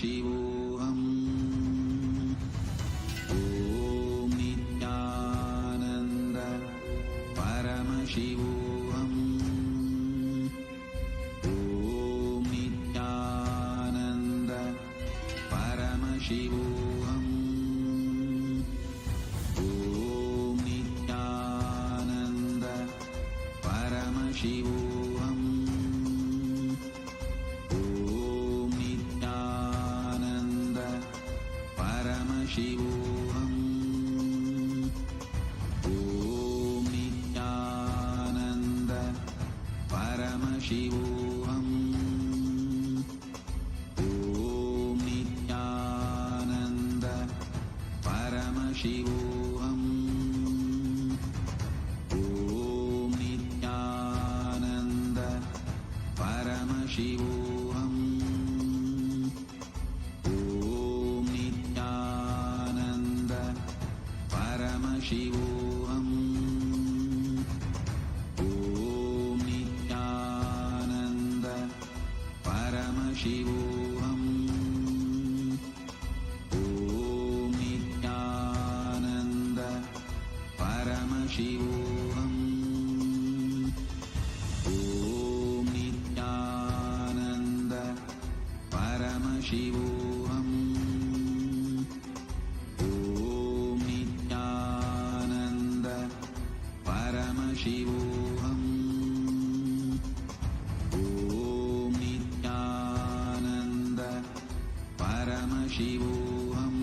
Paramashivoham. Om Nithyananda Paramashivoham. Om Nithyananda Paramashivoham. Om Nithyananda Paramashivoham. Om Nithyananda Paramashivoham. Om Nithyananda Paramashivoham. Om Nithyananda Paramashivoham. Om Nithyananda Paramashivoham. Om Nithyananda Paramashivoham. Om Nithyananda Paramashivoham. Om Nithyananda Paramashivoham. Om Nithyananda Paramashivoham. Om Nithyananda Paramashivoham. Om Nithyananda Paramashivoham.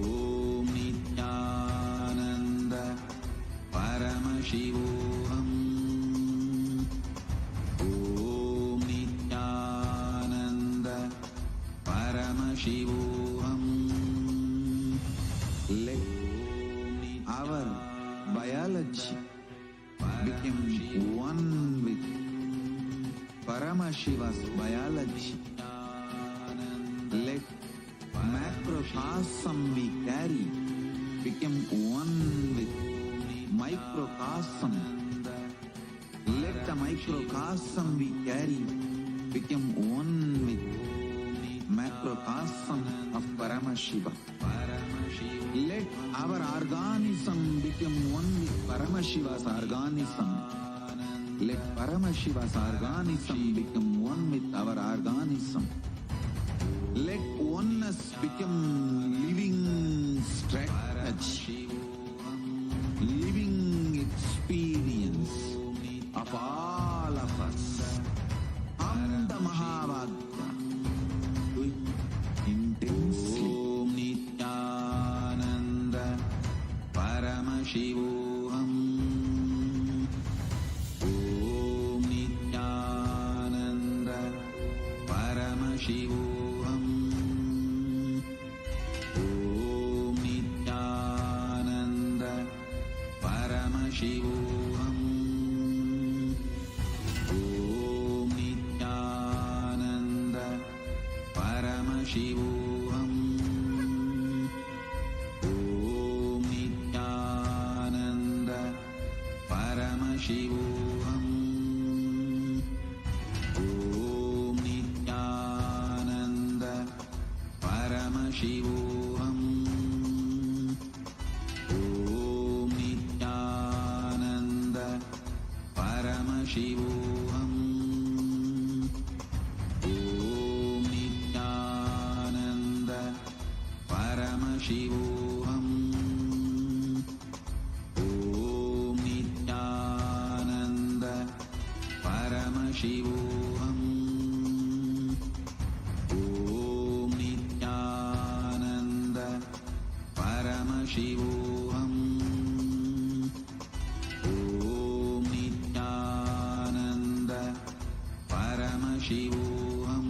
Om Nithyananda Paramashivoham. Om Nithyananda Paramashivoham. Let our biology become one with Paramashiva's biology. Let macrocosm we carry become one with microcosm. Let the microcosm we carry become one with macrocosm of Paramashiva. Let our organism become one with Paramashiva's organism. Let Paramashiva's organism become one with our organism. Let oneness become living strategy, living experience of all of us. Amda Mahavagya. Do it intensely. Om Nithyananda Paramashivoham. Om Nithyananda Paramashivoham. Om Nithyananda Paramashivoham. Om Nithyananda Paramashivoham. Om Nithyananda Paramashivoham. Om Nithyananda Paramashivoham. Om Nithyananda Paramashivoham. Om Nithyananda Paramashivoham. Om Nithyananda Paramashivoham. Om Nithyananda Paramashivoham. Om Nithyananda Paramashivoham.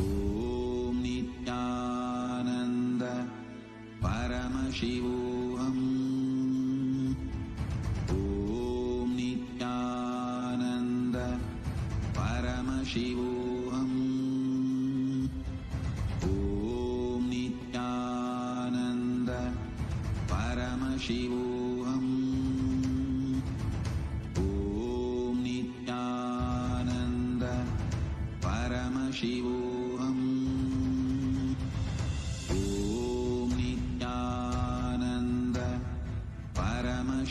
Om Nithyananda Paramashivoham. Om Nithyananda Paramashivoham. Om Nithyananda Paramashivoham. Om Nithyananda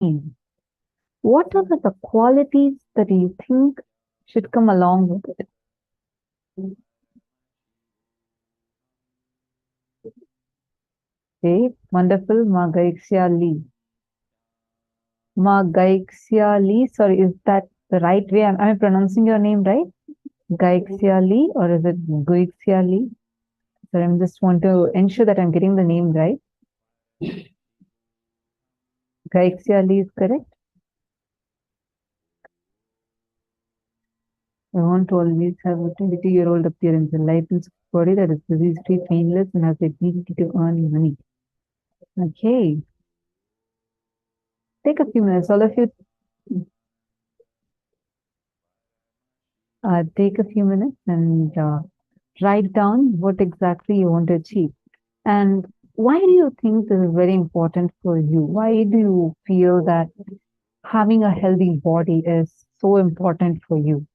name, what are the qualities that you think should come along with it? Okay, wonderful, Margaixia Lee. Margaixia Lee, sorry, is that the right way? Am I pronouncing your name right? Gaixia Lee, or is it Guixia Lee? So I just want to ensure that I'm getting the name right. Gaixia Lee is correct. I want to always have a 22-year-old appearance, a lifeless body that is disease-free, painless, and has the ability to earn money. Okay. Take a few minutes. All of you, take a few minutes and write down what exactly you want to achieve. And why do you think this is very important for you? Why do you feel that having a healthy body is so important for you?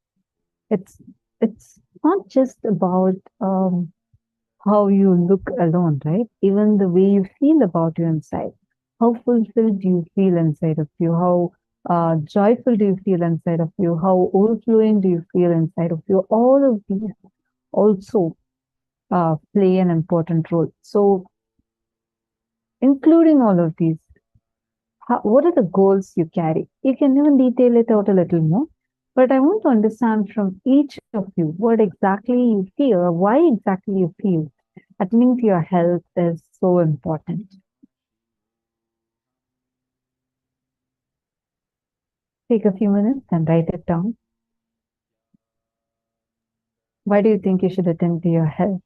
It's it's not just about how you look alone, right? Even the way you feel about you inside. How fulfilled do you feel inside of you? How joyful do you feel inside of you? How overflowing do you feel inside of you? All of these also play an important role. So, including all of these, what are the goals you carry? You can even detail it out a little more. But I want to understand from each of you what exactly you feel or why exactly you feel attending to your health is so important. Take a few minutes and write it down. Why do you think you should attend to your health?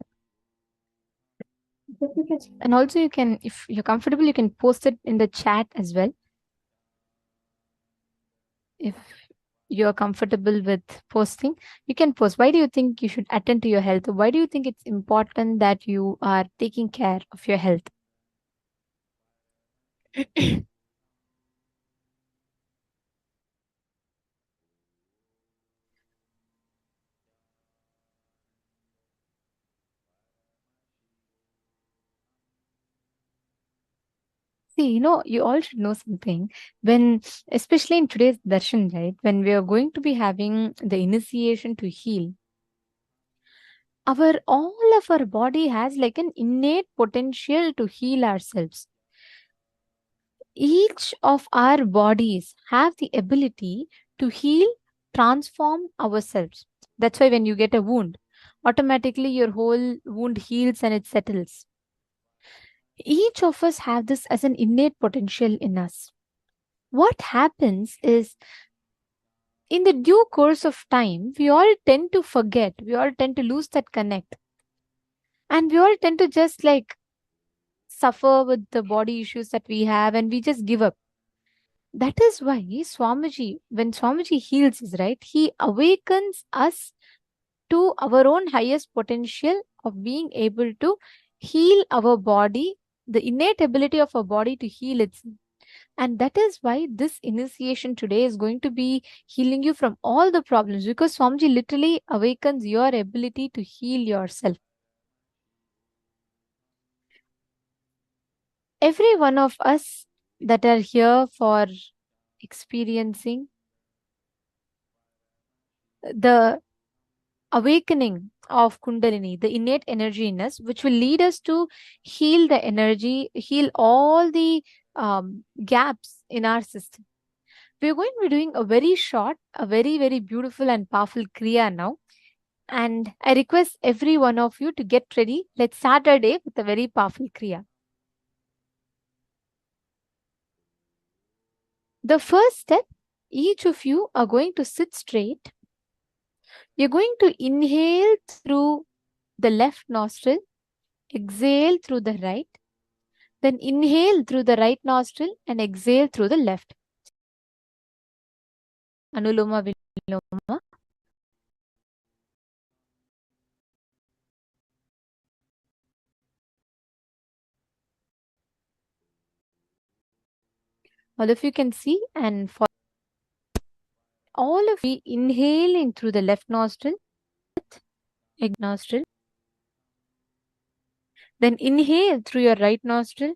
And also, you can, if you're comfortable, you can post it in the chat as well. If you're comfortable with posting, you can post. Why do you think you should attend to your health? Why do you think it's important that you are taking care of your health? See, you all should know something. When, especially in today's darshan, right, when we are going to be having the initiation to heal, all of our body has like an innate potential to heal ourselves. Each of our bodies have the ability to heal, transform ourselves. That's why when you get a wound, automatically your whole wound heals and it settles. Each of us have this as an innate potential in us. What happens is, in the due course of time, we all tend to forget, we all tend to lose that connect, and we all tend to just like suffer with the body issues that we have, and we just give up. That is why Swamiji, when Swamiji heals us, right, he awakens us to our own highest potential of being able to heal our body, the innate ability of our body to heal itself. And that is why this initiation today is going to be healing you from all the problems, because Swamiji literally awakens your ability to heal yourself. Every one of us that are here for experiencing the awakening of Kundalini, the innate energy in us, which will lead us to heal the energy, heal all the gaps in our system. We're going to be doing a very short, a very, very beautiful and powerful Kriya now. And I request every one of you to get ready. Let's start our day with a very powerful Kriya. The first step, each of you are going to sit straight. You're going to inhale through the left nostril, exhale through the right, then inhale through the right nostril and exhale through the left. Anuloma Viloma. All of you can see, and for all of you, inhaling through the left nostril, nostril, then inhale through your right nostril.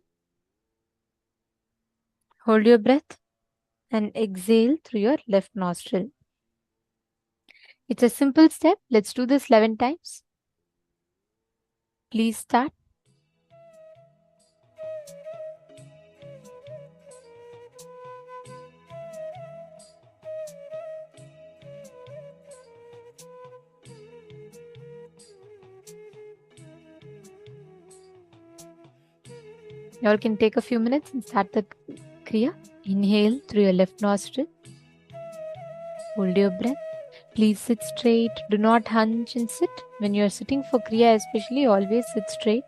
Hold your breath. and exhale through your left nostril. It's a simple step. Let's do this 11 times. Please start. You all can take a few minutes and start the Kriya. Inhale through your left nostril. Hold your breath. Please sit straight. Do not hunch and sit. When you are sitting for Kriya, especially, always sit straight.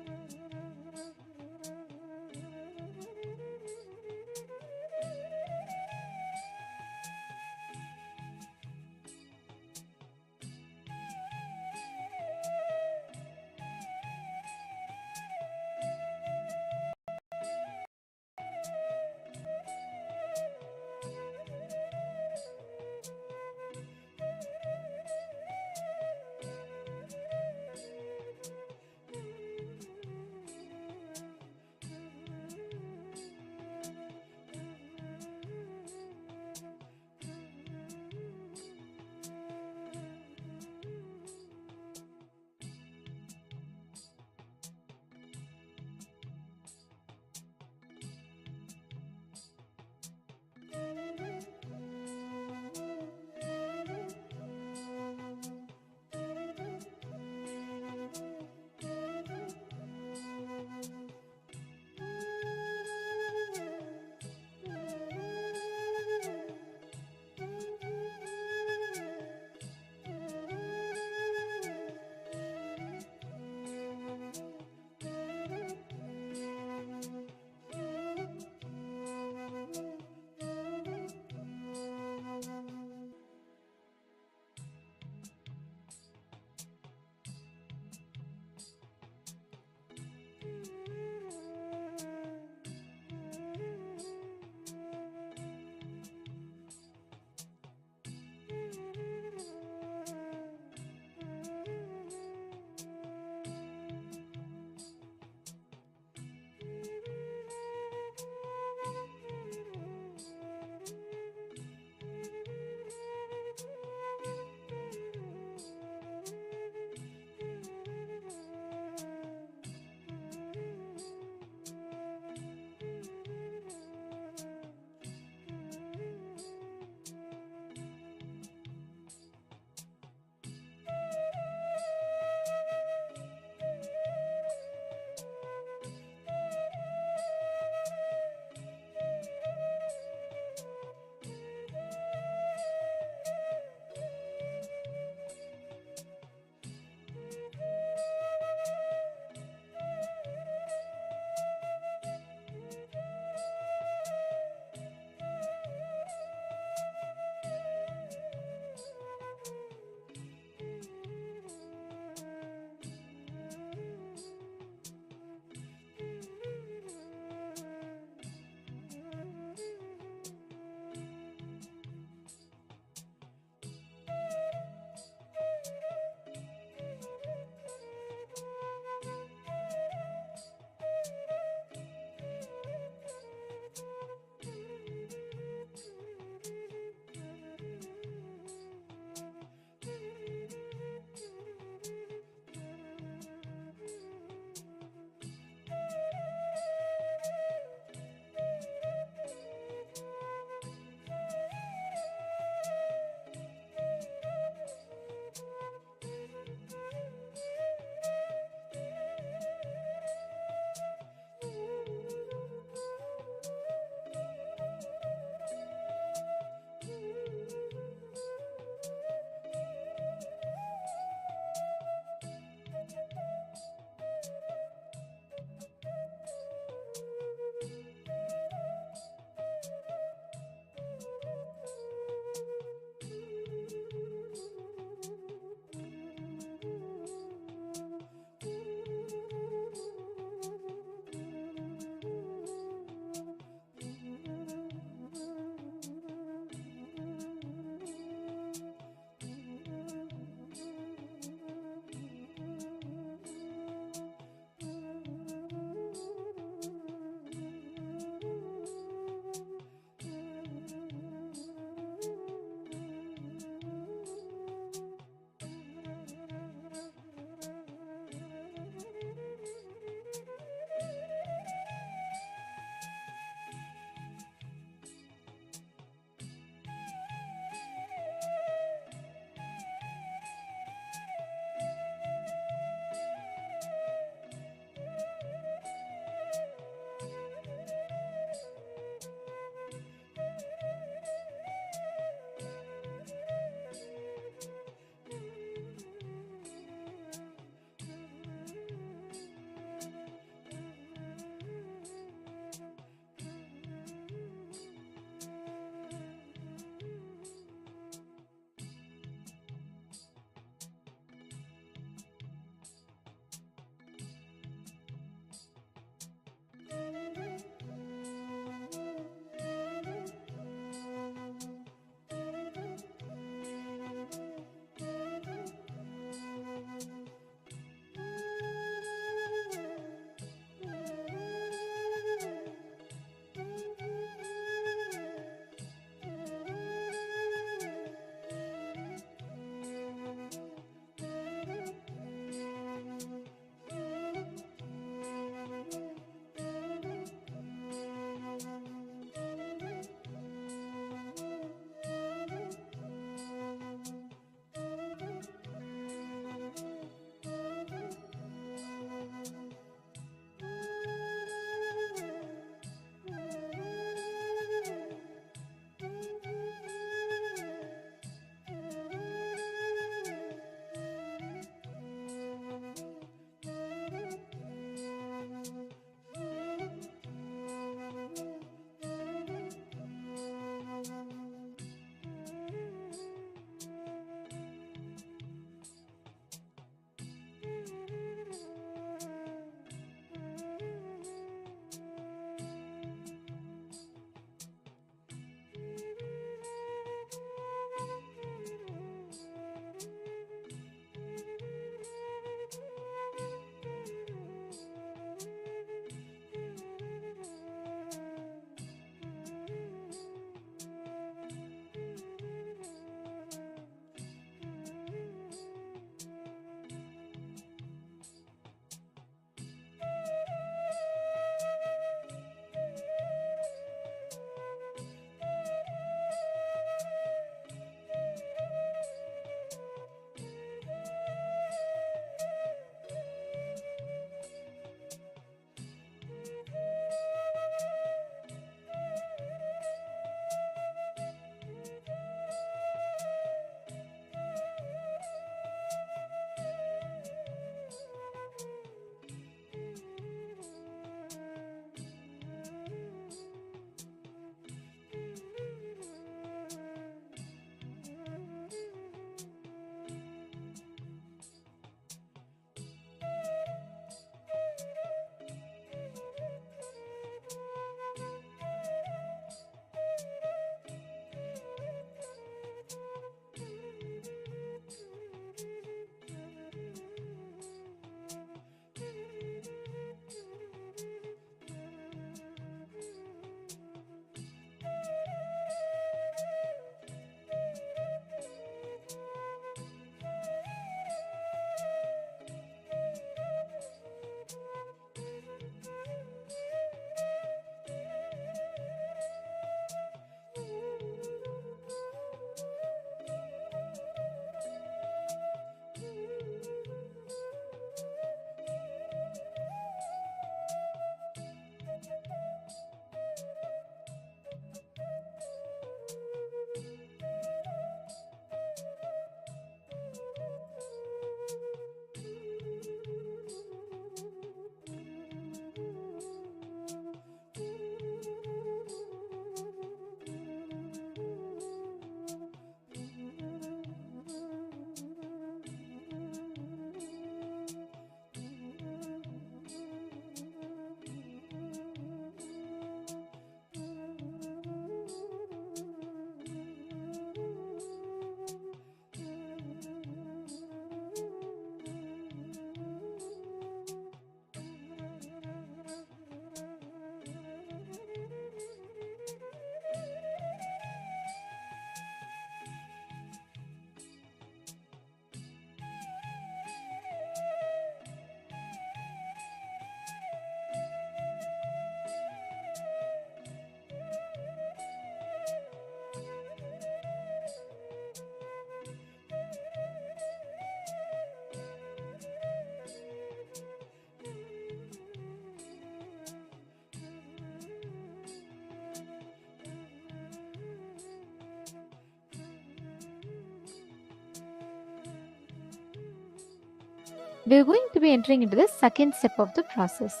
we're going to be entering into the second step of the process.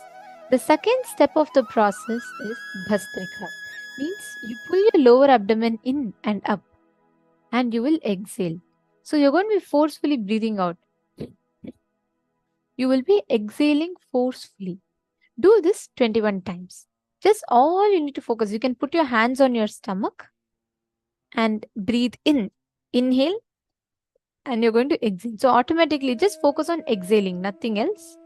The second step of the process is Bhastrika. Means you pull your lower abdomen in and up and you will exhale. So you're going to be forcefully breathing out. You will be exhaling forcefully. Do this 21 times. Just all you need to focus. You can put your hands on your stomach and breathe in. Inhale and you're going to exhale. So automatically just focus on exhaling, nothing else.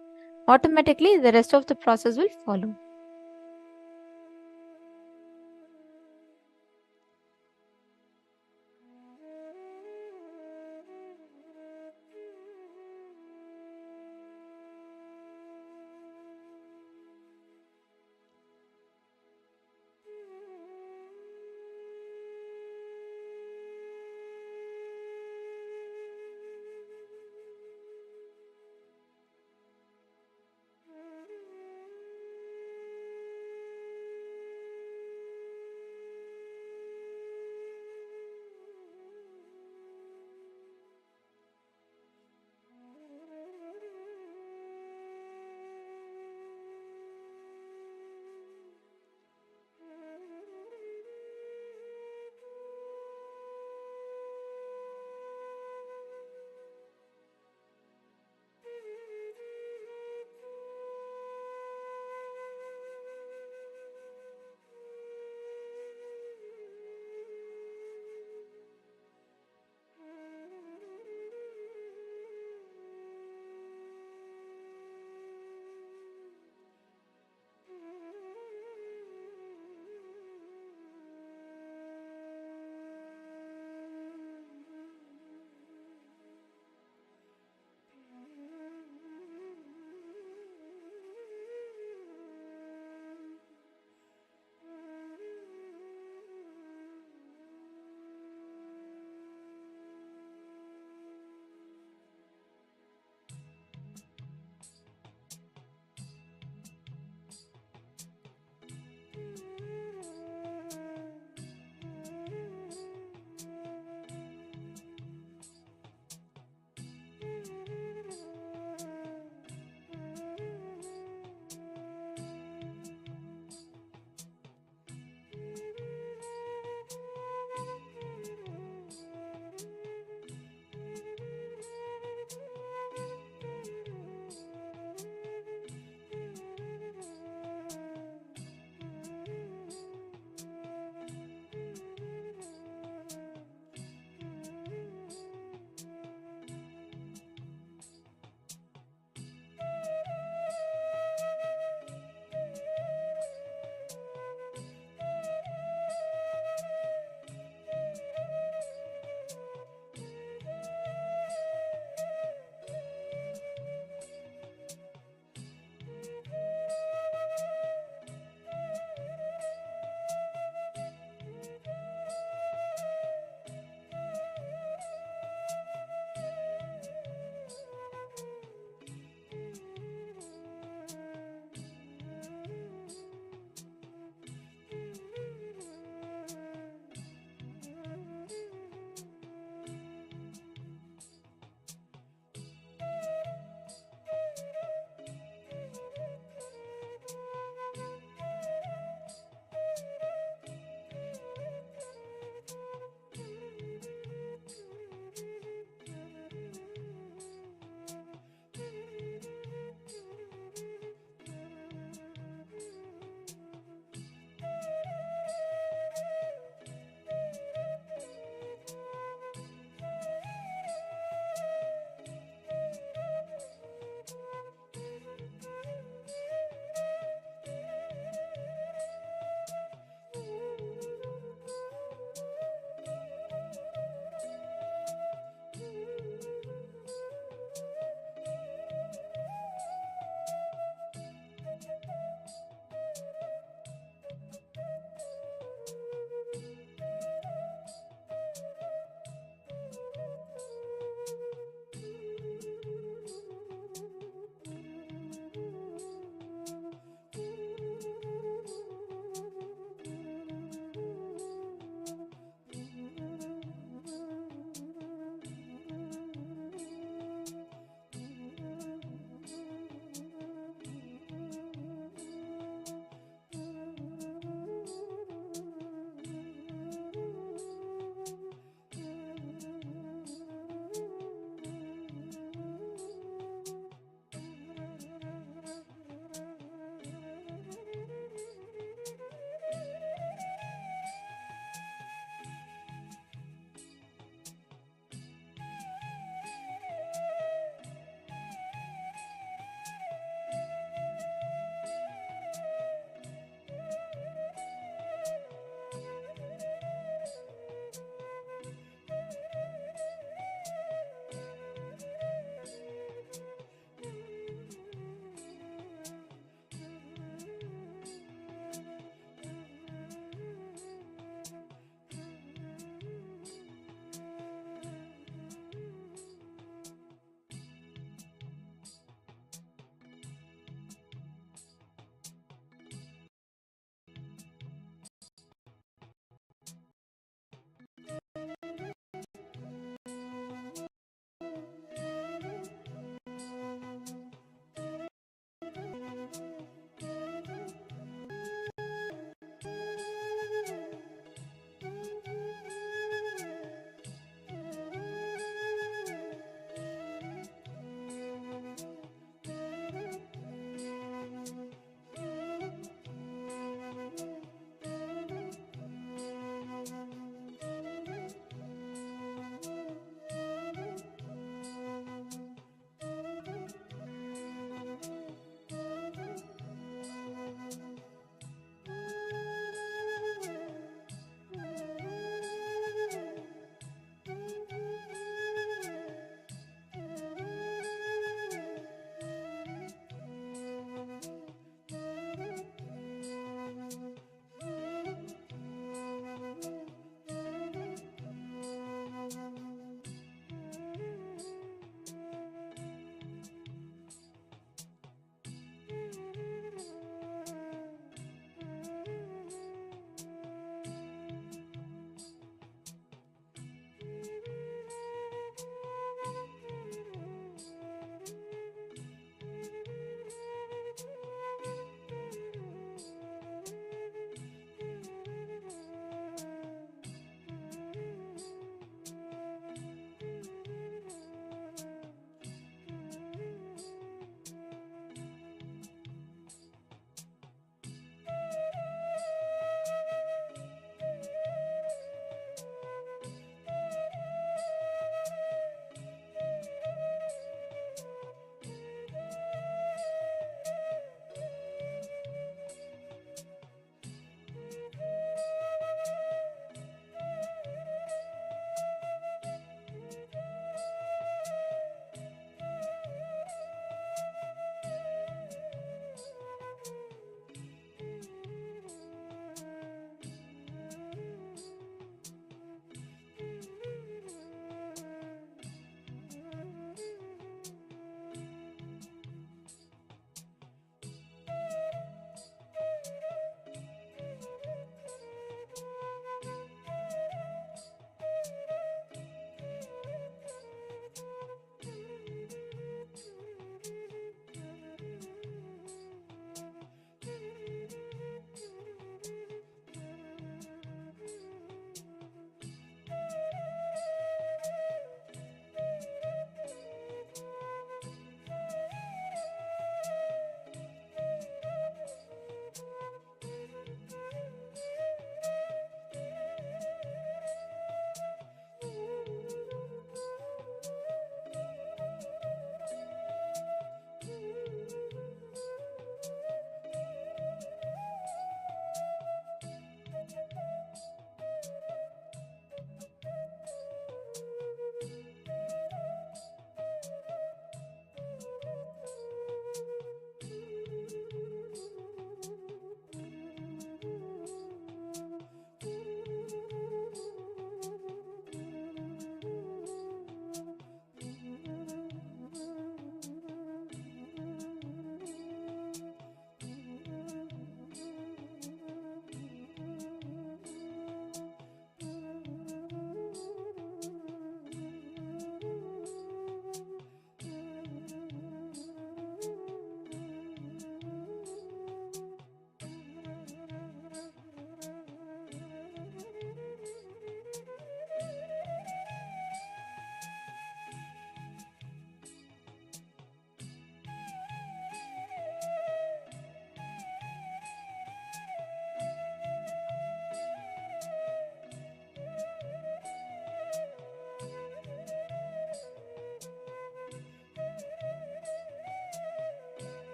Automatically the rest of the process will follow.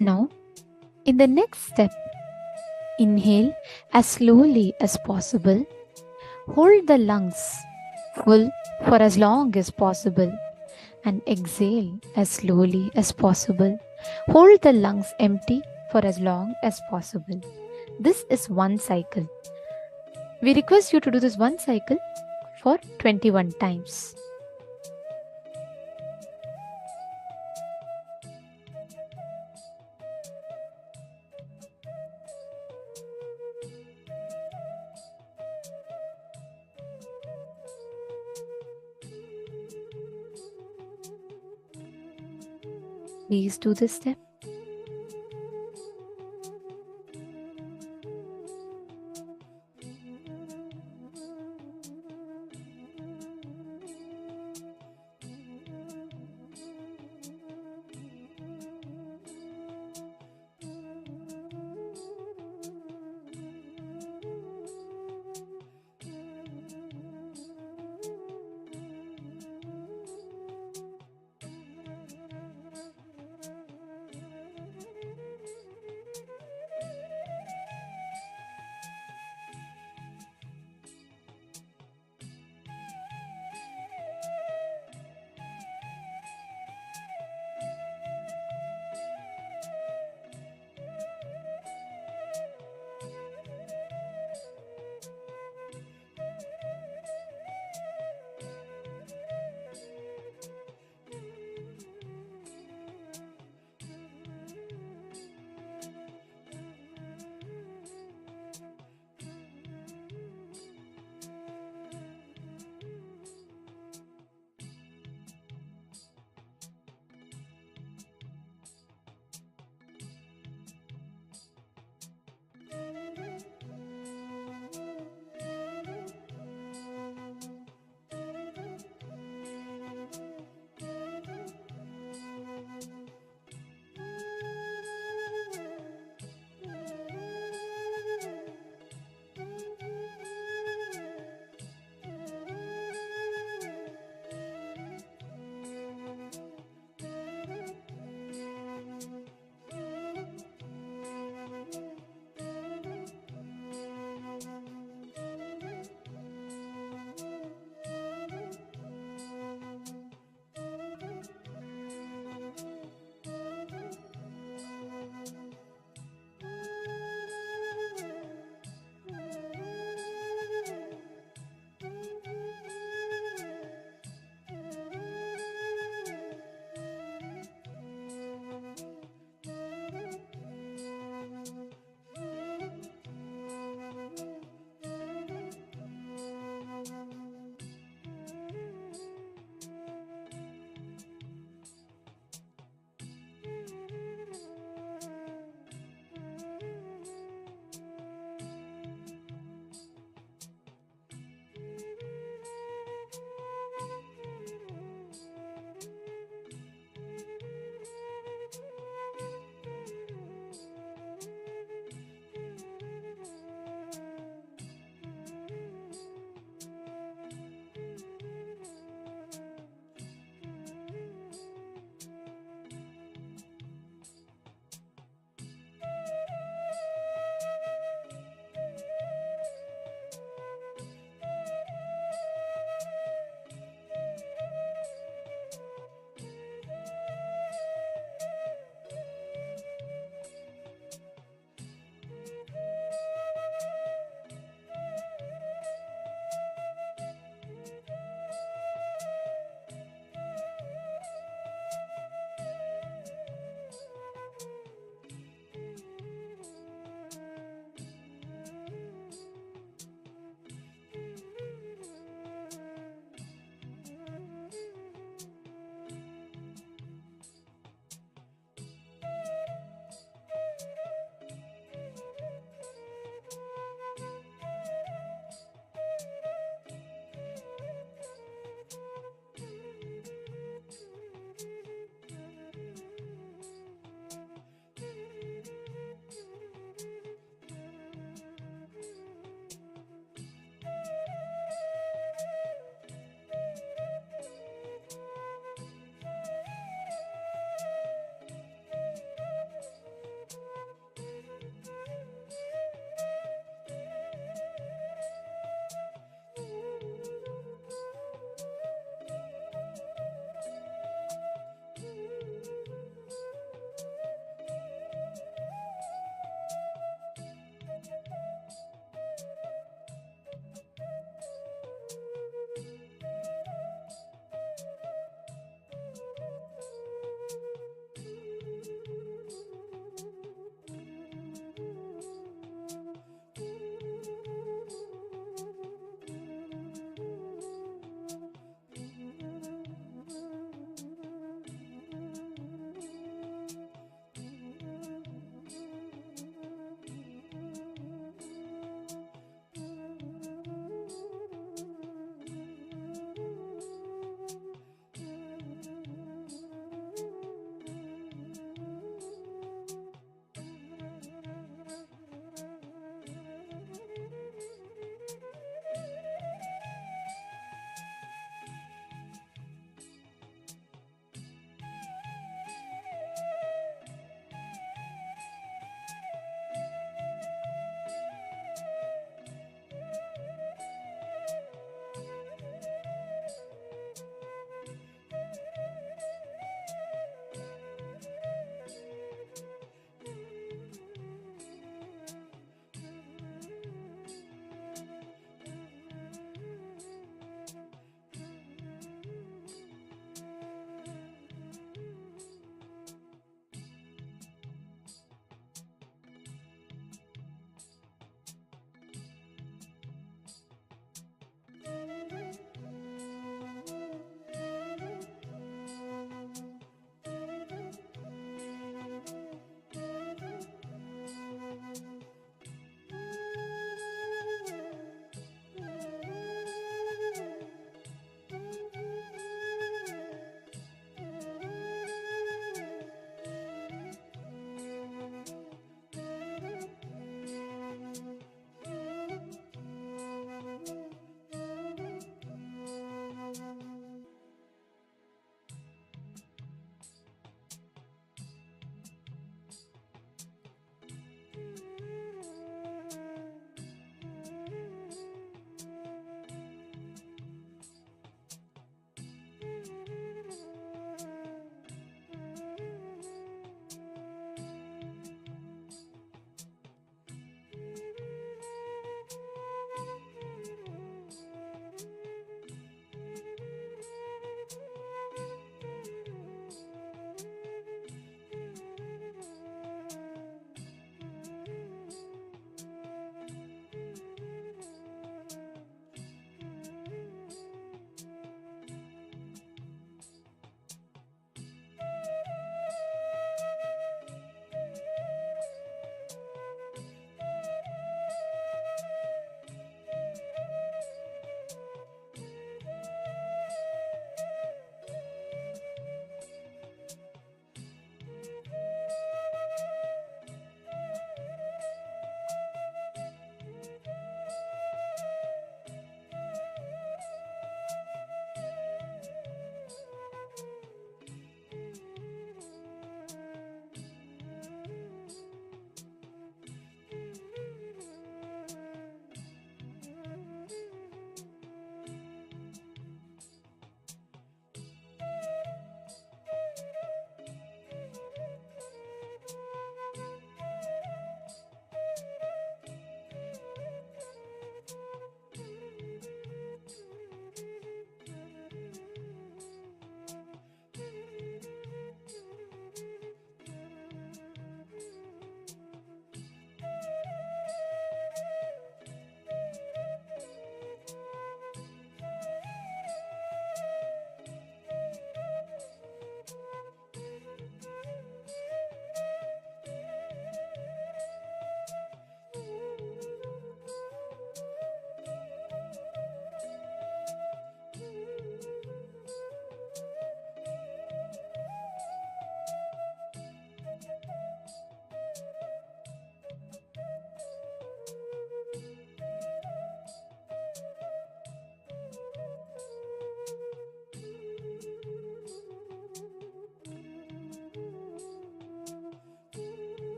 Now, in the next step, inhale as slowly as possible. Hold the lungs full for as long as possible and exhale as slowly as possible. Hold the lungs empty for as long as possible. This is one cycle. We request you to do this one cycle for 21 times. Please do this step.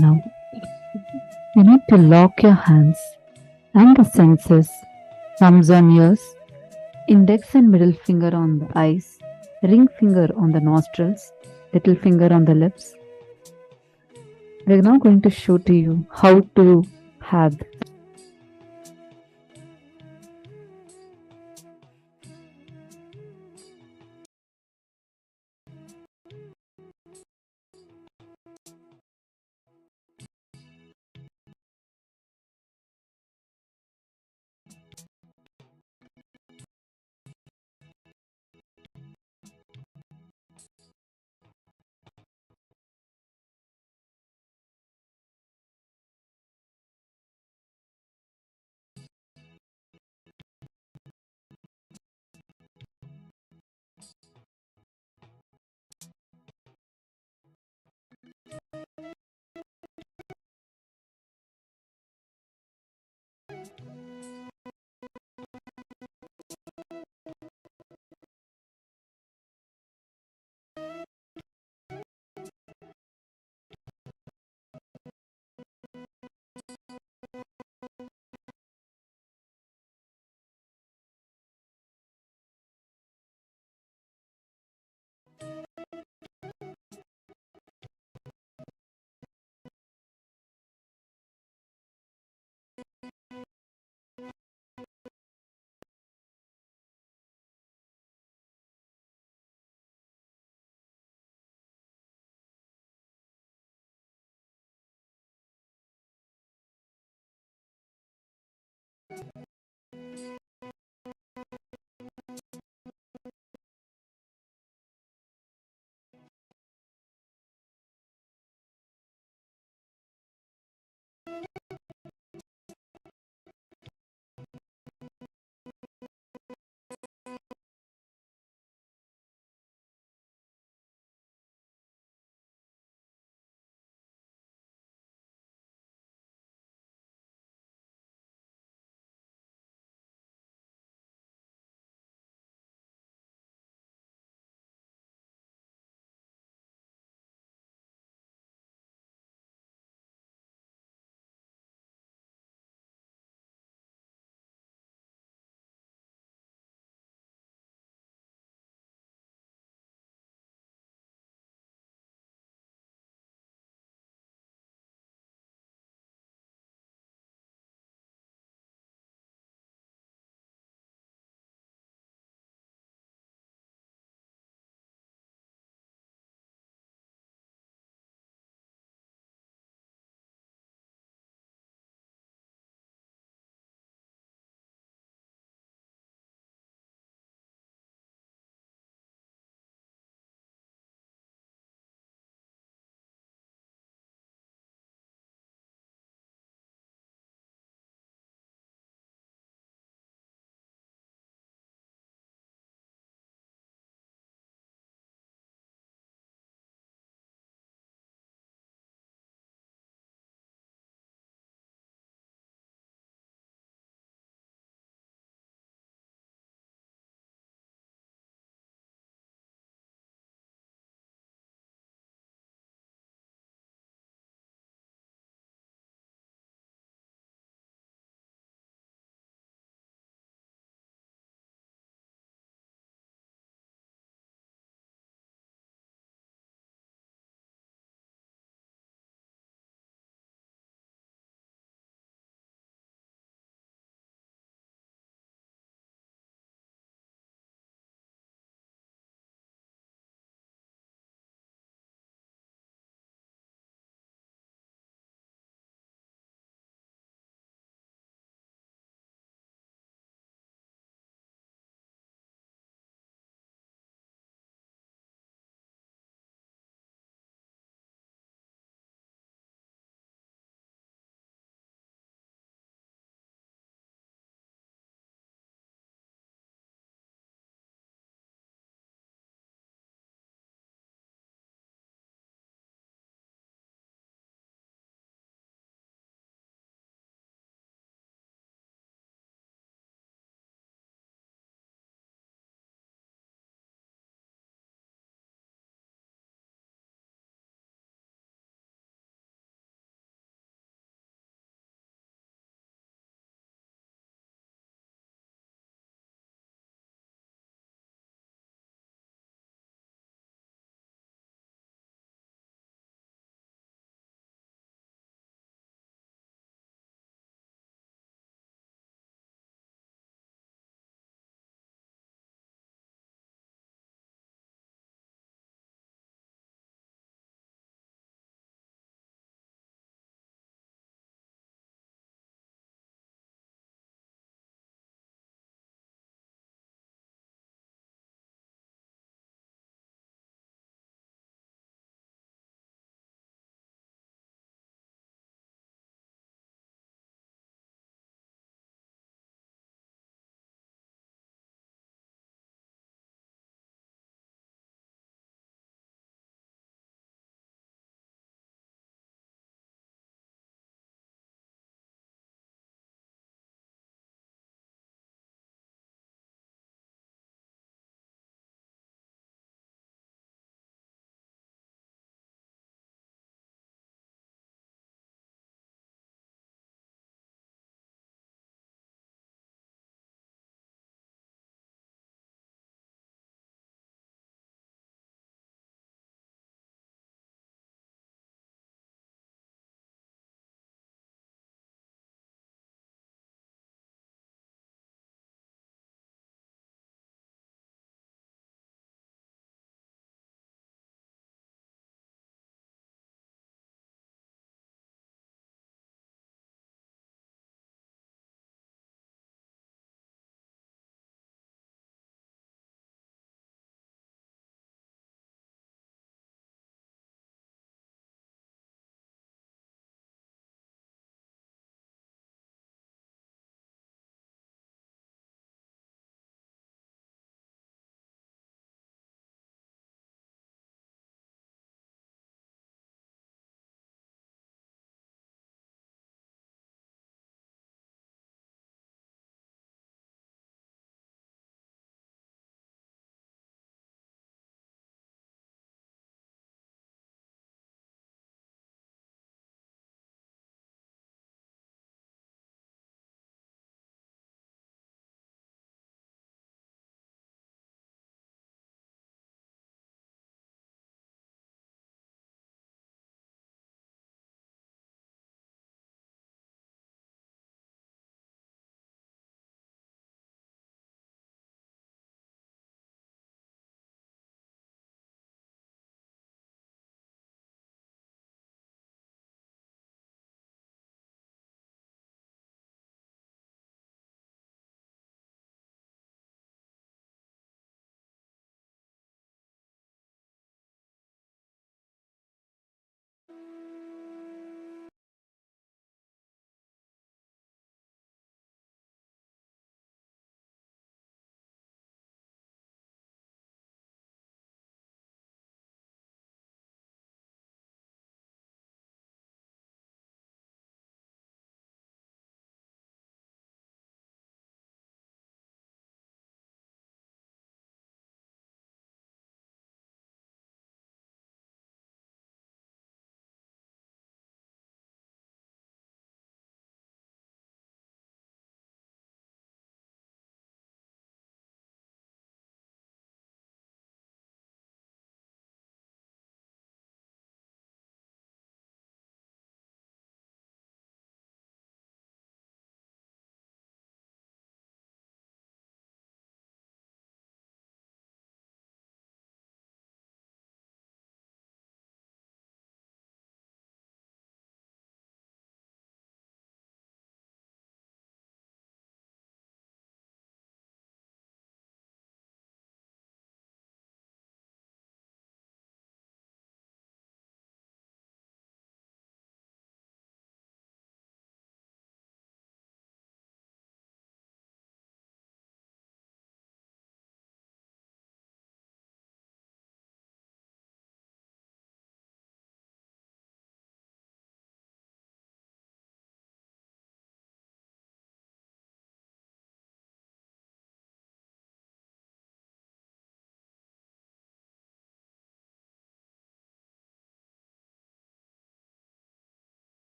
Now, you need to lock your hands and the senses, thumbs on ears, index and middle finger on the eyes, ring finger on the nostrils, little finger on the lips. We're now going to show to you how to have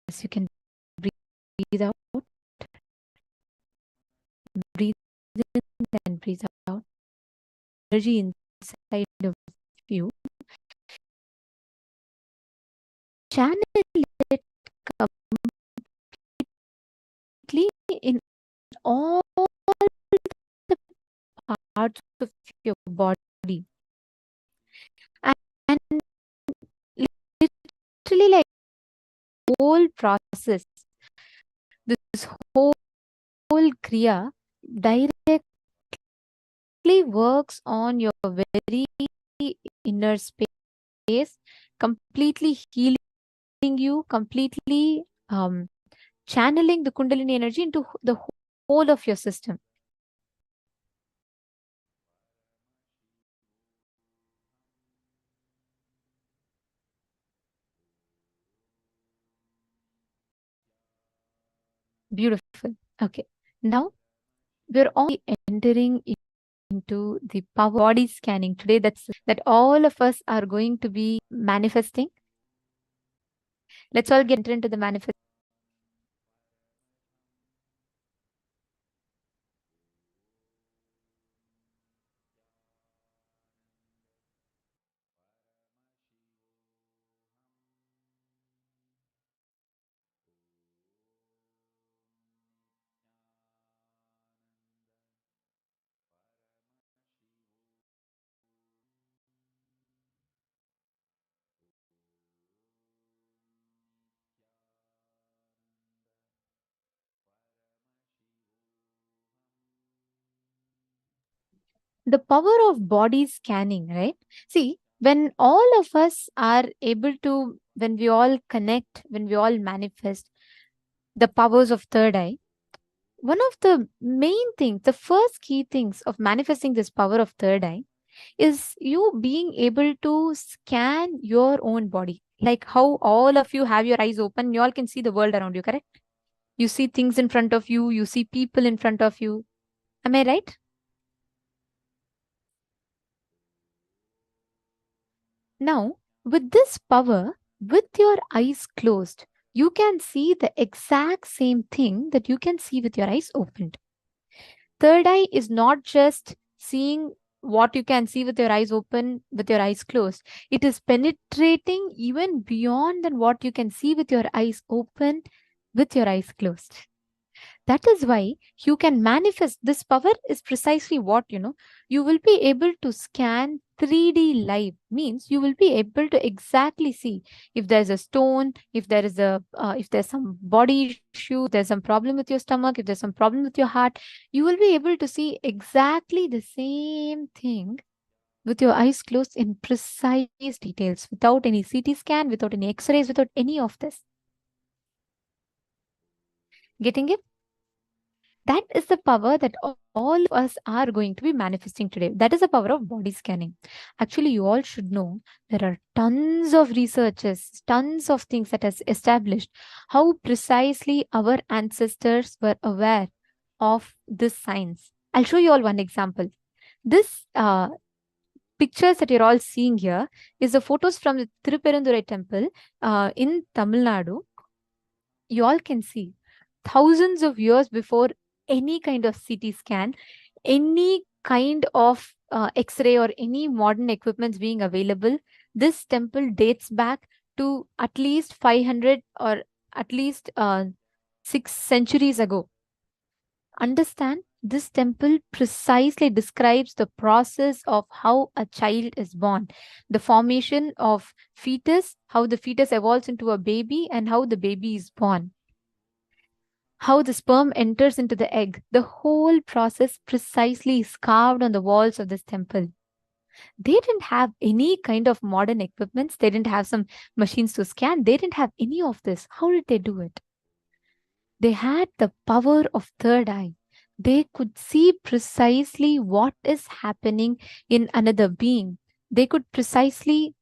you can breathe out, breathe in and breathe out. Energy inside of you. Channel it completely in all the parts of your body. And literally, like, whole process, this whole kriya directly works on your very inner space, completely healing you, completely channeling the Kundalini energy into the whole of your system. Beautiful. Okay. Now we're all entering into the power body scanning today. That all of us are going to be manifesting. Let's all get into the manifest. The power of body scanning, right? See, when all of us are able to, when we all connect, when we all manifest the powers of third eye, one of the main things, the first key things of manifesting this power of third eye is you being able to scan your own body. Like how all of you have your eyes open, you all can see the world around you, correct? You see things in front of you, you see people in front of you. Am I right? Now, with this power, with your eyes closed, you can see the exact same thing that you can see with your eyes opened. Third eye is not just seeing what you can see with your eyes open, with your eyes closed. It is penetrating even beyond than what you can see with your eyes open, with your eyes closed. That is why you can manifest this power is precisely what, you will be able to scan 3D live, means you will be able to exactly see if there's a stone, if there is if there's some body issue, there's some problem with your stomach, if there's some problem with your heart, you will be able to see exactly the same thing with your eyes closed in precise details, without any CT scan, without any X-rays, without any of this. Getting it? That is the power that all of us are going to be manifesting today. That is the power of body scanning. Actually, you all should know there are tons of researches, tons of things that has established how precisely our ancestors were aware of this science. I'll show you all one example. This pictures that you're all seeing here is the photos from the Tiruperandurai temple in Tamil Nadu. You all can see thousands of years before any kind of CT scan, any kind of X-ray or any modern equipments being available, this temple dates back to at least 500 or at least 6 centuries ago. Understand, this temple precisely describes the process of how a child is born, the formation of fetus, how the fetus evolves into a baby, and how the baby is born, how the sperm enters into the egg. The whole process precisely is carved on the walls of this temple. They didn't have any kind of modern equipments. They didn't have some machines to scan. They didn't have any of this. How did they do it? They had the power of third eye. They could see precisely what is happening in another being. They could precisely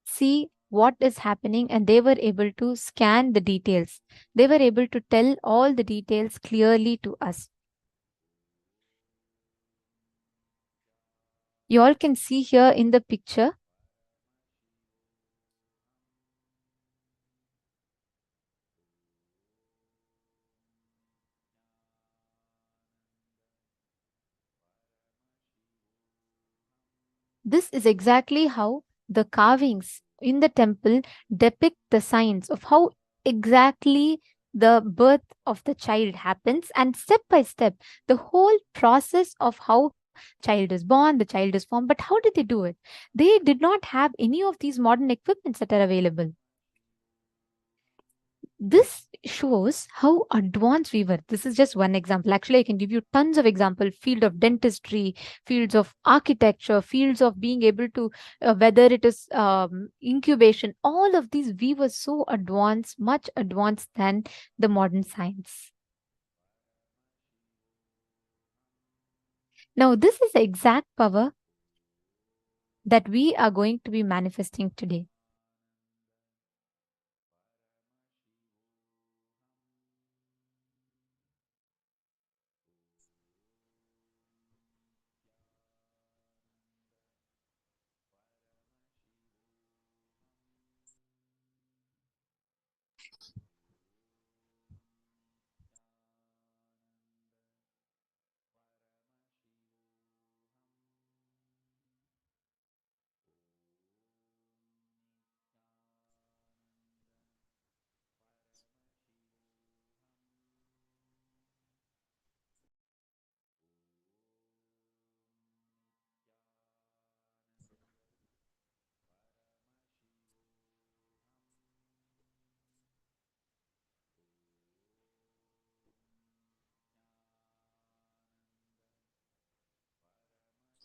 see what is happening, and they were able to scan the details. They were able to tell all the details clearly to us. You all can see here in the picture This is exactly how the carvings in the temple depict the signs of how exactly the birth of the child happens, and step by step the whole process of how child is born, the child is formed. But how did they do it? They did not have any of these modern equipments that are available. This shows how advanced we were. This is just one example. Actually, I can give you tons of examples: field of dentistry, fields of architecture, fields of being able to, whether it is incubation, all of these, we were so advanced, much advanced than the modern science. Now, this is the exact power that we are going to be manifesting today.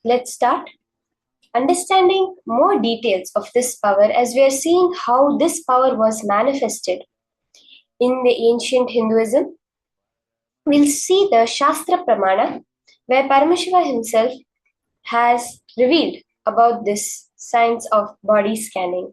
Let's start understanding more details of this power as we are seeing how this power was manifested in the ancient Hinduism. We'll see the Shastra Pramana, where Paramashiva himself has revealed about this science of body scanning.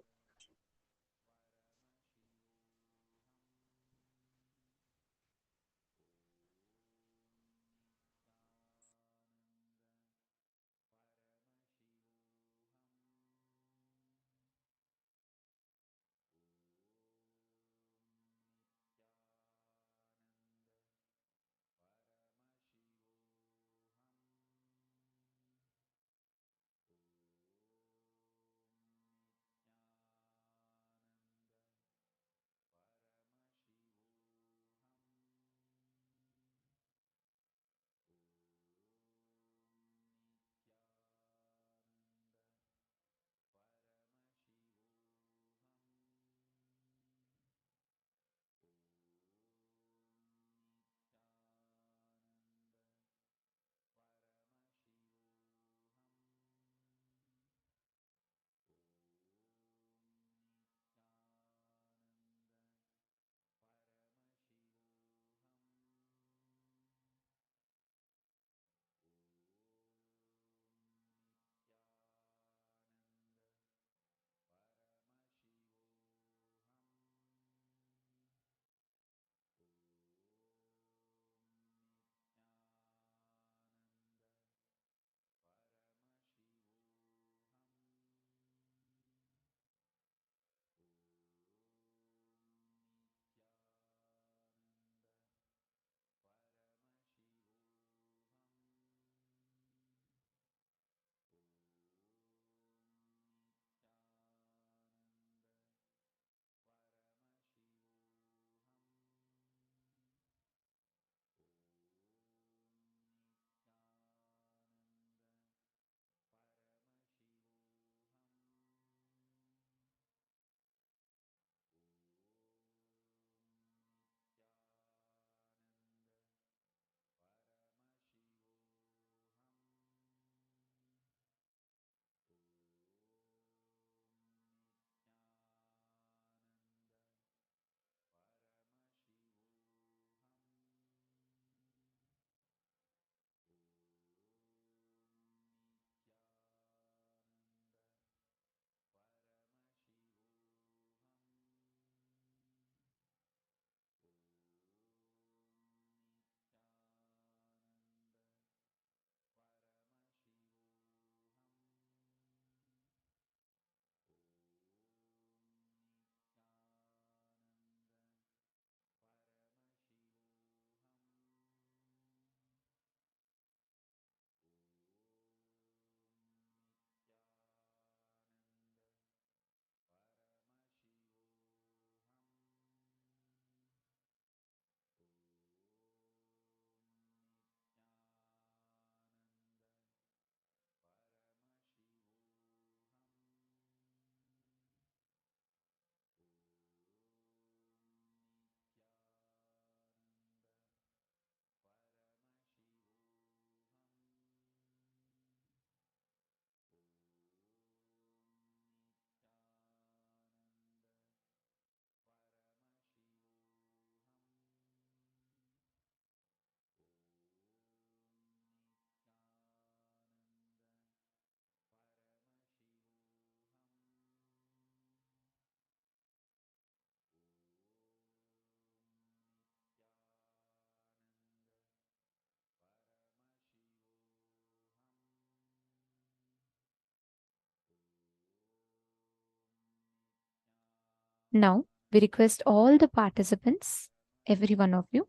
Now, we request all the participants, every one of you,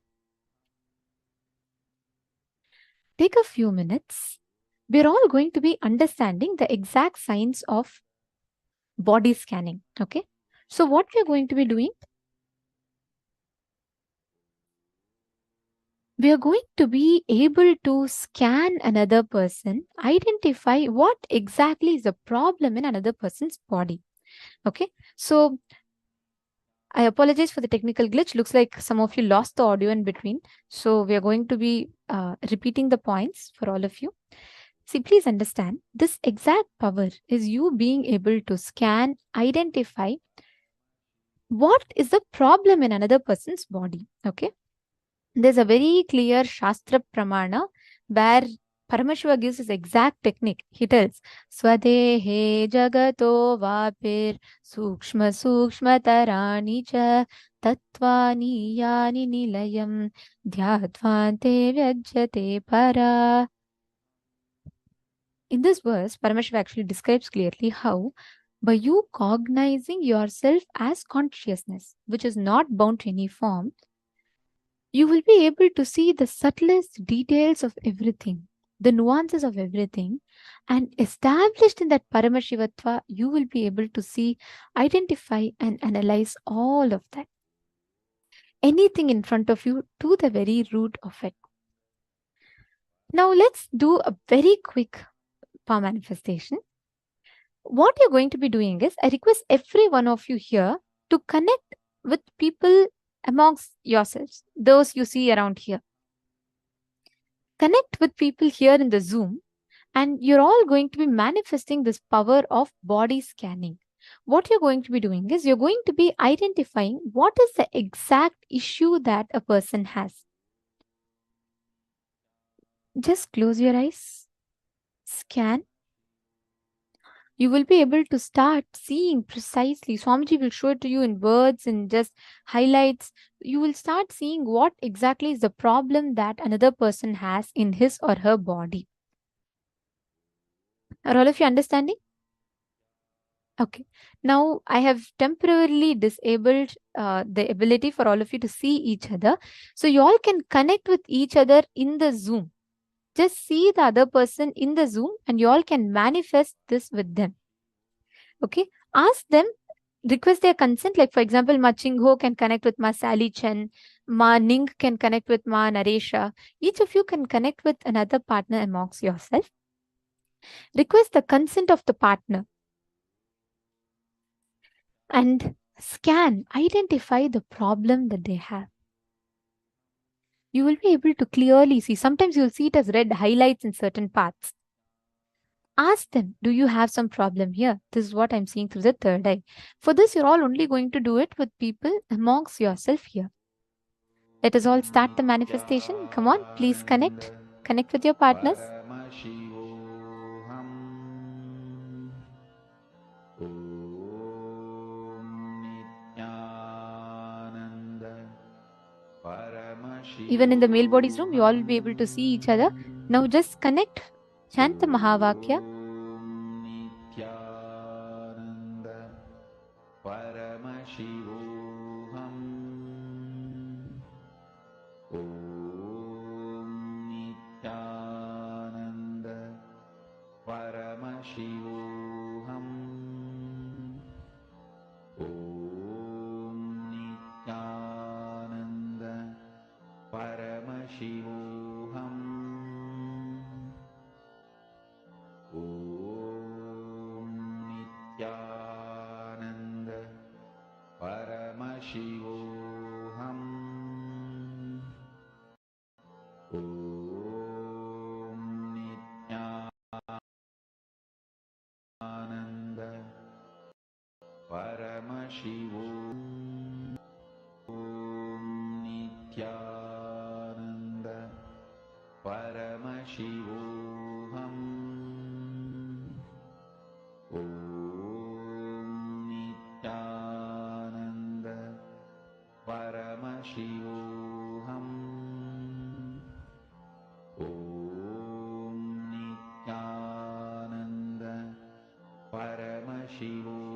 take a few minutes. We're all going to be understanding the exact science of body scanning. Okay. So, what we're going to be doing, we are going to be able to scan another person, identify what exactly is the problem in another person's body. Okay. So, I apologize for the technical glitch. Looks like some of you lost the audio in between. So, we are going to be repeating the points for all of you. See, please understand, this exact power is you being able to scan, identify what is the problem in another person's body. Okay. There's a very clear Shastra Pramana where Paramashiva gives his exact technique. He tells, Swadehe jagato vapir sukshma sukshma tarani cha tattvani yani nilayam dhyadvante vyajyate para. In this verse, Paramashiva actually describes clearly how by you cognizing yourself as consciousness, which is not bound to any form, you will be able to see the subtlest details of everything, the nuances of everything, and established in that Paramashivatva, you will be able to see, identify, and analyze all of that. Anything in front of you to the very root of it. Now, let's do a very quick power manifestation. What you're going to be doing is, I request every one of you here to connect with people amongst yourselves, those you see around here. Connect with people here in the Zoom, and you're all going to be manifesting this power of body scanning. What you're going to be doing is you're going to be identifying what is the exact issue that a person has. Just close your eyes, scan. You will be able to start seeing precisely. Swamiji will show it to you in words and just highlights. You will start seeing what exactly is the problem that another person has in his or her body. Are all of you understanding? Okay. Now, I have temporarily disabled the ability for all of you to see each other. So, you all can connect with each other in the Zoom. Just see the other person in the Zoom and you all can manifest this with them. Okay. Ask them, request their consent. Like, for example, Ma Chingho can connect with Ma Sally Chen. Ma Ning can connect with Ma Naresha. Each of you can connect with another partner amongst yourself. Request the consent of the partner. And scan, identify the problem that they have. You will be able to clearly see. Sometimes you'll see it as red highlights in certain parts. Ask them, do you have some problem here? This is what I'm seeing through the third eye. For this, you're all only going to do it with people amongst yourself here. Let us all start the manifestation. Come on, please connect. Connect with your partners. Even in the male bodies room, you all will be able to see each other. Now just connect. Chant the Mahavakya. Nithyananda Paramashivam Om Nithyananda Paramashivam Om Nithyananda Paramashivam Om Nithyananda Paramashivam Om Nithyananda Paramashivam Om Nithyananda Paramashivam Om Nithyananda Paramashivam Om Nithyananda Paramashivam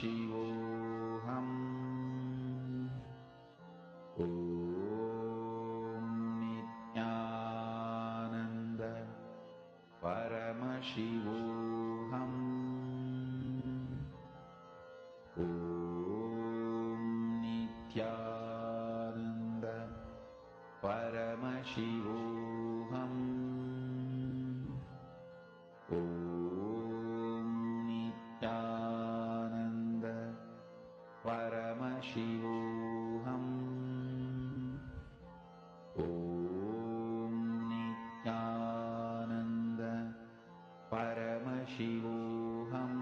Paramashivoham. Om Nithyananda Paramashivoham. Om Nithyananda Paramashivoham. Om Nithyananda Paramashivoham. Om Nithyananda Paramashivoham.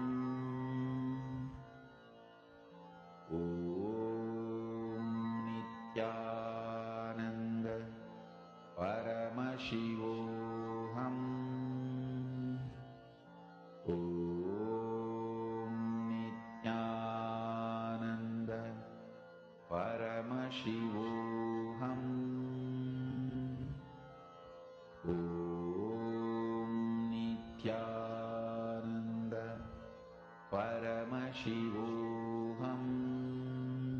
Om Nithyananda Paramashivoham. Om Nithyananda Paramashivoham. Om Nithyananda Paramashivoham. Om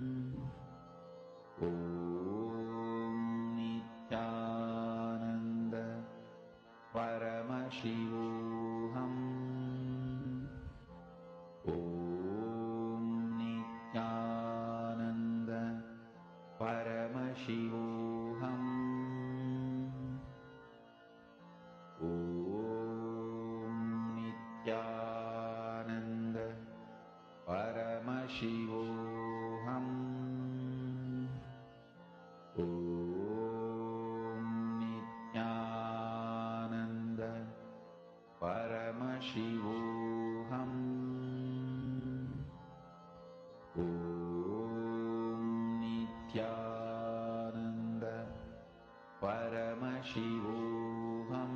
Nithyananda Paramashivoham. Om Nithyananda Paramashivoham. Om Nithyananda Paramashivoham. Om Nithyananda Paramashivoham. Om Nithyananda Paramashivoham. Om Nithyananda Paramashivoham.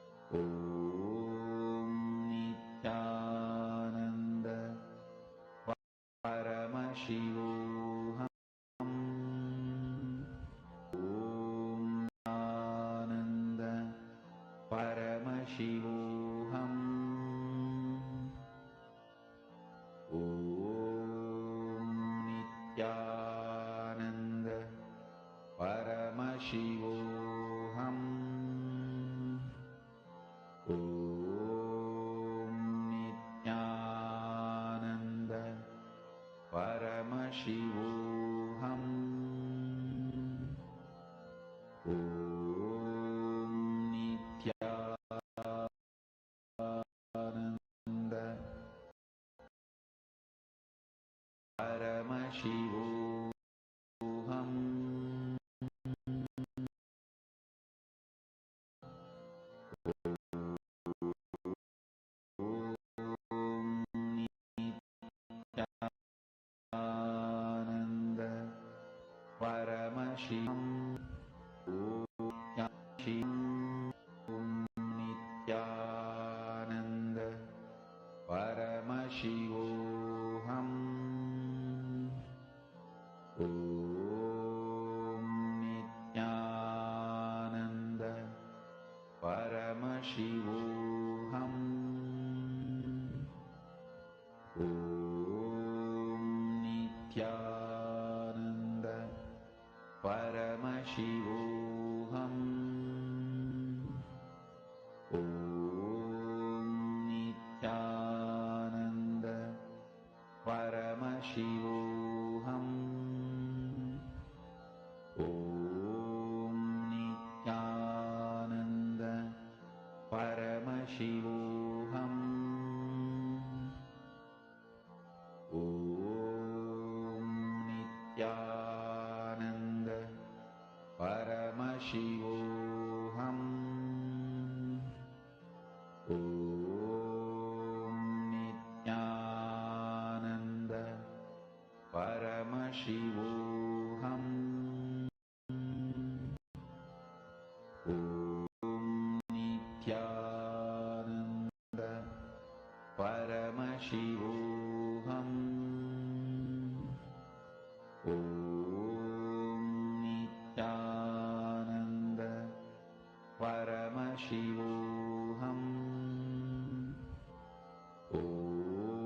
Om Nithyananda Paramashivoham. Om Nithyananda Paramashivoham. Om Nithyananda Paramashivoham. Om Nithyananda Paramashivoham. Om Nithyananda Paramashivam. Om Nithyananda Paramashivoham. Om Nithyananda Paramashivoham. Om Nithyananda Paramashivoham. Om Nithyananda Paramashivoham. Om Nithyananda Paramashivoham. Om Nithyananda Paramashivoham. Om Nithyananda Paramashivoham. Om Nithyananda Paramashivoham. Om Nithyananda Paramashivoham. Om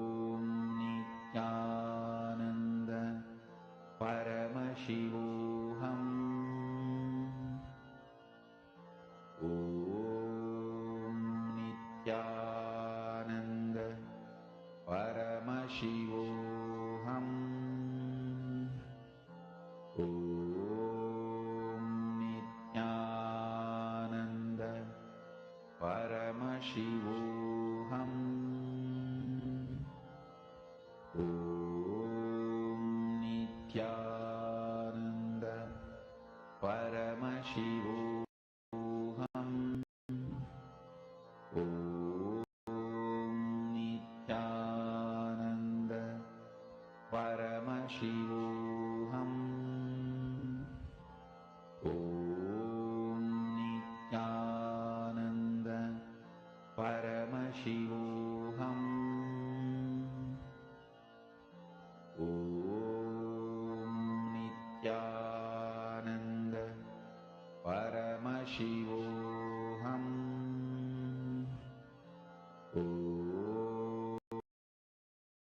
Paramashivoham. Om Nithyananda Paramashivoham. Om Nithyananda Paramashivoham. Om Nithyananda Paramashivoham. Om Nithyananda Paramashivoham. Om Nithyananda Paramashivoham.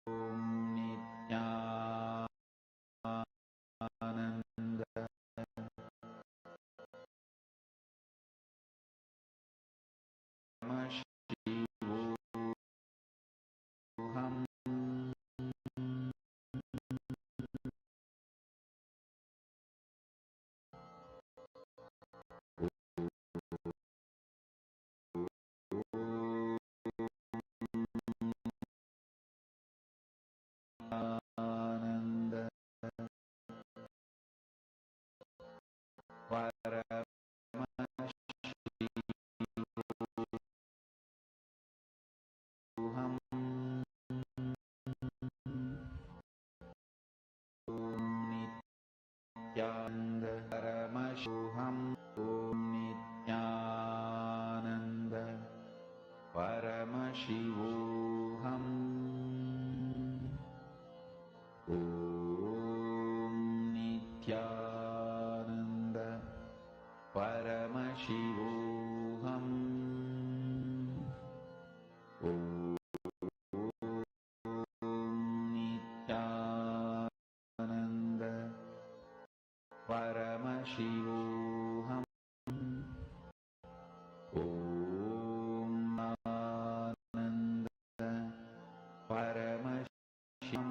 Om Nithyananda Paramashivoham. Ananda Paramashivoham. Om Nithyananda Paramashivoham. Om Nithyananda Paramashivoham. Om Nithyananda Paramashivoham. Om Nithyananda Paramashivoham. Om Ananda Paramashivam.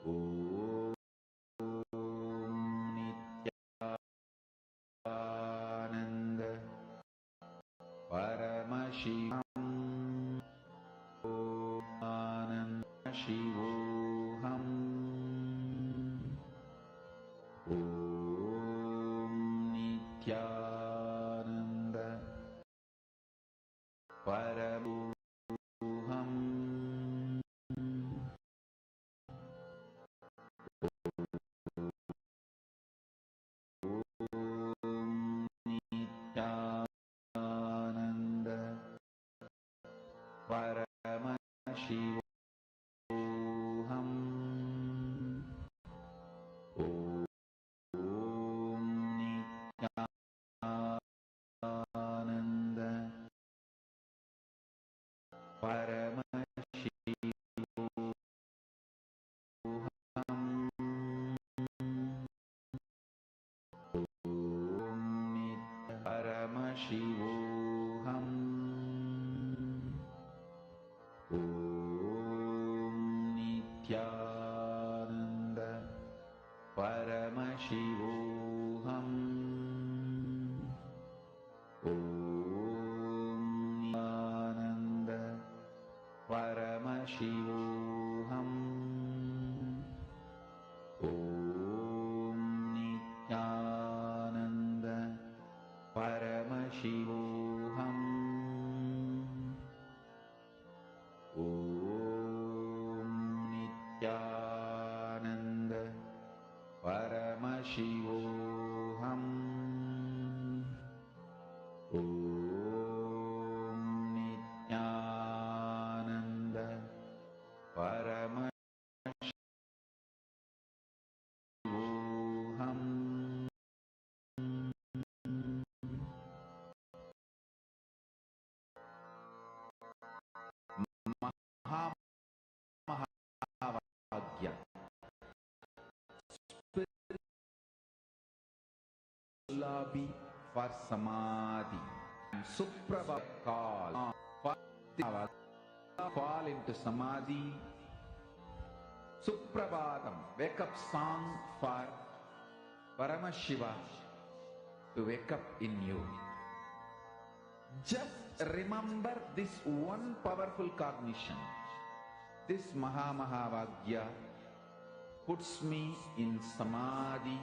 Om Nithyananda Paramashivam. Om Ananda Shivoham. Om Nithyananda Paramoham. Om Nithyananda Paramashivoham. Om Nithyananda Paramashivoham. Om Nithyananda Paramashivoham. Om Nithyananda Paramashivoham. Om Nithyananda Paramashivoham. Om Nithyananda Paramashivoham. Om Nithyananda Paramashivoham. Mahavagya Sulabi for Samadhi and Suprabha Kal fall into Samadhi. Suprabhatam, wake up song for Paramashiva to wake up in you. Just remember this one powerful cognition. This Mahavagya puts me in Samadhi.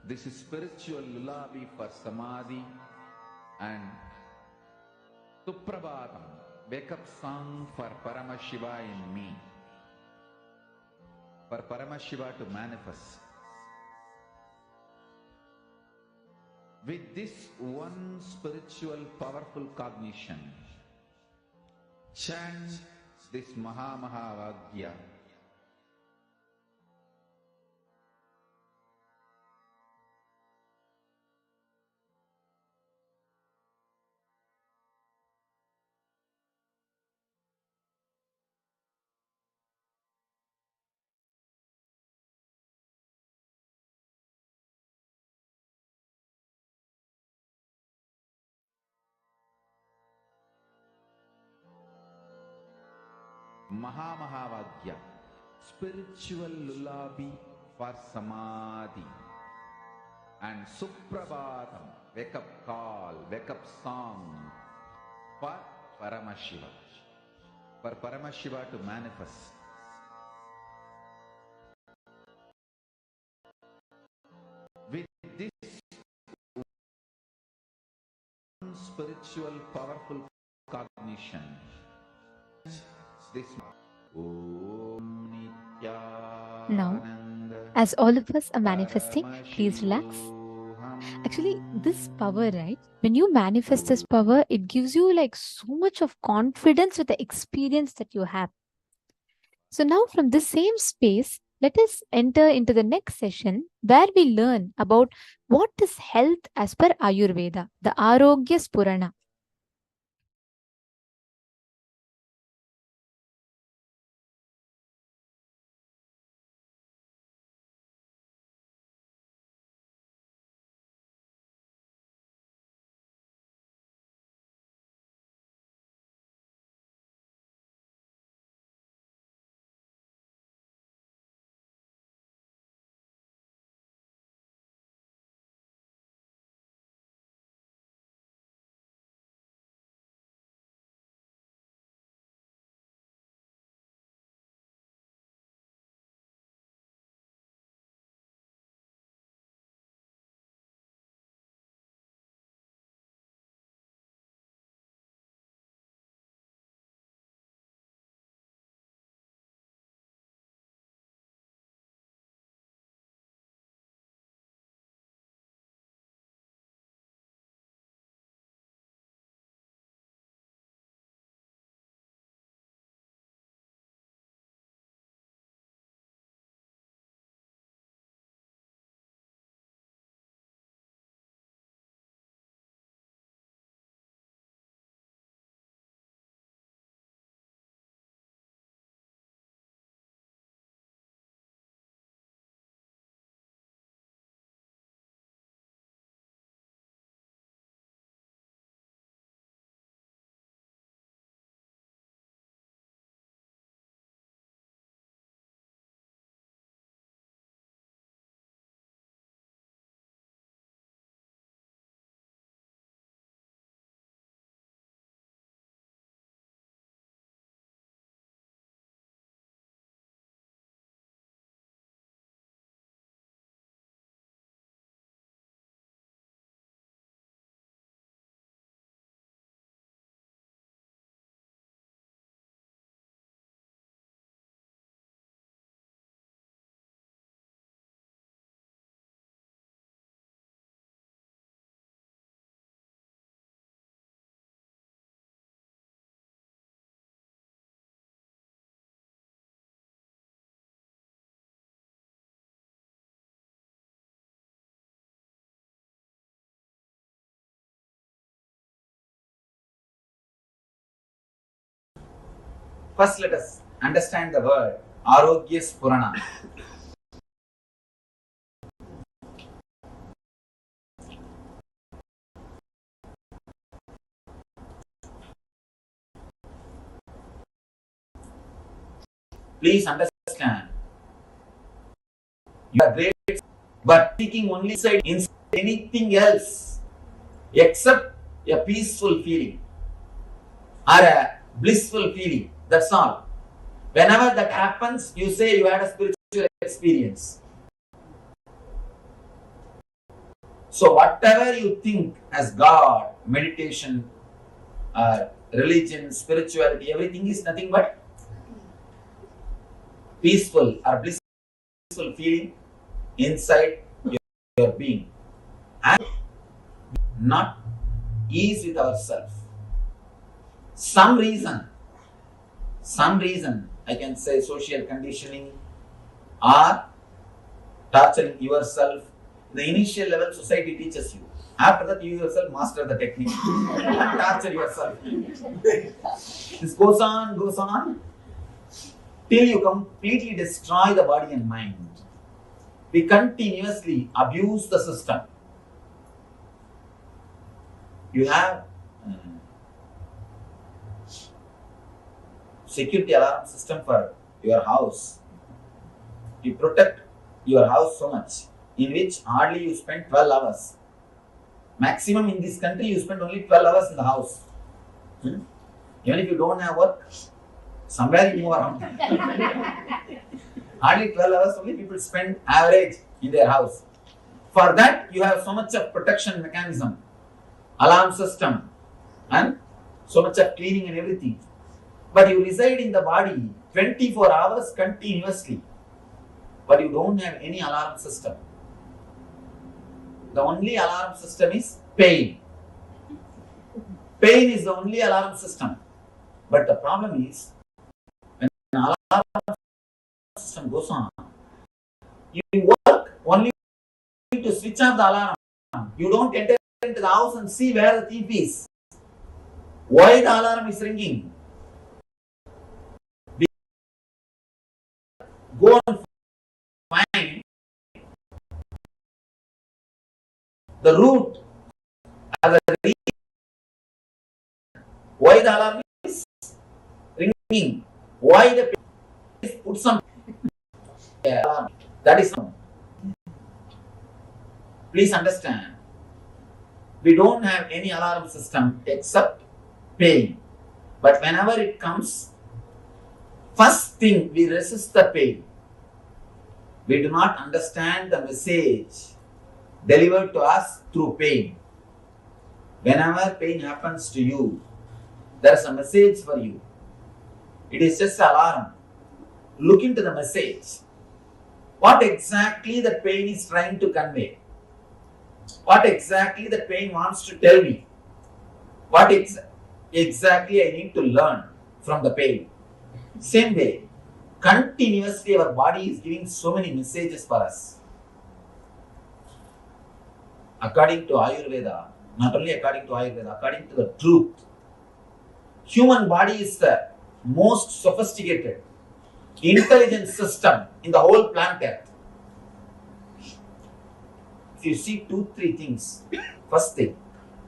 This is spiritual lullaby for Samadhi. And Suprabhatam, wake up song for Paramashiva in me. For Paramashiva to manifest. With this one spiritual powerful cognition, chant this Mahavagya. Mahavagya, spiritual lullaby for Samadhi. And Suprabhatam, wake up call, wake up song for Paramashiva. For Paramashiva to manifest. With this spiritual powerful cognition, this Now, as all of us are manifesting, please relax. Actually, this power, right? When you manifest this power, it gives you like so much of confidence with the experience that you have. So now from this same space, let us enter into the next session where we learn about what is health as per Ayurveda, the Arogya Spurana. First, let us understand the word Arogya Spurana. Please understand. You are great, but seeking only inside anything else except a peaceful feeling or a blissful feeling. That's all. Whenever that happens, you say you had a spiritual experience. So whatever you think as God, meditation, religion, spirituality, everything is nothing but peaceful or blissful feeling inside your being. And not ease with ourselves. Some reason, I can say social conditioning or torturing yourself. The initial level society teaches you. After that, you yourself master the technique and torture yourself. This goes on till you completely destroy the body and mind. We continuously abuse the system. You have security alarm system for your house. You protect your house so much, in which hardly you spend 12 hours. Maximum in this country, you spend only 12 hours in the house. Even if you don't have work, somewhere you move around. Hardly 12 hours only people spend average in their house. For that, you have so much of protection mechanism, alarm system, and so much of cleaning and everything. But you reside in the body 24 hours continuously, but you don't have any alarm system. The only alarm system is pain. Pain is the only alarm system. But the problem is, when an alarm system goes on, you work only to switch off the alarm. You don't enter into the house and see where the thief is. Why the alarm is ringing? Go and find the root or the reason why the alarm is ringing. Why the patient put some alarm. That is wrong. Please understand. We don't have any alarm system except pain. But whenever it comes, first thing we resist the pain. We do not understand the message delivered to us through pain. Whenever pain happens to you, there is a message for you. It is just an alarm. Look into the message. What exactly the pain is trying to convey? What exactly the pain wants to tell me? What exactly I need to learn from the pain? Same way, continuously our body is giving so many messages for us. According to Ayurveda, not only according to Ayurveda, according to the truth, human body is the most sophisticated, intelligent system in the whole planet Earth. If you see 2-3 things, first thing,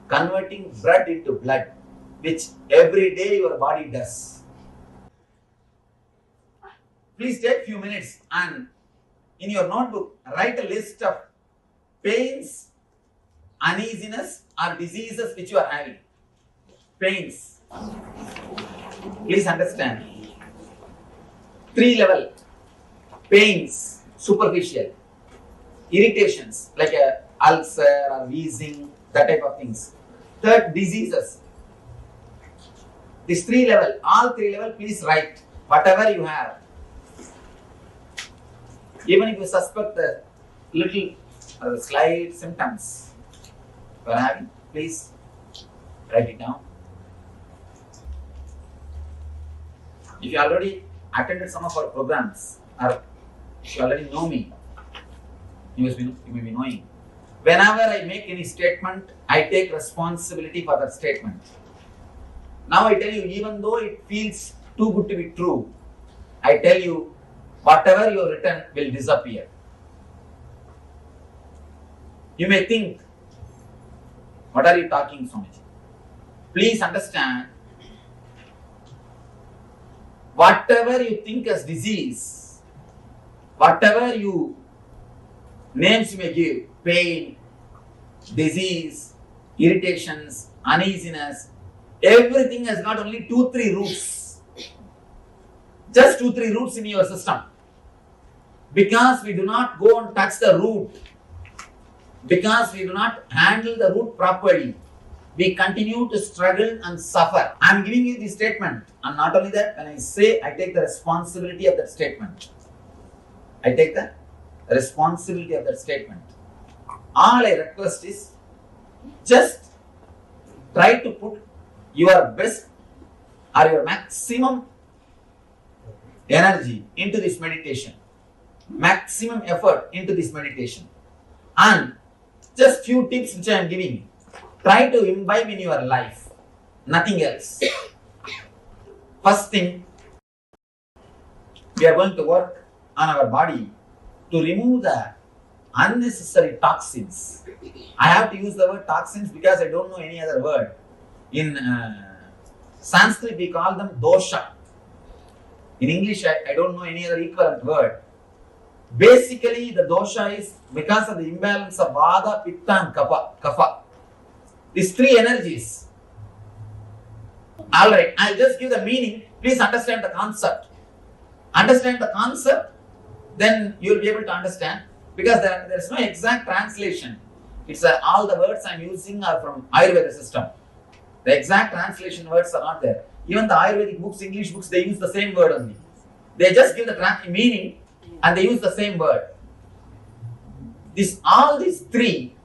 converting blood into blood, which every day your body does. Please take a few minutes and in your notebook, write a list of pains, uneasiness or diseases which you are having. Pains. Please understand. 3 level. Pains, superficial. Irritations like a ulcer or wheezing, that type of things. Third, diseases. This 3 level, all 3 level, please write whatever you have. Even if you suspect the little slight symptoms you are having, please write it down. If you already attended some of our programs or if you already know me, you may be knowing. Whenever I make any statement, I take responsibility for that statement. Now I tell you, even though it feels too good to be true, I tell you, whatever you have written will disappear. You may think, what are you talking so much? Please understand, whatever you think as disease, whatever you names you may give, pain, disease, irritations, uneasiness, everything has got only 2-3 roots. Just 2-3 roots in your system. Because we do not go and touch the root, because we do not handle the root properly, we continue to struggle and suffer. I am giving you this statement, and not only that, when I say, I take the responsibility of that statement. I take the responsibility of that statement. All I request is, just try to put your best or your maximum energy into this meditation, maximum effort into this meditation, and just few tips which I am giving you. Try to imbibe in your life, nothing else. First thing, we are going to work on our body to remove the unnecessary toxins. I have to use the word toxins because I don't know any other word. In Sanskrit, we call them dosha. In English, I don't know any other equivalent word. Basically, the dosha is because of the imbalance of vata, pitta and kapha. These 3 energies. Alright, I'll just give the meaning. Please understand the concept. Understand the concept, then you will be able to understand. Because there is no exact translation. It's all the words I'm using are from Ayurveda system. The exact translation words are not there. Even the Ayurvedic books, English books, they use the same word only. They just give the meaning and they use the same word. All these 3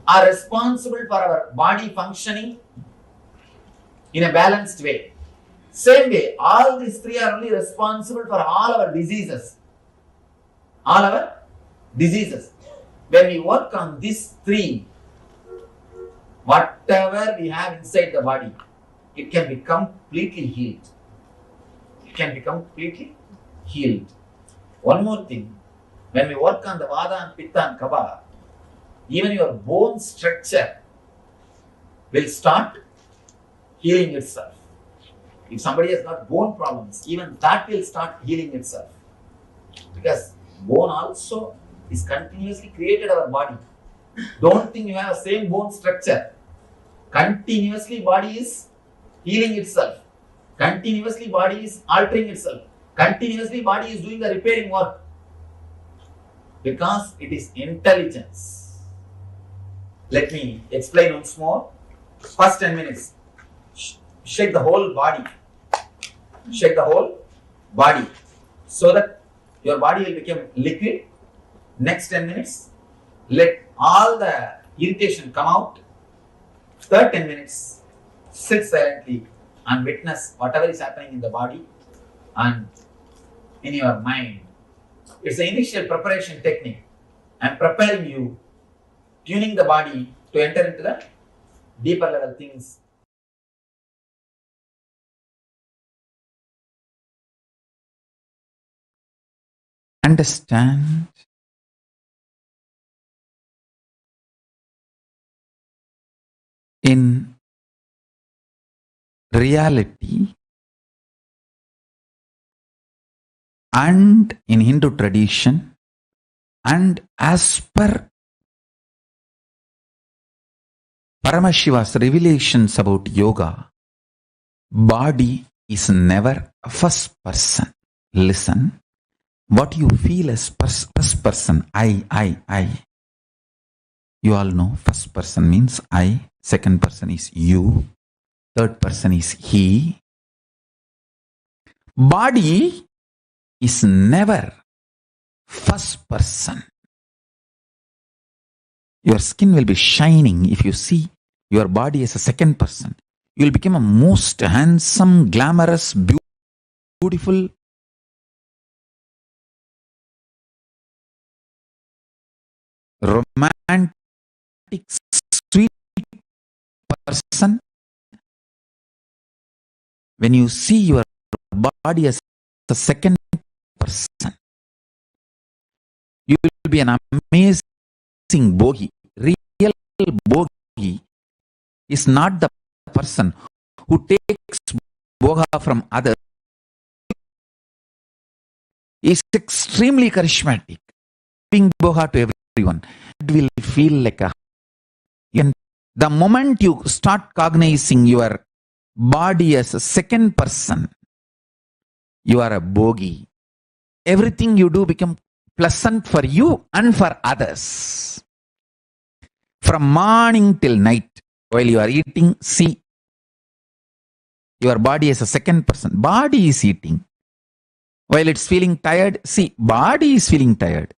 are responsible for our body functioning in a balanced way. Same way, all these 3 are only responsible for all our diseases. All our diseases. When we work on these 3, whatever we have inside the body, it can be completely healed. It can be completely healed. One more thing, when we work on the vata and pitta and kapha, even your bone structure will start healing itself. If somebody has got bone problems, even that will start healing itself. Because bone also is continuously created our body. Don't think you have the same bone structure. Continuously body is healing itself. Continuously body is altering itself. Continuously body is doing the repairing work. Because it is intelligence. Let me explain once more. First 10 minutes. Shake the whole body. Shake the whole body. So that your body will become liquid. Next 10 minutes. Let all the irritation come out. Third 10 minutes. Sit silently and witness whatever is happening in the body and in your mind. It's the initial preparation technique. I'm preparing you, tuning the body to enter into the deeper level things. Understand in reality and in Hindu tradition and as per Paramashiva's revelations about yoga, body is never a first person. Listen, what you feel as first person, I. You all know first person means I, second person is you, third person is he. Body is never first person. Your skin will be shining if you see your body as a second person. You will become a most handsome, glamorous, beautiful, romantic, sweet person. When you see your body as a second person, you will be an amazing bogi. Real bogi is not the person who takes boga from others is extremely charismatic, giving boha to everyone. It will feel like a... The moment you start cognizing your body as a second person, you are a bogey. Everything you do becomes pleasant for you and for others. From morning till night, while you are eating, see your body as a second person. Body is eating. While it's feeling tired, see, body is feeling tired.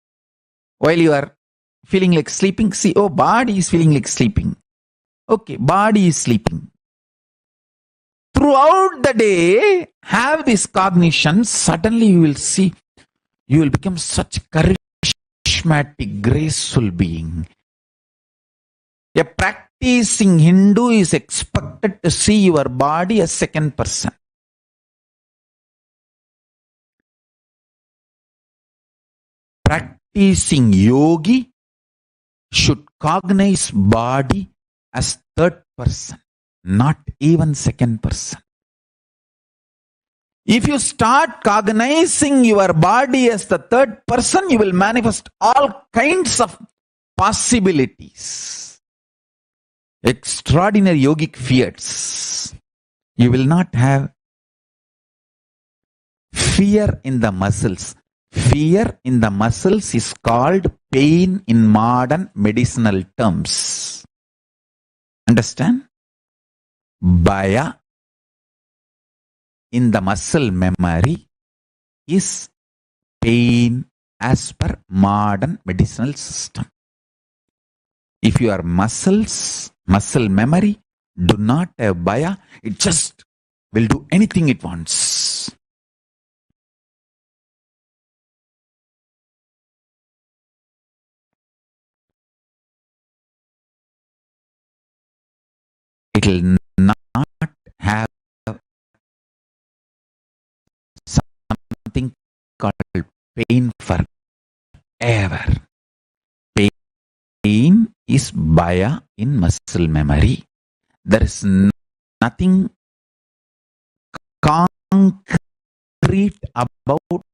While you are feeling like sleeping, see, oh, body is feeling like sleeping. Okay, body is sleeping. Throughout the day, have this cognition. Suddenly you will see, you will become such charismatic, graceful being. A practicing Hindu is expected to see your body as second person. Practicing yogi should cognize body as third person, not even second person. If you start cognizing your body as the third person, you will manifest all kinds of possibilities. Extraordinary yogic fiats. You will not have fear in the muscles. Fear in the muscles is called pain in modern medicinal terms. Understand? Bhaya in the muscle memory is pain as per modern medicinal system. If your muscle memory do not have bhaya, it just will do anything it wants. It will not have something called pain forever. Pain is bhaya in muscle memory. There is nothing concrete about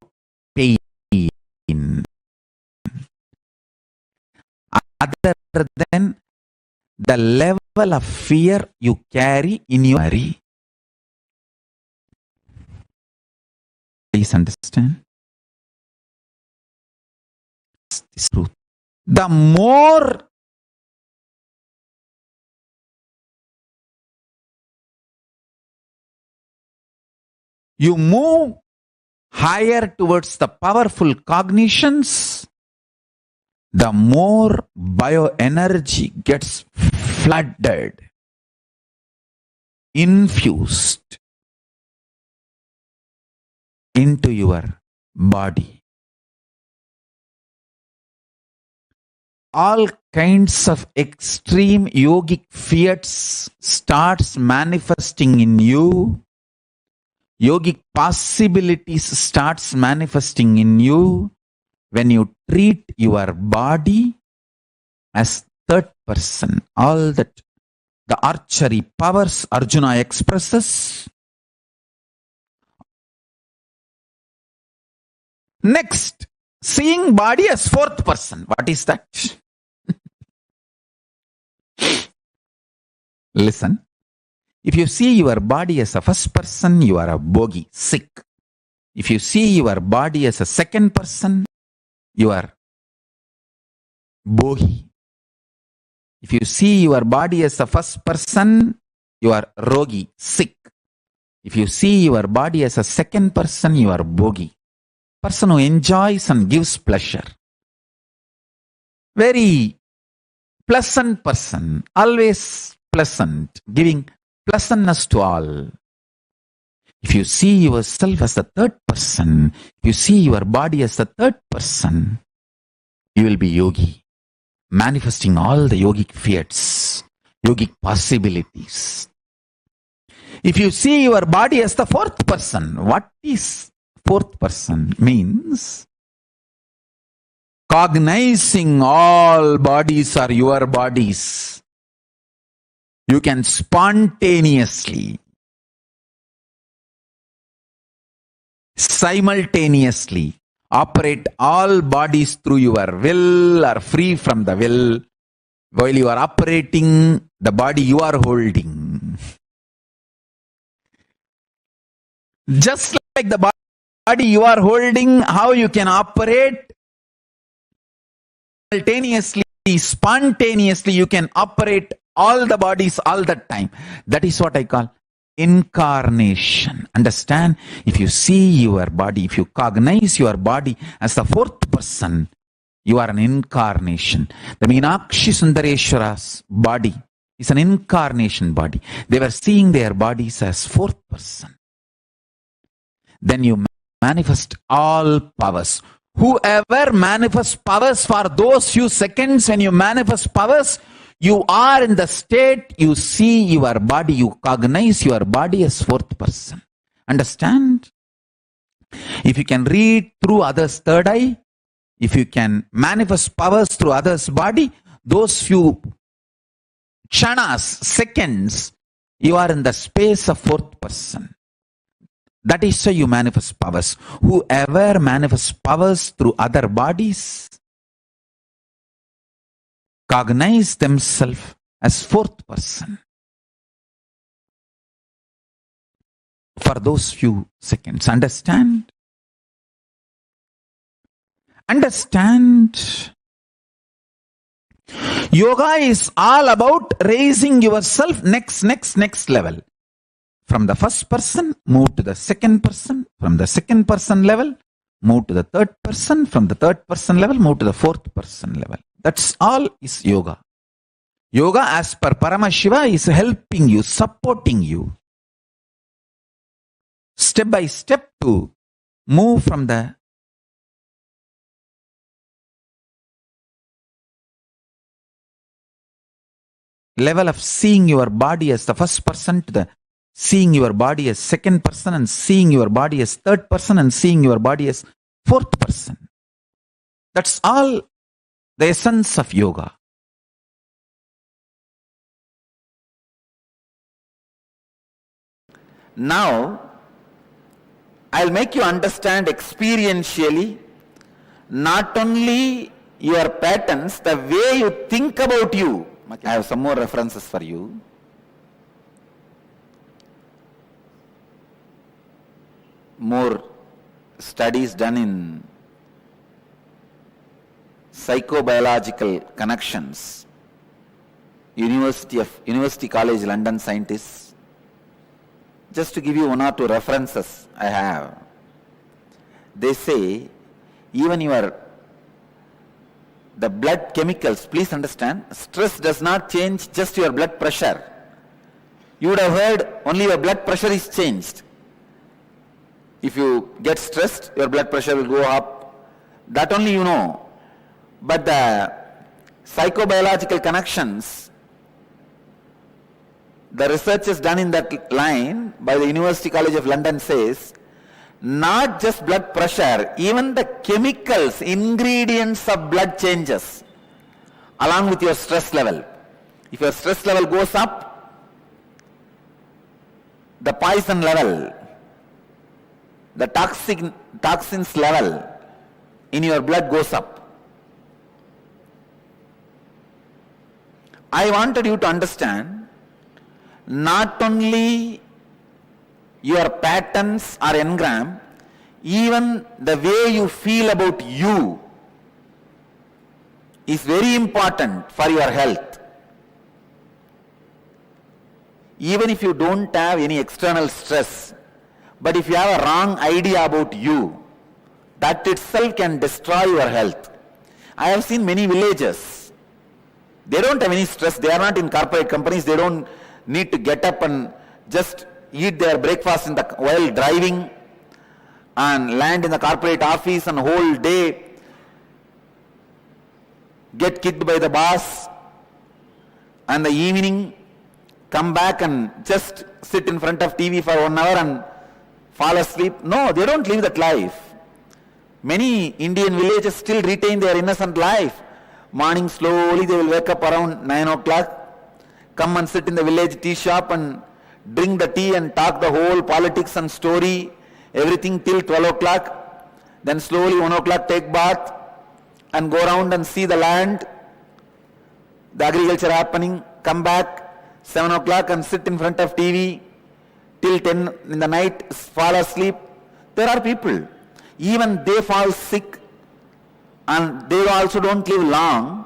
pain other than the level of fear you carry in your memory. Please understand. This is truth. The more you move higher towards the powerful cognitions, the more bioenergy gets flooded, infused into your body. All kinds of extreme yogic fiats starts manifesting in you. Yogic possibilities starts manifesting in you when you treat your body as third person. All that the archery powers Arjuna expresses. Next, seeing body as fourth person. What is that? Listen. If you see your body as a first person, you are a bogey, sick. If you see your body as a second person, you are bohi. If you see your body as a first person, you are rogi, sick. If you see your body as a second person, you are bogi, person who enjoys and gives pleasure. Very pleasant person, always pleasant, giving pleasantness to all. If you see yourself as the third person, if you see your body as the third person, you will be yogi, manifesting all the yogic fiats, yogic possibilities. If you see your body as the fourth person, what is fourth person? Means cognizing all bodies are your bodies. You can spontaneously, simultaneously, operate all bodies through your will or free from the will, while you are operating the body you are holding. Just like the body you are holding, how you can operate simultaneously, spontaneously, you can operate all the bodies all the time. That is what I call incarnation. Understand? If you see your body, if you cognize your body as the fourth person, you are an incarnation. The Meenakshi Sundareshwara's body is an incarnation body. They were seeing their bodies as fourth person. Then you manifest all powers. Whoever manifests powers for those few seconds, when you manifest powers, you are in the state, you see your body, you cognize your body as fourth person. Understand? If you can read through others' third eye, if you can manifest powers through others' body, those few chanas, seconds, you are in the space of fourth person. That is how you manifest powers. Whoever manifests powers through other bodies cognize themselves as fourth person for those few seconds. Understand? Understand? Yoga is all about raising yourself next level. From the first person, move to the second person. From the second person level, move to the third person. From the third person level, move to the fourth person level. That's all is yoga. Yoga, as per Paramashivam, is helping you, supporting you, step by step, to move from the level of seeing your body as the first person to the seeing your body as second person, and seeing your body as third person, and seeing your body as fourth person. That's all the essence of yoga. Now, I'll make you understand experientially not only your patterns, the way you think about you. I have some more references for you. More studies done in psychobiological connections. University College London scientists. Just to give you one or two references I have. They say even the blood chemicals, please understand, stress does not change just your blood pressure. You would have heard only your blood pressure is changed. If you get stressed, your blood pressure will go up. That only you know. But the psychobiological connections, the research is done in that line by the University College of London says, not just blood pressure, even the chemicals, ingredients of blood changes along with your stress level. If your stress level goes up, the poison level, the toxins level in your blood goes up. I wanted you to understand not only your patterns are engram, even the way you feel about you is very important for your health. Even if you don't have any external stress, but if you have a wrong idea about you, that itself can destroy your health. I have seen many villages. They don't have any stress. They are not in corporate companies. They don't need to get up and just eat their breakfast while driving and land in the corporate office and whole day get kicked by the boss, and the evening come back and just sit in front of TV for 1 hour and fall asleep. No, they don't live that life. Many Indian villages still retain their innocent life. Morning slowly they will wake up around 9 o'clock, come and sit in the village tea shop and drink the tea and talk the whole politics and story, everything till 12 o'clock. Then slowly 1 o'clock take bath and go around and see the land, the agriculture happening, come back 7 o'clock and sit in front of TV till 10 in the night, fall asleep. There are people, even they fall sick and they also don't live long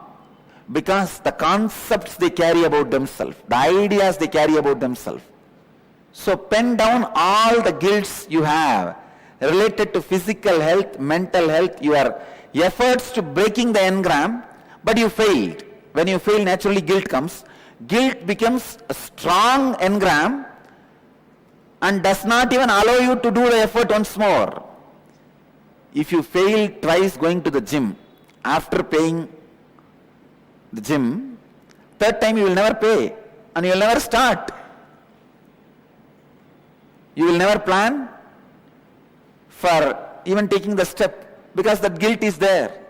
because the concepts they carry about themselves, the ideas they carry about themselves. So pen down all the guilts you have related to physical health, mental health, your efforts to breaking the engram, but you failed. When you fail, naturally guilt comes. Guilt becomes a strong engram and does not even allow you to do the effort once more. If you fail twice going to the gym, after paying the gym, third time you will never pay and you will never start. You will never plan for even taking the step because that guilt is there.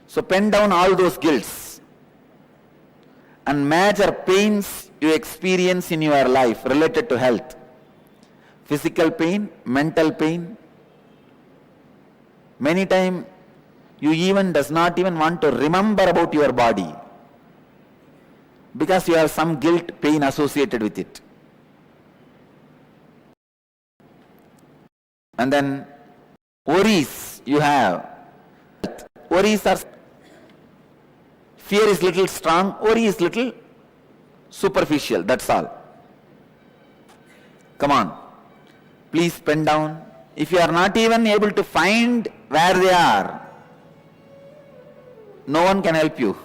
So pen down all those guilts and major pains you experience in your life related to health. Physical pain, mental pain. Many times you even does not even want to remember about your body because you have some guilt, pain associated with it. And then worries you have. Worries are, fear is little strong, worry is little superficial, that's all. Come on, please pen down. If you are not even able to find where they are, no one can help you.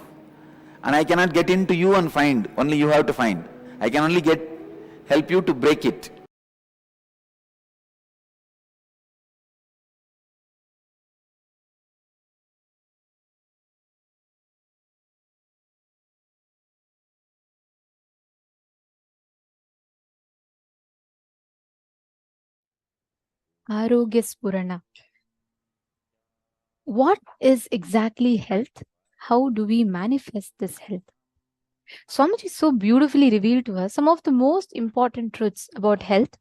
And I cannot get into you and find, only you have to find. I can only help you to break it. Arogya Spurana. What is exactly health? How do we manifest this health? Swamiji so beautifully revealed to us some of the most important truths about health,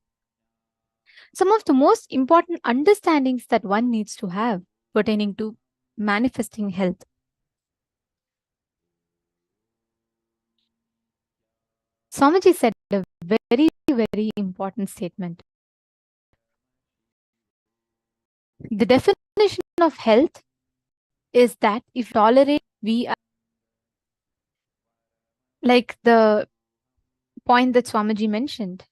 some of the most important understandings that one needs to have pertaining to manifesting health. Swamiji said a very, very important statement. The definition of health is that if tolerate, we are like the point that Swamiji mentioned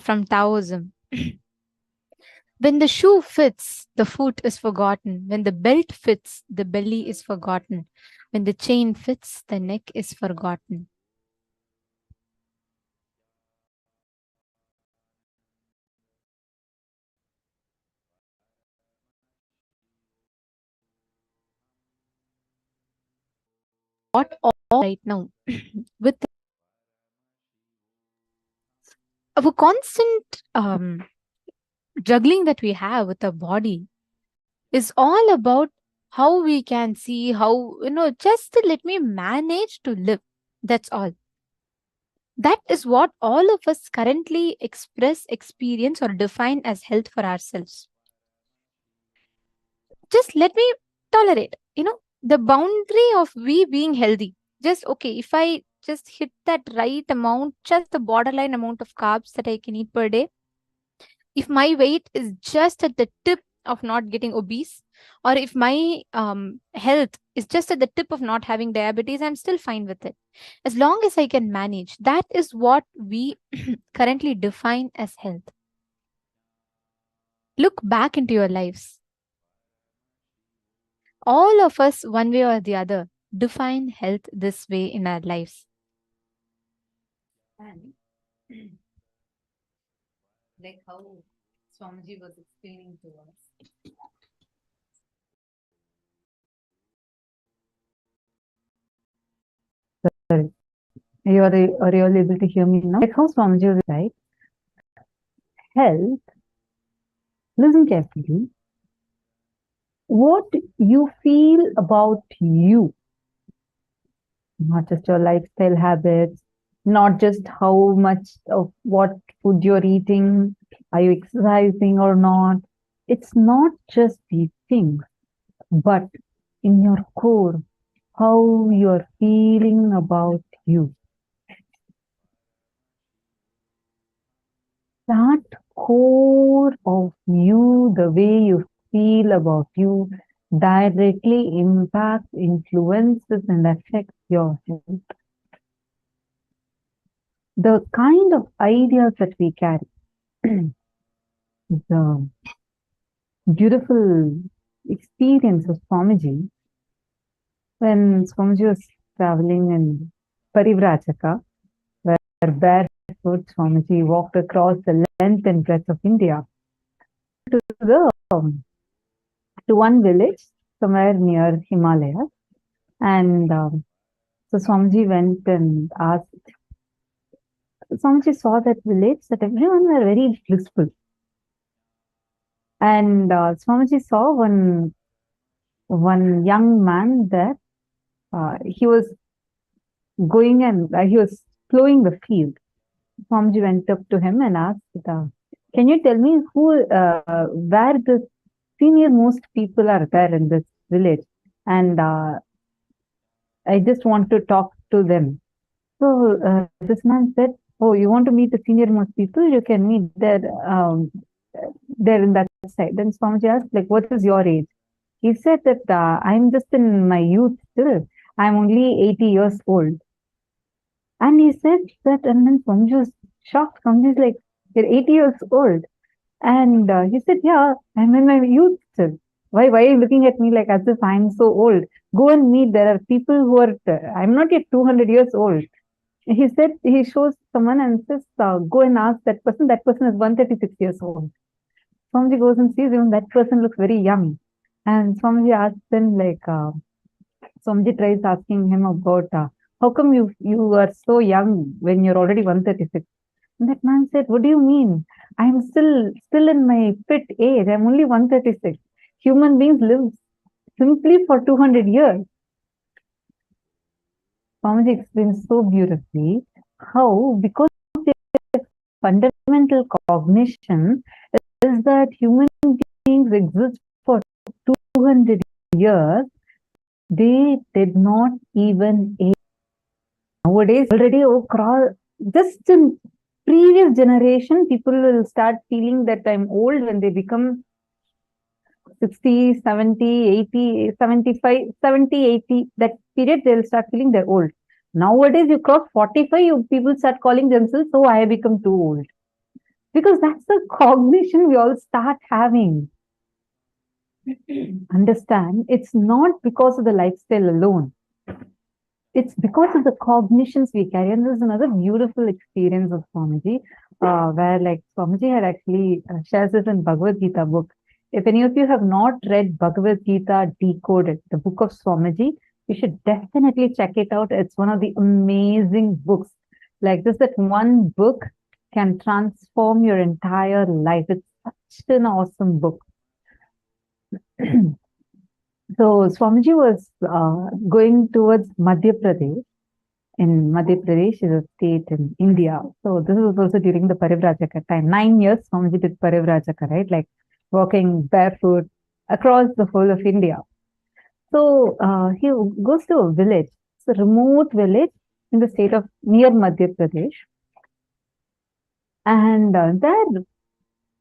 from Taoism. When the shoe fits, the foot is forgotten. When the belt fits, the belly is forgotten. When the chain fits, the neck is forgotten. What all right now with our constant juggling that we have with our body is all about how we can see how, just to let me manage to live. That's all. That is what all of us currently express, experience, or define as health for ourselves. Just let me tolerate, the boundary of we being healthy. Just, okay, if I just hit that right amount, just the borderline amount of carbs that I can eat per day, if my weight is just at the tip of not getting obese, or if my health is just at the tip of not having diabetes, I'm still fine with it. As long as I can manage, that is what we currently define as health. Look back into your lives. All of us, one way or the other, define health this way in our lives. And like how Swamiji was explaining to us. Sorry. Are you all able to hear me now? Like how Swamiji was right. Health, listen carefully. What you feel about you, not just your lifestyle habits, not just how much of what food you're eating, are you exercising or not. It's not just the things, but in your core, how you're feeling about you. That core of you, the way you feel about you, directly impacts, influences, and affects your health. The kind of ideas that we carry, the beautiful experience of Swamiji, when Swamiji was traveling in Parivrajaka, where barefoot Swamiji walked across the length and breadth of India to one village somewhere near Himalaya, and so Swamiji went and asked. Swamiji saw that village that everyone were very blissful, and Swamiji saw one young man there. He was going and he was plowing the field. Swamiji went up to him and asked, "Can you tell me where the senior most people are there in this village? And I just want to talk to them." So this man said, "Oh, you want to meet the senior most people? You can meet there in that side." Then Swamiji asked, like, "What is your age?" He said that I'm just in my youth still. I'm only 80 years old. And he said that, and then Swamiji was shocked. Swamiji is like, "You're 80 years old." And he said, "Yeah, I'm in my youth still. Why are you looking at me like as if I'm so old? Go and meet. There are people who are, I'm not yet 200 years old." He said, he shows someone and says, "Go and ask that person. That person is 136 years old." Swamiji goes and sees him. That person looks very young. And Swamiji asks him, like, Swamiji tries asking him about, how come you are so young when you're already 136? And that man said, "What do you mean? I'm still in my fit age. I'm only 136. Human beings live simply for 200 years. Swamiji explains so beautifully how, because of their fundamental cognition, is that human beings exist for 200 years. They did not even age. Nowadays, already just in previous generation, people will start feeling that I'm old when they become 60, 70, 80, 75, 70, 80, that period, they'll start feeling they're old. Nowadays, you cross 45, people start calling themselves, "Oh, I have become too old." Because that's the cognition we all start having. Understand, it's not because of the lifestyle alone. It's because of the cognitions we carry. And there's another beautiful experience of Swamiji, where like Swamiji had actually shares this in Bhagavad Gita book. If any of you have not read Bhagavad Gita Decoded, the book of Swamiji, you should definitely check it out. It's one of the amazing books. Like this, that one book can transform your entire life. It's such an awesome book. So Swamiji was going towards Madhya Pradesh. In Madhya Pradesh is a state in India. So this was also during the Parivrajaka time. 9 years Swamiji did Parivrajaka, right? Like walking barefoot across the whole of India. So he goes to a village. It's a remote village in the state of near Madhya Pradesh. And there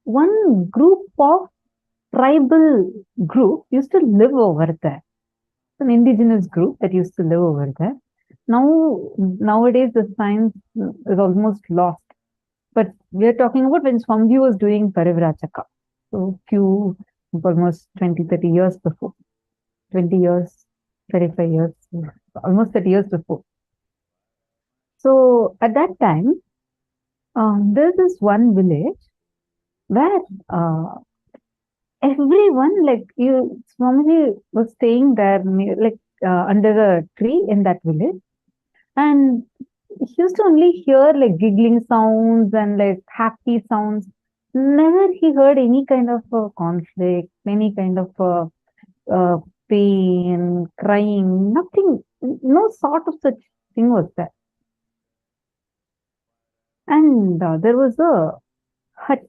one group of tribal group used to live over there. An indigenous group that used to live over there. Nowadays, the science is almost lost. But we are talking about when Swamiji was doing Parivrajaka. So almost 20, 30 years before. 20 years, 25 years, almost 30 years before. So at that time, there's this one village where everyone, like Swamiji was staying there, under a tree in that village, and he used to only hear like giggling sounds and like happy sounds. Never he heard any kind of conflict, any kind of pain, crying, nothing, no sort of such thing was there. And there was a hut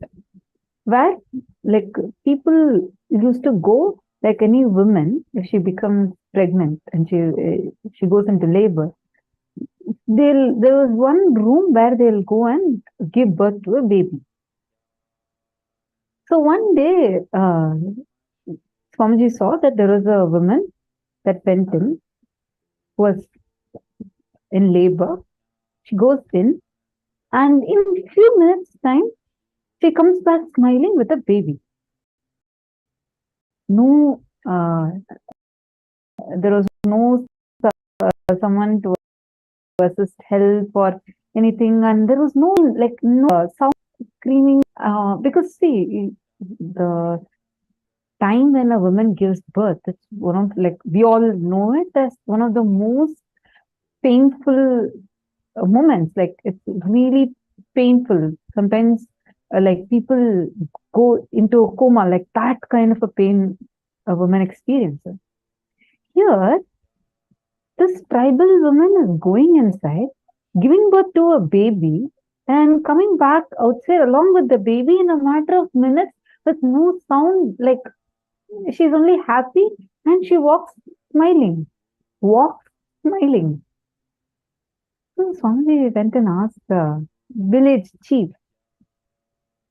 where like people used to go Like any woman, if she becomes pregnant and she goes into labor, there was one room where they'll go and give birth to a baby. So one day, Swamiji saw that there was a woman that went in, was in labor. She goes in, and in a few minutes' time, she comes back smiling with a baby. No, there was no someone to assist help or anything, and there was no sound screaming. Because see, the time when a woman gives birth, it's one of we all know it as one of the most painful moments. Like it's really painful. Sometimes, people go into a coma, like that kind of a pain a woman experiences. Here, this tribal woman is going inside, giving birth to a baby, and coming back outside along with the baby in a matter of minutes with no sound. Like she's only happy and she walks smiling. Walks smiling. So Swamiji went and asked the village chief,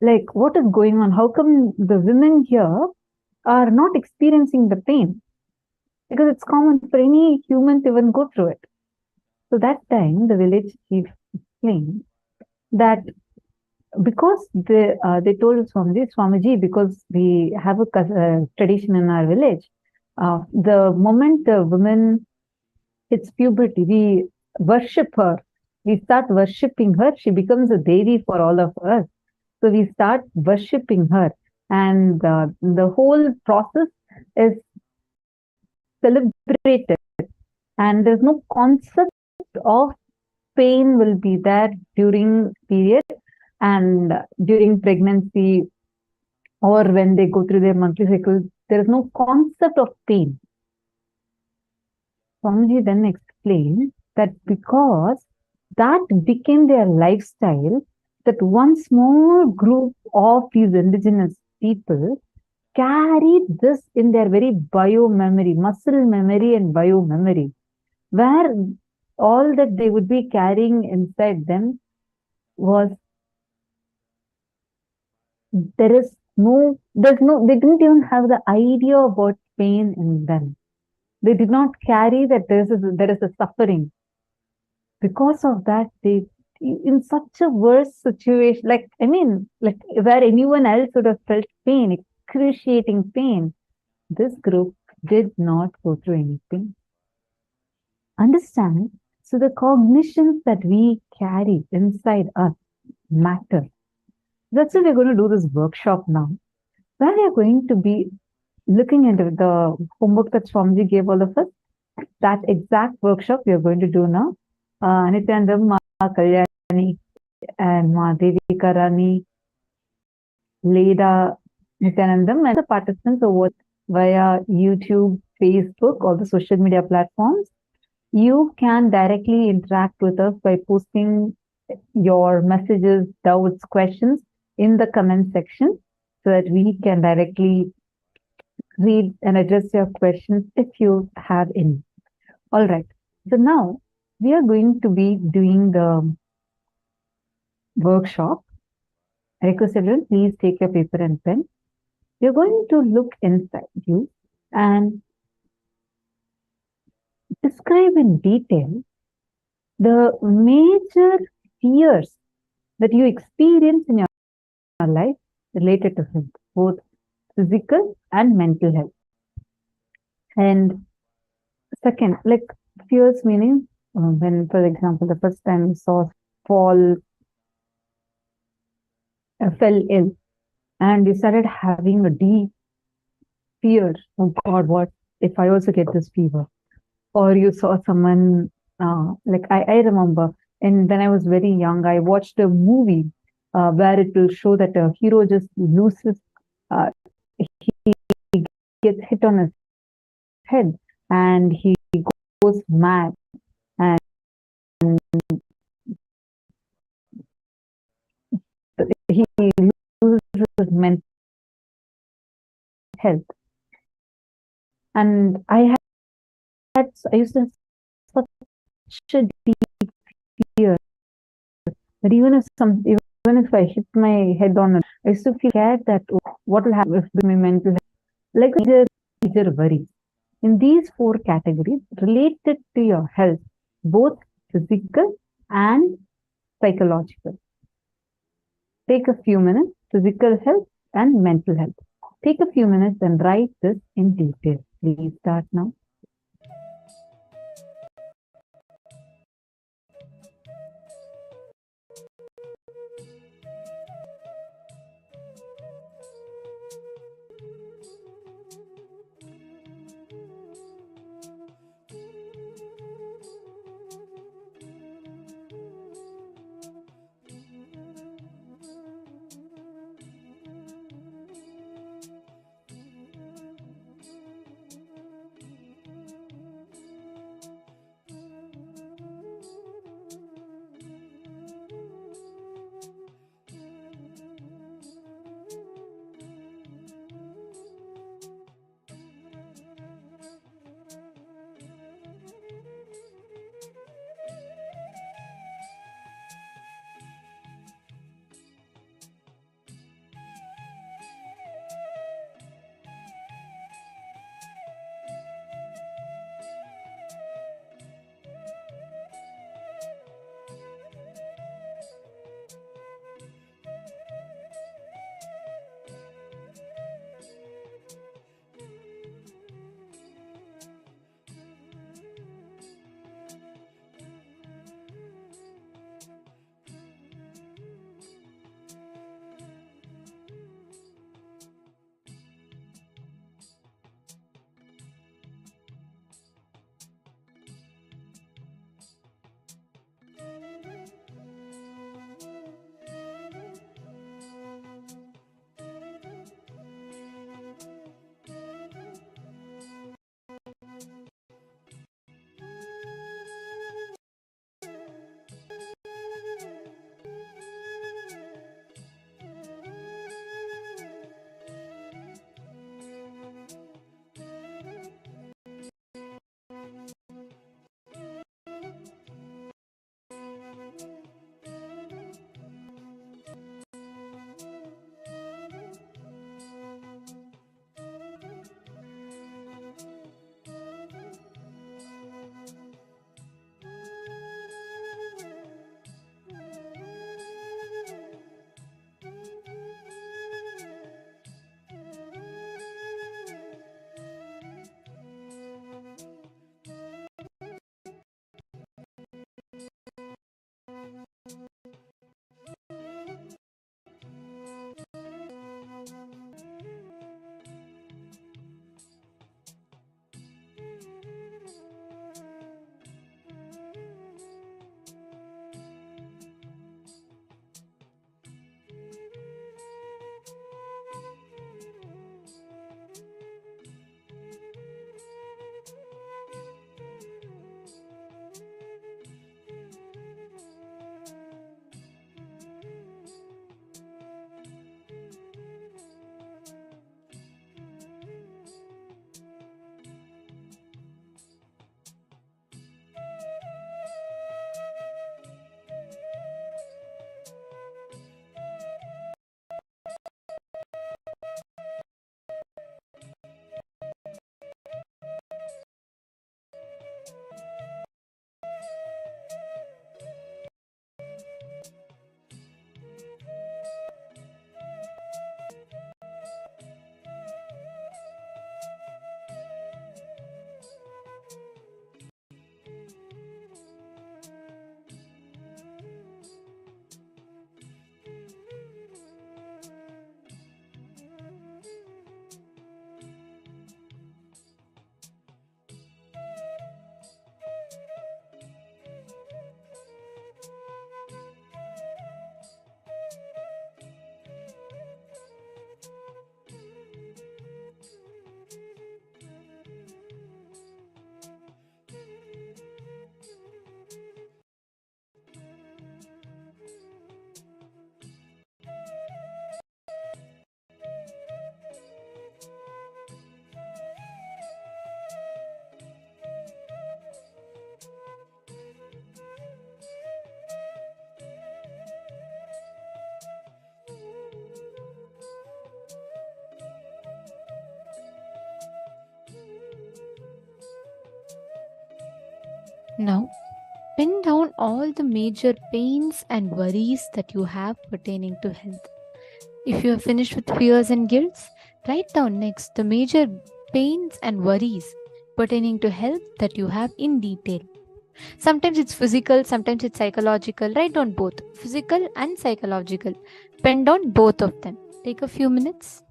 like, what is going on? How come the women here are not experiencing the pain? Because it's common for any human to even go through it. So that time, the village chief explained that because they told Swamiji, because we have a tradition in our village, the moment the woman hits puberty, we worship her. We start worshipping her. She becomes a deity for all of us. So we start worshipping her. And the whole process is celebrated. And there's no concept of pain will be there during period and during pregnancy or when they go through their monthly cycle. There is no concept of pain. Swamiji then explained that because that became their lifestyle, that one small group of these indigenous people carried this in their very bio memory, muscle memory and bio memory, where all that they would be carrying inside them was they didn't even have the idea about pain in them. They did not carry that there is a suffering. Because of that, they, in such a worse situation, where anyone else would have felt pain, excruciating pain, this group did not go through any pain. Understand? So the cognitions that we carry inside us matter. That's why we're going to do this workshop now, where we are going to be looking into the homework that Swamiji gave all of us. That exact workshop we are going to do now. Nithyananda, Ma Kalyani, and Ma Devika Rani, Leda Nithyanandam, and the participants over via YouTube, Facebook, all the social media platforms. You can directly interact with us by posting your messages, doubts, questions in the comment section so that we can directly read and address your questions if you have any. All right. So now we are going to be doing the workshop. I request everyone, please take your paper and pen. You're going to look inside you and describe in detail the major fears that you experience in your life related to health, both physical and mental health. And second, like fears meaning when, for example, the first time you saw fell ill and you started having a deep fear, oh God, what if I also get this fever? Or you saw someone, I remember, and when I was very young, I watched a movie where it will show that a hero just loses, he gets hit on his head and he goes mad and he loses his mental health. And I used to have such a deep fear that even if I hit my head on it, I used to feel scared that what will happen if my mental health, like major worry. In these four categories related to your health, both physical and psychological. Take a few minutes, physical health and mental health. Take a few minutes and write this in detail. Please start now. Now, pin down all the major pains and worries that you have pertaining to health. If you have finished with fears and guilts, write down next the major pains and worries pertaining to health that you have in detail. Sometimes it's physical, sometimes it's psychological. Write down both physical and psychological. Pen down both of them. Take a few minutes.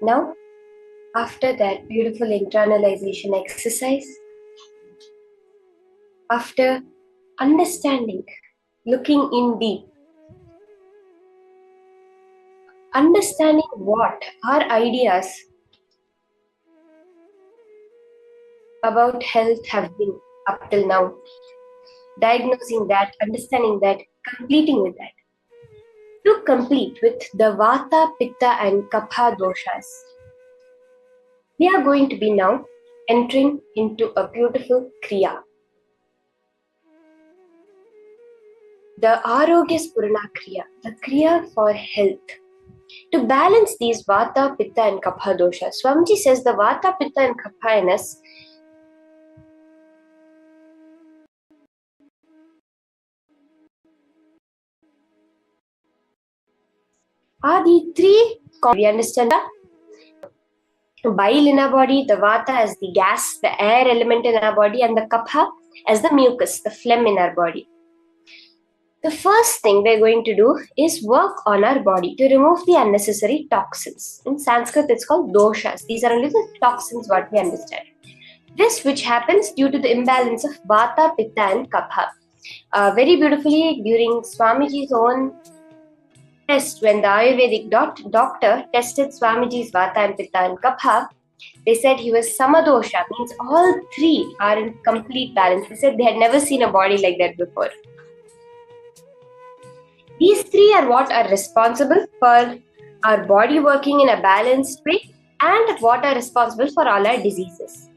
Now, after that beautiful internalization exercise, after understanding, looking in deep, understanding what our ideas about health have been up till now, diagnosing that, understanding that, completing with that. To complete with the Vata, Pitta and Kapha doshas, we are going to be now entering into a beautiful Kriya. The Arogya Spurana Kriya, the Kriya for health. To balance these Vata, Pitta and Kapha doshas, Swamiji says the Vata, Pitta and Kapha in us are the three, we understand that? Bile in our body, the Vata as the gas, the air element in our body, and the Kapha as the mucus, the phlegm in our body. The first thing we're going to do is work on our body to remove the unnecessary toxins. In Sanskrit, it's called doshas. These are only the toxins what we understand. This which happens due to the imbalance of Vata, Pitta and Kapha. Very beautifully during Swamiji's own test, when the Ayurvedic doctor tested Swamiji's Vata and Pitta and Kapha, they said he was Samadosha, means all three are in complete balance. They said they had never seen a body like that before. These three are what are responsible for our body working in a balanced way and what are responsible for all our diseases.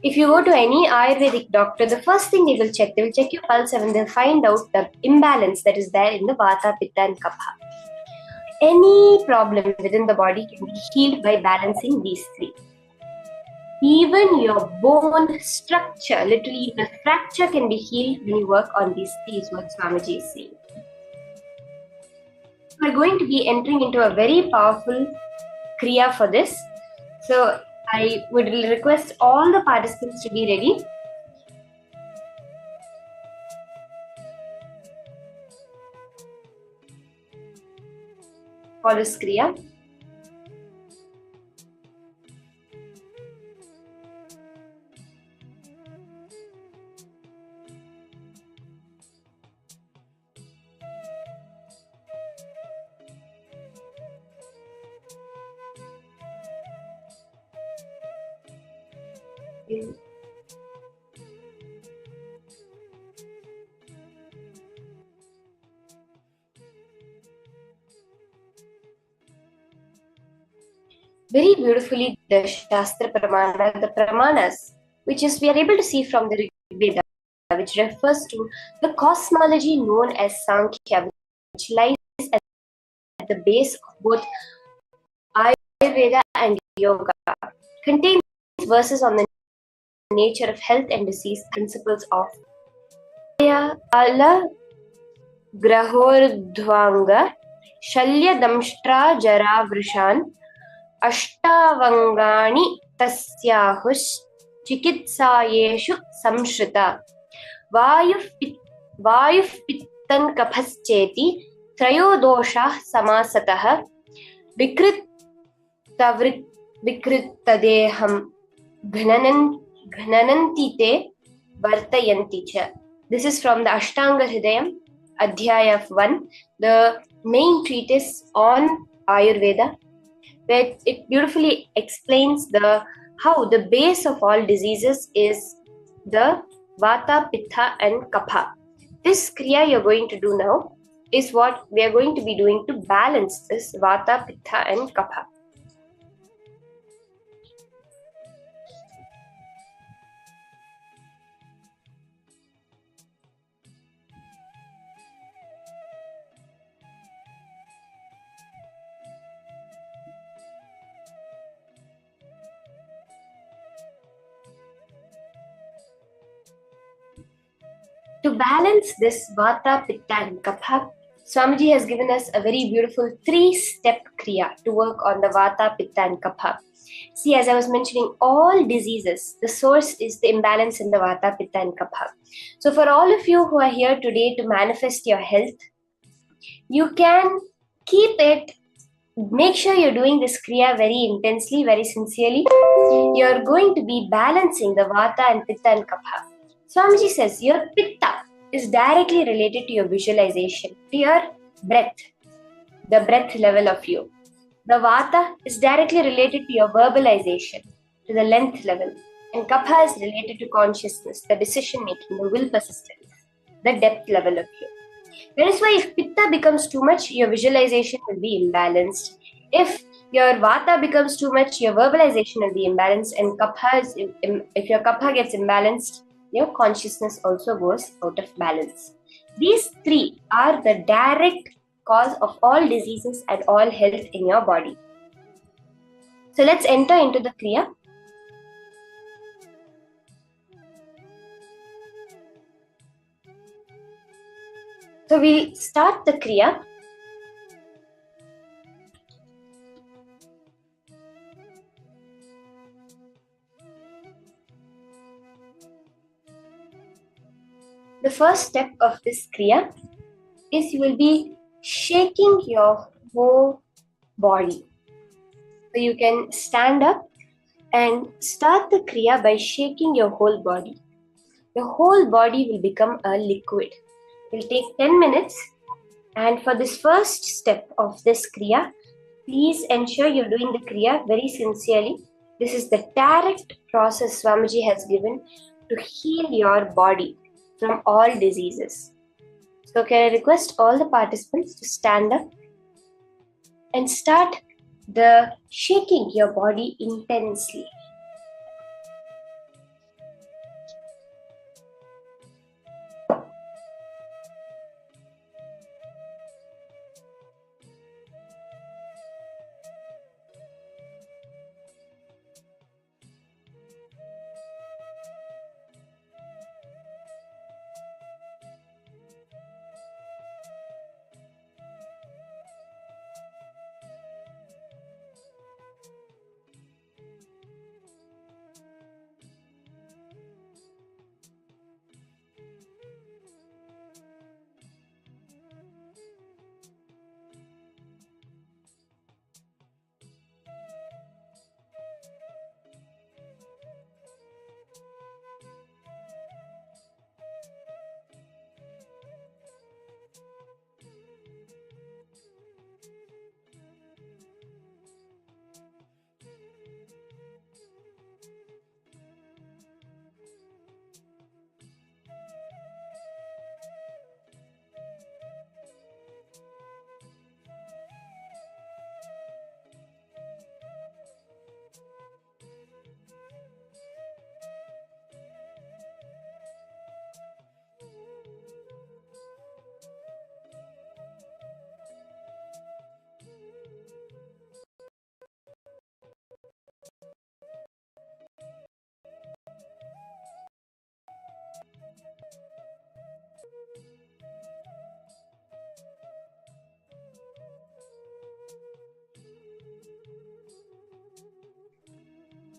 If you go to any Ayurvedic doctor, the first thing they will check your pulse and they'll find out the imbalance that is there in the Vata, Pitta and Kapha. Any problem within the body can be healed by balancing these three. Even your bone structure, literally the fracture can be healed when you work on these three, is what Swamiji is saying. We're going to be entering into a very powerful Kriya for this. So I would request all the participants to be ready. follows Kriya. Very beautifully, the Shastra Pramana, the Pramanas, which is we are able to see from the Rigveda, which refers to the cosmology known as Sankhya, which lies at the base of both Ayurveda and Yoga, contains verses on the nature of health and disease, principles of Ala Grahordhvanga, Shalya Damshtra Jara Vrishan, अष्टावंगानि तस्याहुश् चिकित्सायेषु संश्रिता वायुः पित्तं कफश्चेति त्रयो दोषाः समासतः विकृतदेहं घ्नन्ति ते वर्तयन्ति च. This is from the Ashtanga Hridayam, Adhyaya 1, the main treatise on Ayurveda, where it beautifully explains how the base of all diseases is the Vata, Pitta and Kapha. This Kriya you're going to do now is what we are going to be doing to balance this Vata, Pitta and Kapha. To balance this Vata, Pitta and Kapha, Swamiji has given us a very beautiful 3-step Kriya to work on the Vata, Pitta and Kapha. See, as I was mentioning, all diseases, the source is the imbalance in the Vata, Pitta and Kapha. So for all of you who are here today to manifest your health, you can make sure you're doing this Kriya very intensely, very sincerely. You're going to be balancing the Vata and Pitta and Kapha. Swamiji says your Pitta is directly related to your visualization, to your breath, the breath level of you. The Vata is directly related to your verbalization, to the length level. And Kapha is related to consciousness, the decision making, the will persistence, the depth level of you. That is why if Pitta becomes too much, your visualization will be imbalanced. If your Vata becomes too much, your verbalization will be imbalanced. And if your Kapha gets imbalanced, your consciousness also goes out of balance. These 3 are the direct cause of all diseases and all health in your body. So let's enter into the Kriya. So we'll start the Kriya. The first step of this Kriya is you will be shaking your whole body. So you can stand up and start the Kriya by shaking your whole body. Your whole body will become a liquid. It will take 10 minutes. And for this first step of this Kriya, please ensure you're doing the Kriya very sincerely. This is the direct process Swamiji has given to heal your body from all diseases. So can I request all the participants to stand up and start the shaking your body intensely.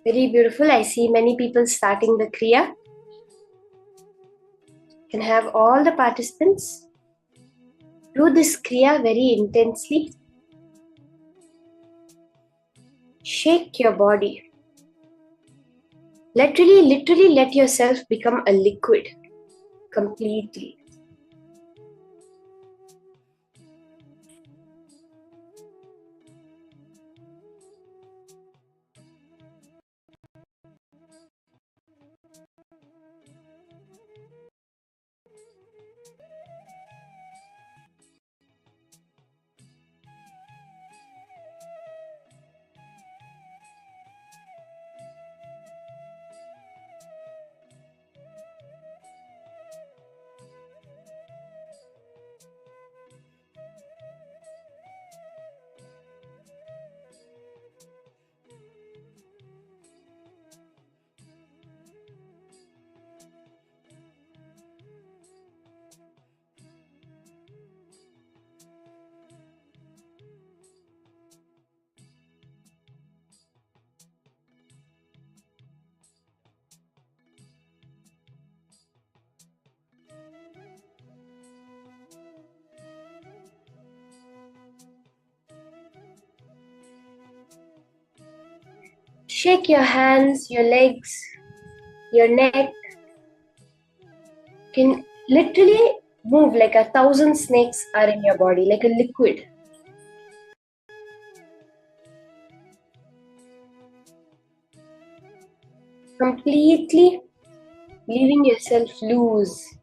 Very beautiful. I see many people starting the Kriya. Can have all the participants do this Kriya very intensely. Shake your body. Literally let yourself become a liquid completely. Shake your hands, your legs, your neck. Can literally move like 1,000 snakes are in your body, like a liquid. Completely leaving yourself loose.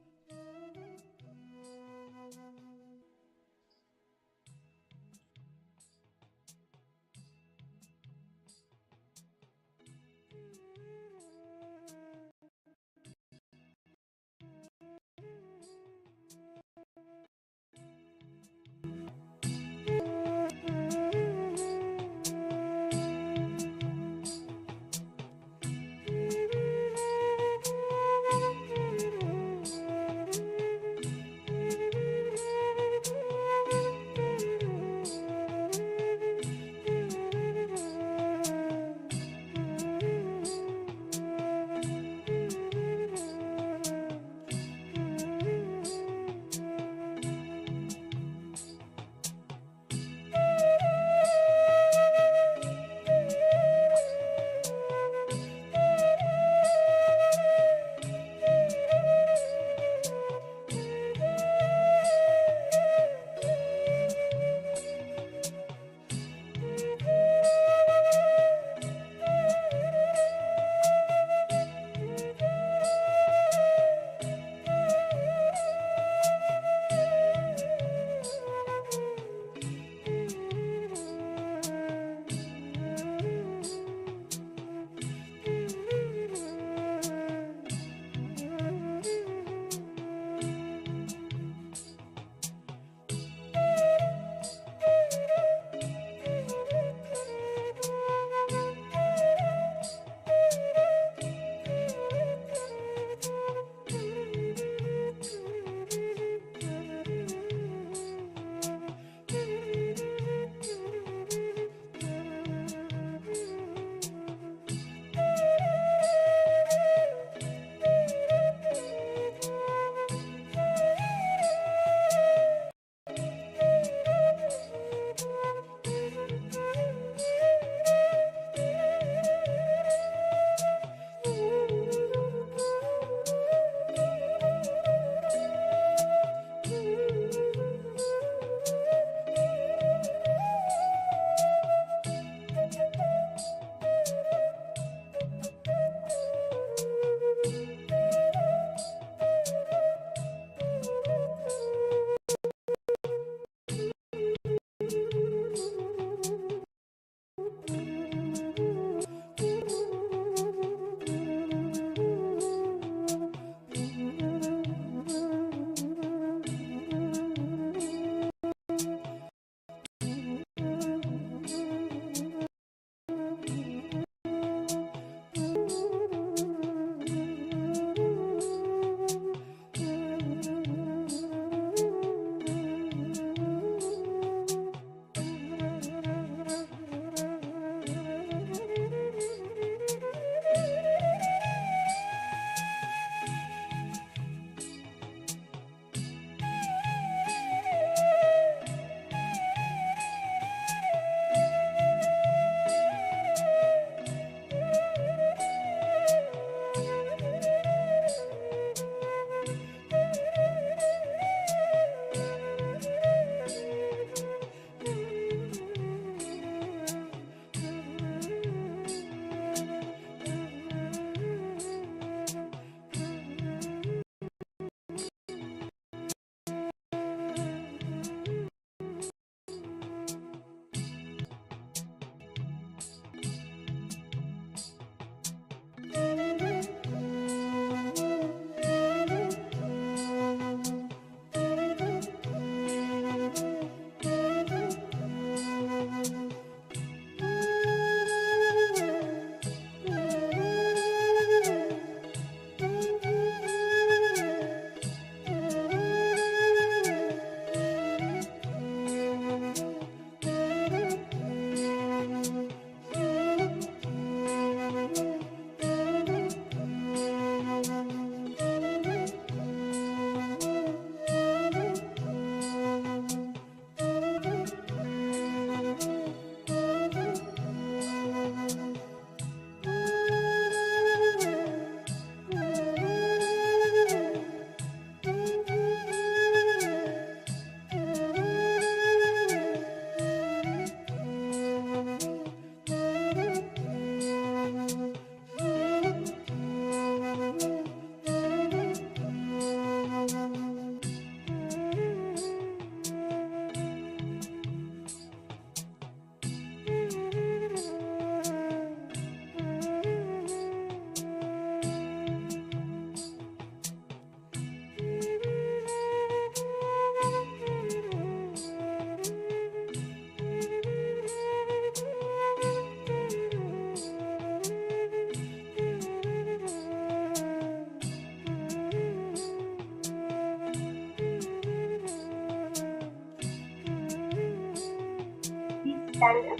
stand up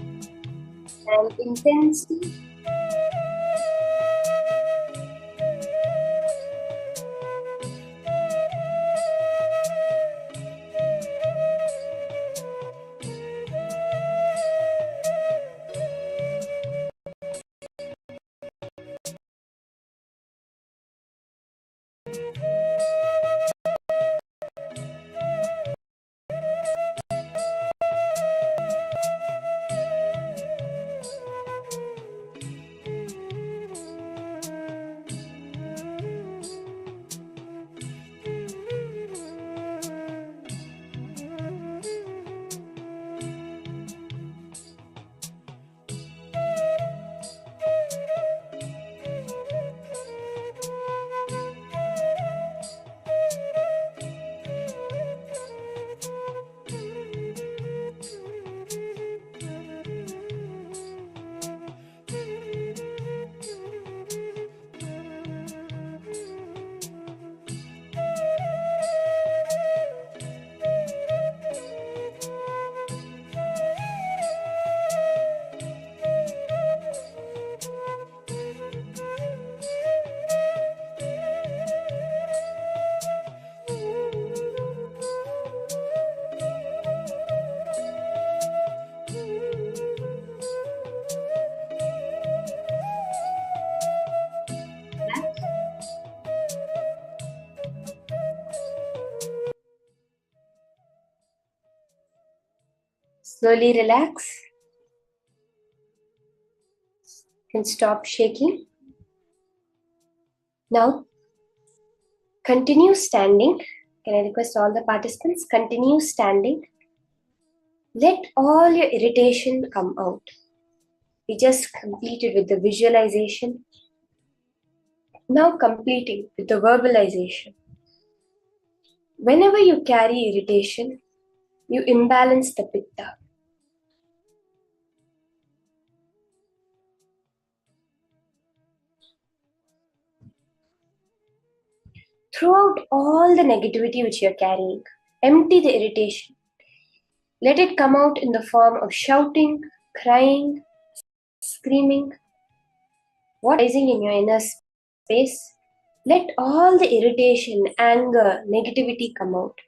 and intensely slowly relax and stop shaking. Now, continue standing. Can I request all the participants? Continue standing. Let all your irritation come out. We just completed with the visualization. Now completing with the verbalization. Whenever you carry irritation, you imbalance the pitta. Throw out all the negativity which you are carrying. Empty the irritation. Let it come out in the form of shouting, crying, screaming. What is rising in your inner space? Let all the irritation, anger, negativity come out.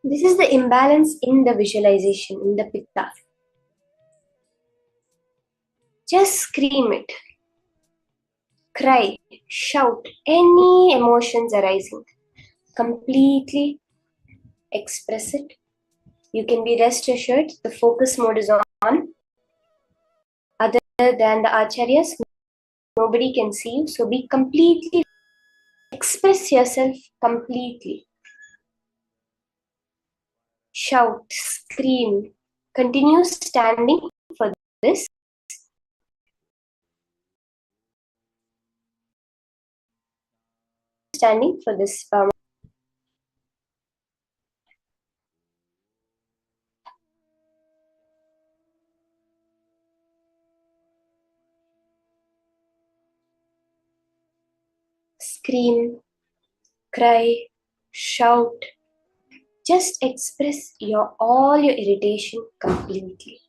This is the imbalance in the visualization, in the pitta. Just scream it. Cry, shout, any emotions arising. Completely express it. You can be rest assured the focus mode is on. Other than the acharyas, nobody can see you. So be completely, express yourself completely. Shout, scream. Continue standing for this. Standing for this scream, cry, shout. Just express all your irritation completely.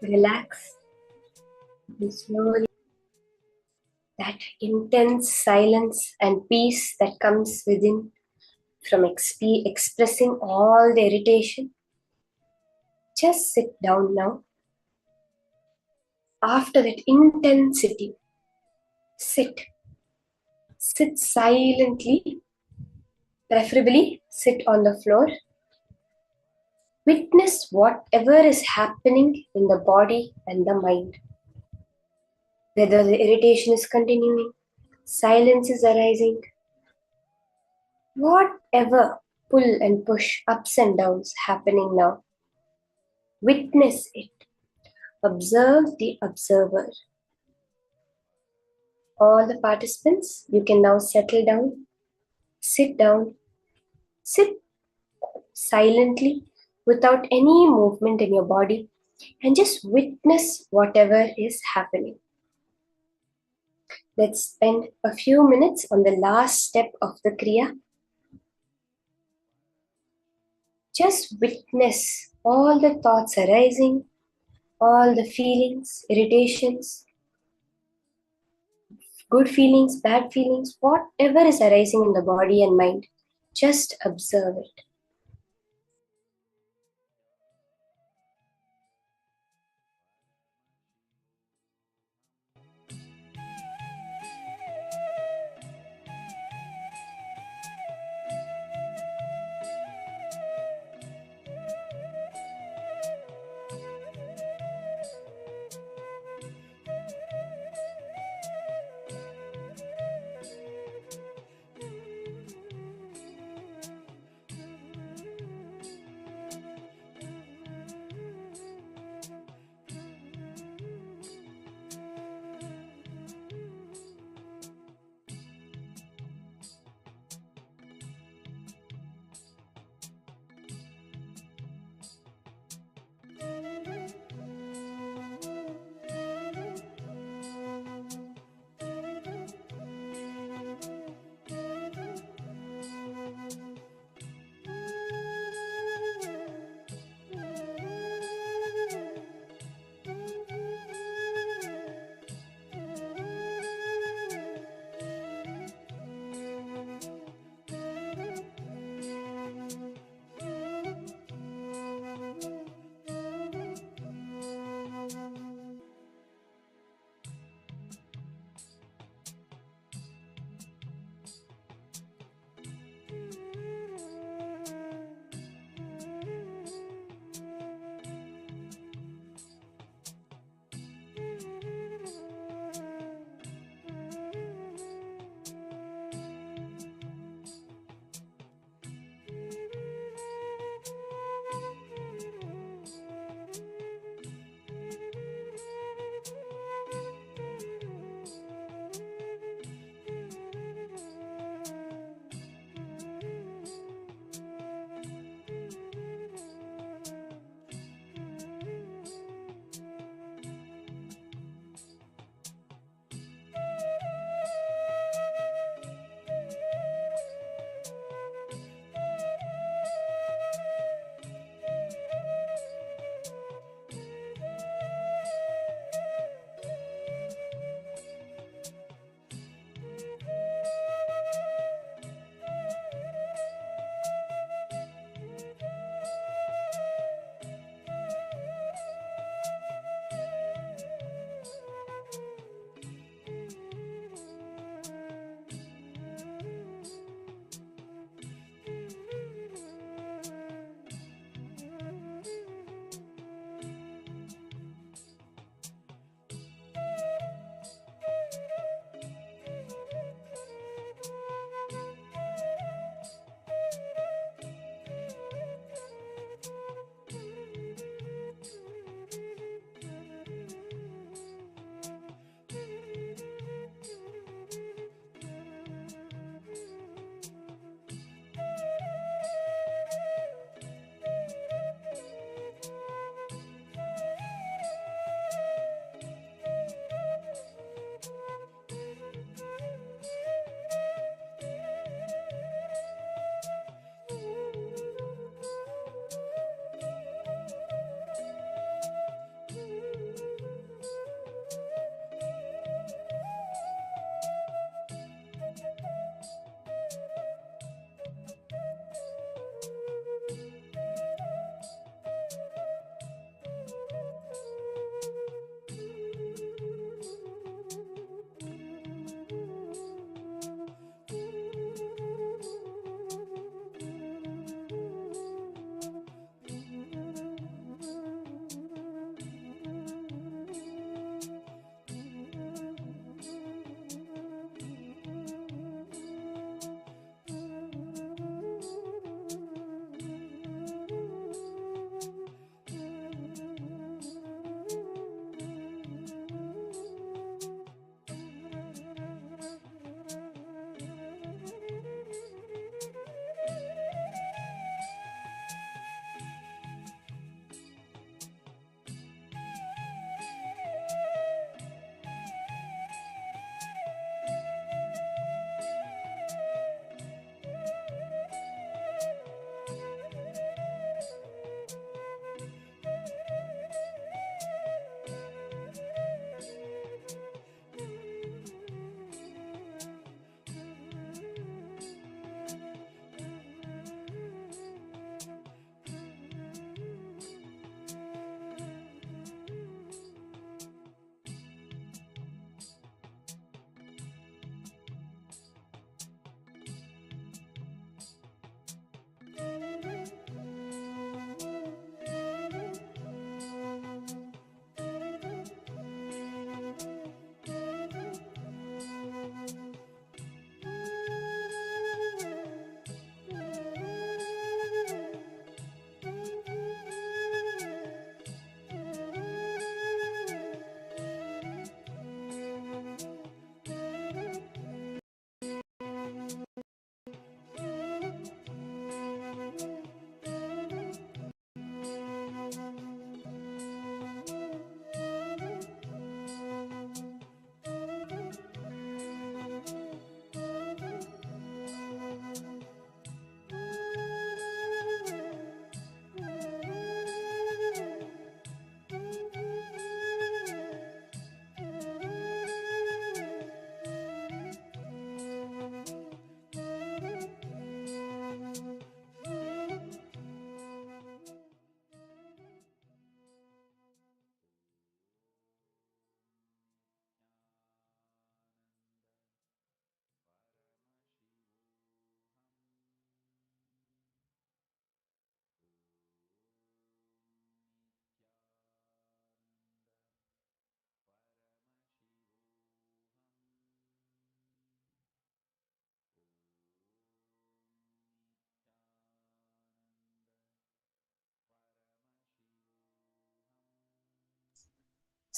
relax, and slowly that intense silence and peace that comes within from expressing all the irritation. Just sit down now. After that intensity, sit. Sit silently, preferably sit on the floor. Witness whatever is happening in the body and the mind. Whether the irritation is continuing, silence is arising, whatever pull and push, ups and downs happening now. Witness it. Observe the observer. All the participants, you can now settle down, sit silently without any movement in your body and just witness whatever is happening. Let's spend a few minutes on the last step of the Kriya. Just witness all the thoughts arising, all the feelings, irritations, good feelings, bad feelings, whatever is arising in the body and mind. Just observe it.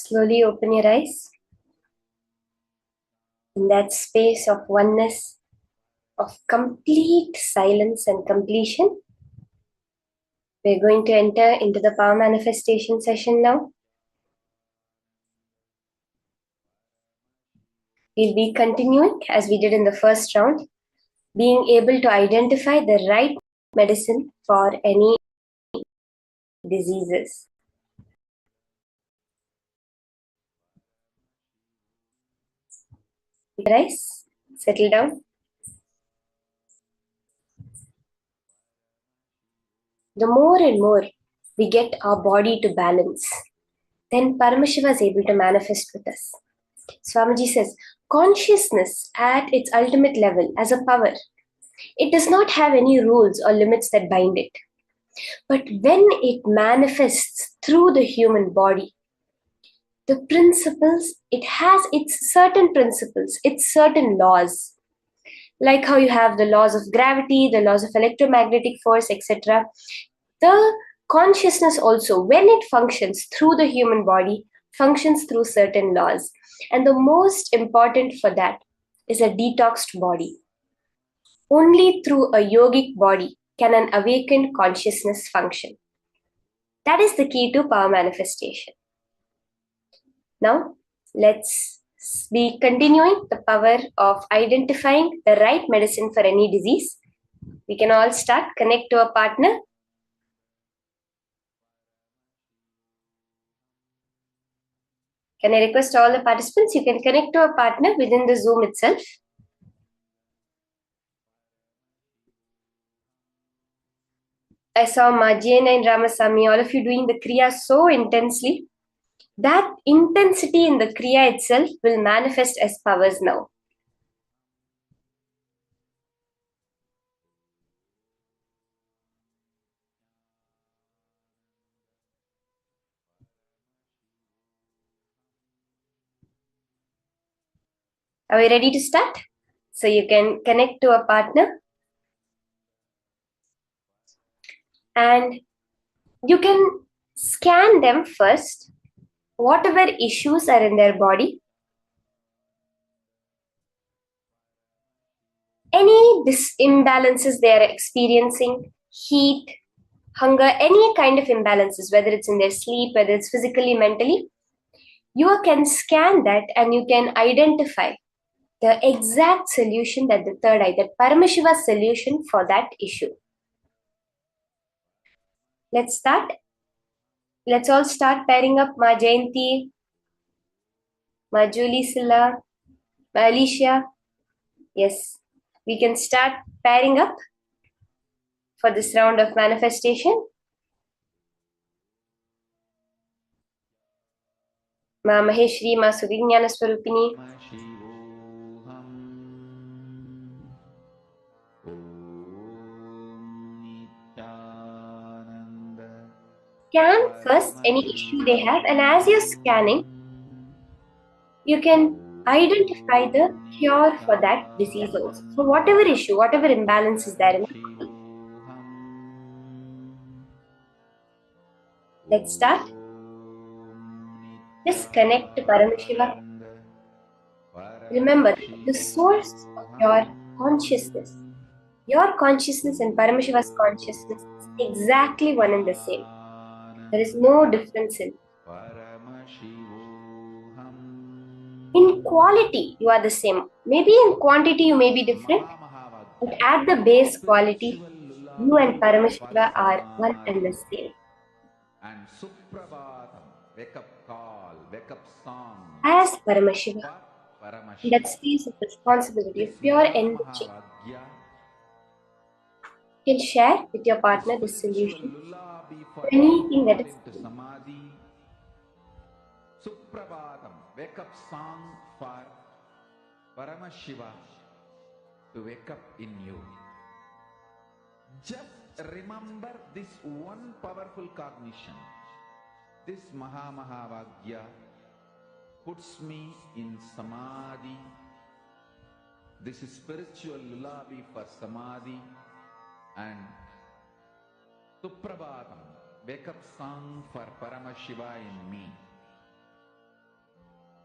Slowly open your eyes. In that space of oneness, of complete silence and completion, we're going to enter into the power manifestation session now. We'll be continuing as we did in the first round, being able to identify the right medicine for any diseases. Rise, settle down. The more and more we get our body to balance, then Paramashiva is able to manifest with us. Swamiji says, consciousness at its ultimate level as a power, it does not have any rules or limits that bind it. But when it manifests through the human body, the principles, it has its certain principles, its certain laws. Like how you have the laws of gravity, the laws of electromagnetic force, etc. The consciousness also, when it functions through the human body, functions through certain laws. And the most important for that is a detoxed body. Only through a yogic body can an awakened consciousness function. That is the key to power manifestation. Now, let's be continuing the power of identifying the right medicine for any disease. We can all start, connect to a partner. Can I request all the participants, you can connect to a partner within the Zoom itself. I saw Majena and Ramasamy, all of you doing the Kriya so intensely. That intensity in the Kriya itself will manifest as powers now. Are we ready to start? So you can connect to a partner and you can scan them first, whatever issues are in their body. Any imbalances they are experiencing, heat, hunger, any kind of imbalances, whether it's in their sleep, whether it's physically, mentally, you can scan that and you can identify the exact solution, that the third eye, that Paramashiva's solution for that issue. Let's start. Let's all start pairing up. Ma Jayanti, Ma Julie Silla, Ma Alicia. Yes, we can start pairing up for this round of manifestation. Ma Maheshri, Ma Suvignana Swarupini. Scan first any issue they have, and as you're scanning, you can identify the cure for that disease also. So whatever issue, whatever imbalance is there in the body. Let's start. Just connect to Paramashiva. Remember, the source of your consciousness and Paramashiva's consciousness is exactly one and the same. There is no difference in. In quality, you are the same. Maybe in quantity, you may be different, but at the base quality, you and Paramashiva are one and the same. And Suprabhatam, wake up call, wake up song. As Paramashiva, that space of responsibility, of pure energy, you can share with your partner the solution for anything that is Samadhi. Suprabhatam, wake up song for Paramashiva to wake up in you. Just remember this one powerful cognition. This Mahavagya puts me in Samadhi. This is spiritual lullaby for Samadhi. And Suprabhatam, wake up song for Paramashiva in me.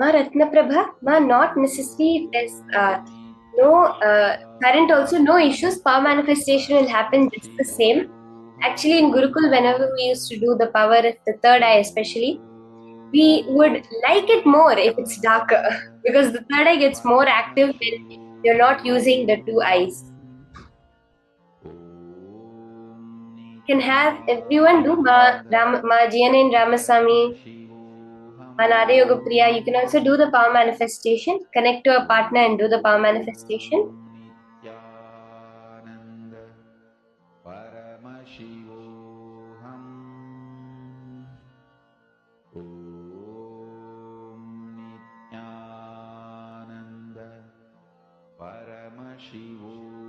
Ma Ratnaprabha, Ma, not necessarily there's no current also, no issues. Power manifestation will happen just the same. Actually, in Gurukul, whenever we used to do the power of the third eye, especially, we would like it more if it's darker because the third eye gets more active when you're not using the two eyes. Can have everyone do Ma Jiyane and Ramasamy, Ma Nada Yoga Priya. You can also do the power manifestation. Connect to a partner and do the power manifestation.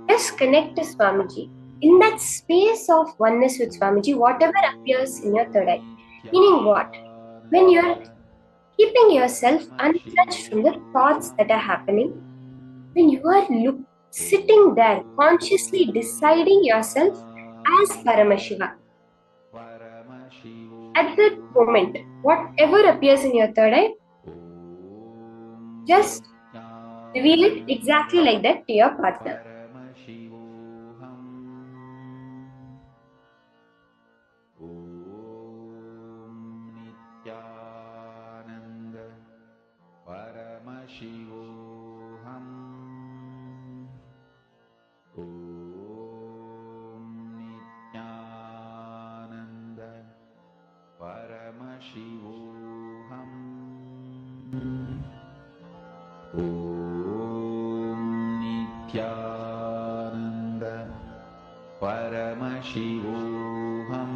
Just connect to Swamiji. In that space of oneness with Swamiji, whatever appears in your third eye. Meaning what? When you're keeping yourself untouched from the thoughts that are happening, when you are sitting there, consciously deciding yourself as Paramashiva. At that moment, whatever appears in your third eye, just reveal it exactly like that to your partner. Paramashivoham. Om Nithyananda. Paramashivoham. Om Nithyananda. Paramashivoham. Om Nithyananda. Paramashivoham.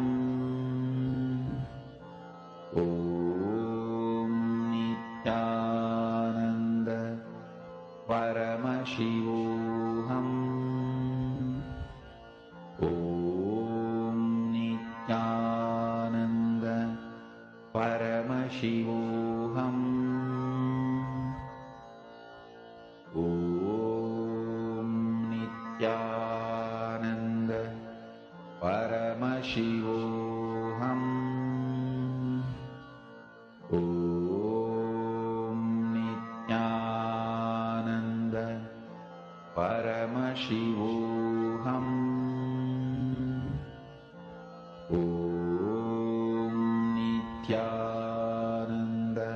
Om Nithyananda. Paramashivoham. Om Nithyananda. Paramashivoham. Om Nithyananda. Paramashivoham. Om Nithyananda. Paramashivoham. Om Nithyananda.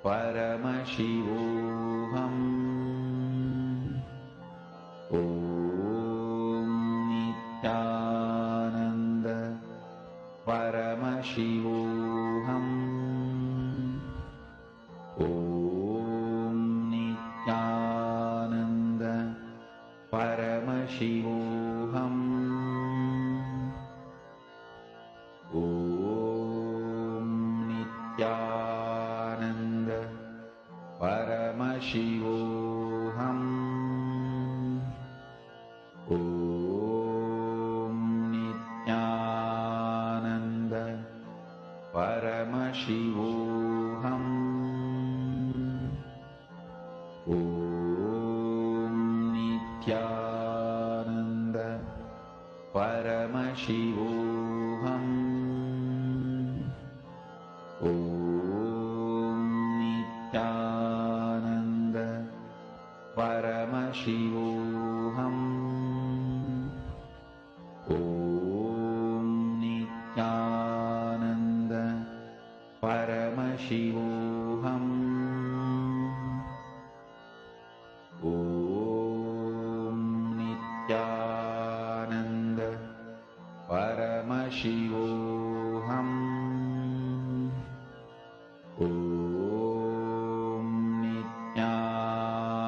Paramashivoham. Om Nithyananda. Paramashivoham. Om Nithyananda. Paramashivoham. Om Nithyananda. Paramashivoham. Om Nithyananda. Paramashivoham. Om Nithyananda. Paramashivoham. Om Nithyananda.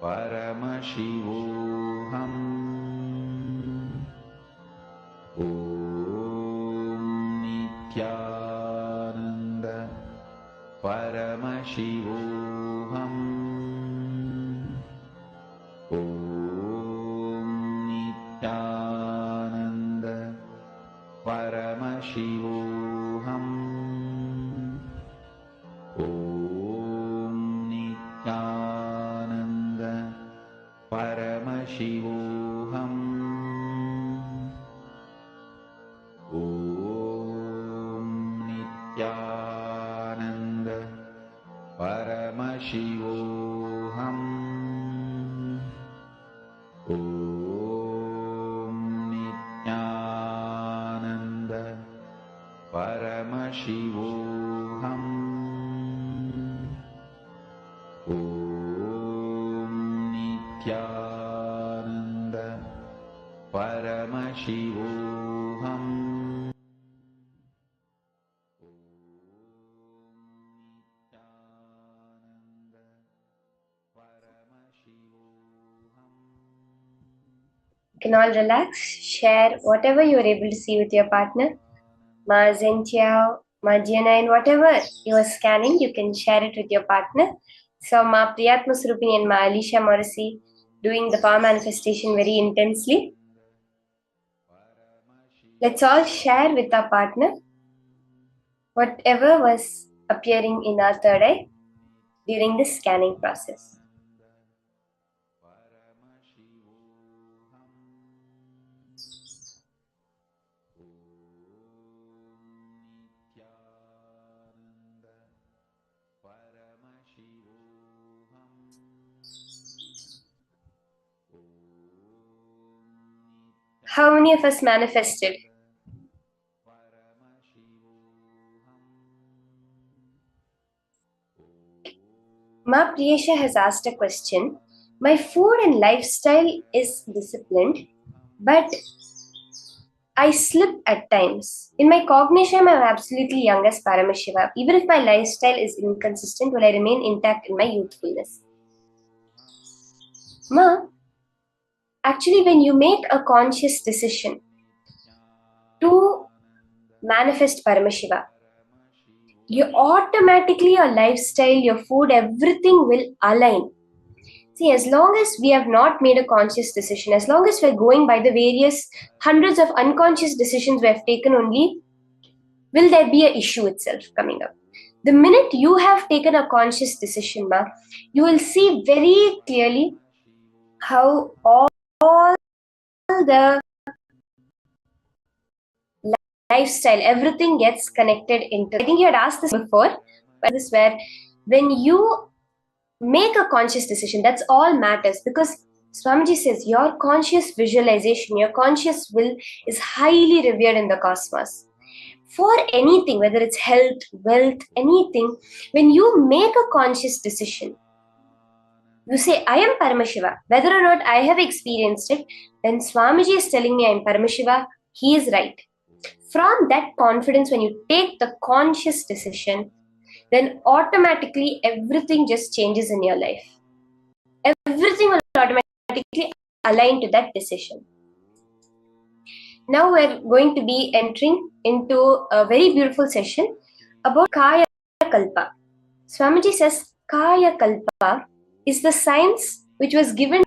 Paramashivoham. Om Nithyananda. Paramashivoham. Om Nithyananda. Paramashivoham. Om Nithyananda. Paramashivoham. Om Nithyananda. Paramashivoham. Om Nithyananda Paramashivoham. Om Nithyananda Paramashivoham. You can all relax, share whatever you are able to see with your partner. Ma Zentiao, Ma Jianain, whatever you are scanning, you can share it with your partner. So Ma Priyatma Surupini and Ma Alicia Morrissey doing the power manifestation very intensely. Let's all share with our partner whatever was appearing in our third eye during the scanning process. How many of us manifested? Ma Priyesha has asked a question. My food and lifestyle is disciplined, but I slip at times. In my cognition, I'm absolutely young as Paramashiva. Even if my lifestyle is inconsistent, will I remain intact in my youthfulness? Ma, actually, when you make a conscious decision to manifest Paramashiva, you automatically, your lifestyle, your food, everything will align. See, as long as we have not made a conscious decision, as long as we're going by the various hundreds of unconscious decisions we have taken only, will there be an issue itself coming up? The minute you have taken a conscious decision, Ma, you will see very clearly how all the lifestyle, everything gets connected into. I think you had asked this before, but this is where when you make a conscious decision, that's all matters, because Swamiji says your conscious visualization, your conscious will is highly revered in the cosmos. For anything, whether it's health, wealth, anything, when you make a conscious decision, you say, I am Paramashiva. Whether or not I have experienced it, when Swamiji is telling me I am Paramashiva, he is right. From that confidence, when you take the conscious decision, then automatically everything just changes in your life. Everything will automatically align to that decision. Now we're going to be entering into a very beautiful session about Kayakalpa. Swamiji says Kayakalpa is the science which was given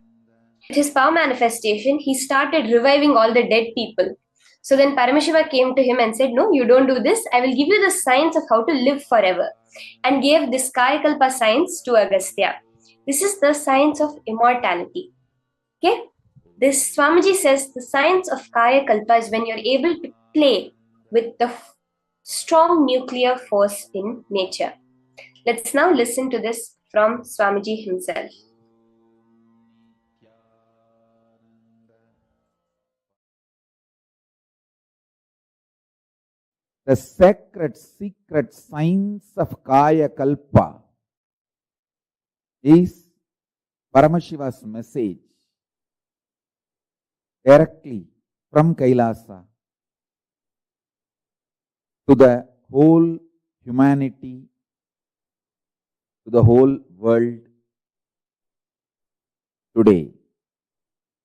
with his power manifestation. He started reviving all the dead people. So then Paramashiva came to him and said, no, you don't do this. I will give you the science of how to live forever. And gave this Kayakalpa science to Agastya. This is the science of immortality. Okay? This Swamiji says the science of Kayakalpa is when you're able to play with the strong nuclear force in nature. Let's now listen to this from Swamiji himself. The sacred secret science of Kayakalpa is Paramashiva's message directly from Kailasa to the whole humanity, to the whole world today.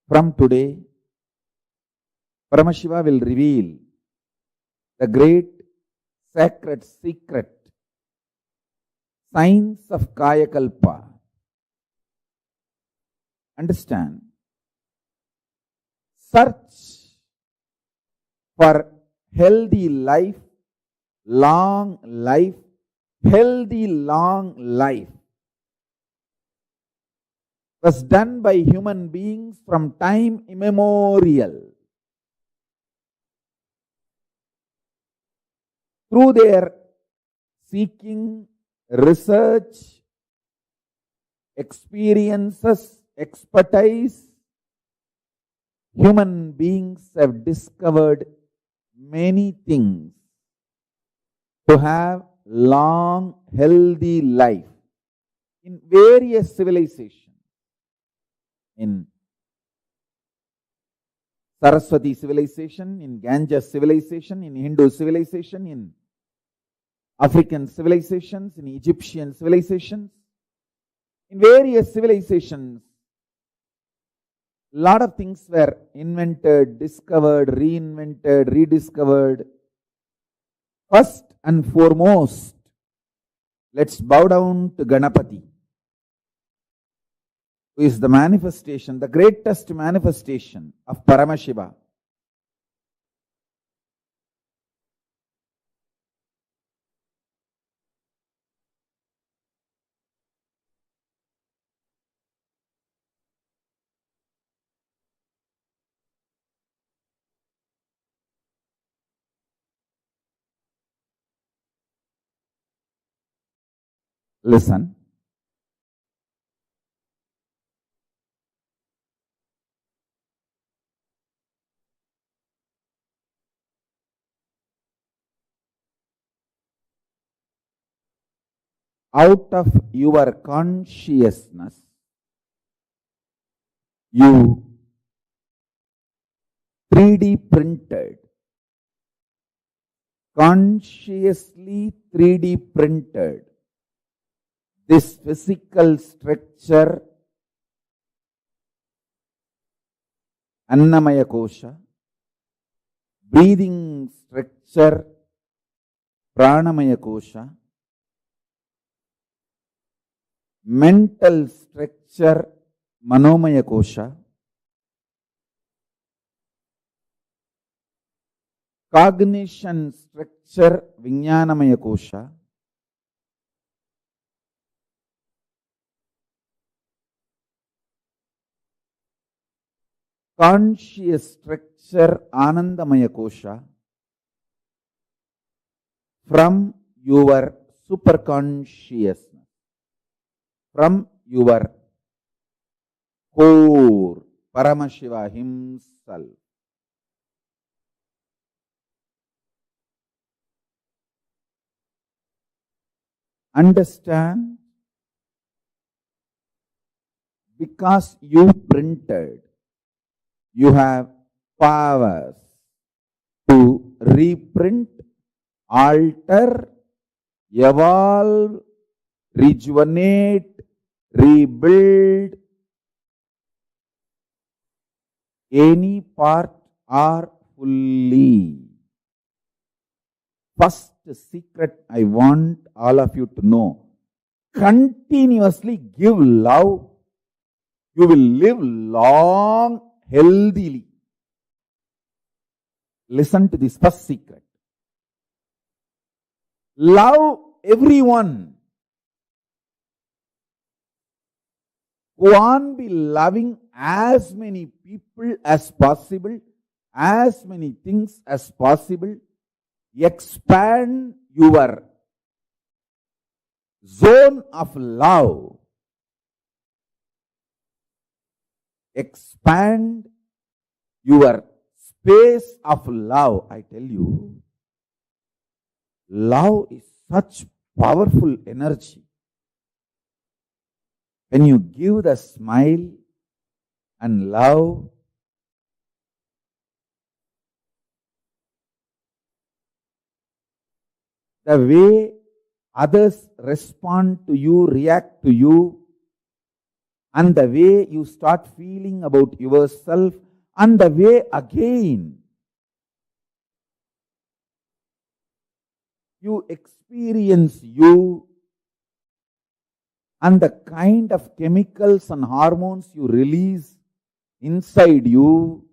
From today, Paramashiva will reveal the great sacred secret science of Kayakalpa. Understand? Search for healthy life, long life, healthy long life was done by human beings from time immemorial. Through their seeking, research, experiences, expertise, human beings have discovered many things to have long, healthy life in various civilizations. In Saraswati civilization, in Ganges civilization, in Hindu civilization, in African civilizations, in Egyptian civilizations, in various civilizations, a lot of things were invented, discovered, reinvented, rediscovered. First and foremost, let's bow down to Ganapati, who is the manifestation, the greatest manifestation of Paramashiva. Listen. Out of your consciousness, you 3D printed, consciously 3D printed this physical structure, Annamaya Kosha, breathing structure, Pranamaya Kosha, mental structure, Manomaya Kosha, cognition structure, Vijnanamaya Kosha, conscious structure, Anandamaya Kosha, from your superconsciousness, from your core, Paramashiva himself. Understand? Because you printed, you have powers to reprint, alter, evolve, rejuvenate, rebuild any part or fully. First secret I want all of you to know. Continuously give love. You will live long, healthily. Listen to this first secret. Love everyone. Go on be loving as many people as possible, as many things as possible. Expand your zone of love. Expand your space of love. I tell you, love is such powerful energy. When you give the smile and love, the way others respond to you, react to you, and the way you start feeling about yourself, and the way again you experience you, and the kind of chemicals and hormones you release inside you,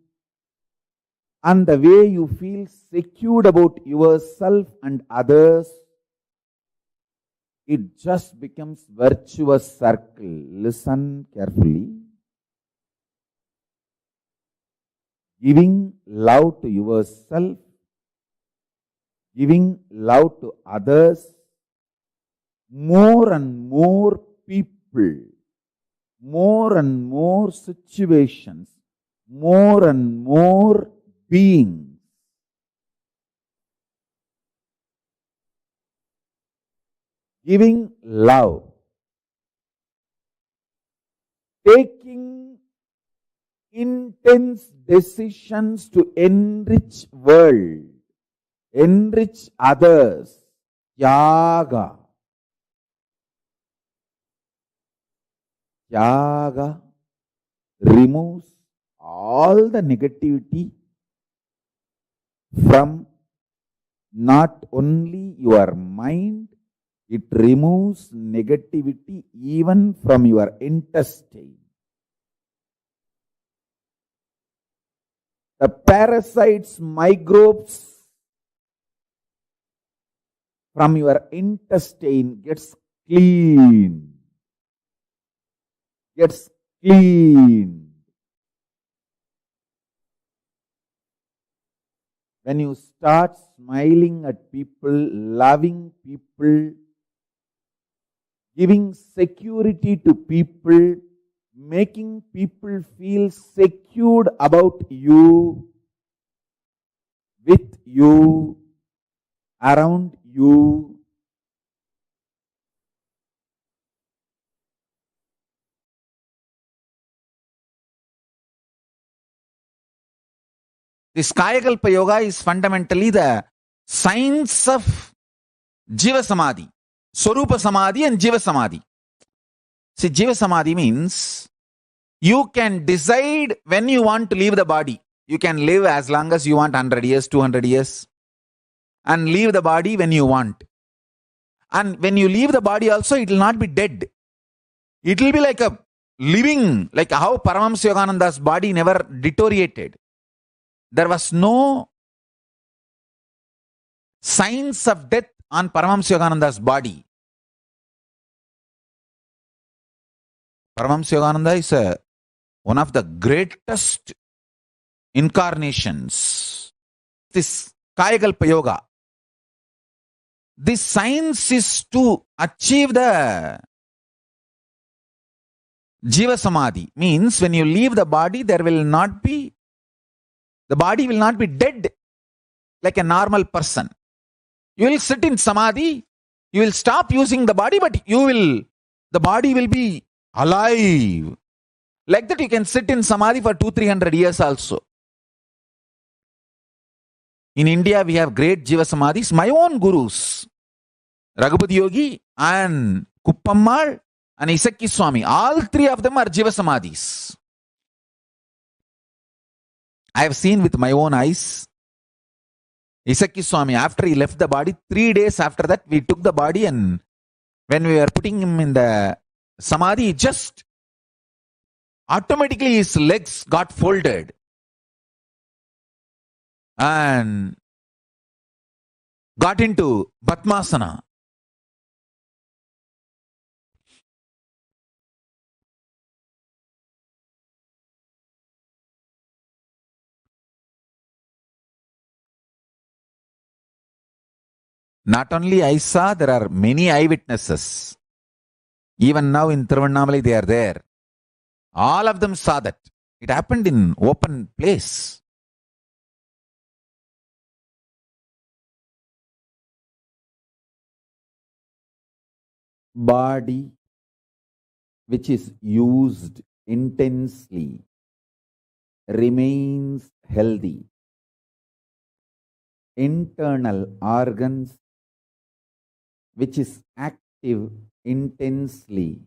and the way you feel secure about yourself and others, it just becomes virtuous circle. Listen carefully. Giving love to yourself, giving love to others, more and more people more and more situations, more and more beings. Giving love, taking intense decisions to enrich world, enrich others, Tyaga. Tyaga removes all the negativity from not only your mind, it removes negativity even from your intestine. The parasites, microbes from your intestine gets clean. Gets clean. When you start smiling at people, loving people, giving security to people, making people feel secured about you, with you, around you, this Kayakalpa Yoga is fundamentally the science of Jiva Samadhi, Swarupa Samādhi and Jiva Samadhi. See, Jiva Samadhi means you can decide when you want to leave the body. You can live as long as you want, 100 years, 200 years, and leave the body when you want. And when you leave the body also, it will not be dead. It will be like a living, like how Paramashivan's body never deteriorated. There was no signs of death on Paramashivan's body. Paramashivananda is one of the greatest incarnations. This Kayakalpa Yoga. This science is to achieve the Jiva Samadhi. Means when you leave the body, the body will not be dead like a normal person. You will sit in Samadhi, you will stop using the body, but the body will be alive. Like that you can sit in Samadhi for 200-300 years also. In India, we have great Jiva Samadhis. My own gurus, Raghupati Yogi and Kuppammal and Isakki Swami, all three of them are Jiva Samadhis. I have seen with my own eyes. Isakki Swami, after he left the body, 3 days after that, we took the body, and when we were putting him in the Samadhi, just automatically his legs got folded and got into Padmasana. Not only I saw, there are many eyewitnesses. Even now in Tiruvannamalai, they are there. All of them saw that. It happened in open place. Body which is used intensely remains healthy. Internal organs which is active intensely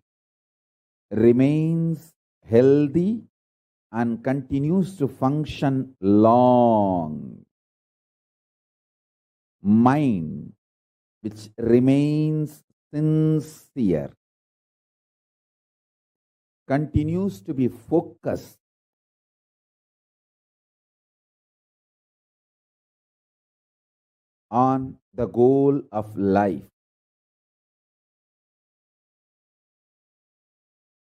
remains healthy and continues to function long. Mind which remains sincere continues to be focused on the goal of life.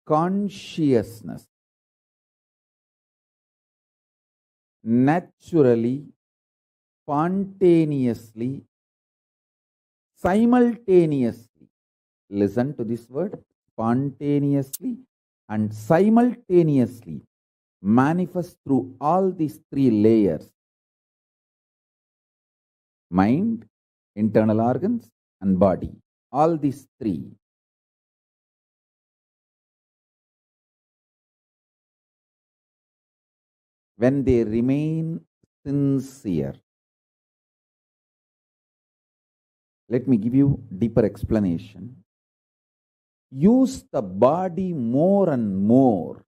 Consciousness naturally, spontaneously, simultaneously, listen to this word, spontaneously and simultaneously manifest through all these three layers: mind, internal organs, and body. All these three. When they remain sincere. Let me give you deeper explanation. Use the body more and more.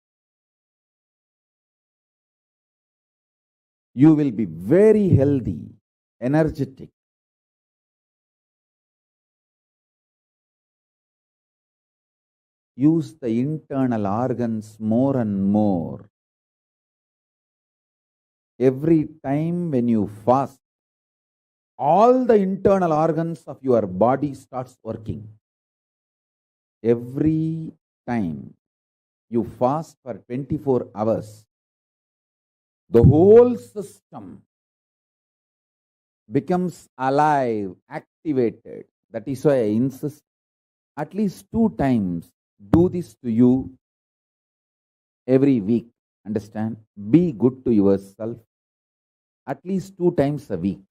You will be very healthy, energetic. Use the internal organs more and more. Every time when you fast, all the internal organs of your body starts working. Every time you fast for 24 hours, the whole system becomes alive, activated. That is why I insist at least 2 times do this to you every week. Understand? Be good to yourself at least 2 times a week.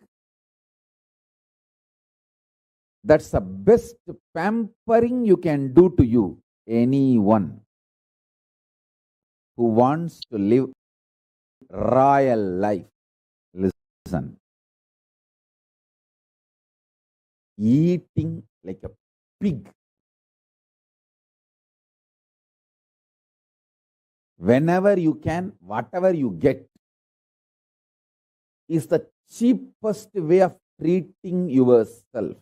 That's the best pampering you can do to you. Anyone who wants to live royal life, listen. Eating like a pig, whenever you can, whatever you get, is the cheapest way of treating yourself.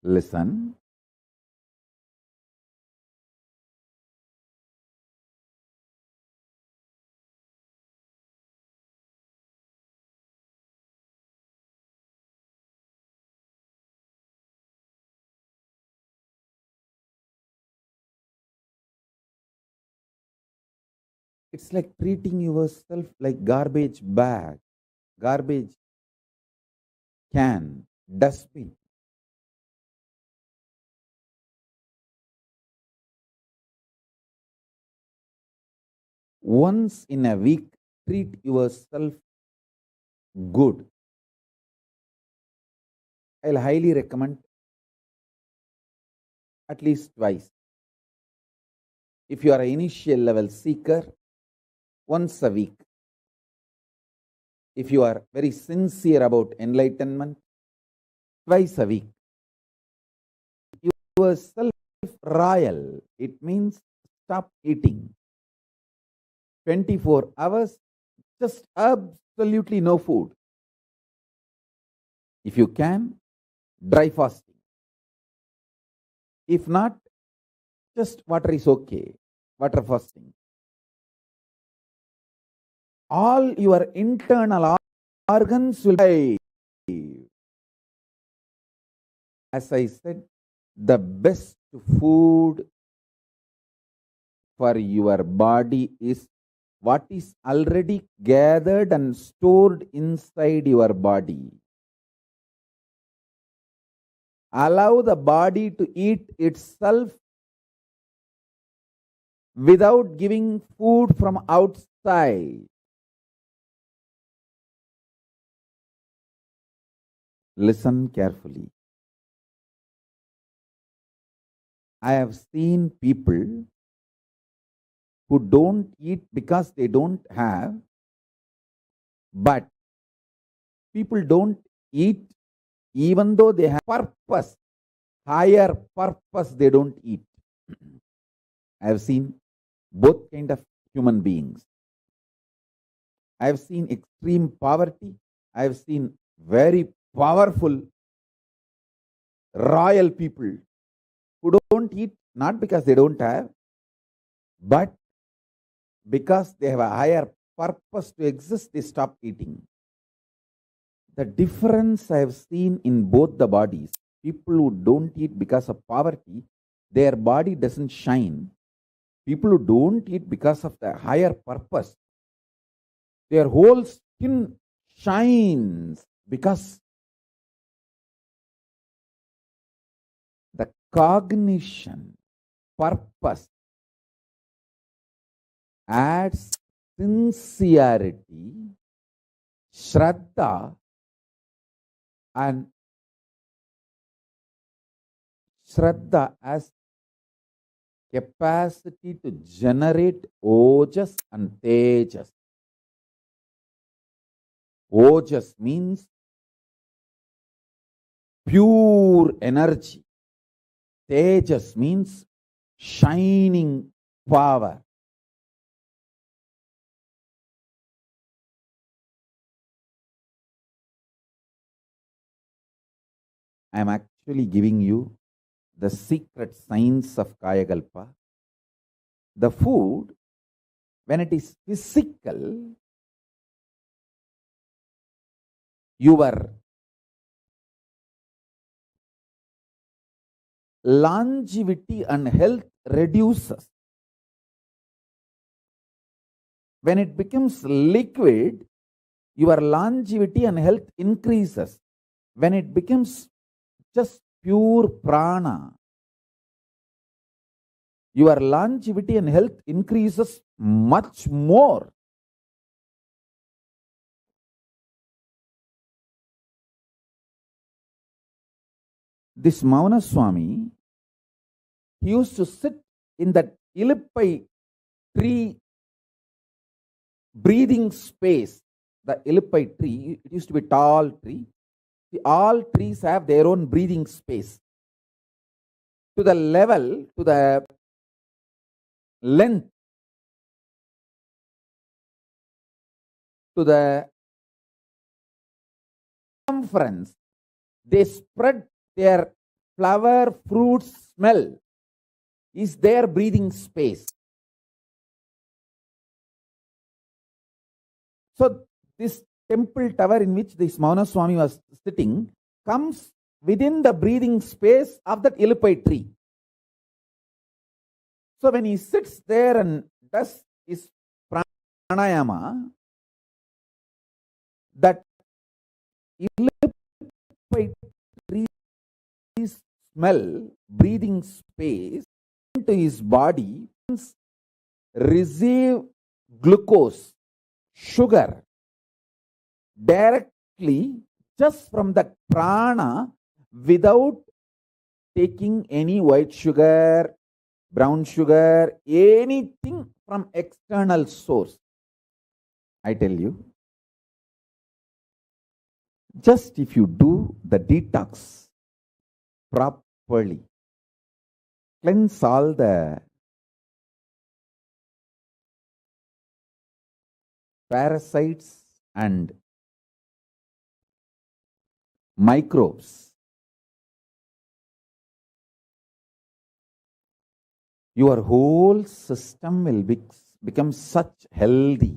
Listen. It's like treating yourself like garbage bag, garbage can, dustbin. Once in a week, treat yourself good. I'll highly recommend at least twice. If you are an initial level seeker, once a week. If you are very sincere about enlightenment, twice a week. Yourself royal, it means stop eating. 24 hours, just absolutely no food. If you can, dry fasting. If not, just water is okay. Water fasting. All your internal organs will die. As I said, the best food for your body is what is already gathered and stored inside your body. Allow the body to eat itself without giving food from outside. Listen carefully. I have seen people who don't eat because they don't have, but people don't eat even though they have purpose, higher purpose, they don't eat. I have seen both kind of human beings. I have seen extreme poverty. I have seen very powerful royal people who don't eat not because they don't have, but because they have a higher purpose to exist, they stop eating. The difference I have seen in both the bodies, people who don't eat because of poverty, their body doesn't shine. People who don't eat because of the higher purpose, their whole skin shines because cognition, purpose, adds sincerity, shraddha, and shraddha as capacity to generate ojas and tejas. Ojas means pure energy. Tejas means shining power. I am actually giving you the secret science of Kayakalpa. The food, when it is physical, your longevity and health reduces. When it becomes liquid, your longevity and health increases. When it becomes just pure prana, your longevity and health increases much more. This Mauna Swami, he used to sit in that Ilippai tree breathing space. The Ilippai tree, it used to be a tall tree. All trees have their own breathing space. To the level, to the length, to the circumference, they spread their flower, fruit smell is their breathing space. So this temple tower in which this Mauna Swami was sitting comes within the breathing space of that Ilippai tree. So when he sits there and does his pranayama, that Ilippai tree smell, breathing space into his body, receive glucose, sugar, directly just from the prana without taking any white sugar, brown sugar, anything from external source. I tell you, just if you do the detox properly, cleanse all the parasites and microbes, your whole system will become such healthy.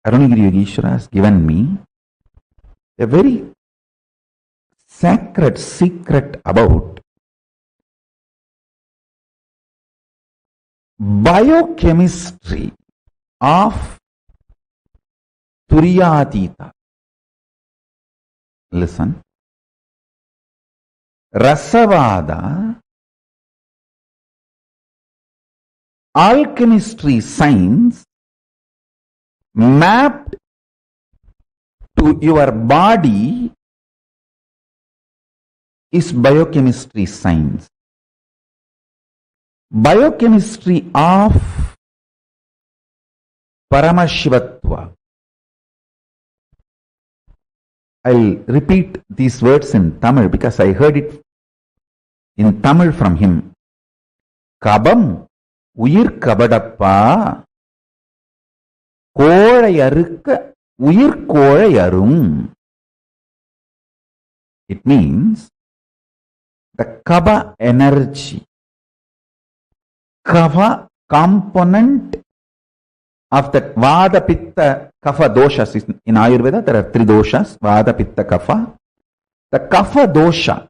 Arunagiri Yogeshwara has given me a very sacred secret about biochemistry of Turyatita. Listen. Rasavada, alchemistry science mapped to your body is biochemistry science. Biochemistry of Paramashivatva. I'll repeat these words in Tamil because I heard it in Tamil from him. Kabam uyir kabadappa kolayarukka uyir kolayarum. It means the kaba energy, kava component of that vada pitta kapha doshas. In Ayurveda there are three doshas, vada pitta kapha. The kapha dosha,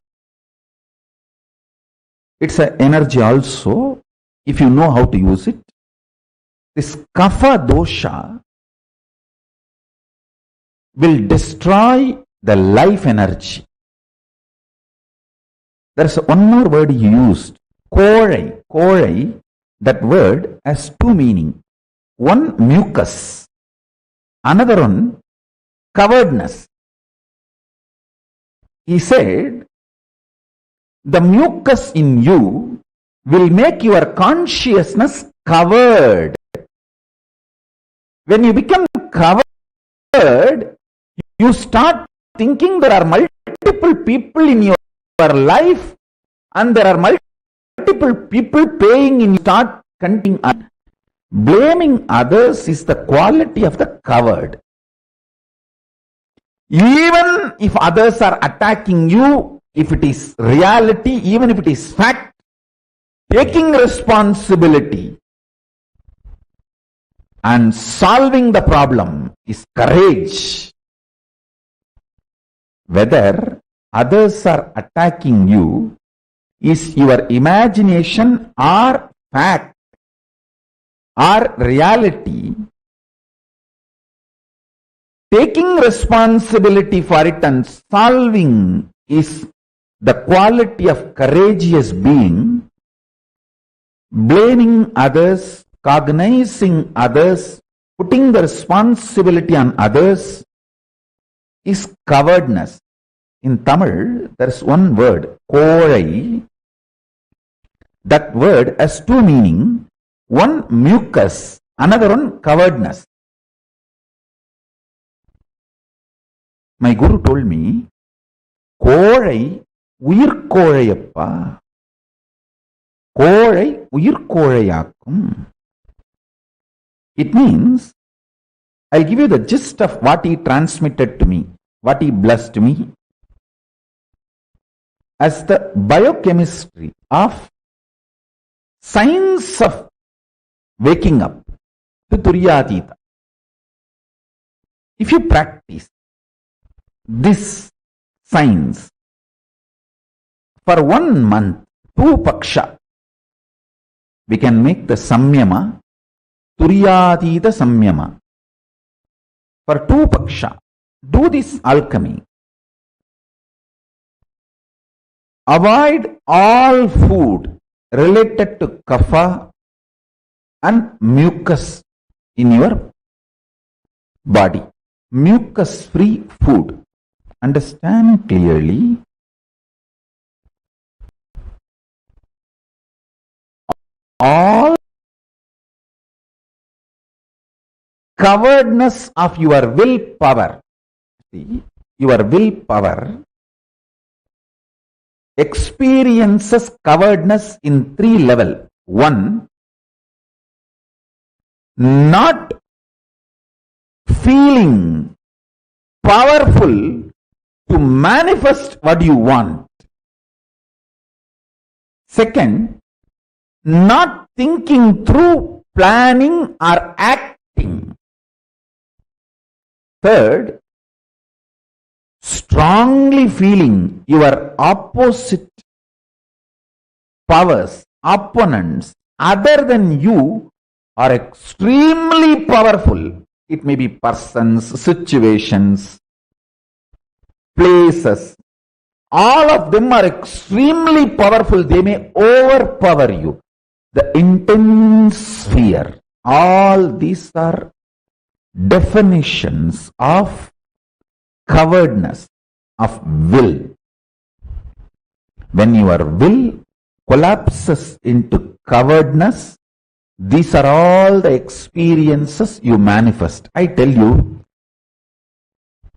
it's an energy also if you know how to use it. This kapha dosha will destroy the life energy. There's one more word he used, korai. Korai, that word has two meanings. One, mucus. Another one, coveredness. He said, the mucus in you will make your consciousness covered. When you become covered, you start thinking there are multiple people in your life and there are multiple people paying in. You start continuing. Blaming others is the quality of the covered. Even if others are attacking you, if it is reality, even if it is fact, taking responsibility and solving the problem is courage. Whether others are attacking you is your imagination or fact or reality, taking responsibility for it and solving is the quality of courageous being. Blaming others, cognizing others, putting the responsibility on others is cowardness. In Tamil, there is one word, korai. That word has two meanings. One, mucus. Another one, cowardness. My guru told me, korai, uyir koraiyappa. Korai, uyir koraiyakkum. It means, I'll give you the gist of what he transmitted to me, what he blessed me. As the biochemistry of science of waking up to Turyatita. If you practice this science for 1 month, 2 paksha, we can make the samyama, Turyatita samyama. For 2 paksha, do this alchemy. Avoid all food related to kapha and mucus in your body. Mucus-free food. Understand clearly. All coveredness of your willpower. See, your willpower experiences coveredness in 3 levels. 1, not feeling powerful to manifest what you want. Second, not thinking through, planning or acting. Third, strongly feeling your opposite powers, opponents, other than you are extremely powerful. It may be persons, situations, places. All of them are extremely powerful. They may overpower you. The intense fear. All these are definitions of coveredness of will. When your will collapses into coveredness, these are all the experiences you manifest. I tell you,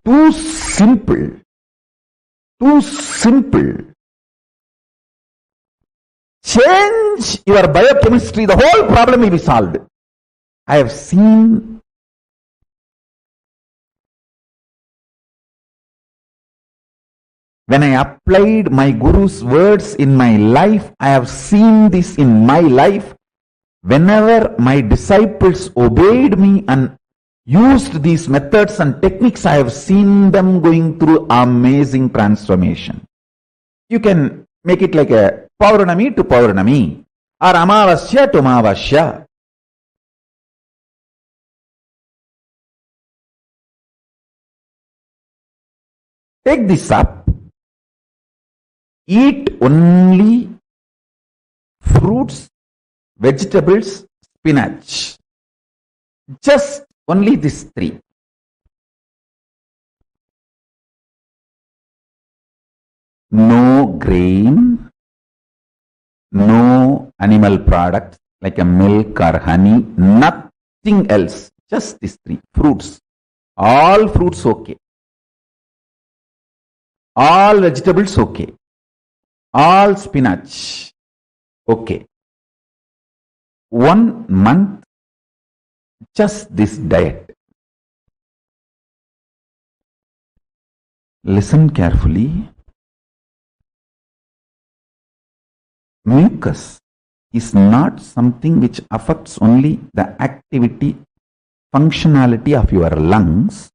too simple. Change your biochemistry, the whole problem will be solved. I have seen when I applied my Guru's words in my life, I have seen this in my life. Whenever my disciples obeyed me and used these methods and techniques, I have seen them going through amazing transformation. You can make it like a Pauranami to Pauranami or Amavasya to Amavasya. take this up, eat only fruits, vegetables, spinach. Just only these three. No grain, no animal products like a milk or honey, nothing else. Just these three. Fruits. All fruits okay. All vegetables okay. All spinach okay. 1 month, just this diet. Listen carefully. Mucus is not something which affects only the activity, functionality of your lungs.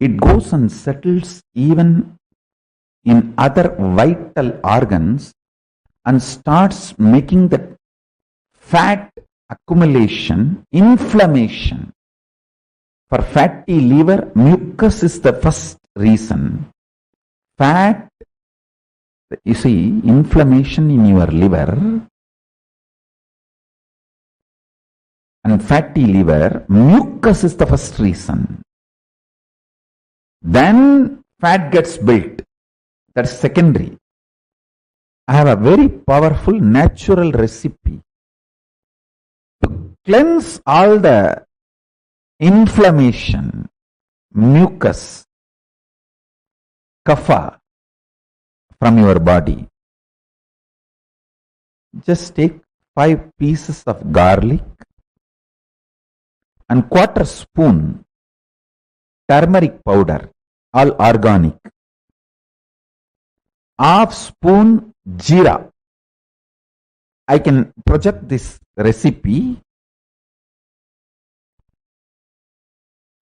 It goes and settles even in other vital organs and starts making the fat accumulation, inflammation. For fatty liver, mucus is the first reason. Fat, you see, inflammation in your liver and fatty liver, mucus is the first reason. Then fat gets built. That's secondary. I have a very powerful natural recipe to cleanse all the inflammation, mucus, kapha from your body. Just take 5 pieces of garlic and 1/4 spoon turmeric powder, all organic. 1/2 spoon jeera. I can project this recipe.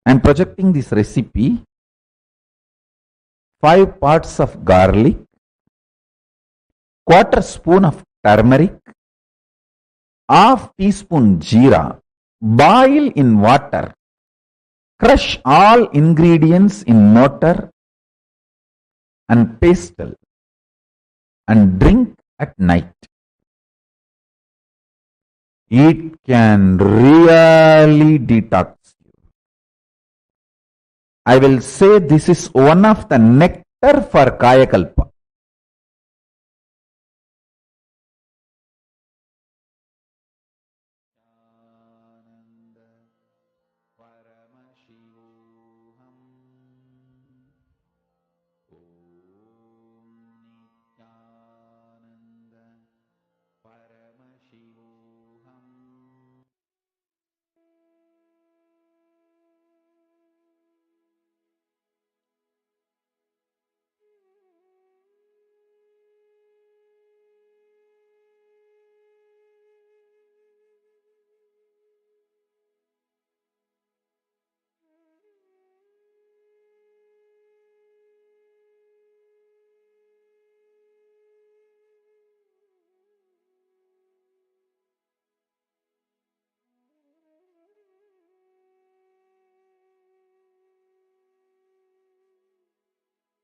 I am projecting this recipe. 5 parts of garlic, 1/4 spoon of turmeric, 1/2 teaspoon jeera. Boil in water. Crush all ingredients in mortar and pestle and drink at night. It can really detox you. I will say this is one of the nectar for Kayakalpa.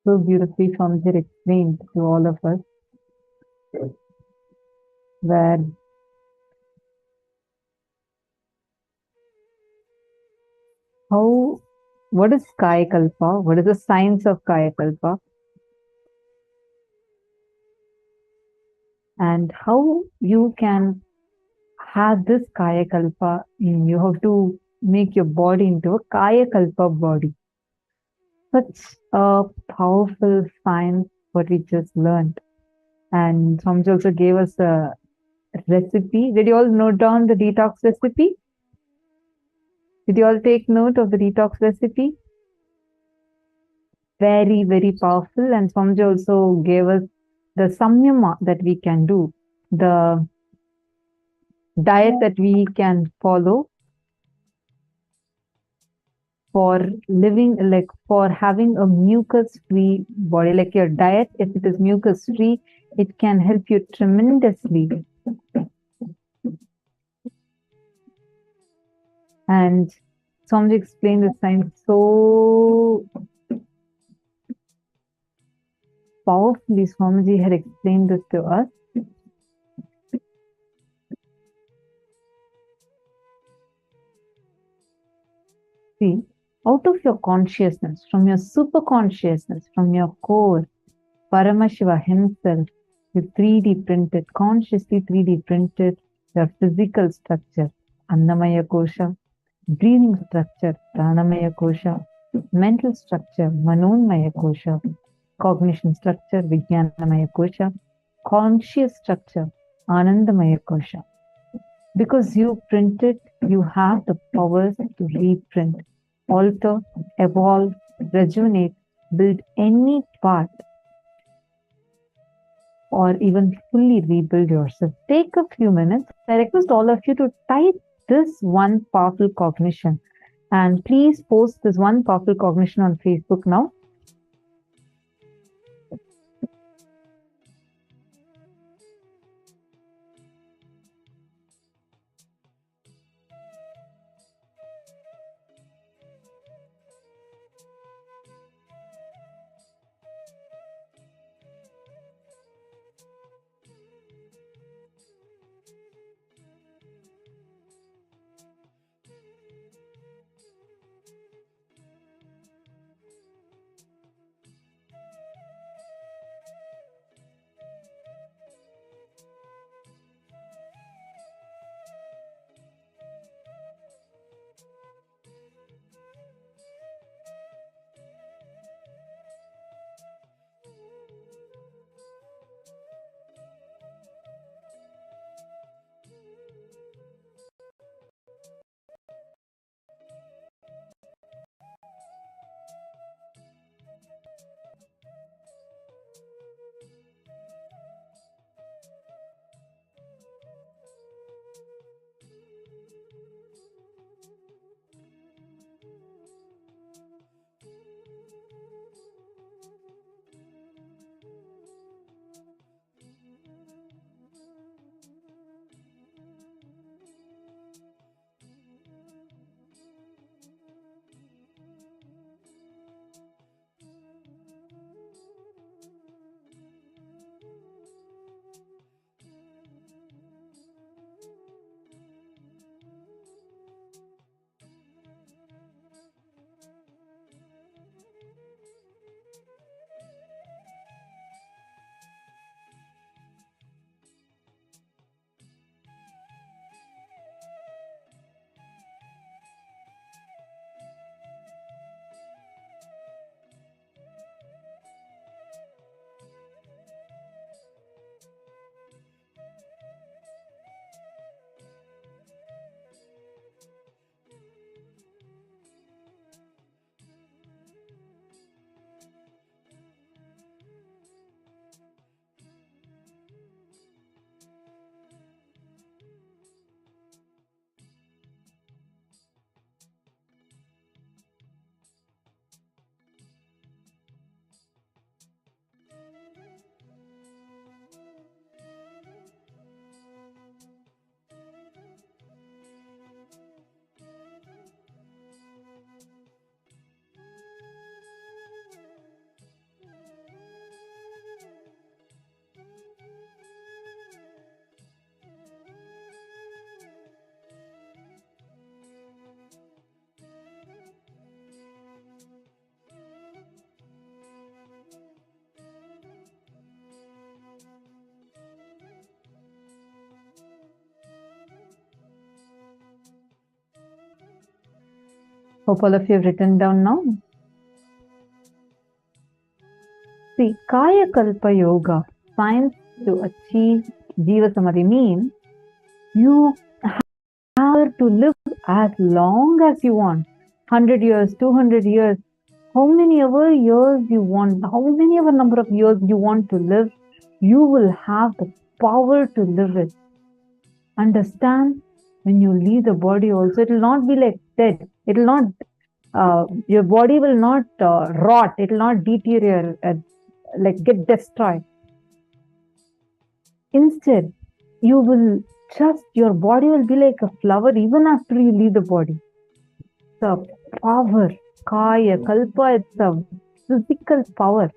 So beautifully Swamiji explained to all of us where what is Kayakalpa? What is the science of Kayakalpa? And how you can have this Kayakalpa in you. How to make your body into a Kayakalpa body. Such a powerful science what we just learned. And Swamiji also gave us a recipe. Did you all note down the detox recipe? Did you all take note of the detox recipe? Very, very powerful. And Swamiji also gave us the samyama that we can do, the diet that we can follow for living, like for having a mucus-free body. Like your diet, if it is mucus-free, it can help you tremendously. And Swamiji explained the science so powerfully Swamiji had explained this to us. See, out of your consciousness, from your super consciousness, from your core, Paramashiva himself, you 3D printed, consciously 3D printed your physical structure, Annamaya Kosha, breathing structure, Pranamaya Kosha, mental structure, Manonmaya Kosha, cognition structure, Vijnanamaya Kosha, conscious structure, Anandamaya Kosha. Because you printed, you have the powers to reprint, alter, evolve, rejuvenate, build any part, or even fully rebuild yourself. Take a few minutes. I request all of you to type this one powerful cognition, and please post this one powerful cognition on Facebook now. Hope all of you have written down now. See, Kayakalpa Yoga, science to achieve Jiva Samadhi, means you have to live as long as you want. 100 years, 200 years, how many ever years you want, how many ever number of years you want to live, you will have the power to live it. Understand, when you leave the body also, it will not be like dead. It will not, your body will not rot. It will not deteriorate, like get destroyed. Instead, you will just, your body will be like a flower even after you leave the body. The power, Kaya, Kalpa, it's a physical power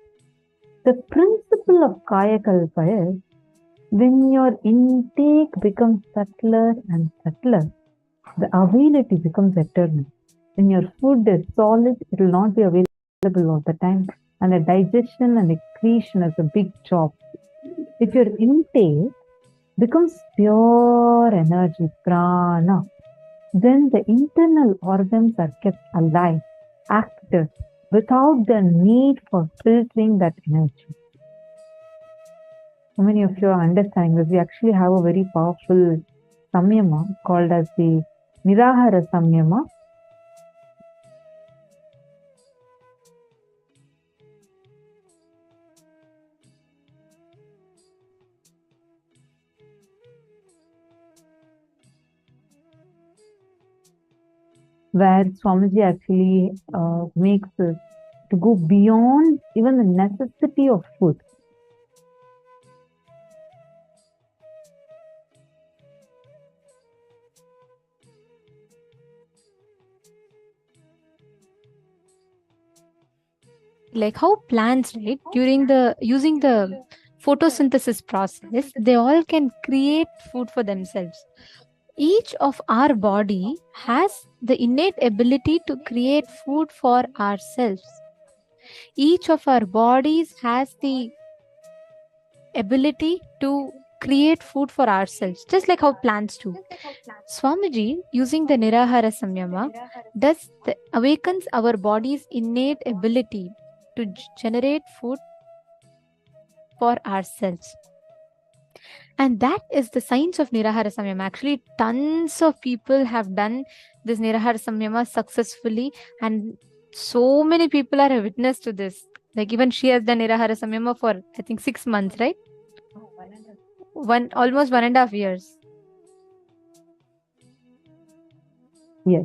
The principle of Kayakalpa is when your intake becomes subtler and subtler, the availability becomes eternal. When your food is solid, it will not be available all the time. And the digestion and excretion is a big job. If your intake becomes pure energy, prana, then the internal organs are kept alive, active, without the need for filtering that energy. How many of you are understanding this? We actually have a very powerful samyama called as the Nirahara Samyama. Where Swamiji actually makes us to go beyond even the necessity of food. Like how plants, right, during the using the photosynthesis process, they all can create food for themselves. Each of our body has the innate ability to create food for ourselves. Each of our bodies has the ability to create food for ourselves, just like how plants do. Swamiji, using the Nirahara Samyama, awakens our body's innate ability to generate food for ourselves. And that is the science of Nirahara Samyama. Actually, tons of people have done this Nirahara Samyama successfully, and so many people are a witness to this. Like even she has done Nirahara Samyama for, I think, 6 months, right? Almost 1.5 years. Yes.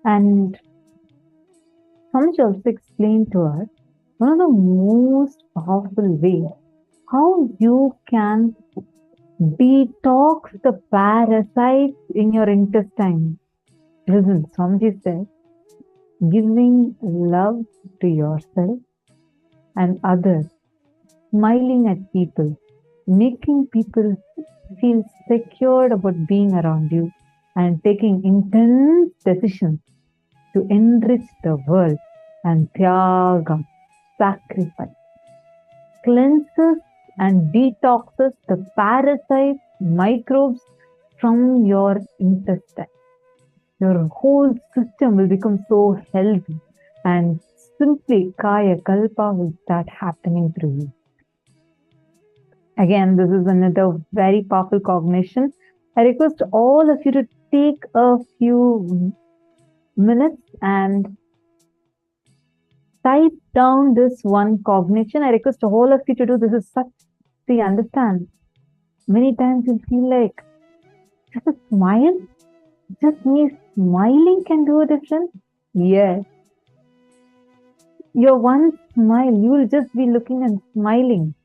And Swamiji also explained to us one of the most powerful ways how you can detox the parasites in your intestine. Listen, Swamiji said, giving love to yourself and others, smiling at people, making people feel secured about being around you, and taking intense decisions to enrich the world, and tyaga, sacrifice, cleanses and detoxes the parasites, microbes from your intestine. Your whole system will become so healthy, and simply Kayakalpa will start happening through you. Again, this is another very powerful cognition. I request all of you to take a few minutes and type down this one cognition. I request all of you to do this. Is such, see, understand. Many times you feel like, just a smile, just me smiling can do a difference. Yes. Your one smile, you will just be looking and smiling.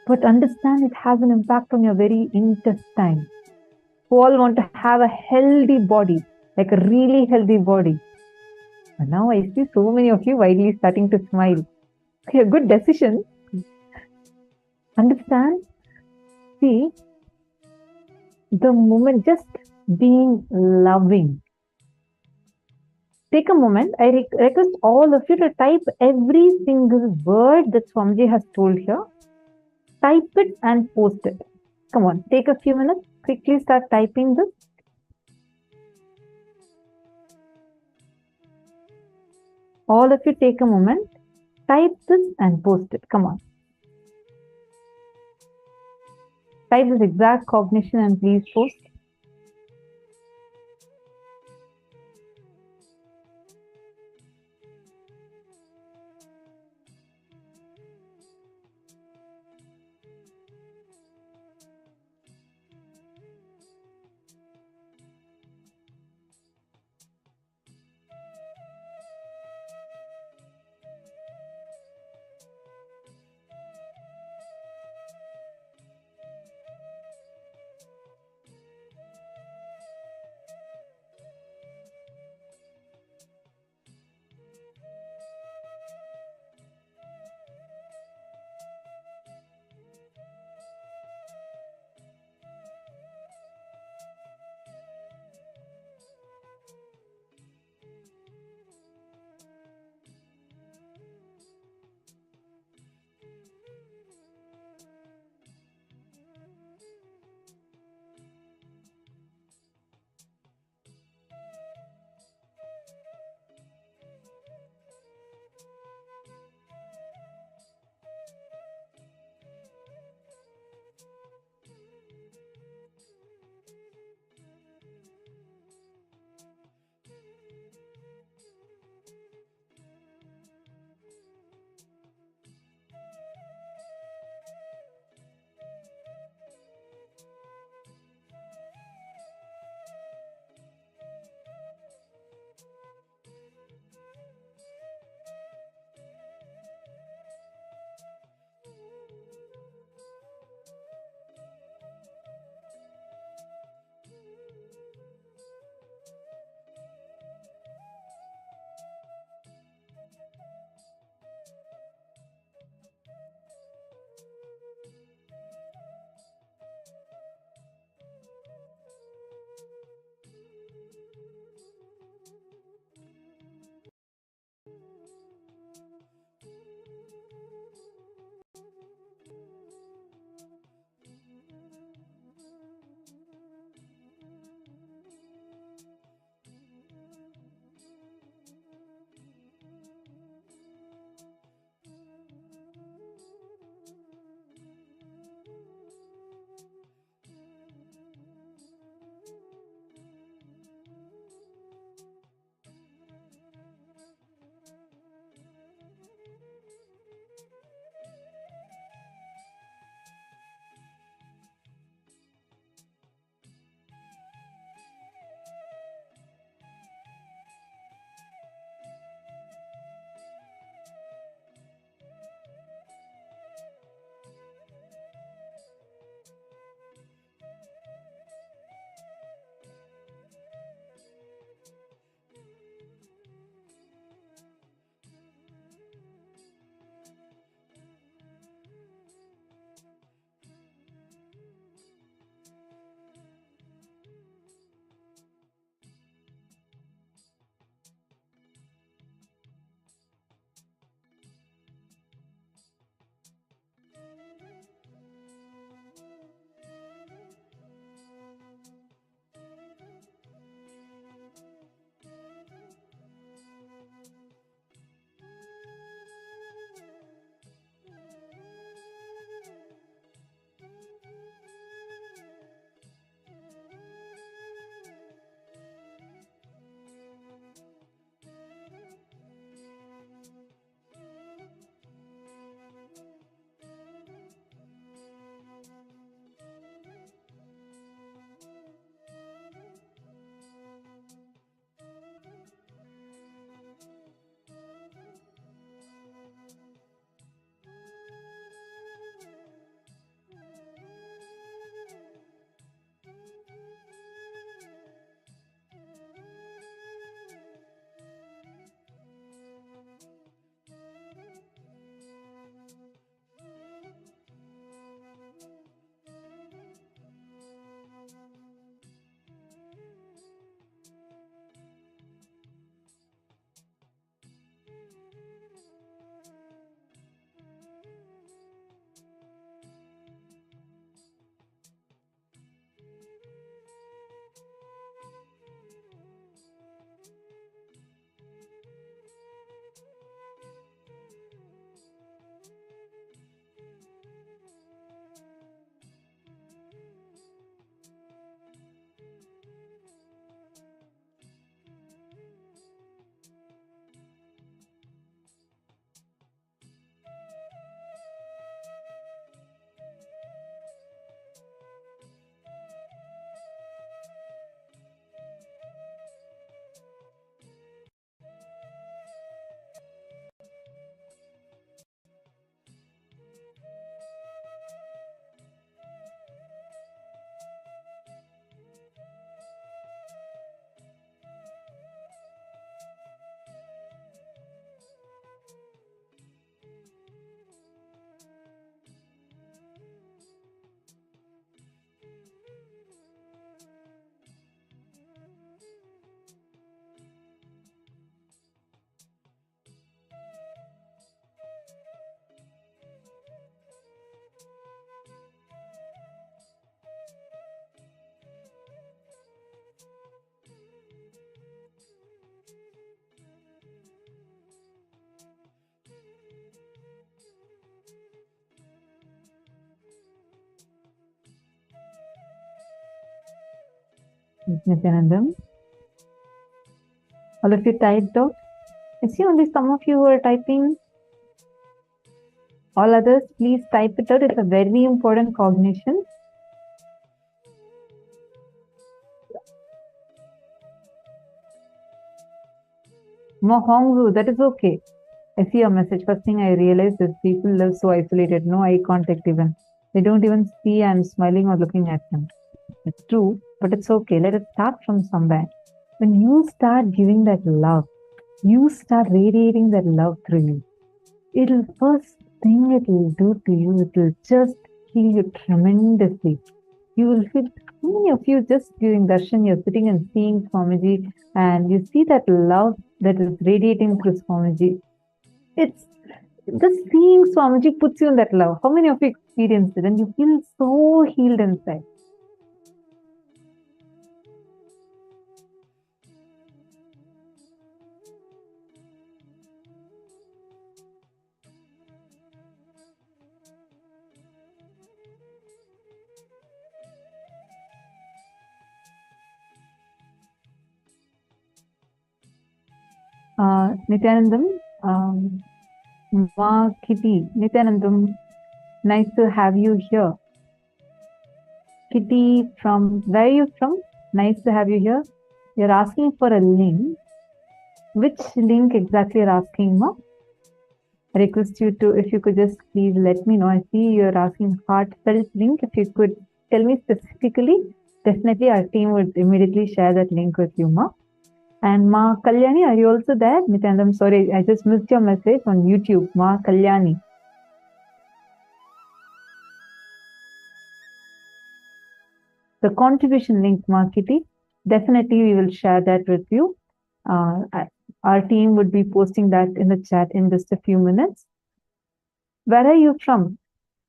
But understand it has an impact on your very intestine. We all want to have a healthy body, like a really healthy body. But now I see so many of you widely starting to smile. Okay, a good decision. Understand? See, the moment just being loving. Take a moment. I request all of you to type every single word that Swamiji has told here. Type it and post it. Come on, take a few minutes. Quickly start typing this. All of you take a moment. Type this and post it. Come on. Type this exact cognition and please post. Nithyanandam. All of you typed out. I see only some of you who are typing. All others, please type it out. It's a very important cognition. Mohongzu, that is okay. I see your message. First thing I realized is people live so isolated, no eye contact even. They don't even see I'm smiling or looking at them. It's true, but it's okay. Let us start from somewhere. When you start giving that love, you start radiating that love through you. It'll first thing it will do to you, it will just heal you tremendously. You will feel, how many of you just during darshan, you're sitting and seeing Swamiji and you see that love that is radiating through Swamiji. It's just seeing Swamiji puts you in that love. How many of you experienced it? And you feel so healed inside. Nithyanandam, Ma Kitty, Nithyanandam, nice to have you here. Kitty, from where are you from? Nice to have you here. You're asking for a link. Which link exactly you're asking, Ma? I request you to, if you could just please let me know. I see you're asking heartfelt link. If you could tell me specifically, definitely our team would immediately share that link with you, Ma. And Ma Kalyani, are you also there? Nithyanandam, sorry, I just missed your message on YouTube. Ma Kalyani. The contribution link, Ma Kitty, definitely we will share that with you. Our team would be posting that in the chat in just a few minutes. Where are you from?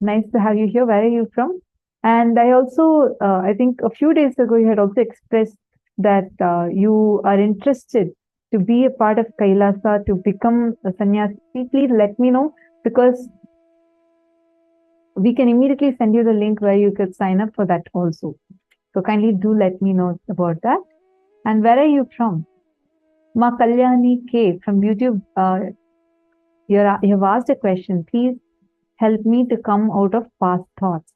Nice to have you here. Where are you from? And I also, I think a few days ago, you had also expressed that you are interested to be a part of Kailasa, to become a sannyasi. Please let me know, because we can immediately send you the link where you could sign up for that also. So kindly do let me know about that. And where are you from? Ma Kalyani K from YouTube. You have asked a question. Please help me to come out of past thoughts.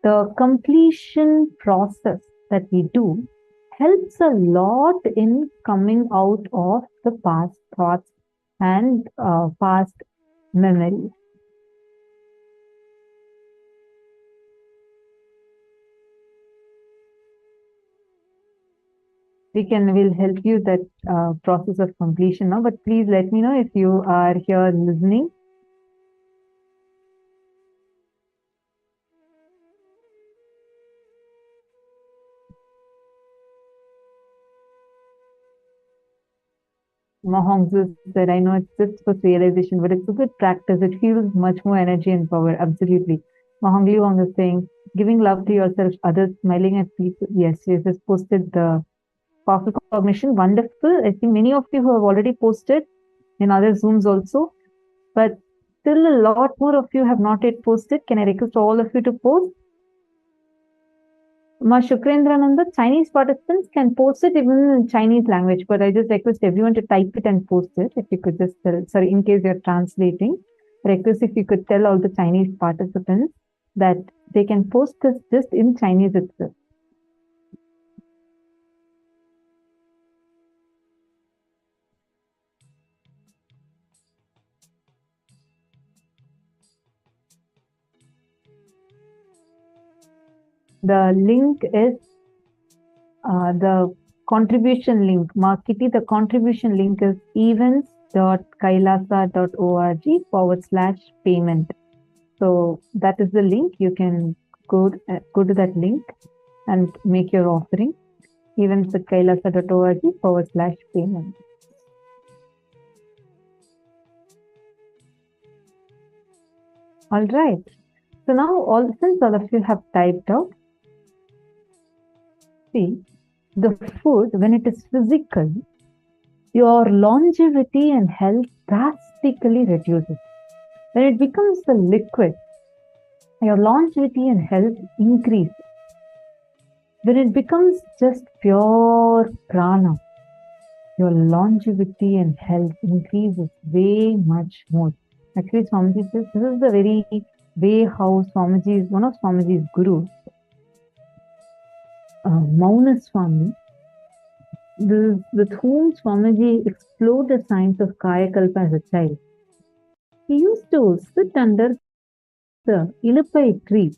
The completion process that we do helps a lot in coming out of the past thoughts and past memories. We'll help you that process of completion now, but please let me know if you are here listening. Mahongsu said, I know it's just for realization, but it's a good practice. It feels much more energy and power. Absolutely. Mahongli Wong is saying, giving love to yourself, others, smiling at people. Yes, she just posted the powerful cognition. Wonderful. I think many of you who have already posted in other Zooms also, but still a lot more of you have not yet posted. Can I request all of you to post? Ma Shukrendrananda, Chinese participants can post it even in Chinese language, but I just request everyone to type it and post it. If you could just tell, sorry, in case you're translating, request if you could tell all the Chinese participants that they can post this just in Chinese itself. The link is the contribution link. Ma Kitty, the contribution link is events.kailasa.org/payment. So that is the link. You can go to that link and make your offering. Events.kailasa.org/payment. All right. So now, since all of you have typed out, see, the food, when it is physical, your longevity and health drastically reduces. When it becomes the liquid, your longevity and health increase. When it becomes just pure prana, your longevity and health increases way much more. Actually, Swamiji says this is the very way how Swamiji, one of Swamiji's gurus, Mauna Swami, with whom Swamiji explored the science of Kayakalpa as a child. He used to sit under the Ilupai tree.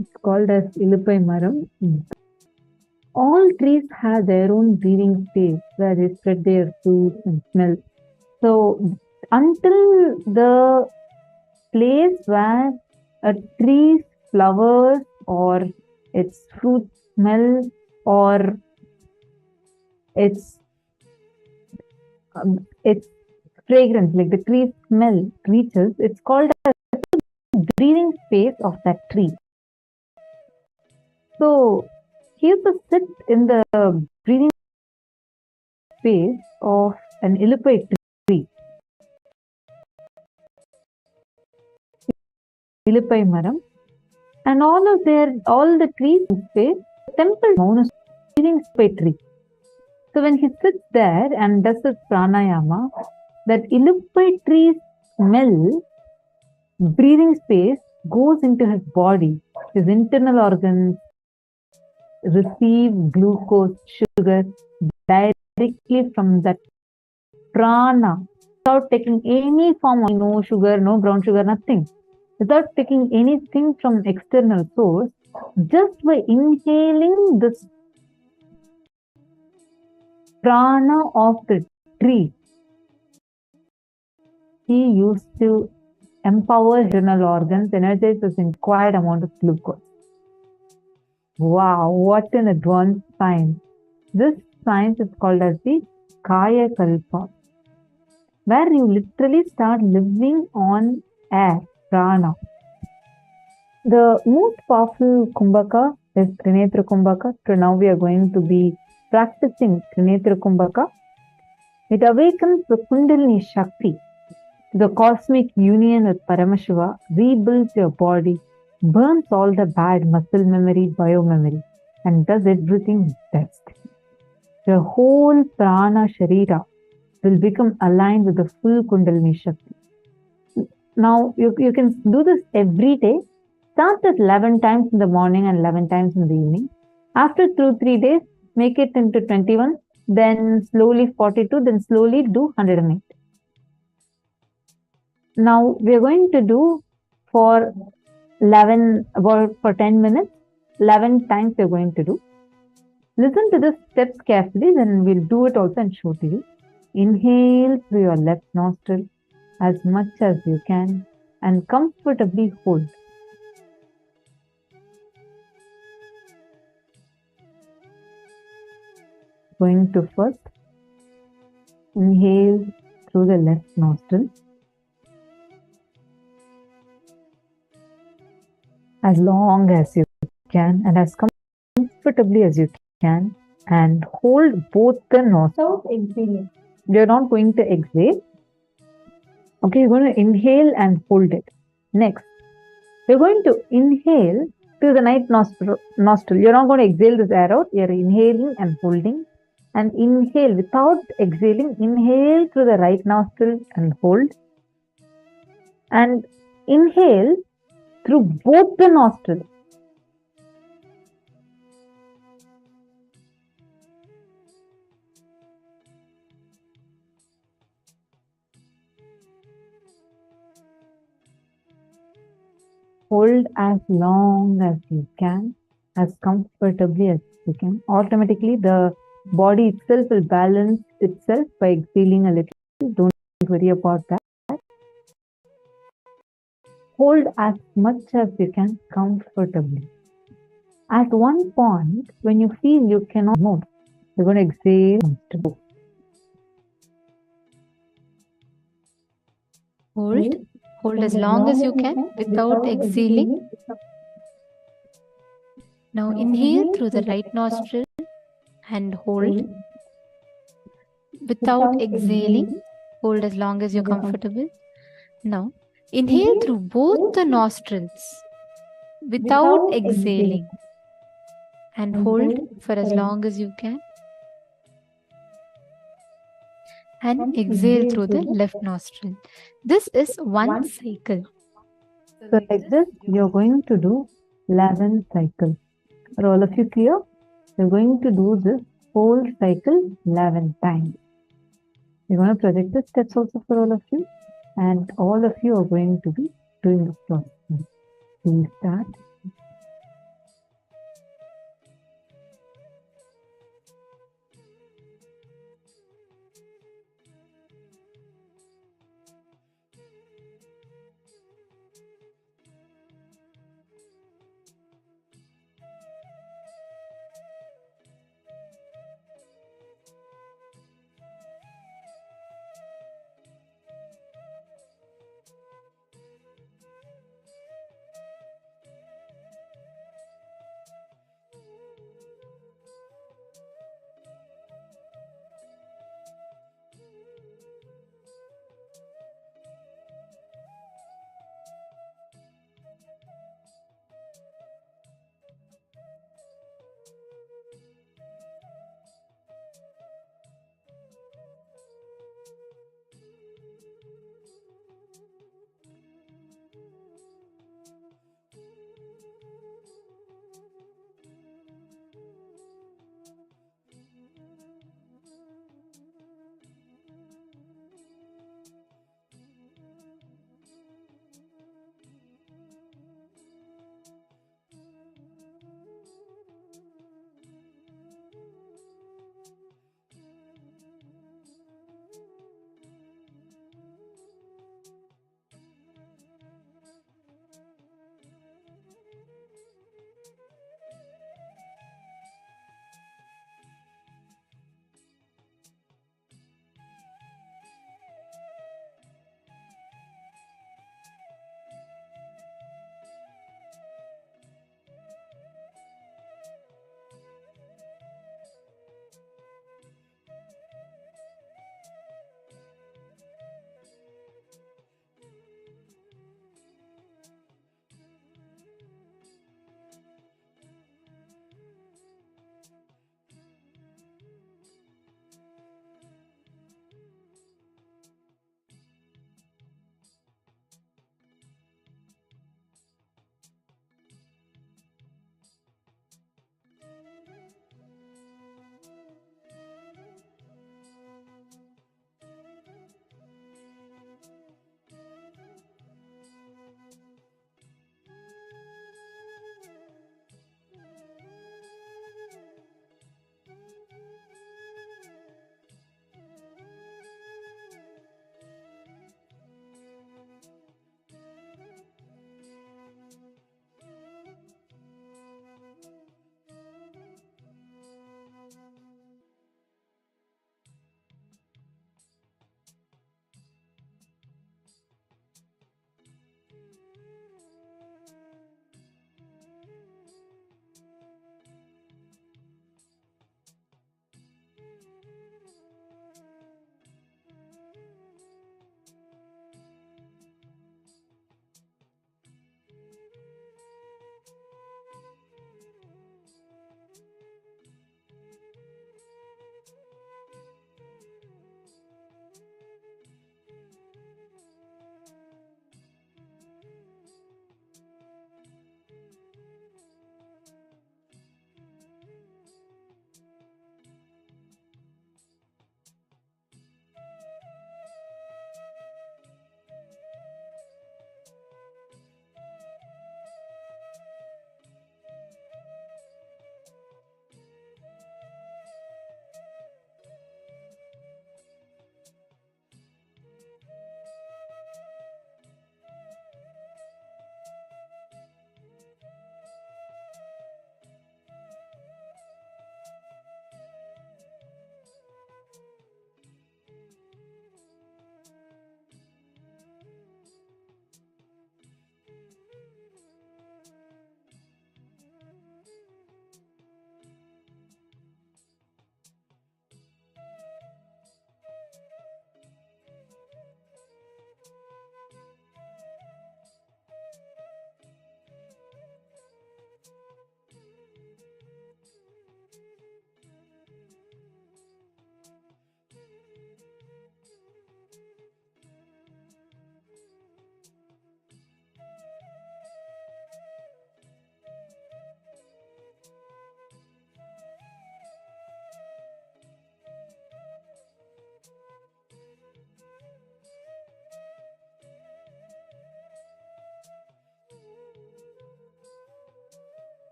It's called as Ilupai Maram. All trees have their own breathing space where they spread their fruits and smell. So until the place where a tree's flowers or its fruit smell or its fragrance, like the tree's smell reaches, it's called as the breathing space of that tree. So he used to sit in the breathing space of an Ilupai tree. Ilupai Maram. And all the trees in space, temple Mauna breathing space tree. So when he sits there and does his pranayama, that Ilupai tree's smell, breathing space goes into his body. His internal organs receive glucose, sugar directly from that prana without taking any form of no sugar, no brown sugar, nothing. Without taking anything from external source, just by inhaling this prana of the tree, he used to empower internal organs, energize this required amount of glucose. Wow, what an advanced science. This science is called as the Kayakalpa, where you literally start living on air, prana. The most powerful Kumbhaka is Trinetra Kumbhaka. So now we are going to be practicing Trinetra Kumbhaka. It awakens the Kundalini Shakti, the cosmic union with Paramashiva, rebuilds your body, burns all the bad muscle memory, biomemory, and does everything best. Your whole prana sharira will become aligned with the full Kundalini Shakti. Now, you can do this every day. Start with 11 times in the morning and 11 times in the evening. After 2-3 days, make it into 21, then slowly 42, then slowly do 108. Now, we are going to do for 10 minutes, 11 times we are going to do. Listen to the steps carefully, then we'll do it also and show to you. Inhale through your left nostril as much as you can and comfortably hold. Going to first inhale through the left nostril as long as you can and as comfortably as you can, and hold both the nostrils. Exhale. You're not going to exhale. Okay, you're going to inhale and hold it. Next, you're going to inhale through the right nostril. You're not going to exhale this air out. You're inhaling and holding. And inhale without exhaling. Inhale through the right nostril and hold. And inhale through both the nostrils. Hold as long as you can, as comfortably as you can. Automatically, the body itself will balance itself by exhaling a little. Don't worry about that. Hold as much as you can comfortably. At one point, when you feel you cannot move, you're going to exhale. Hold as long as you can without exhaling. Now inhale through the right nostril and hold without exhaling. Hold as long as you're comfortable. Now inhale through both the nostrils without exhaling. And hold for as long as you can. And exhale through the left nostril. This is one cycle. So like this, you're going to do 11 cycles. Are all of you clear? You're going to do this whole cycle 11 times. We're going to project the steps also for all of you. And all of you are going to be doing this process. Please start.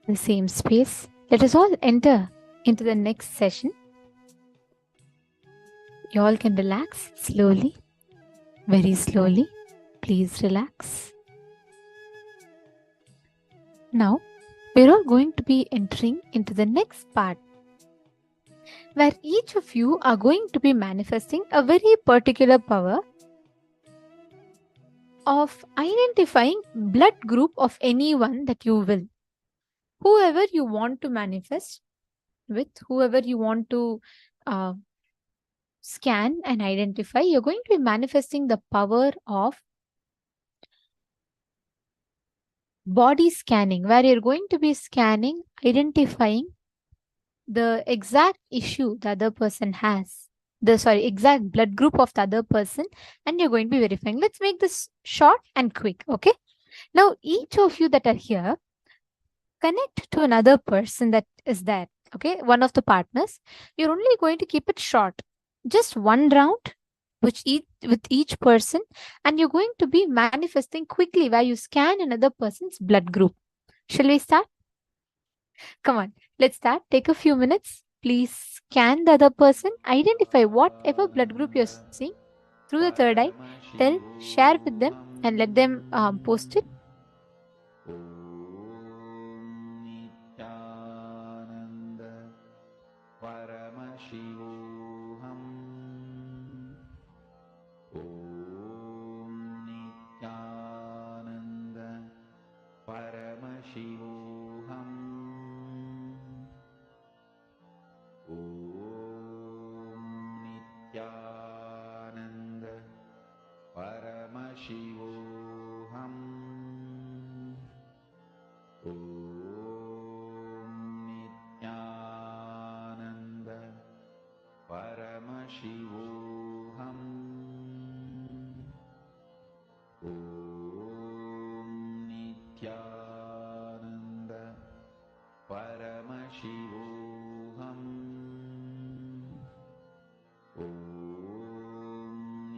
the same space. Let us all enter into the next session. You all can relax slowly, very slowly. Please relax. Now, we're all going to be entering into the next part, where each of you are going to be manifesting a very particular power of identifying blood group of anyone that you will. Whoever you want to manifest with, whoever you want to scan and identify, you're going to be manifesting the power of body scanning, where you're going to be scanning, identifying the exact issue the other person has, exact blood group of the other person, and you're going to be verifying. Let's make this short and quick, okay? Now, each of you that are here, connect to another person that is there, okay? One of the partners. You're only going to keep it short, just one round with each person, and you're going to be manifesting quickly where you scan another person's blood group. Shall we start? Come on, let's start. Take a few minutes. Please scan the other person, identify whatever blood group you're seeing through the third eye, share with them, and let them post it. Paramashivam. Om Nithyananda. Paramashivam. Om Nithyananda. Paramashivam. Paramashivam. Om Nithyananda. Paramashivam. Om Nithyananda. Paramashivam. Om Nithyananda. Paramashivam. Om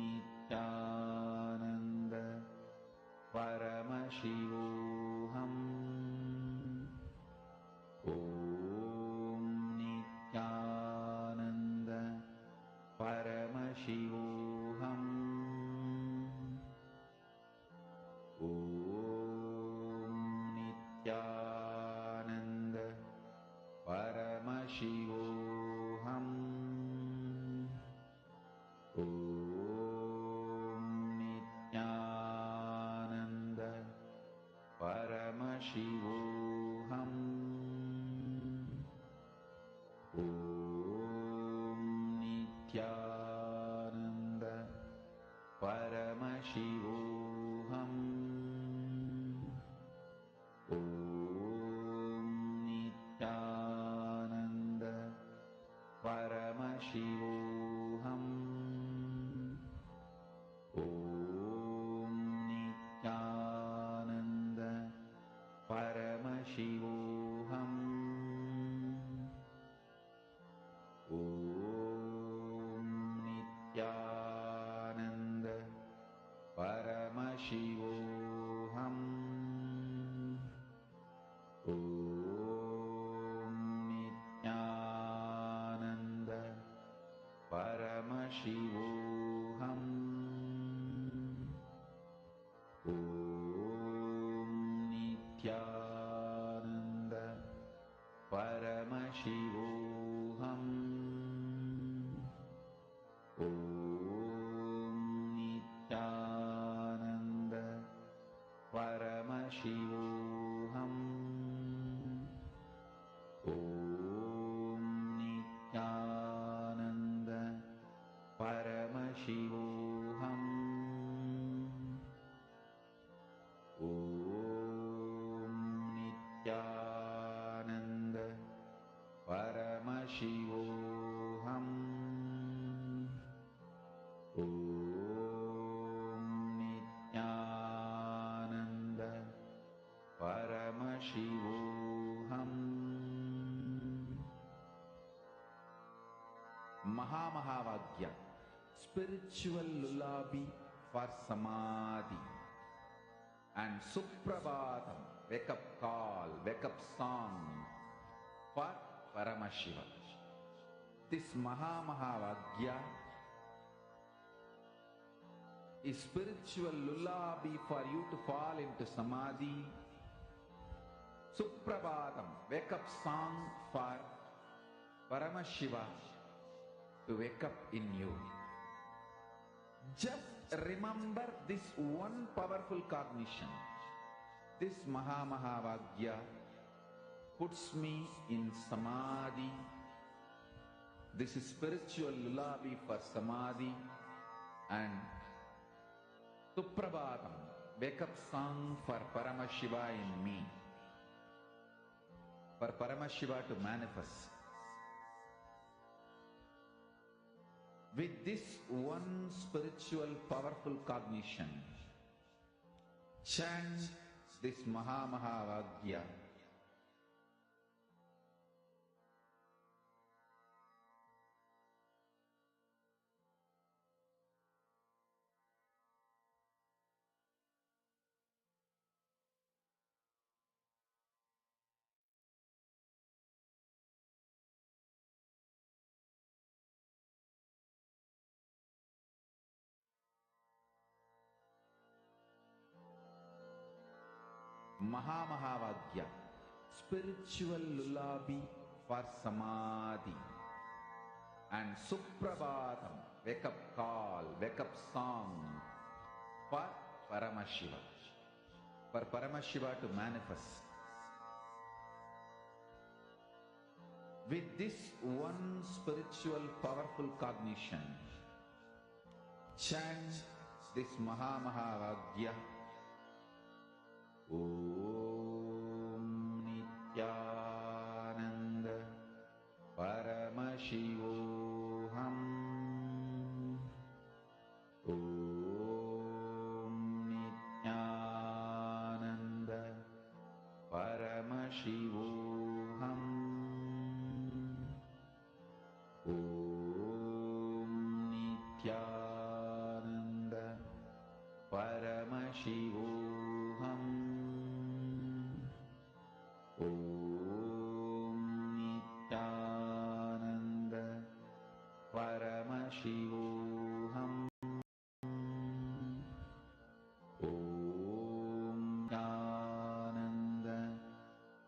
Nithyananda. Paramashivam. Om Nithyananda. Paramashivam. Om Nithyananda. Paramashivam. Om Nithyananda. Paramashivam. Om Nithyananda. Paramashivam. Om Nithyananda. Paramashivam. Om Nithyananda. Paramashivam. Om Nithyananda. Paramashivam. Om Nithyananda. Paramashivam. Om Nithyananda. Paramashivam. Om Nithyananda. Paramashivam. Om Nithyananda. Paramashivam. Mahamahavaagya, spiritual lullaby for Samadhi, and Suprabhatam, wake up call, wake up song for Paramashiva. This Mahavagya is spiritual lullaby for you to fall into Samadhi. Suprabhadam, wake up song for Paramashiva to wake up in you. Just remember this one powerful cognition. This Mahavagya puts me in Samadhi. This is spiritual lullaby for Samadhi. And Suprabhadam, wake up song for Paramashiva in me. For Paramashiva to manifest. With this one spiritual powerful cognition, chant this Mahavagya. Mahavagya, spiritual lullaby for Samadhi. And Suprabhadam, wake up call, wake up song for Paramashiva. For Paramashiva to manifest. With this one spiritual powerful cognition, chant this Mahavagya. Om Nithyananda Paramashivoham. Om Nithyananda Paramashivoham. Om Nithyananda Paramashivoham. Om Nithyananda Paramashivoham. Om Nithyananda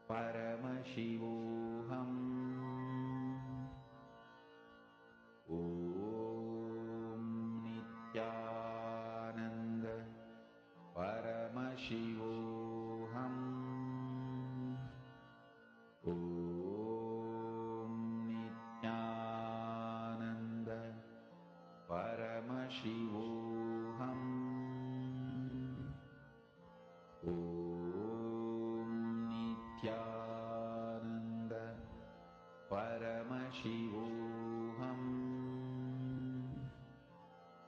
Paramashivoham. Om Nithyananda Paramashivoham. Om Nithyananda Paramashivoham. Om Nithyananda Paramashivoham. Om Nithyananda Paramashivoham.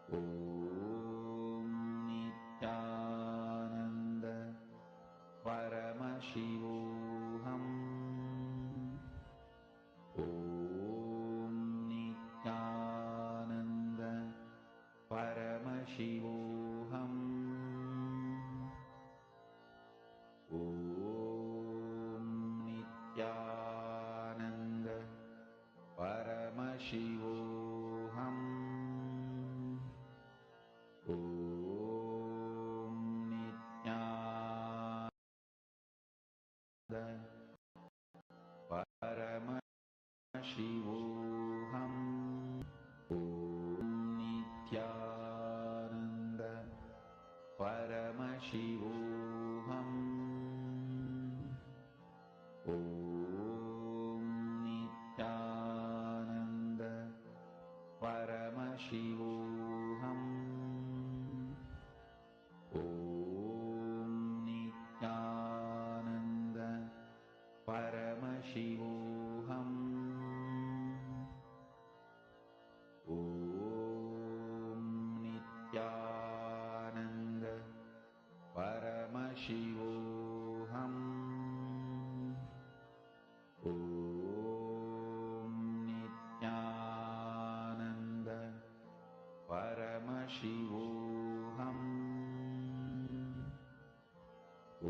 Om Nithyananda Paramashivoham. Om Nithyananda Paramashivoham. Om Nithyananda Paramashivoham. Om Nithyananda Paramashivoham. Om Nithyananda Paramashivoham. Om Nithyananda Paramashivoham. Om Nithyananda Paramashivoham. Om Nithyananda Paramashivoham. Om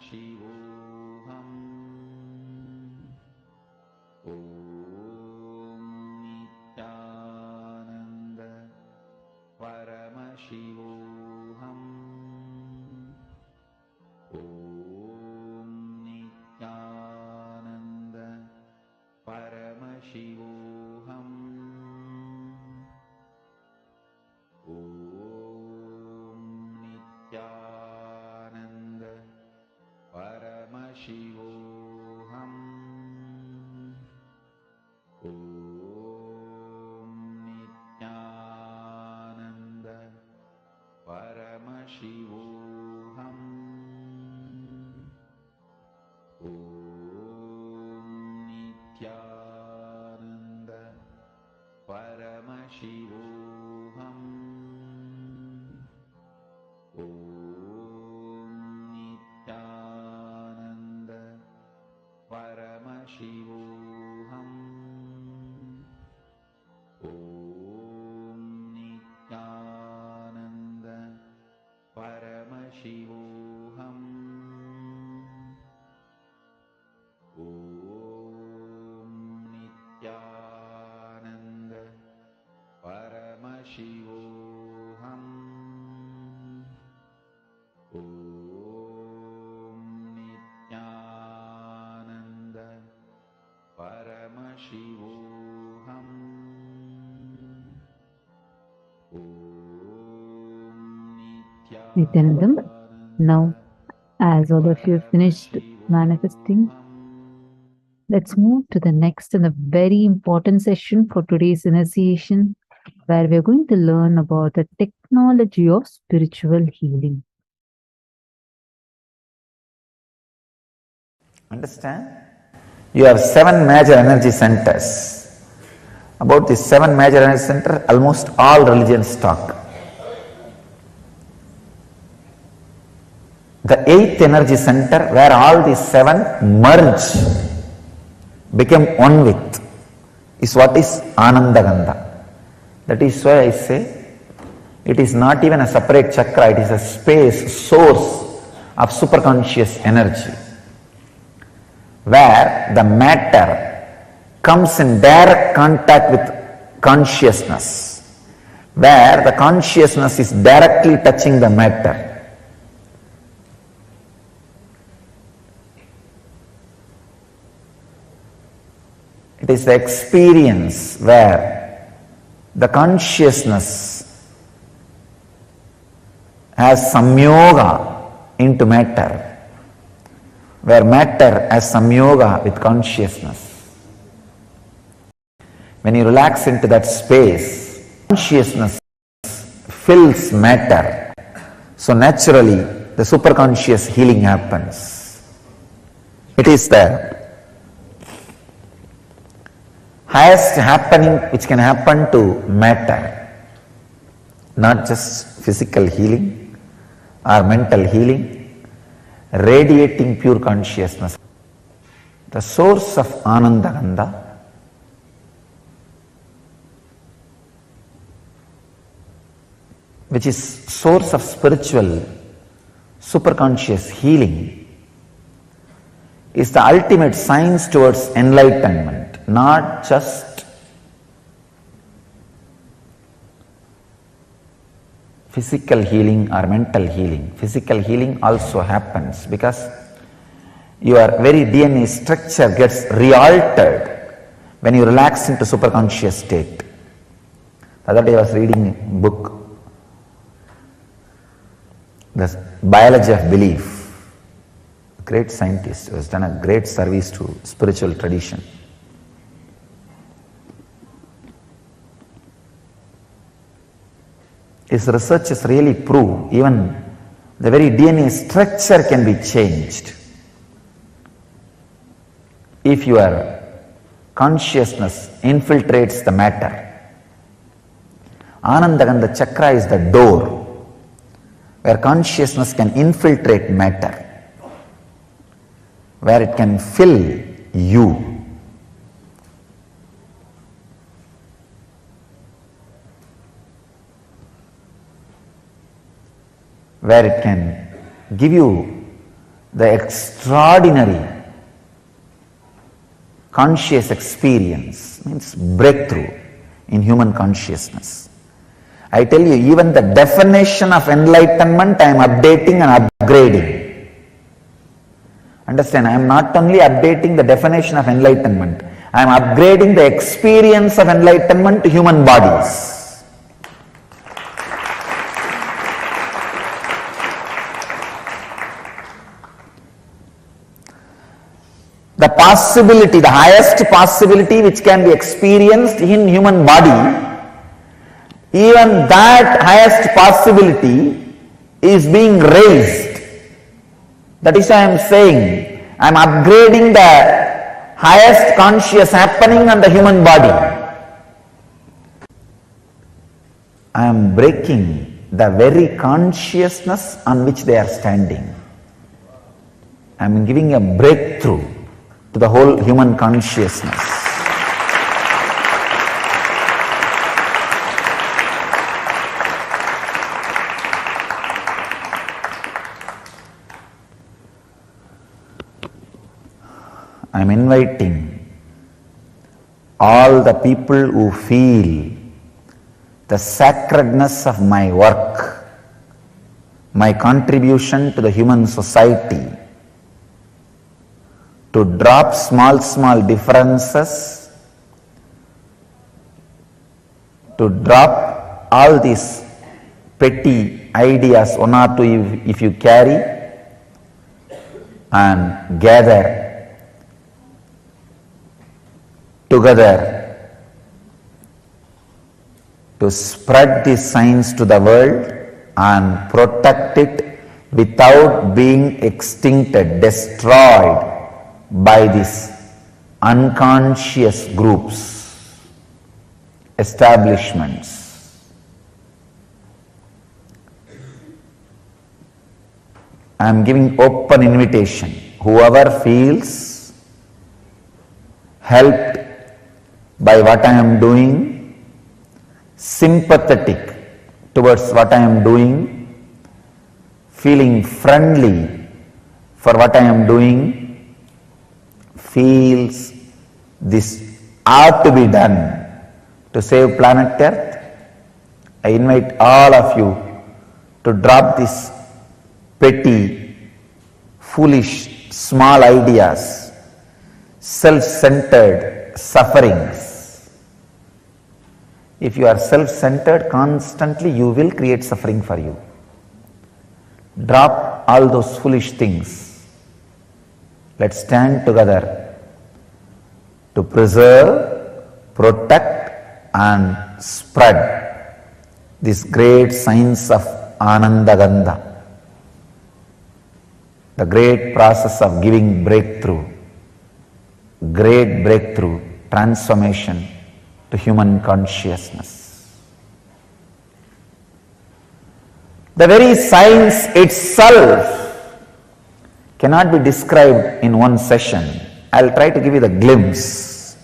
Paramashivoham. Om Nithyananda Paramashivoham. Om Nithyananda Paramashivoham. Om Nithyananda Paramashivoham. Om Nithyananda Paramashivoham. Om Nithyananda Paramashivoham. Om Nithyananda Paramashivoham. Om Nithyananda Paramashivoham. Om Nithyananda Paramashivoham. Om Nithyananda Paramashivoham. Nityanandam, now as all of you have finished manifesting, let's move to the next and a very important session for today's initiation, where we're going to learn about the technology of spiritual healing. Understand? You have 7 major energy centers. About these 7 major energy centers, almost all religions talk. The 8th energy center, where all these 7 merge, become one with, is what is Anandagandha. That is why I say it is not even a separate chakra, it is a space, source of superconscious energy, where the matter comes in direct contact with consciousness, where the consciousness is directly touching the matter. It is the experience where the consciousness has samyoga into matter, where matter has samyoga with consciousness. When you relax into that space, consciousness fills matter. So naturally, the superconscious healing happens. It is the highest happening which can happen to matter, not just physical healing or mental healing, radiating pure consciousness. The source of Anandagandha, which is source of spiritual superconscious healing, is the ultimate science towards enlightenment, not just physical healing or mental healing. Physical healing also happens because your very DNA structure gets re-altered when you relax into superconscious state. The other day I was reading a book, The Biology of Belief. A great scientist who has done a great service to spiritual tradition. His researches really prove even the very DNA structure can be changed if your consciousness infiltrates the matter. Anandagandha chakra is the door where consciousness can infiltrate matter, where it can fill you. Where it can give you the extraordinary conscious experience, means breakthrough in human consciousness. I tell you, even the definition of enlightenment I am updating and upgrading. Understand, I am not only updating the definition of enlightenment, I am upgrading the experience of enlightenment to human bodies. The possibility, the highest possibility which can be experienced in human body, even that highest possibility is being raised. That is why I am saying, I am upgrading the highest conscious happening on the human body. I am breaking the very consciousness on which they are standing. I am giving a breakthrough to the whole human consciousness. I am inviting all the people who feel the sacredness of my work, my contribution to the human society, to drop small differences, to drop all these petty ideas, one or two if you carry, and gather together to spread this science to the world and protect it without being extincted, destroyed by these unconscious groups, establishments. I am giving open invitation. Whoever feels helped by what I am doing, sympathetic towards what I am doing, feeling friendly for what I am doing, feels this ought to be done to save planet Earth, I invite all of you to drop these petty, foolish, small ideas, self-centered sufferings. If you are self-centered constantly, you will create suffering for you. Drop all those foolish things. Let's stand together to preserve, protect and spread this great science of Anandagandha, the great process of giving breakthrough, great breakthrough, transformation to human consciousness. The very science itself cannot be described in one session. I'll try to give you the glimpse.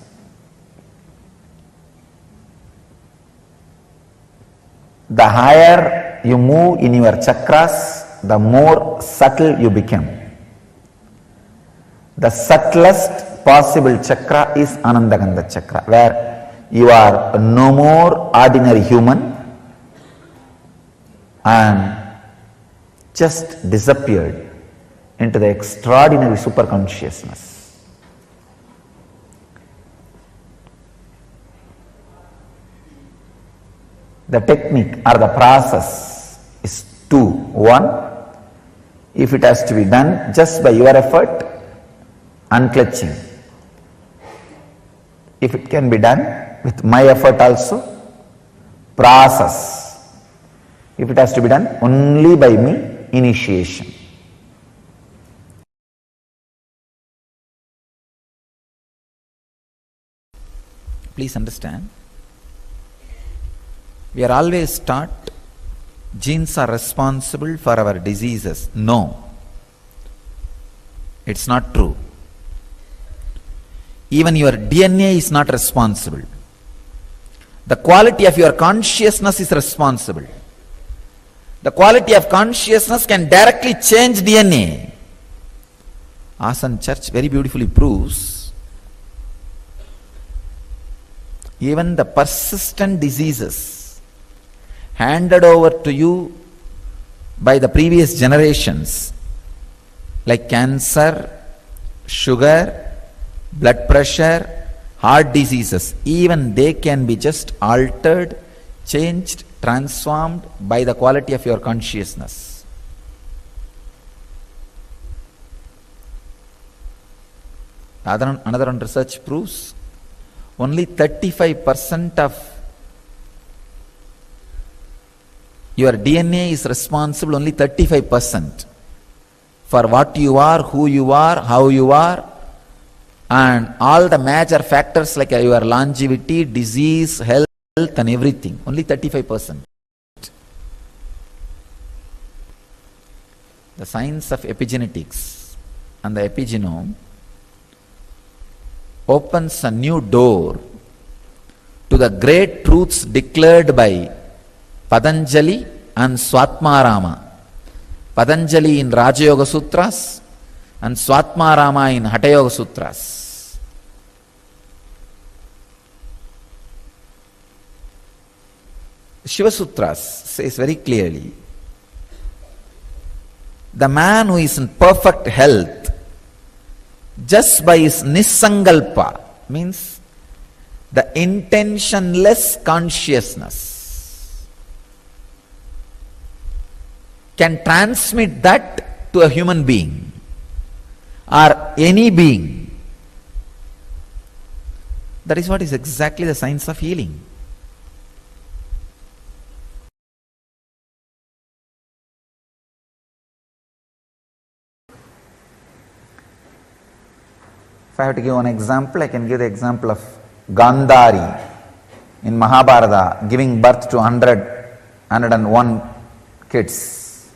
The higher you move in your chakras, the more subtle you become. The subtlest possible chakra is Anandagandha chakra, where you are no more ordinary human and just disappeared into the extraordinary superconsciousness. The technique or the process is 2. 1, if it has to be done just by your effort, unclutching. If it can be done with my effort also, process. If it has to be done only by me, initiation. Please understand, we are always taught genes are responsible for our diseases. No, it's not true. Even your DNA is not responsible. The quality of your consciousness is responsible. The quality of consciousness can directly change DNA. Asan Church very beautifully proves even the persistent diseases handed over to you by the previous generations, like cancer, sugar, blood pressure, heart diseases, even they can be just altered, changed, transformed by the quality of your consciousness. Another research proves only 35% of your DNA is responsible, only 35%, for what you are, who you are, how you are, and all the major factors like your longevity, disease, health and everything. Only 35%. The science of epigenetics and the epigenome opens a new door to the great truths declared by Patanjali and Swatmarama. Patanjali in Raja Yoga Sutras and Swatmarama in Hatha Yoga Sutras. Shiva Sutras says very clearly, the man who is in perfect health just by his nisangalpa, means the intentionless consciousness, can transmit that to a human being or any being. That is what is exactly the science of healing. If I have to give one example, I can give the example of Gandhari in Mahabharata giving birth to 101 kids,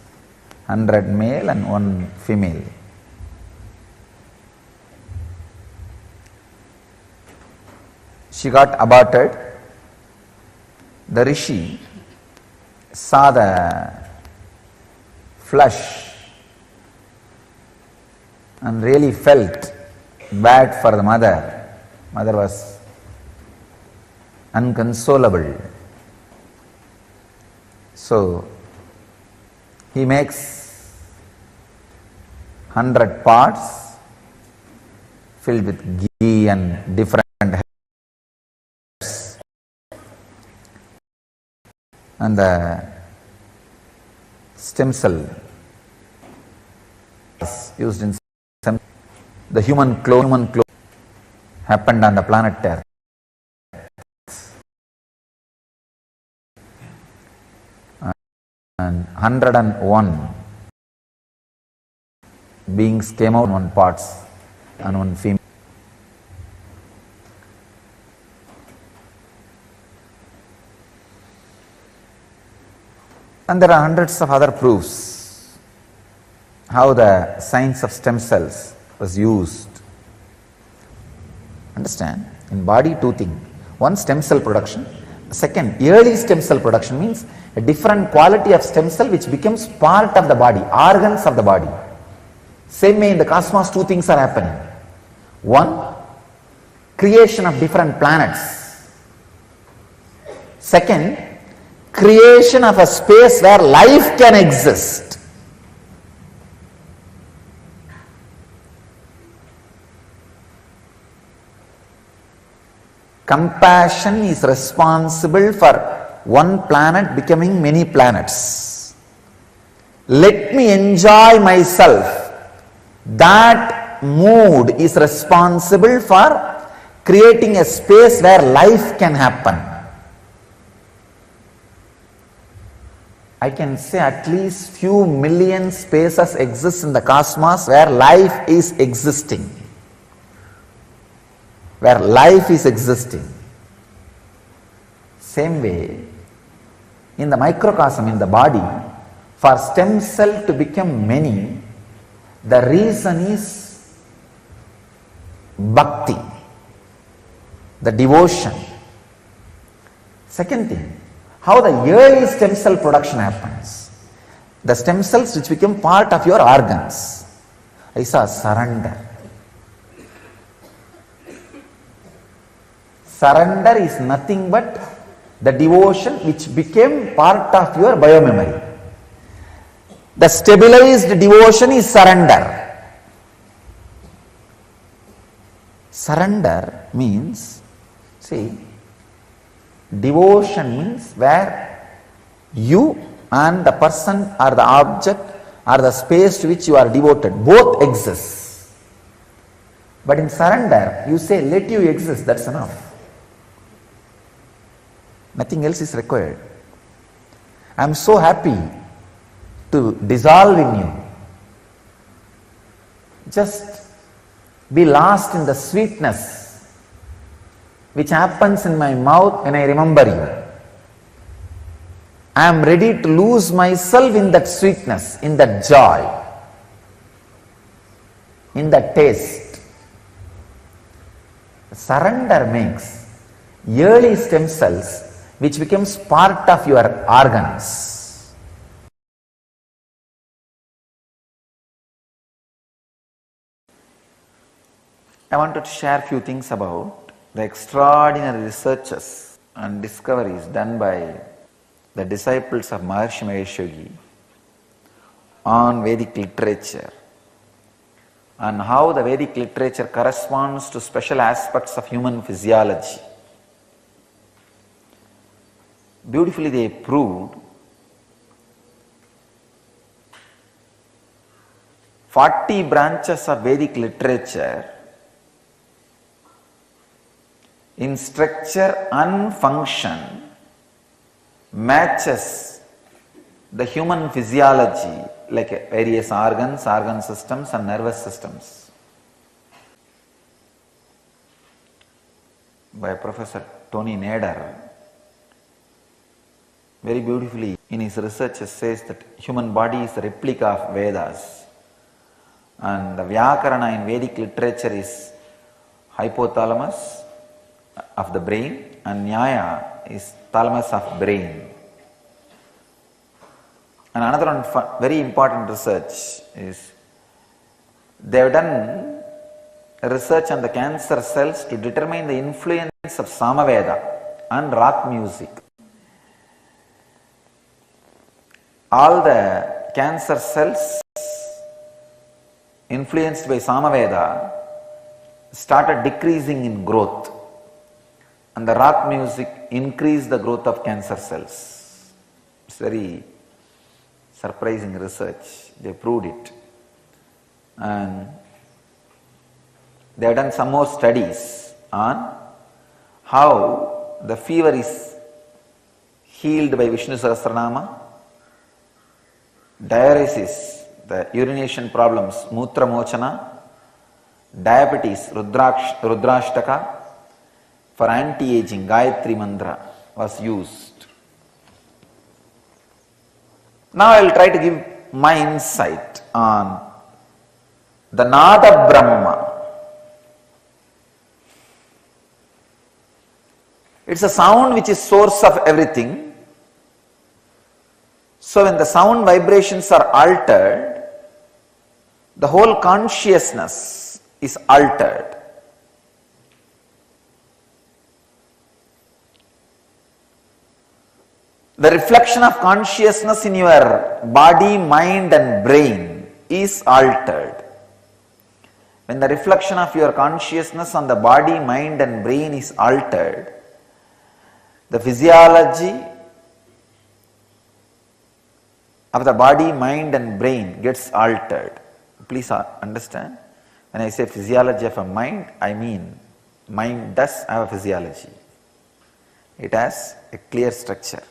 100 male and 1 female. She got aborted. The rishi saw the flesh and really felt bad for the mother. Mother was unconsolable. So he makes 100 pots filled with ghee and different herbs, and the stem cell is used in the human clone happened on the planet Earth. And 101 beings came out in 1 pots and 1 female. And there are hundreds of other proofs how the science of stem cells was used. Understand? In body, 2 things. 1, stem cell production. Second, early stem cell production means a different quality of stem cell which becomes part of the body, organs of the body. Same way in the cosmos, 2 things are happening. 1, creation of different planets. Second, creation of a space where life can exist. Compassion is responsible for 1 planet becoming many planets. Let me enjoy myself. That mood is responsible for creating a space where life can happen. I can say at least few million spaces exist in the cosmos where life is existing. Where life is existing. Same way, in the microcosm, in the body, for stem cell to become many, the reason is bhakti, the devotion. Second thing, how the early stem cell production happens. The stem cells which become part of your organs. I saw surrender. Surrender is nothing but the devotion which became part of your biomemory. The stabilized devotion is surrender. Surrender means, see, devotion means where you and the person or the object or the space to which you are devoted, both exist. But in surrender, you say, let you exist, that's enough. Nothing else is required. I am so happy to dissolve in you. Just be lost in the sweetness which happens in my mouth when I remember you. I am ready to lose myself in that sweetness, in that joy, in that taste. Surrender makes early stem cells which becomes part of your organs. I wanted to share a few things about the extraordinary researches and discoveries done by the disciples of Maharishi Mahesh Yogi on Vedic literature and how the Vedic literature corresponds to special aspects of human physiology. Beautifully they proved 40 branches of Vedic literature in structure and function matches the human physiology like various organs, organ systems and nervous systems. By Professor Tony Nader, very beautifully in his research says that human body is a replica of Vedas and the Vyakarana in Vedic literature is hypothalamus of the brain and Nyaya is thalamus of brain. And another one very important research is they have done research on the cancer cells to determine the influence of Samaveda and rock music. All the cancer cells influenced by Samaveda started decreasing in growth and the rock music increased the growth of cancer cells. It's very surprising research. They proved it. And they have done some more studies on how the fever is healed by Vishnu Sahasranama, diuresis, the urination problems, Mutra Mochana, diabetes, Rudrashtaka, for anti-aging, Gayatri Mantra was used. Now I will try to give my insight on the Nada Brahma. It's a sound which is source of everything. So when the sound vibrations are altered, the whole consciousness is altered. The reflection of consciousness in your body, mind and brain is altered. When the reflection of your consciousness on the body, mind and brain is altered, the physiology of the body, mind and brain gets altered. Please understand, when I say physiology of a mind, I mean mind does have a physiology. It has a clear structure.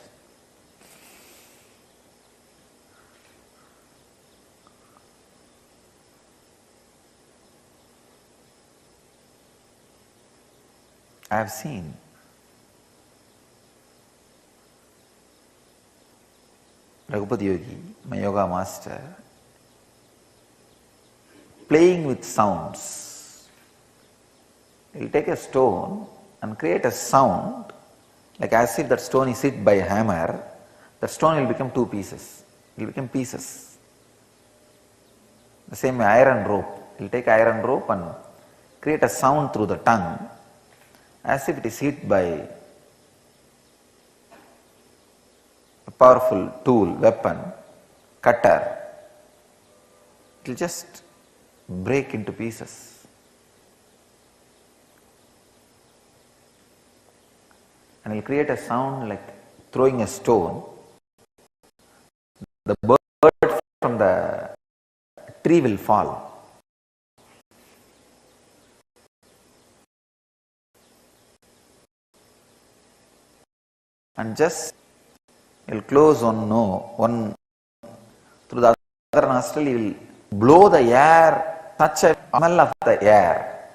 I have seen Raghupati Yogi, my yoga master, playing with sounds. He will take a stone and create a sound like as if that stone is hit by a hammer. That stone will become two pieces. It will become pieces. The same way iron rope. He'll take iron rope and create a sound through the tongue as if it is hit by a powerful tool, weapon, cutter. It will just break into pieces. And he'll create a sound like throwing a stone. The bird from the tree will fall. And just he'll close one through the other nostril, he will blow the air, touch a smell of the air.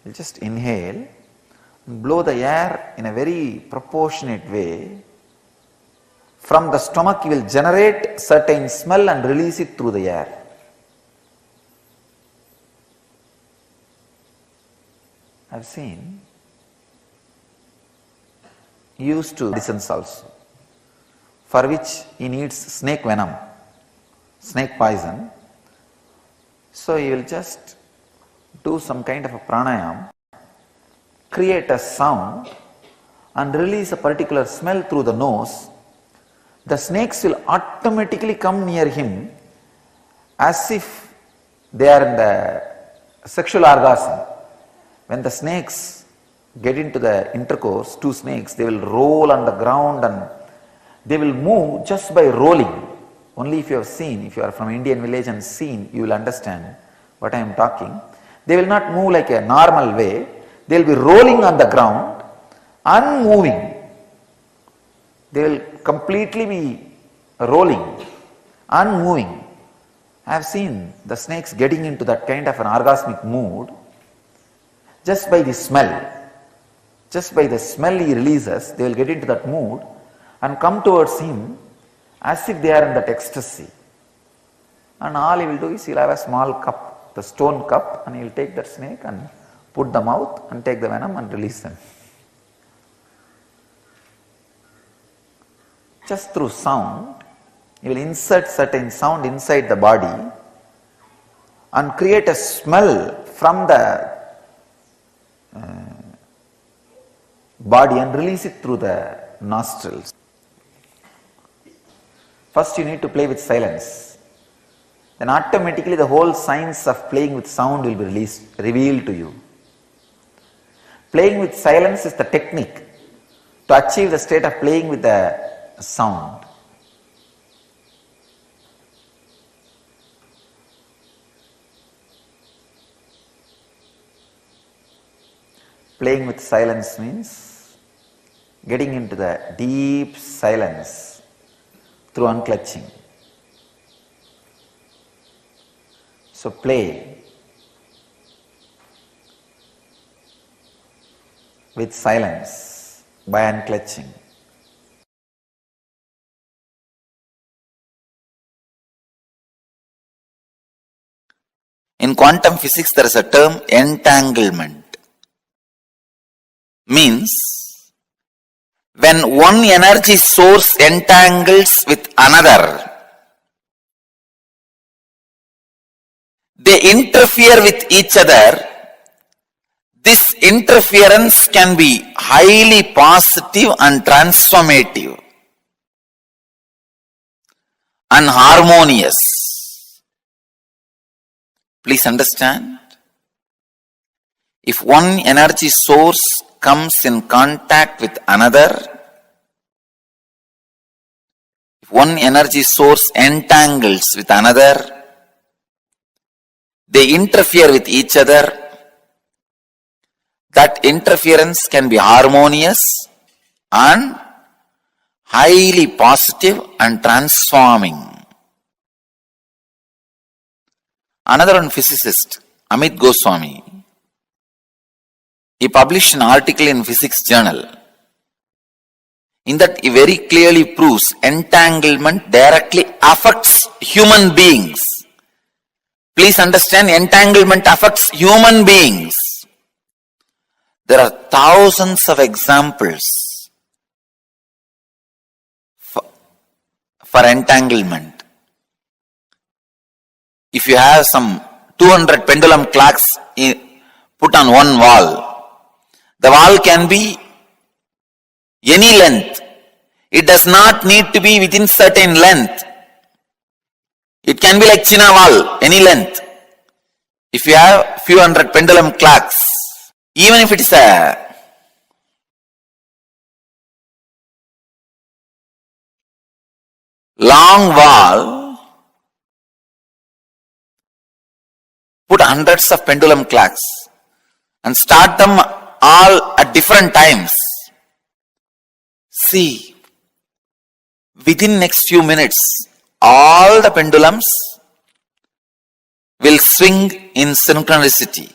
He'll just inhale and blow the air in a very proportionate way. From the stomach he will generate certain smell and release it through the air. I've seen. He used to medicines also, for which he needs snake venom, snake poison. So he will just do some kind of a pranayam, create a sound and release a particular smell through the nose. The snakes will automatically come near him as if they are in the sexual orgasm. When the snakes get into the intercourse, two snakes, they will roll on the ground and they will move just by rolling. Only if you have seen, if you are from Indian village and seen, you will understand what I am talking. They will not move like a normal way. They will be rolling on the ground, unmoving. They will completely be rolling, unmoving. I have seen the snakes getting into that kind of an orgasmic mood just by the smell. Just by the smell he releases, they will get into that mood and come towards him as if they are in that ecstasy. And all he will do is he will have a small cup, the stone cup, and he will take that snake and put the mouth and take the venom and release them. Just through sound, he will insert certain sound inside the body and create a smell from the body and release it through the nostrils. First you need to play with silence. Then automatically the whole science of playing with sound will be revealed to you. Playing with silence is the technique to achieve the state of playing with the sound. Playing with silence means getting into the deep silence through unclutching. So play with silence by unclutching. In quantum physics there is a term entanglement. Means when one energy source entangles with another, they interfere with each other. This interference can be highly positive and transformative and harmonious. Please understand. If one energy source comes in contact with another, if one energy source entangles with another, they interfere with each other. That interference can be harmonious and highly positive and transforming. Another one physicist, Amit Goswami, he published an article in Physics Journal. In that he very clearly proves entanglement directly affects human beings. Please understand, entanglement affects human beings. There are thousands of examples for entanglement. if you have some 200 pendulum clocks put on one wall, the wall can be any length. It does not need to be within certain length. It can be like China wall, any length. If you have few hundred pendulum clocks, even if it is a long wall, put hundreds of pendulum clocks and start them all at different times. See, within next few minutes, all the pendulums will swing in synchronicity.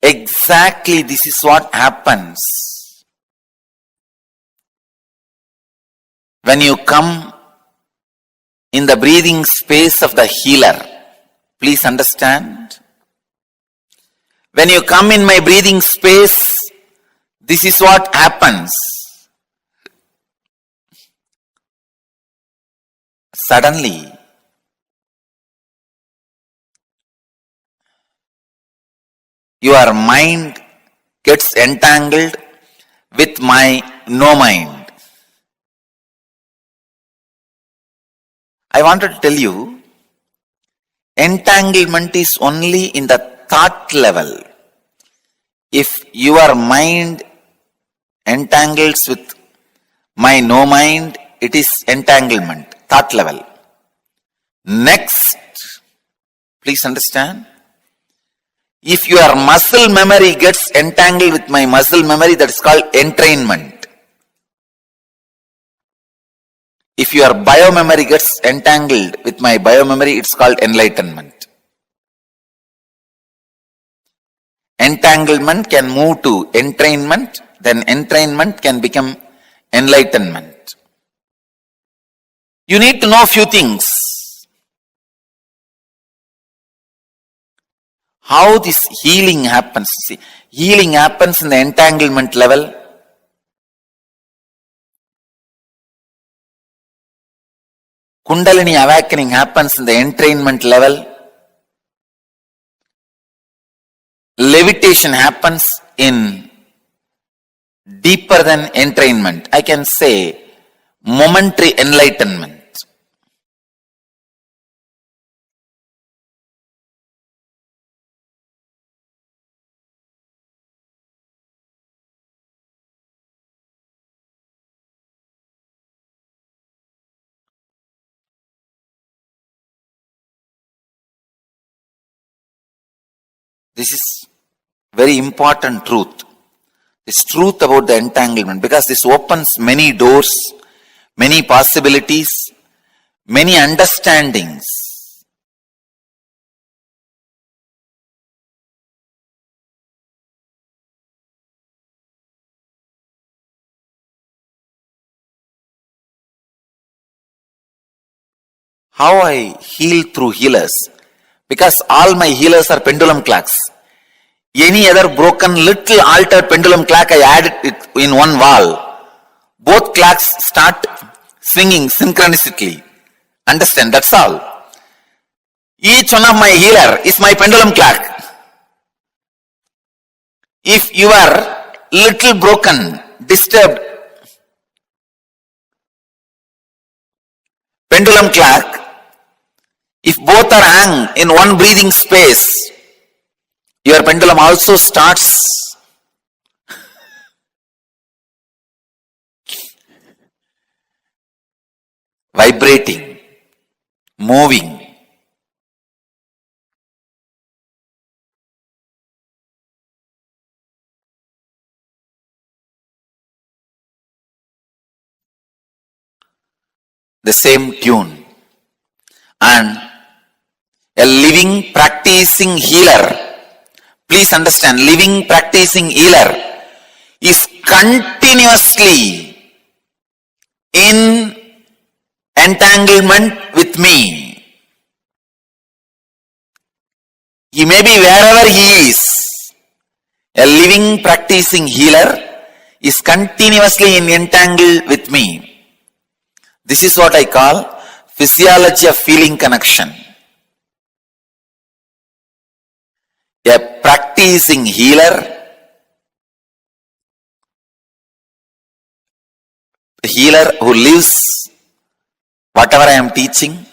Exactly, this is what happens when you come in the breathing space of the healer. Please understand. When you come in my breathing space, this is what happens. Suddenly, your mind gets entangled with my no mind. I wanted to tell you, entanglement is only in the thought level. If your mind entangles with my no mind, it is entanglement, thought level. Next, please understand, if your muscle memory gets entangled with my muscle memory, that is called entrainment. If your biomemory gets entangled with my biomemory, it's called enlightenment. Entanglement can move to entrainment, then entrainment can become enlightenment. You need to know a few things. How this healing happens. See, healing happens in the entanglement level. Kundalini awakening happens in the entrainment level. Levitation happens in deeper than entrainment. I can say momentary enlightenment. This is very important truth. This truth about the entanglement, because this opens many doors, many possibilities, many understandings. How I heal through healers? Because all my healers are pendulum clocks. Any other broken little altered pendulum clock, I add it in one wall. Both clocks start swinging synchronicity. Understand? That's all. Each one of my healer is my pendulum clock. If you are little broken, disturbed pendulum clock, if both are hung in one breathing space, your pendulum also starts vibrating, moving. The same tune. And a living practicing healer, please understand, living practicing healer is continuously in entanglement with me. He may be wherever he is. A living, practicing healer is continuously entangled with me. This is what I call physiology of feeling connection. A practicing healer, a healer who lives whatever I am teaching,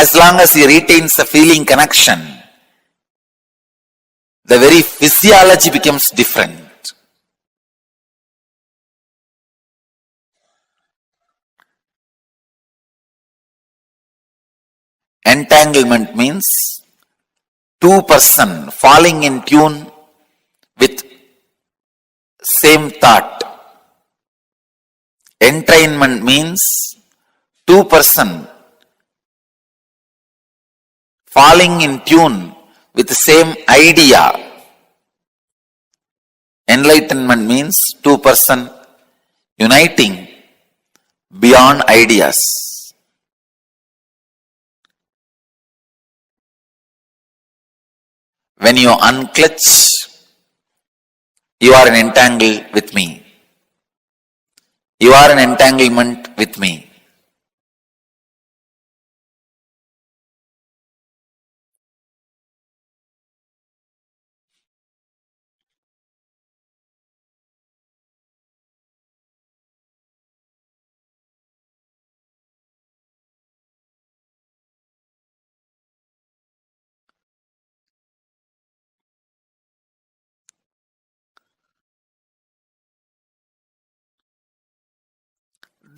as long as he retains the feeling connection, the very physiology becomes different. Entanglement means two persons falling in tune with same thought. Entrainment means two persons falling in tune with the same idea. Enlightenment means two persons uniting beyond ideas. When you unclutch, you are in entangle with me. You are in entanglement with me.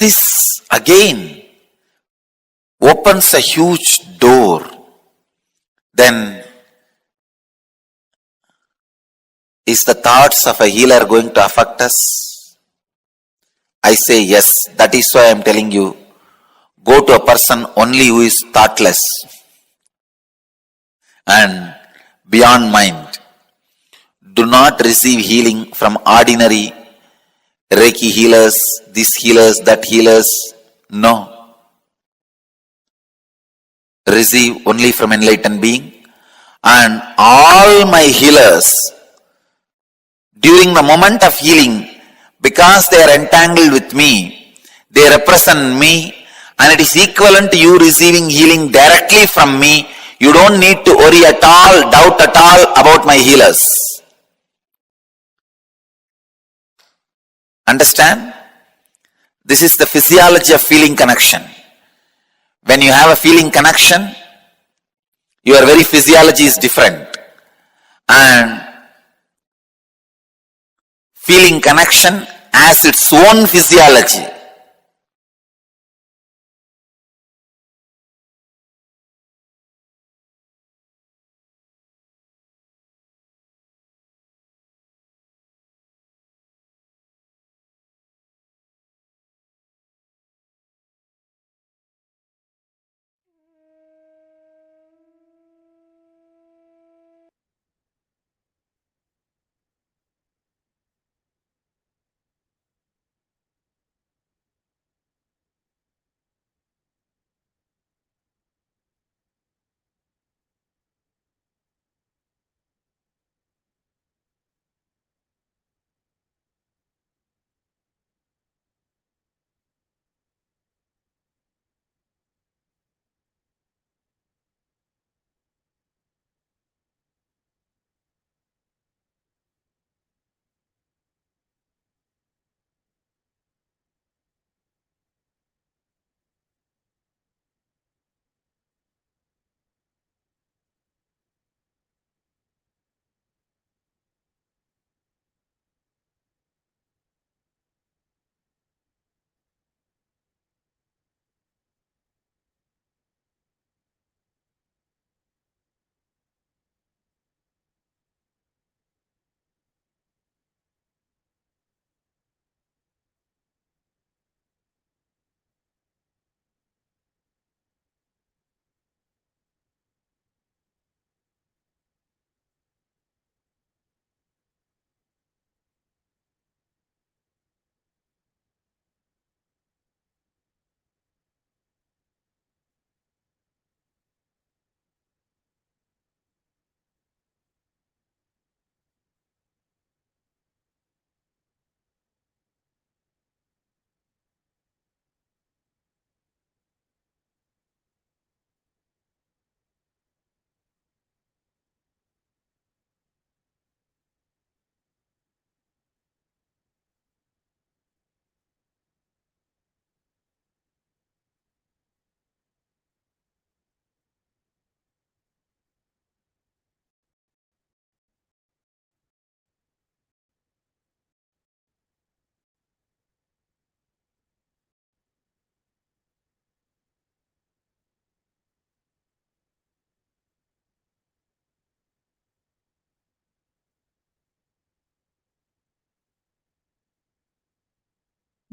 This again opens a huge door. Then is the thoughts of a healer going to affect us? I say yes. That is why I am telling you, go to a person only who is thoughtless and beyond mind. Do not receive healing from ordinary Reiki healers, this healers, that healers. No. Receive only from enlightened being. And all my healers, during the moment of healing, because they are entangled with me, they represent me, and it is equivalent to you receiving healing directly from me. You don't need to worry at all, doubt at all about my healers. Understand? This is the physiology of feeling connection. When you have a feeling connection, your very physiology is different. And feeling connection has its own physiology.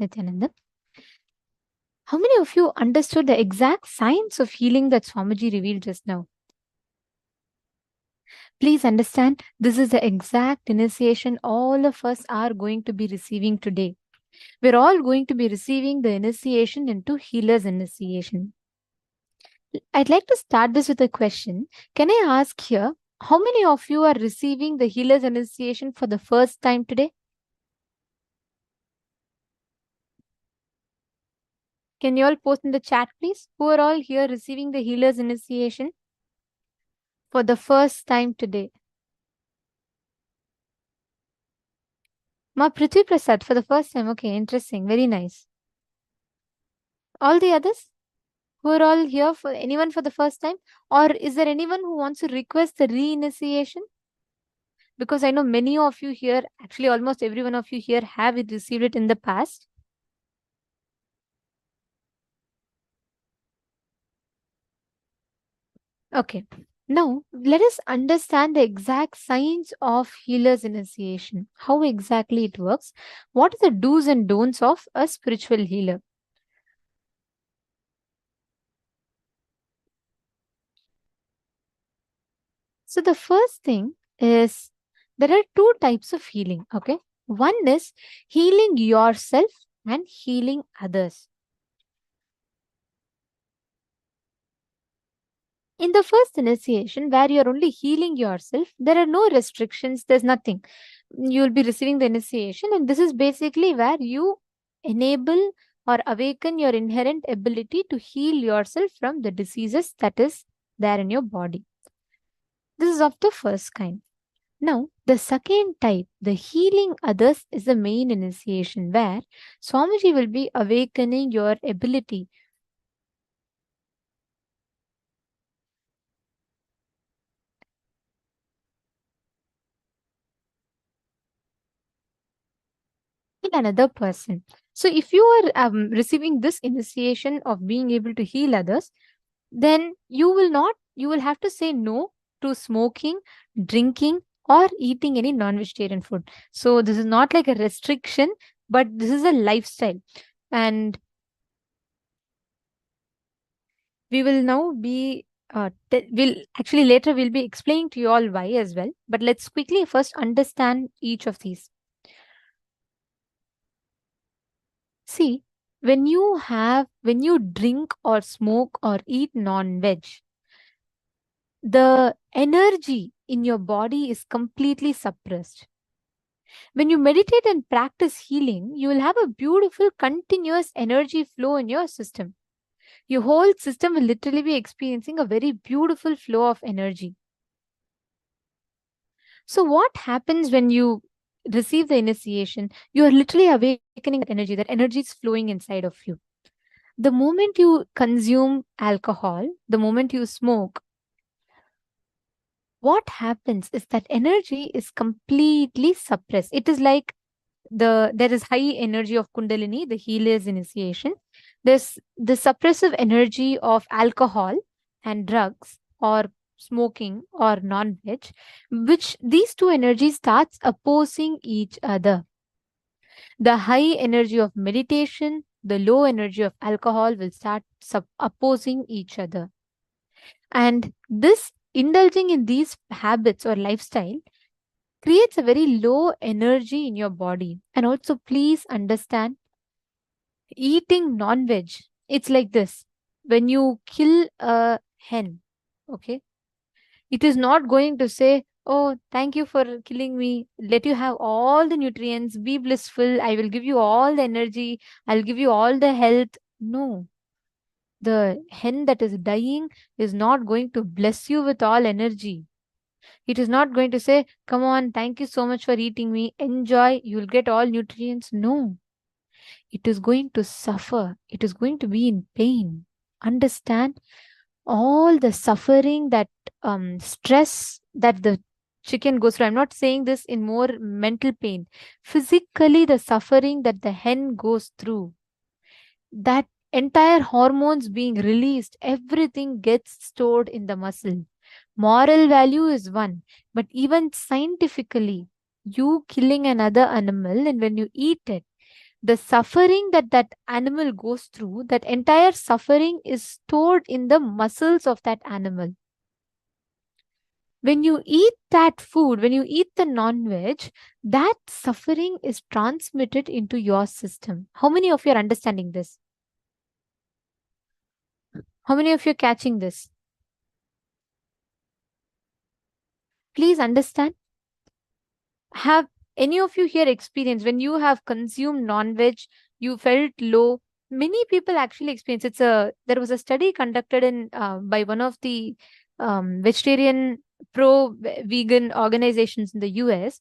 Nithyananda. How many of you understood the exact science of healing that Swamiji revealed just now? Please understand, this is the exact initiation all of us are going to be receiving today. We're all going to be receiving the initiation into Healer's initiation. I'd like to start this with a question. Can I ask here, how many of you are receiving the Healer's initiation for the first time today? Can you all post in the chat, please? Who are all here receiving the Healer's initiation for the first time today? Ma Prithvi Prasad for the first time. Okay, interesting. Very nice. All the others? Who are all here for anyone for the first time? Or is there anyone who wants to request the re-initiation? Because I know many of you here, actually almost every one of you here have received it in the past. Okay. Now, let us understand the exact science of Healer's initiation. How exactly it works. What are the do's and don'ts of a spiritual healer? So the first thing is there are two types of healing. Okay. One is healing yourself and healing others. In the first initiation, where you're only healing yourself, there are no restrictions, there's nothing. You'll be receiving the initiation, and this is basically where you enable or awaken your inherent ability to heal yourself from the diseases that is there in your body. This is of the first kind. Now, the second type, the healing others, is the main initiation where Swamiji will be awakening your ability heal another person. So if you are receiving this initiation of being able to heal others, then you will have to say no to smoking, drinking, or eating any non-vegetarian food. So this is not like a restriction, but this is a lifestyle. And we will now be later we'll be explaining to you all why as well. But let's quickly first understand each of these. See, when you drink or smoke or eat non-veg, the energy in your body is completely suppressed. When you meditate and practice healing, you will have a beautiful continuous energy flow in your system. Your whole system will literally be experiencing a very beautiful flow of energy. So what happens when you receive the initiation? You are literally awakening that energy. That energy is flowing inside of you. The moment you consume alcohol, the moment you smoke, what happens is that energy is completely suppressed. It is like there is high energy of Kundalini, the healer's initiation. There's the suppressive energy of alcohol and drugs or smoking or non-veg, which these two energies starts opposing each other. The high energy of meditation, the low energy of alcohol will start opposing each other. And this indulging in these habits or lifestyle creates a very low energy in your body. And also please understand, eating non-veg, it's like this. When you kill a hen, okay, it is not going to say, oh, thank you for killing me. Let you have all the nutrients. Be blissful. I will give you all the energy. I'll give you all the health. No. The hen that is dying is not going to bless you with all energy. It is not going to say, come on, thank you so much for eating me. Enjoy. You'll get all nutrients. No. It is going to suffer. It is going to be in pain. Understand all the suffering, that stress that the chicken goes through. I'm not saying this in more mental pain. Physically, the suffering that the hen goes through, that entire hormones being released, everything gets stored in the muscle. Moral value is one, but even scientifically, you killing another animal and when you eat it, the suffering that that animal goes through, that entire suffering is stored in the muscles of that animal. When you eat that food, when you eat the non-veg, that suffering is transmitted into your system. How many of you are understanding this? How many of you are catching this? Please understand. Have any of you here experienced when you have consumed non-veg, you felt low? Many people actually experience. There was a study conducted by one of the vegetarian pro-vegan organizations in the US,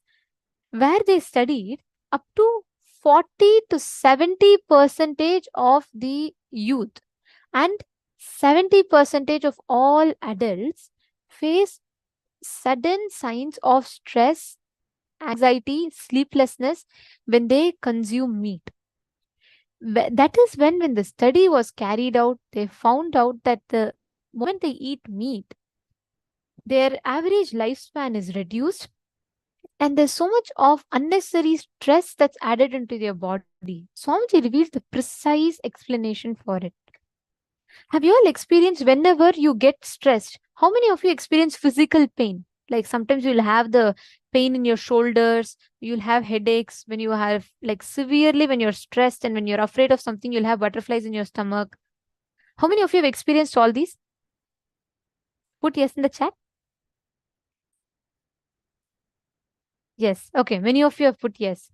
where they studied up to 40 to 70% of the youth and 70% of all adults face sudden signs of stress, anxiety, sleeplessness when they consume meat. That is when the study was carried out, they found out that the moment they eat meat, their average lifespan is reduced, and there's so much of unnecessary stress that's added into their body. Swamiji reveals the precise explanation for it. Have you all experienced whenever you get stressed? How many of you experience physical pain? Like sometimes you'll have the pain in your shoulders, you'll have headaches when you have like severely when you're stressed, and when you're afraid of something, you'll have butterflies in your stomach. How many of you have experienced all these? Put yes in the chat. Yes. Okay. Many of you have put yes.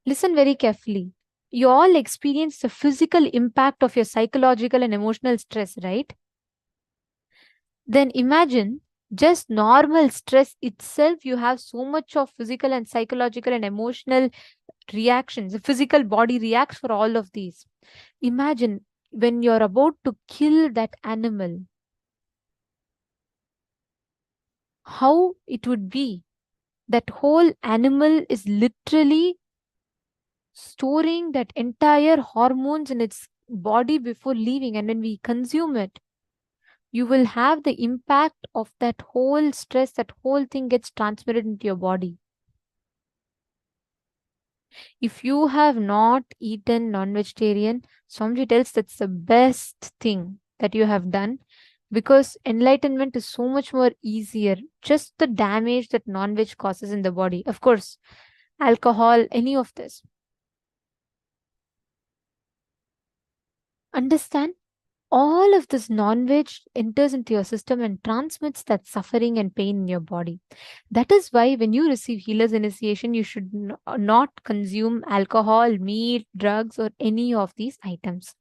Listen very carefully. You all experience the physical impact of your psychological and emotional stress, right? Then imagine just normal stress itself, you have so much of physical and psychological and emotional reactions. The physical body reacts for all of these. Imagine when you're about to kill that animal, how it would be. That whole animal is literally storing that entire hormones in its body before leaving, and when we consume it, you will have the impact of that whole stress, that whole thing gets transmitted into your body. If you have not eaten non-vegetarian, Swamiji tells that's the best thing that you have done, because enlightenment is so much more easier. Just the damage that non-veg causes in the body. Of course, alcohol, any of this. Understand? All of this non-veg enters into your system and transmits that suffering and pain in your body. That is why when you receive healer's initiation, you should not consume alcohol, meat, drugs, or any of these items.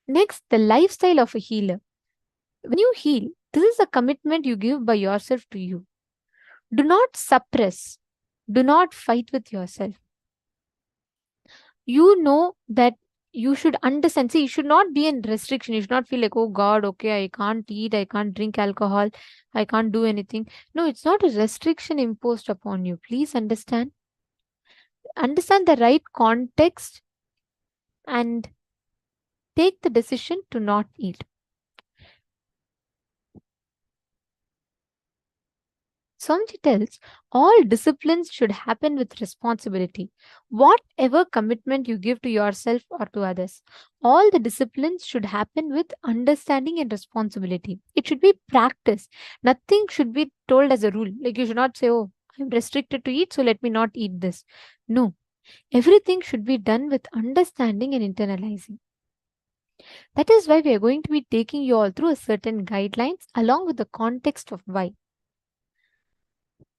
Next, the lifestyle of a healer. When you heal, this is a commitment you give by yourself to you. Do not suppress. Do not fight with yourself. You know that you should understand. See, you should not be in restriction. You should not feel like, oh God, okay, I can't eat, I can't drink alcohol, I can't do anything. No, it's not a restriction imposed upon you. Please understand. Understand the right context and take the decision to not eat. Swamiji tells all disciplines should happen with responsibility. Whatever commitment you give to yourself or to others, all the disciplines should happen with understanding and responsibility. It should be practice. Nothing should be told as a rule. Like you should not say, oh, I'm restricted to eat, so let me not eat this. No. Everything should be done with understanding and internalizing. That is why we are going to be taking you all through a certain guidelines along with the context of why.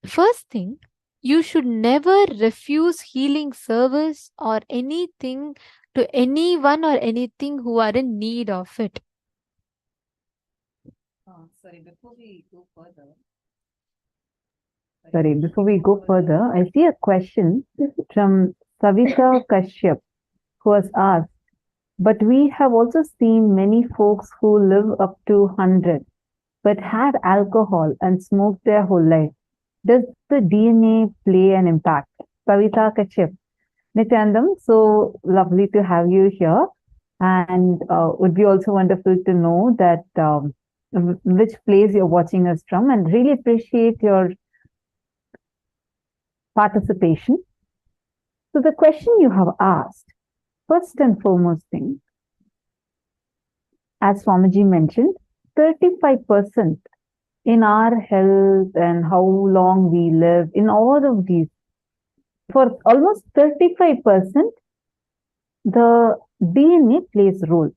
First thing, you should never refuse healing service or anything to anyone or anything who are in need of it. Before we go further, I see a question from Savita Kashyap, who has asked, but we have also seen many folks who live up to 100, but had alcohol and smoked their whole life. Does the DNA play an impact? Savita Kashyap. Nithyanandam, so lovely to have you here. And would be also wonderful to know that which place you're watching us from, and really appreciate your participation. So the question you have asked, first and foremost thing, as Swamiji mentioned, 35% in our health and how long we live, in all of these, for almost 35%, the DNA plays a role.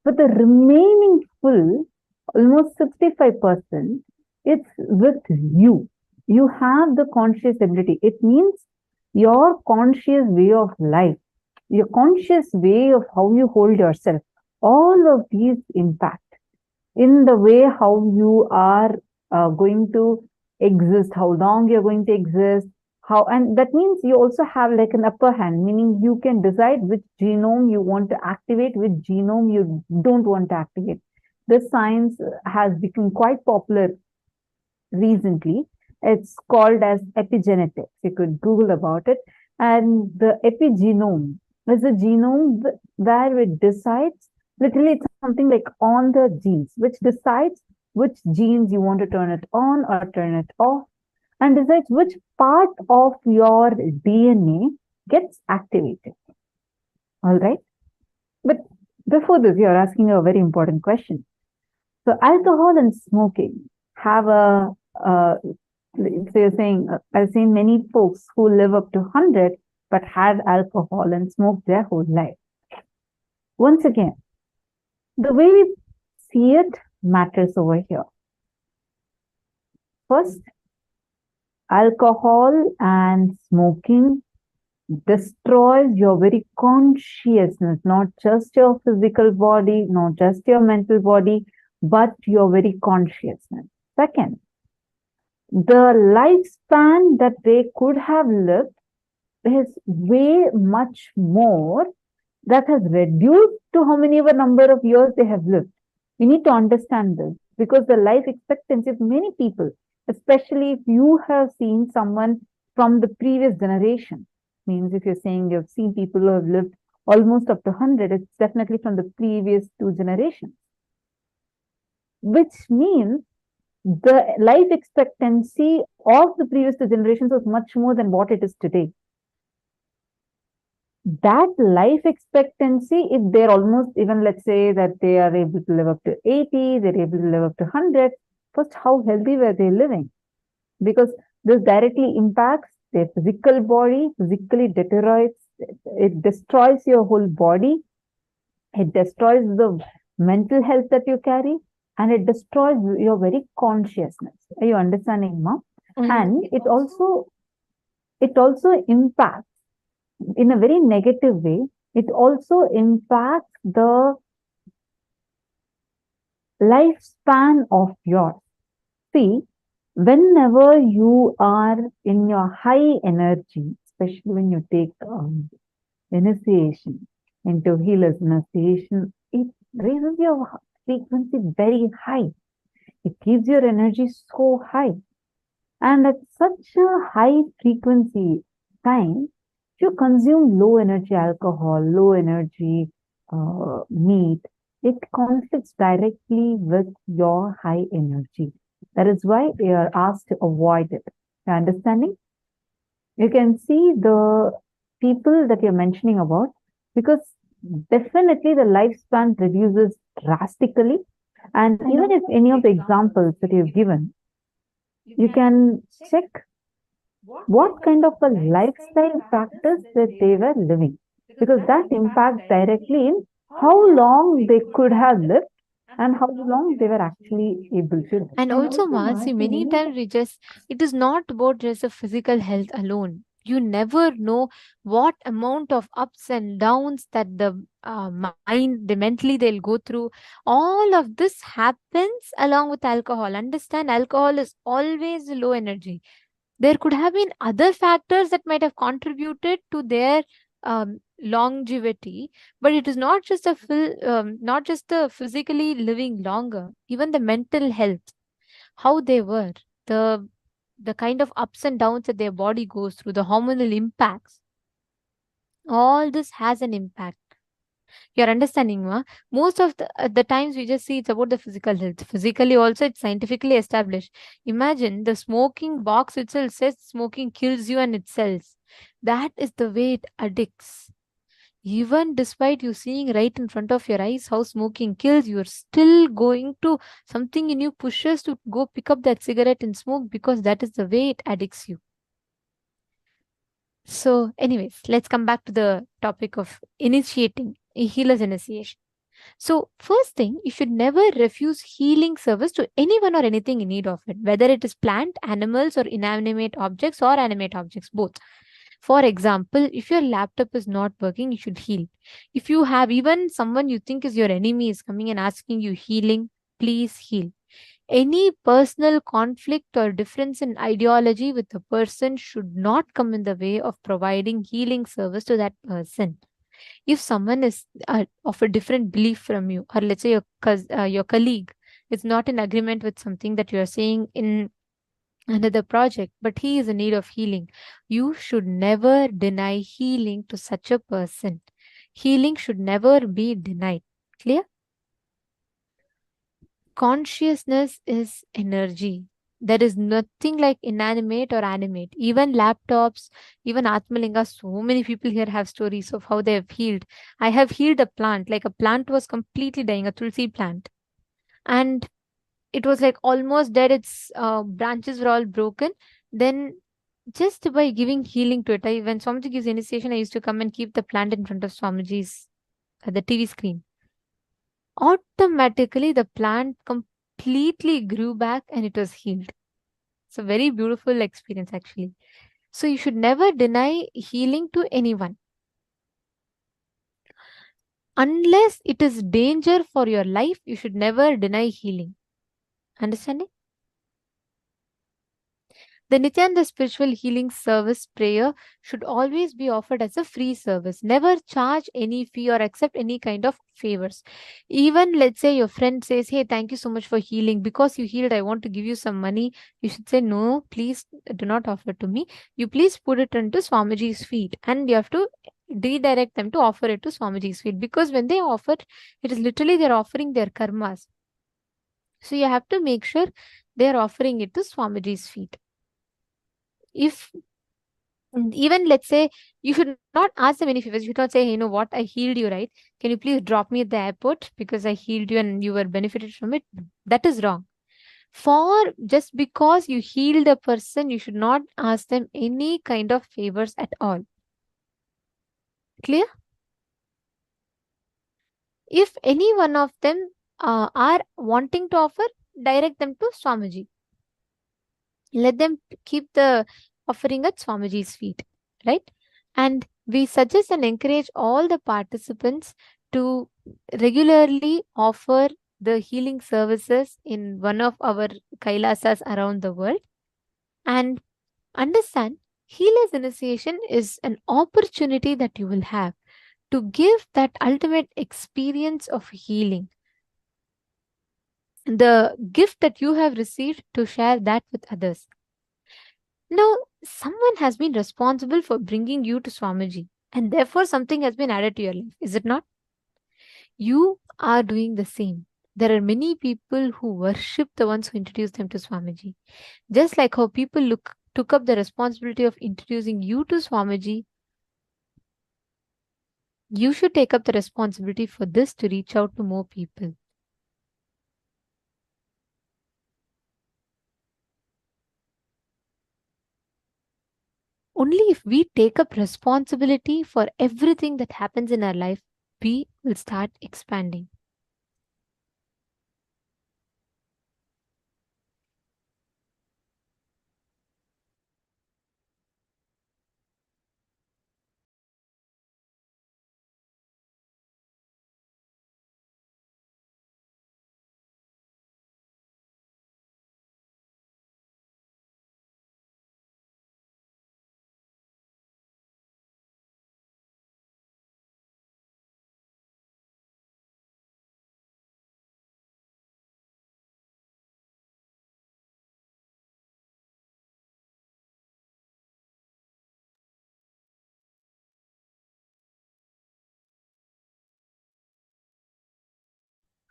But the remaining full, almost 65%, it's with you. You have the conscious ability. It means your conscious way of life, your conscious way of how you hold yourself. All of these impact in the way how you are going to exist, how long you're going to exist, how, and that means you also have like an upper hand, meaning you can decide which genome you want to activate, which genome you don't want to activate. This science has become quite popular recently. It's called as epigenetics. You could Google about it. And the epigenome is a genome where it decides, literally it's something like on the genes, which decides which genes you want to turn it on or turn it off, and decides which part of your DNA gets activated. All right. But before this, you're asking a very important question. So alcohol and smoking have a, so you're saying, I've seen many folks who live up to 100 but had alcohol and smoked their whole life. Once again, the way we see it matters over here. First, alcohol and smoking destroys your very consciousness, not just your physical body, not just your mental body, but your very consciousness. Second, the lifespan that they could have lived is way much more, that has reduced to how many ever number of years they have lived. We need to understand this, because the life expectancy of many people, especially if you have seen someone from the previous generation, means if you're saying you've seen people who have lived almost up to 100, it's definitely from the previous 2 generations. Which means the life expectancy of the previous 2 generations was much more than what it is today. That life expectancy, if they're almost, even let's say that they are able to live up to 80, they're able to live up to 100, first, how healthy were they living? Because this directly impacts their physical body, physically deteriorates, it destroys your whole body, it destroys the mental health that you carry, and it destroys your very consciousness. Are you understanding, Ma? And it also impacts in a very negative way. It also impacts the lifespan of yours. See, whenever you are in your high energy, especially when you take initiation into healer's initiation, it raises your frequency very high. It keeps your energy so high. And at such a high frequency time, if you consume low energy alcohol, low energy meat, it conflicts directly with your high energy. That is why they are asked to avoid it. You understanding? You can see the people that you're mentioning about, because definitely the lifespan reduces drastically. And even if any of the examples that you've given, you can check what kind of a lifestyle practice that they were living, because that impacts directly in how long they could have lived and how long they were actually able to live. And also, Marcy, many times it is not about just the physical health alone. You never know what amount of ups and downs that the mentally they'll go through. All of this happens along with alcohol. Understand, alcohol is always low energy. There could have been other factors that might have contributed to their longevity, but it is not just not just the physically living longer, even the mental health, how they were, the kind of ups and downs that their body goes through, the hormonal impacts, all this has an impact. You're understanding, ma? Most of the times we just see it's about the physical health. Physically also it's scientifically established. Imagine the smoking box itself says smoking kills you and it sells. That is the way it addicts. Even despite you seeing right in front of your eyes how smoking kills, you're still going to, something in you pushes to go pick up that cigarette and smoke because that is the way it addicts you. So, anyways, let's come back to the topic of initiating, a healer's initiation. So, first thing, you should never refuse healing service to anyone or anything in need of it, whether it is plant, animals, or inanimate objects or animate objects, both. For example, if your laptop is not working, you should heal. If you have even someone you think is your enemy is coming and asking you healing, please heal. Any personal conflict or difference in ideology with a person should not come in the way of providing healing service to that person. If someone is of a different belief from you, or let's say your colleague is not in agreement with something that you are saying in another project, but he is in need of healing, you should never deny healing to such a person. Healing should never be denied. Clear? Consciousness is energy. There is nothing like inanimate or animate. Even laptops, even Atmalinga, so many people here have stories of how they have healed. I have healed a plant, like a plant was completely dying, a tulsi plant. And it was like almost dead, its branches were all broken. Then just by giving healing to it, when Swamiji gives initiation, I used to come and keep the plant in front of Swamiji's the TV screen. Automatically, the plant completely grew back and it was healed. It's a very beautiful experience, actually. So, you should never deny healing to anyone unless it is danger for your life. You should never deny healing. Understanding? The Nithyananda spiritual healing service prayer should always be offered as a free service. Never charge any fee or accept any kind of favors. Even let's say your friend says, "Hey, thank you so much for healing. Because you healed, I want to give you some money." You should say, "No, please do not offer to me. You please put it into Swamiji's feet." And you have to redirect them to offer it to Swamiji's feet. Because when they offer, it is literally they're offering their karmas. So you have to make sure they're offering it to Swamiji's feet. If even let's say you should not ask them any favors, you should not say, "Hey, you know what, I healed you, right? Can you please drop me at the airport because I healed you and you were benefited from it?" That is wrong. For just because you healed a person, you should not ask them any kind of favors at all. Clear? If any one of them are wanting to offer, direct them to Swamiji. Let them keep the offering at Swamiji's feet, right? And we suggest and encourage all the participants to regularly offer the healing services in one of our Kailasas around the world. And understand, healer's initiation is an opportunity that you will have to give that ultimate experience of healing. The gift that you have received, to share that with others. Now, someone has been responsible for bringing you to Swamiji, and therefore something has been added to your life, is it not? You are doing the same. There are many people who worship the ones who introduced them to Swamiji. Just like how people took up the responsibility of introducing you to Swamiji, you should take up the responsibility for this to reach out to more people. Only if we take up responsibility for everything that happens in our life, we will start expanding.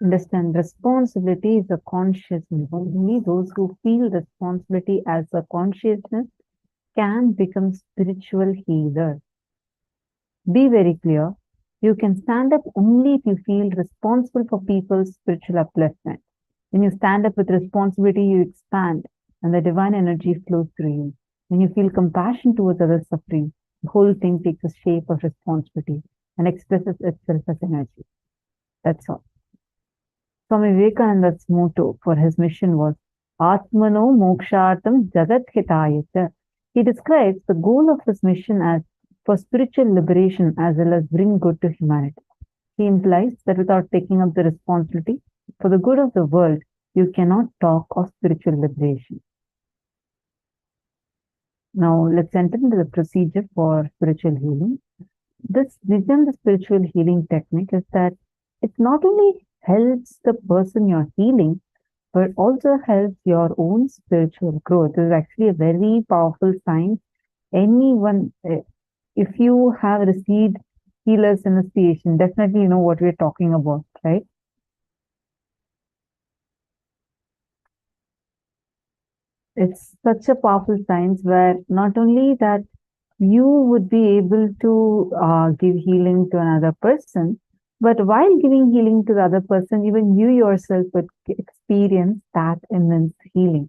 Understand, responsibility is a consciousness. Only those who feel responsibility as a consciousness can become spiritual healers. Be very clear. You can stand up only if you feel responsible for people's spiritual upliftment. When you stand up with responsibility, you expand and the divine energy flows through you. When you feel compassion towards others suffering, the whole thing takes a shape of responsibility and expresses itself as energy. That's all. Swami Vivekananda's motto for his mission was Atmano Mokshartam Jagat Hitayata. He describes the goal of his mission as for spiritual liberation as well as bring good to humanity. He implies that without taking up the responsibility for the good of the world, you cannot talk of spiritual liberation. Now let's enter into the procedure for spiritual healing. This Nithyananda spiritual healing technique is that it not only helps the person you're healing, but also helps your own spiritual growth. It is actually a very powerful science. Anyone, if you have received healer's initiation, definitely you know what we're talking about, right? It's such a powerful science where not only that you would be able to give healing to another person, but while giving healing to the other person, even you yourself would experience that immense healing.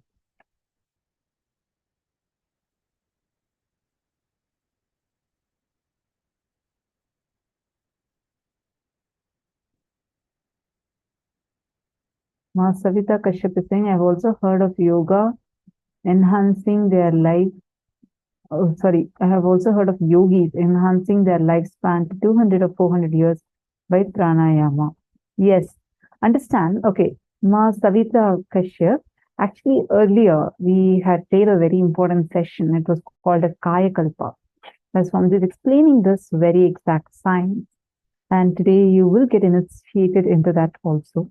Ma Savita Kashyap is saying, I've also heard of yoga enhancing their life. Oh, sorry, I have also heard of yogis enhancing their lifespan to 200 or 400 years by pranayama. Yes, understand. Okay, Ma Savita Kashyap. Actually, earlier we had played a very important session. It was called as Kayakalpa. As Swami is explaining this very exact science. And today you will get initiated into that also.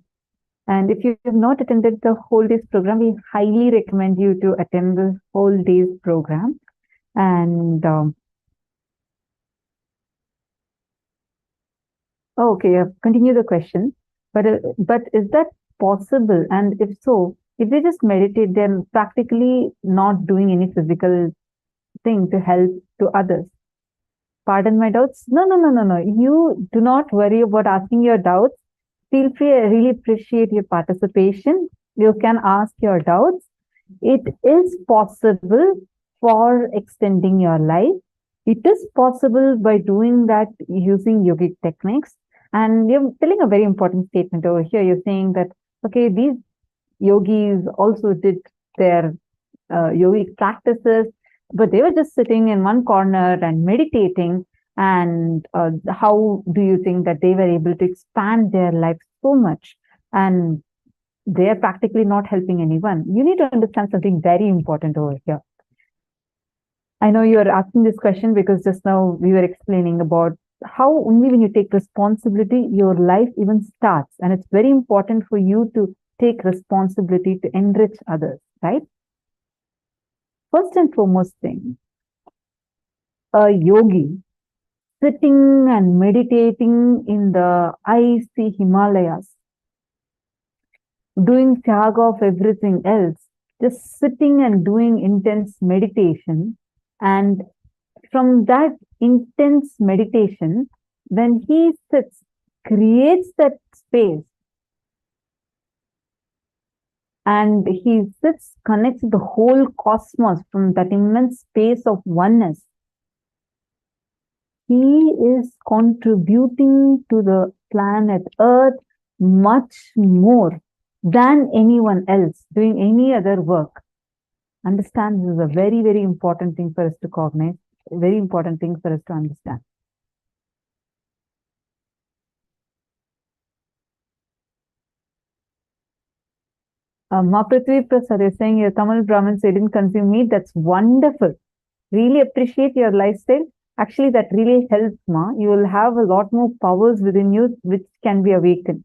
And if you have not attended the whole day's program, we highly recommend you to attend the whole day's program. And okay, continue the question. But is that possible? And if so, if they just meditate, they're practically not doing any physical thing to help to others. Pardon my doubts? No. You do not worry about asking your doubts. Feel free. I really appreciate your participation. You can ask your doubts. It is possible for extending your life. It is possible by doing that using yogic techniques. And you're telling a very important statement over here. You're saying that, okay, these yogis also did their yogic practices, but they were just sitting in one corner and meditating. And how do you think that they were able to expand their life so much? And they are practically not helping anyone. You need to understand something very important over here. I know you are asking this question because just now we were explaining about how only when you take responsibility, your life even starts. And it's very important for you to take responsibility to enrich others, right? First and foremost thing, a yogi sitting and meditating in the icy Himalayas, doing tyaga of everything else, just sitting and doing intense meditation. And from that intense meditation, when he sits, creates that space, and he sits, connects the whole cosmos from that immense space of oneness. He is contributing to the planet Earth much more than anyone else doing any other work. Understand, this is a very, very important thing for us to cognize, a very important thing for us to understand. Maprithvi Prasad is saying your Tamil Brahmins didn't consume meat. That's wonderful. Really appreciate your lifestyle. Actually, that really helps, Ma. You will have a lot more powers within you which can be awakened.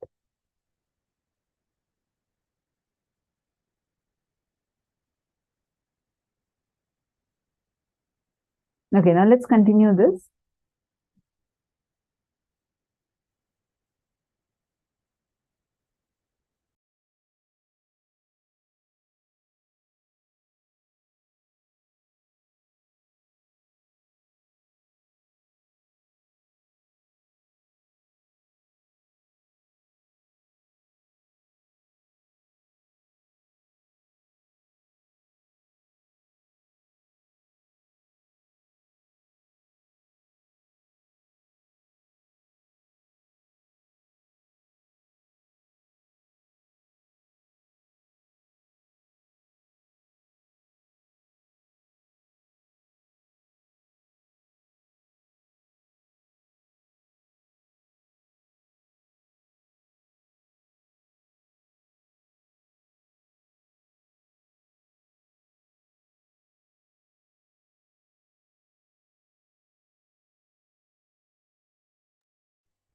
Okay, now let's continue this.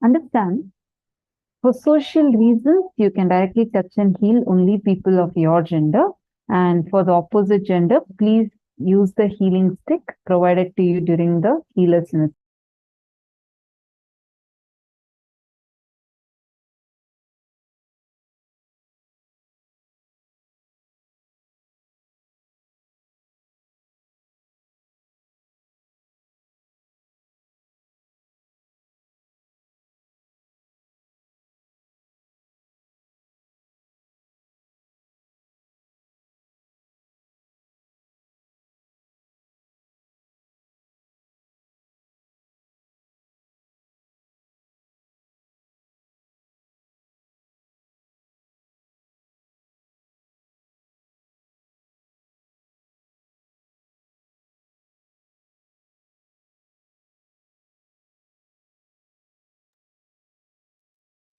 Understand, for social reasons, you can directly touch and heal only people of your gender. And for the opposite gender, please use the healing stick provided to you during the healer's initiation.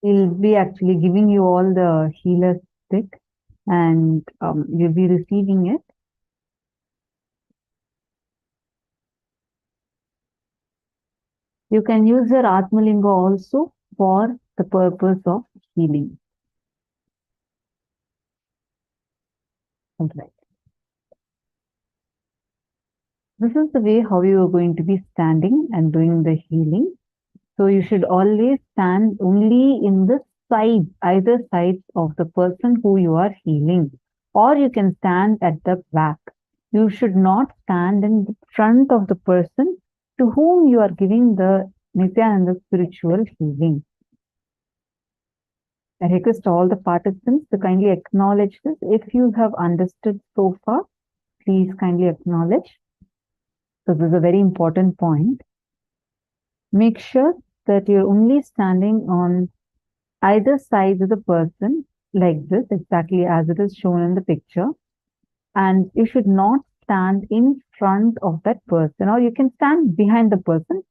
We'll be actually giving you all the healer stick, and you'll be receiving it. You can use your Atmalinga also for the purpose of healing. All right. This is the way how you are going to be standing and doing the healing. So you should always stand only in the side, either sides of the person who you are healing, or you can stand at the back. You should not stand in the front of the person to whom you are giving the Nithyananda spiritual healing. I request all the participants to kindly acknowledge this. If you have understood so far, please kindly acknowledge. So this is a very important point. Make sure that you're only standing on either side of the person like this, exactly as it is shown in the picture. And you should not stand in front of that person, or you can stand behind the person,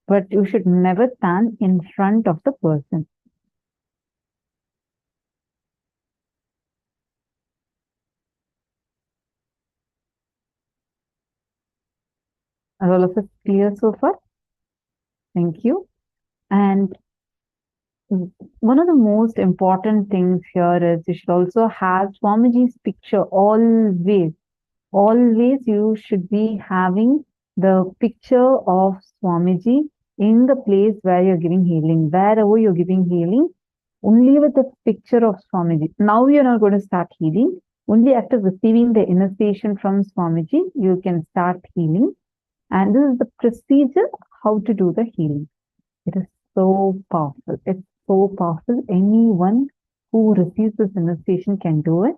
but you should never stand in front of the person. Are all of us clear so far? Thank you. And one of the most important things here is you should also have Swamiji's picture always. Always you should be having the picture of Swamiji in the place where you're giving healing. Wherever you're giving healing, only with the picture of Swamiji. Now you're not going to start healing. Only after receiving the initiation from Swamiji, you can start healing. And this is the procedure how to do the healing. It is so powerful. It's so powerful. Anyone who receives this initiation can do it.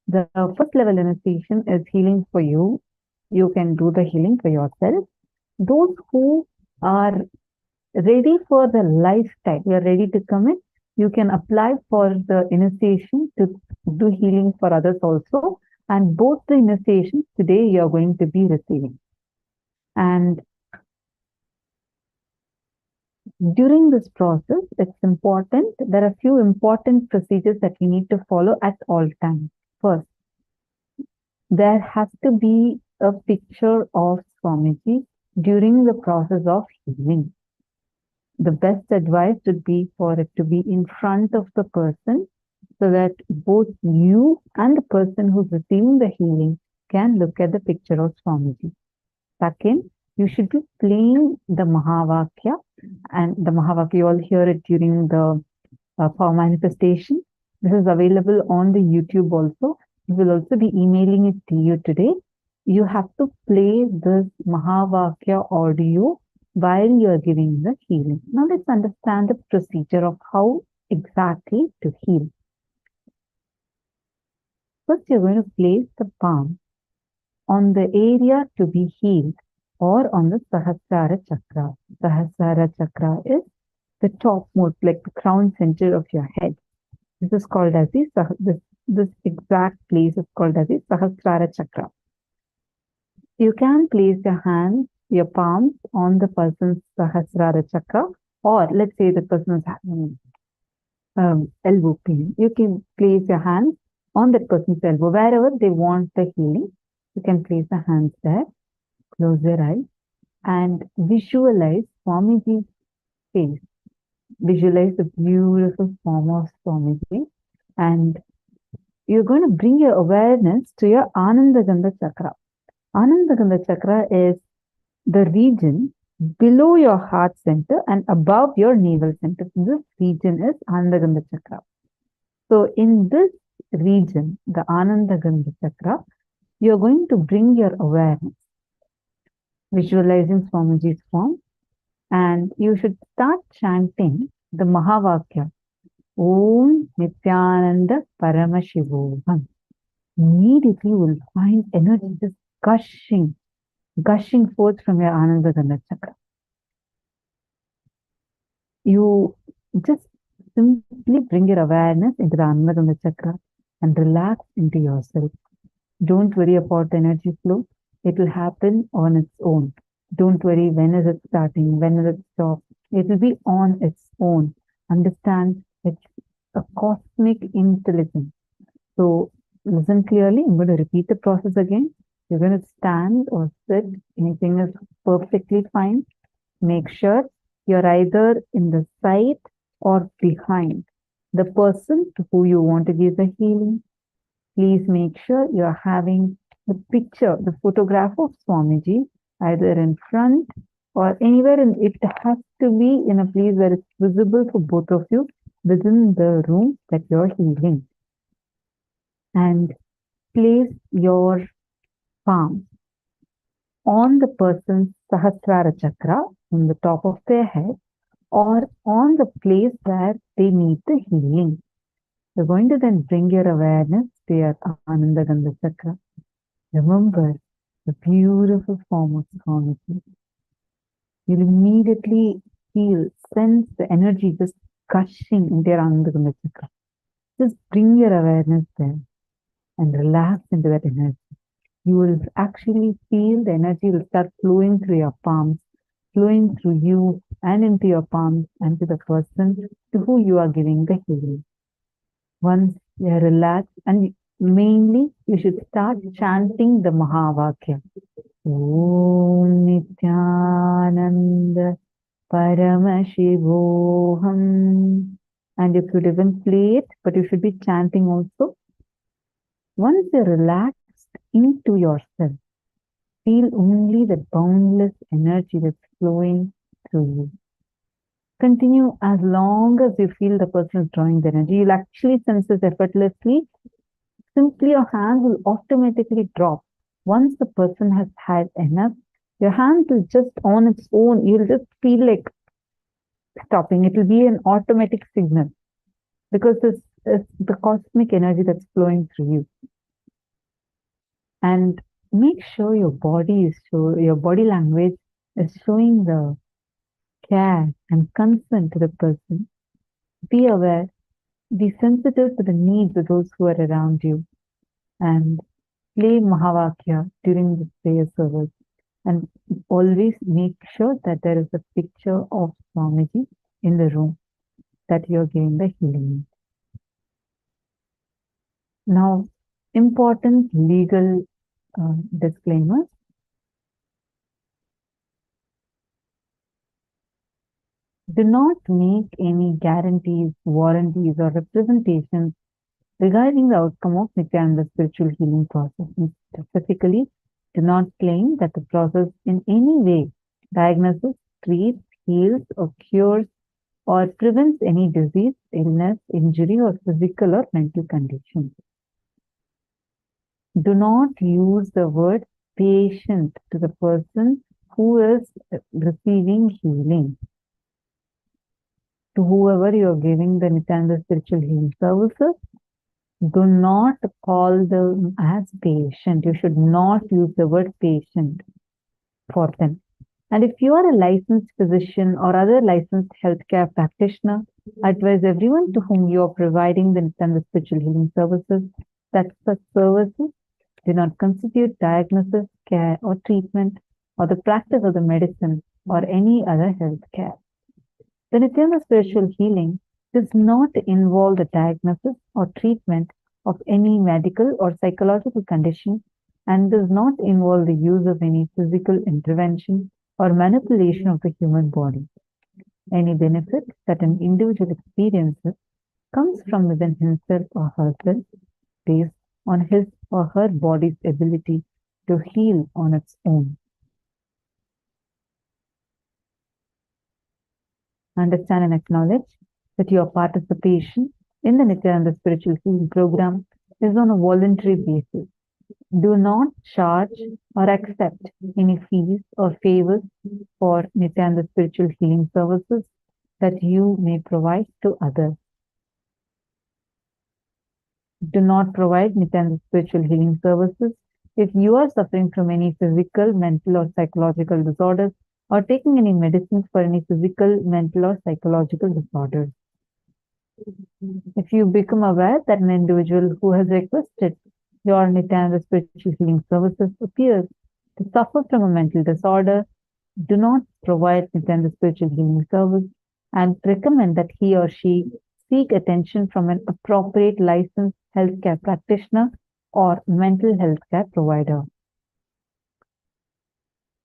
The first level initiation is healing for you. You can do the healing for yourself. Those who are ready for the lifestyle, you are ready to commit, you can apply for the initiation to do healing for others also. And both the initiations today you are going to be receiving. And during this process, it's important, there are a few important procedures that we need to follow at all times. First, there has to be a picture of Swamiji during the process of healing. The best advice would be for it to be in front of the person so that both you and the person who's receiving the healing can look at the picture of Swamiji. Second, you should be playing the Mahavakya, and the Mahavakya, you all hear it during the power manifestation. This is available on the YouTube also. We will also be emailing it to you today. You have to play this Mahavakya audio while you are giving the healing. Now let's understand the procedure of how exactly to heal. First, you're going to place the palm on the area to be healed, or on the Sahasrara Chakra. Sahasrara Chakra is the topmost, like the crown center of your head. This is called as this exact place is called as the Sahasrara Chakra. You can place your hands, your palms on the person's Sahasrara Chakra, or let's say the person is having elbow pain. You can place your hands on that person's elbow, wherever they want the healing. You can place the hands there. Close your eyes and visualize Swamiji's face visualize the beautiful form of Swamiji, and you're going to bring your awareness to your Anandagandha chakra. Anandagandha chakra is the region below your heart center and above your navel center. This region is Anandagandha chakra. So in this region, the Anandagandha chakra, you're going to bring your awareness, visualizing Swamiji's form, and you should start chanting the Mahavakya, Om Nithyananda Paramashivam. Immediately you will find energy just gushing forth from your Anandagandha chakra. You just simply bring your awareness into the Anandagandha chakra and relax into yourself. Don't worry about the energy flow. It will happen on its own. Don't worry when is it starting, when will it stop. It will be on its own. Understand it's a cosmic intelligence. So listen clearly. I'm going to repeat the process again. You're going to stand or sit. Anything is perfectly fine. Make sure you're either in the side or behind the person to who you want to give the healing. Please make sure you're having the picture, the photograph of Swamiji, either in front or anywhere. It has to be in a place where it's visible for both of you within the room that you're healing. And place your palm on the person's Sahasrara chakra, on the top of their head, or on the place where they need the healing. You're going to then bring your awareness to your Anandagandha chakra. Remember the beautiful form of Swamiji. You'll immediately sense the energy just gushing into your Anandagandha chakra. Just bring your awareness there and relax into that energy. You will actually feel the energy will start flowing through your palms, flowing through you and into your palms and to the person to who you are giving the healing. Once you are relaxed, and mainly you should start chanting the Mahavakya. Om Nithyananda Paramashivoham. And you could even play it, but you should be chanting also. Once you're relaxed into yourself, feel only the boundless energy that's flowing through you. Continue as long as you feel the person is drawing the energy. You'll actually sense this effortlessly. Simply your hand will automatically drop. Once the person has had enough, your hand will just on its own, you'll just feel like stopping. It will be an automatic signal because this is the cosmic energy that's flowing through you. And make sure your body language is showing the care and concern to the person. Be aware, be sensitive to the needs of those who are around you, and play Mahavakya during the prayer service. And always make sure that there is a picture of Swamiji in the room that you're giving the healing. Now, important legal disclaimers. Do not make any guarantees, warranties, or representations regarding the outcome of Nithyananda's spiritual healing process. And specifically, do not claim that the process in any way diagnoses, treats, heals, or cures, or prevents any disease, illness, injury, or physical or mental condition. Do not use the word patient to the person who is receiving healing. To whoever you are giving the Nithyananda spiritual healing services, do not call them as patient. You should not use the word patient for them. And if you are a licensed physician or other licensed healthcare practitioner, advise everyone to whom you are providing the Nithyananda spiritual healing services that such services do not constitute diagnosis, care, or treatment, or the practice of the medicine or any other health care. The Nithyananda spiritual healing does not involve the diagnosis or treatment of any medical or psychological condition and does not involve the use of any physical intervention or manipulation of the human body. Any benefit that an individual experiences comes from within himself or herself based on his or her body's ability to heal on its own. Understand and acknowledge that your participation in the Nithyananda Spiritual Healing Program is on a voluntary basis. Do not charge or accept any fees or favors for Nithyananda Spiritual Healing Services that you may provide to others. Do not provide Nithyananda Spiritual Healing Services if you are suffering from any physical, mental, or psychological disorders or taking any medicines for any physical, mental, or psychological disorders. If you become aware that an individual who has requested your Nithyananda Spiritual Healing Services appears to suffer from a mental disorder, do not provide Nithyananda Spiritual Healing Service and recommend that he or she seek attention from an appropriate licensed healthcare practitioner or mental health care provider.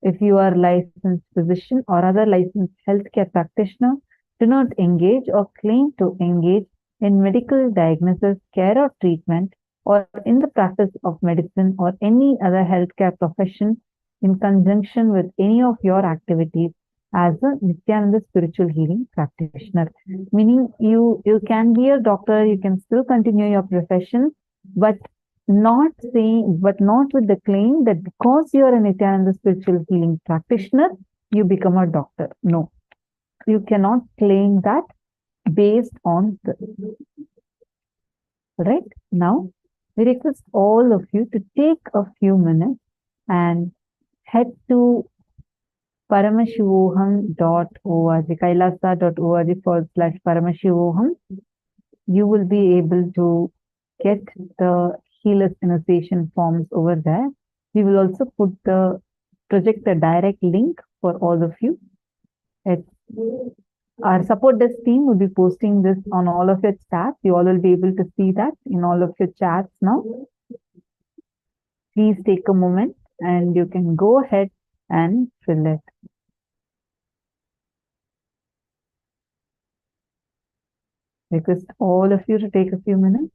If you are a licensed physician or other licensed healthcare practitioner, do not engage or claim to engage in medical diagnosis, care or treatment, or in the practice of medicine or any other healthcare profession in conjunction with any of your activities as a Nithyananda spiritual healing practitioner. Meaning you can be a doctor, you can still continue your profession, but not with the claim that because you are a Nithyananda spiritual healing practitioner, you become a doctor. No, you cannot claim that based on the right. Now, we request all of you to take a few minutes and head to paramashivoham.org, kailasa.org/paramashivoham. You will be able to get the Healers Initiation forms over there. We will also project the direct link for all of you. Our support desk team will be posting this on all of your chats. You all will be able to see that in all of your chats now. Please take a moment and you can go ahead and fill it. Request all of you to take a few minutes.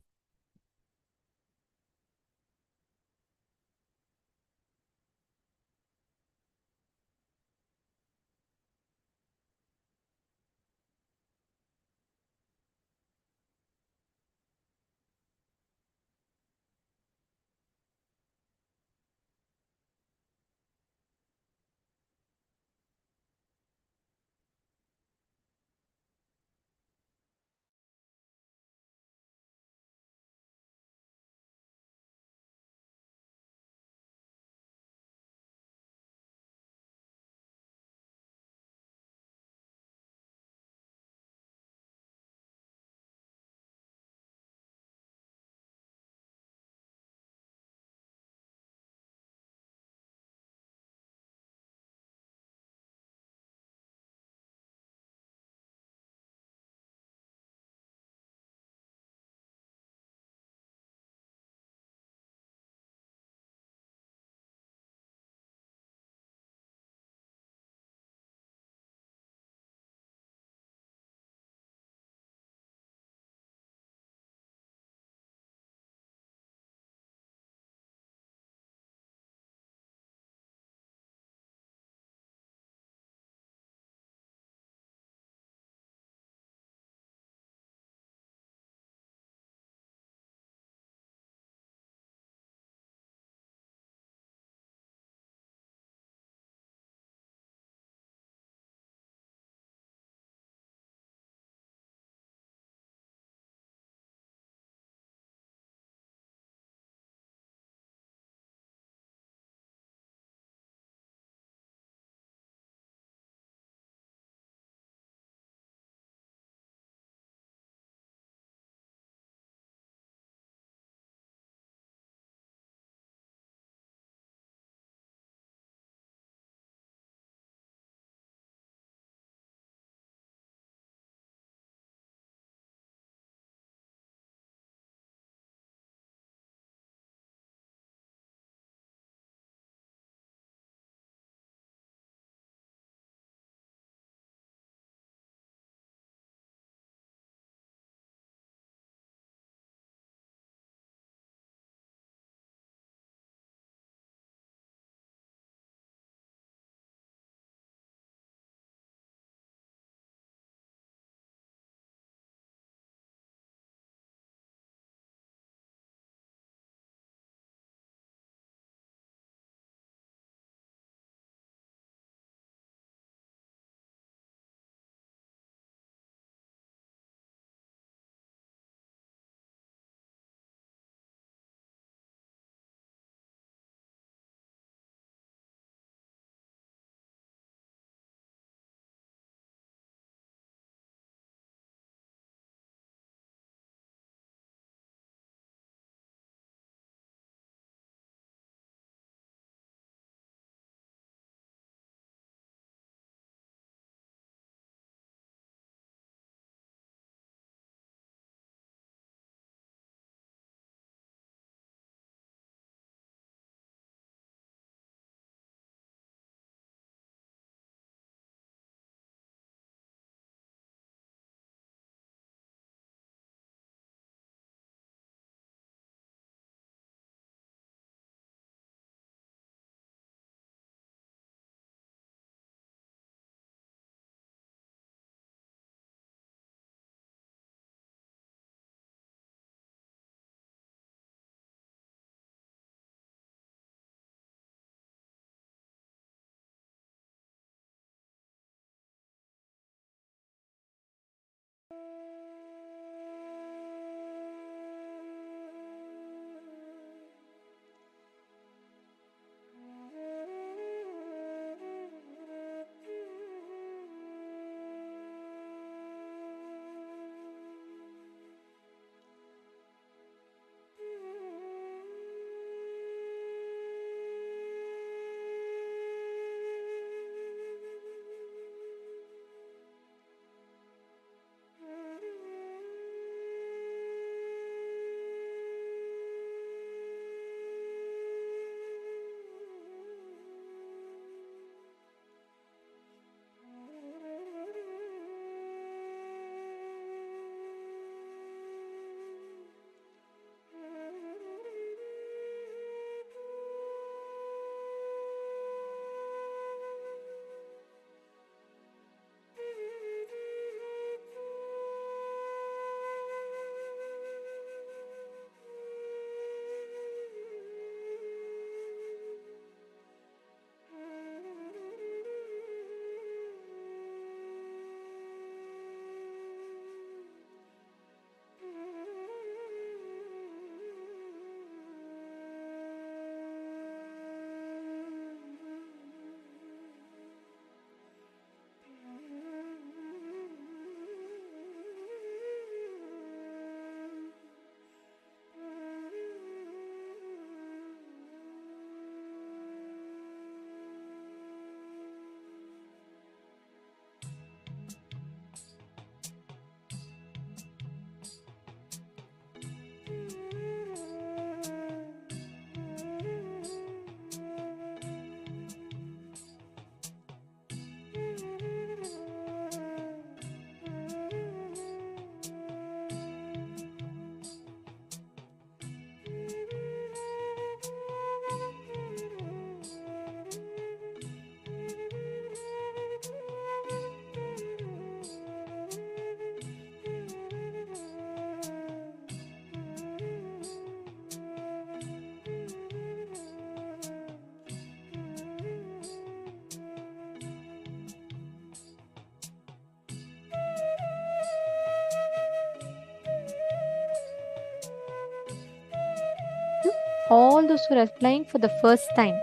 all those who are applying for the first time.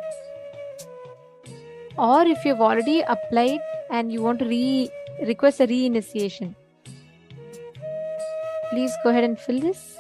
Or if you've already applied and you want to request a reinitiation, please go ahead and fill this.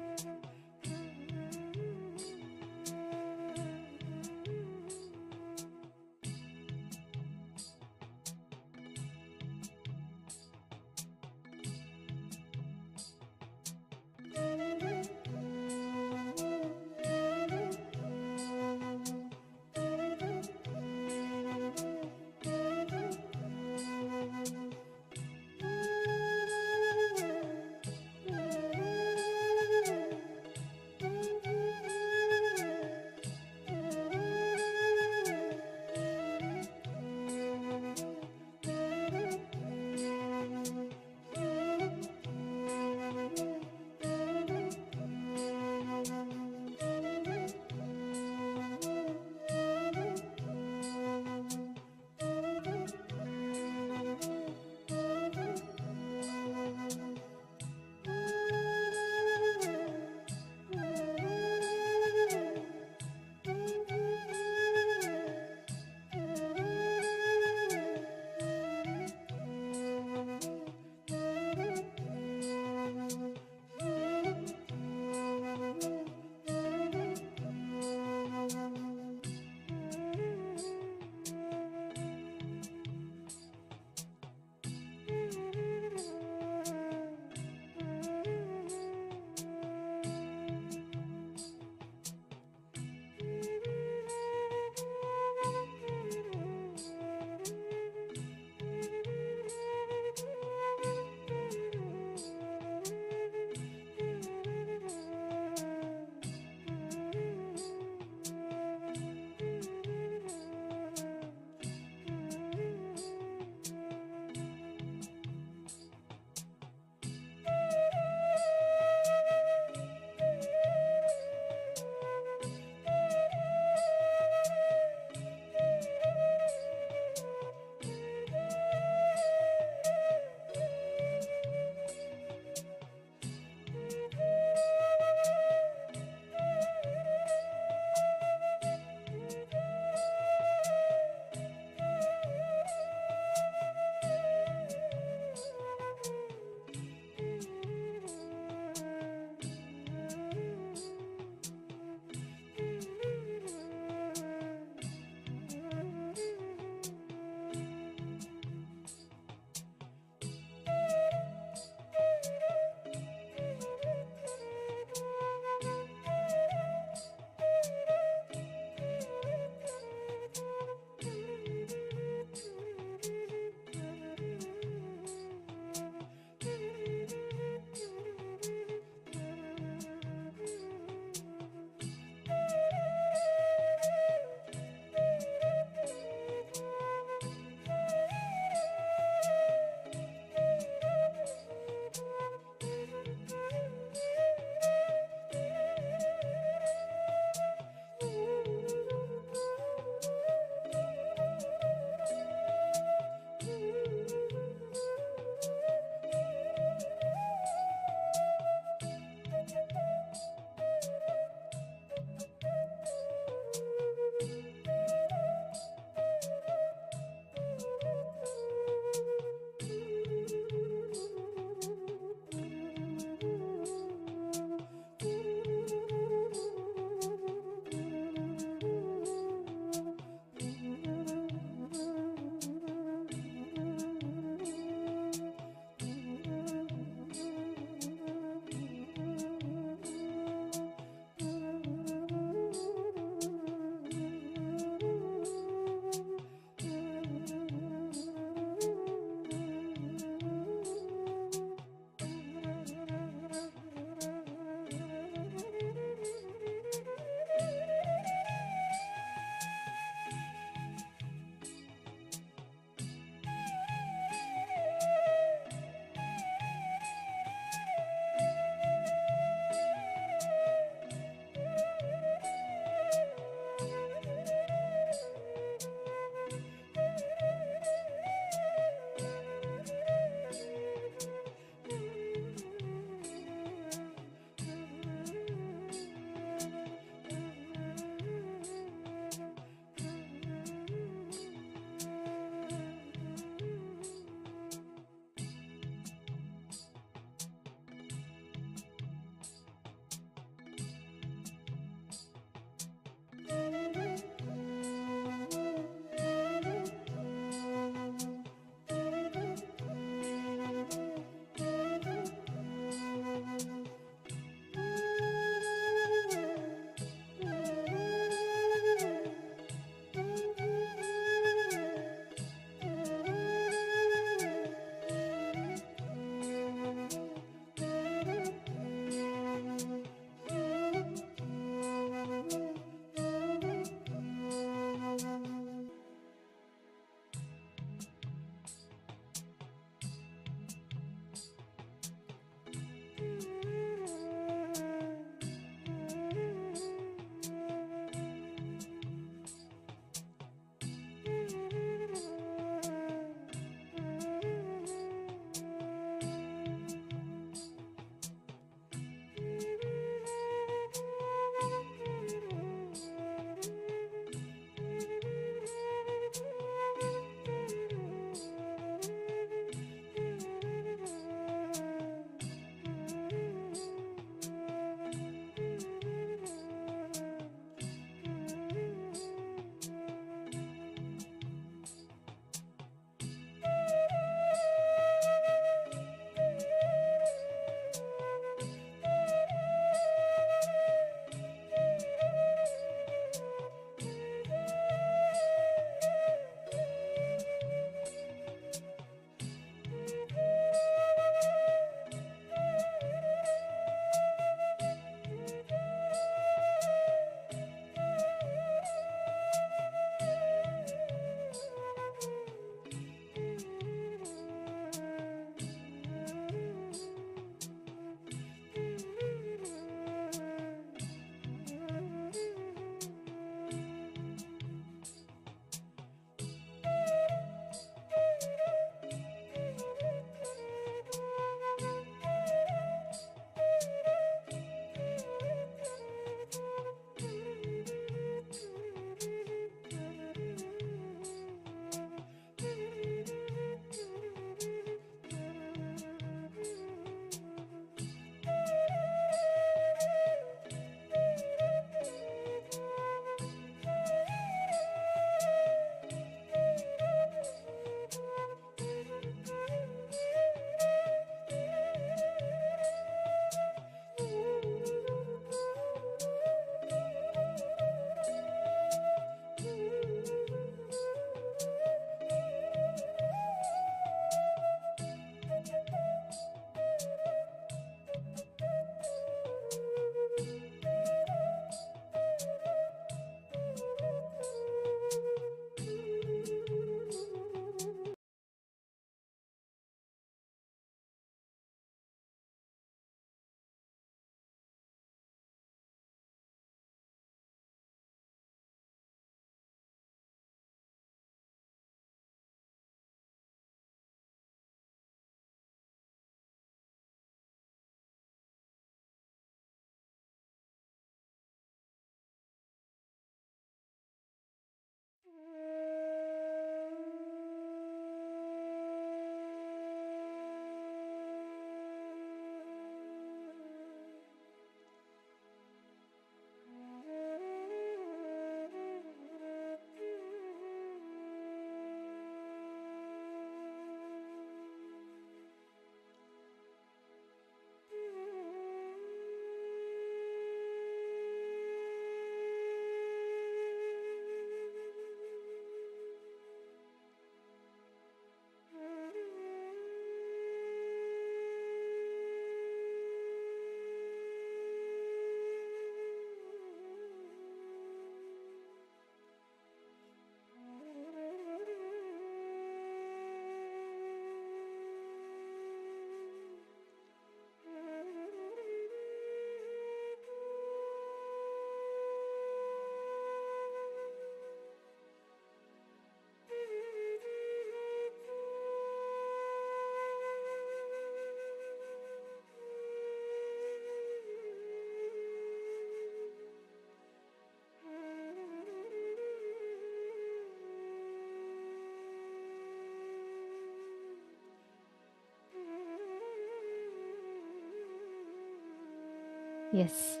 Yes.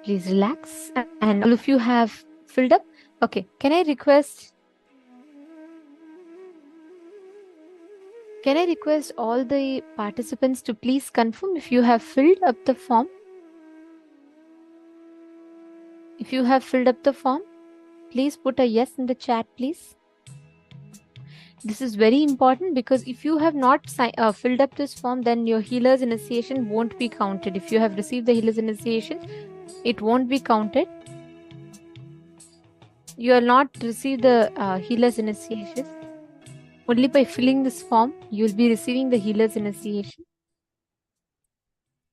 Please relax. And all of you have filled up. Okay. Can I request all the participants to please confirm if you have filled up the form? If you have filled up the form, please put a yes in the chat, please. This is very important because if you have not filled up this form, then your healer's initiation won't be counted. If you have received the healer's initiation, it won't be counted. You will not receive the healer's initiation. Only by filling this form, you will be receiving the healer's initiation.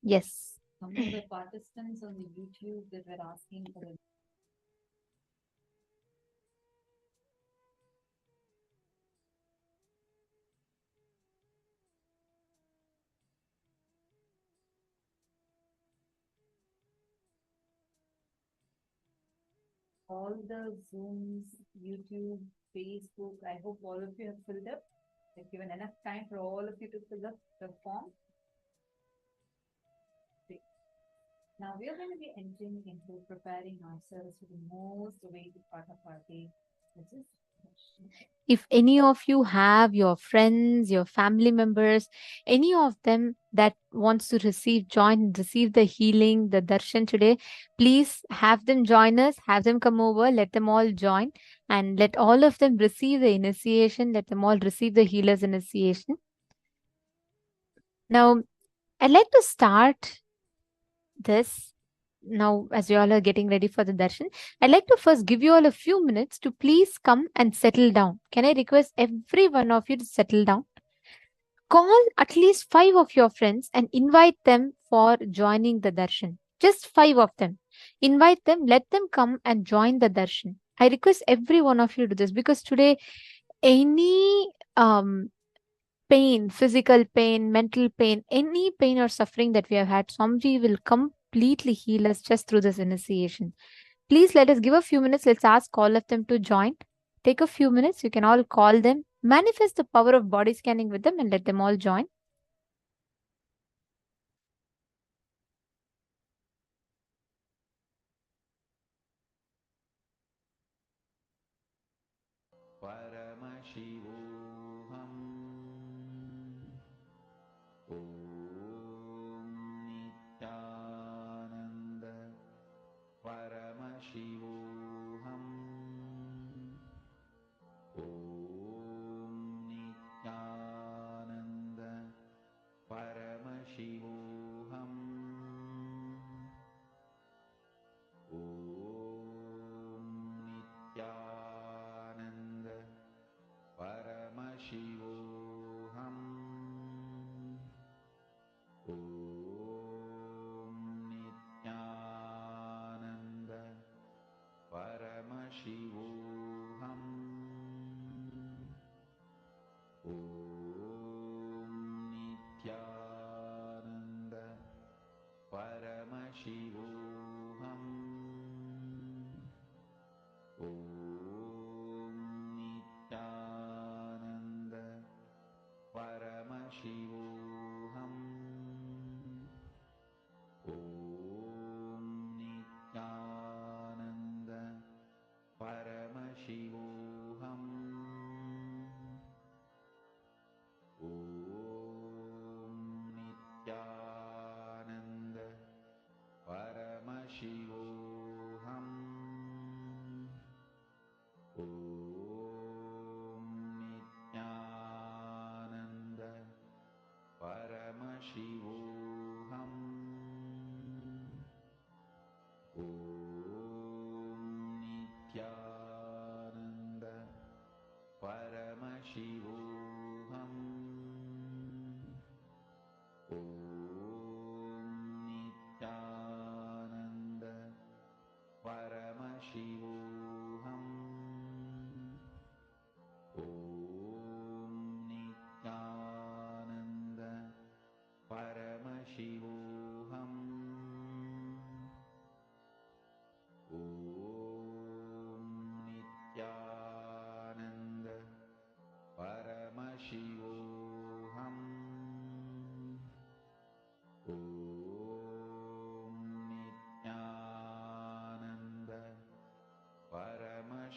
Yes. Some of the participants on the YouTube that were asking for the all the Zooms, YouTube, Facebook. I hope all of you have filled up. I've given enough time for all of you to fill up the form. Now we are going to be entering into preparing ourselves for the most awaited part of our day, which is if any of you have your friends, your family members, any of them that wants to receive the healing, the darshan today, please have them join us, have them come over, let them all join, and let all of them receive the initiation, let them all receive the healer's initiation. Now, I'd like to start this now as you all are getting ready for the darshan. I'd like to first give you all a few minutes to please come and settle down. Can I request every one of you to settle down? Call at least 5 of your friends and invite them for joining the darshan. Just 5 of them. Invite them, let them come and join the darshan. I request every one of you to do this because today any pain, physical pain, mental pain, any pain or suffering that we have had, Swamiji will completely heal us just through this initiation. Please let us give a few minutes. Let's ask all of them to join. Take a few minutes. You can all call them. Manifest the power of body scanning with them and let them all join. Paramashivoham. Om Nithyananda. Paramashivoham. Om Nithyananda. Paramashivoham. Om Nithyananda. Paramashivoham. Om Nithyananda. Paramashivoham. Om Nithyananda. Paramashivoham. Om Nithyananda. Paramashivoham. Om Nithyananda. Paramashivoham. Om Nithyananda. Paramashivoham.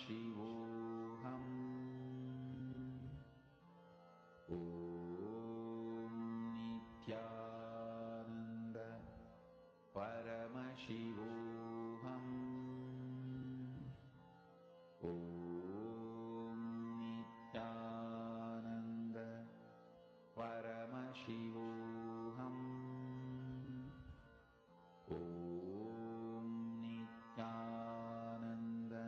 Paramashivoham. Om Nithyananda Paramashivoham. Om Nithyananda Paramashivoham. Om Nithyananda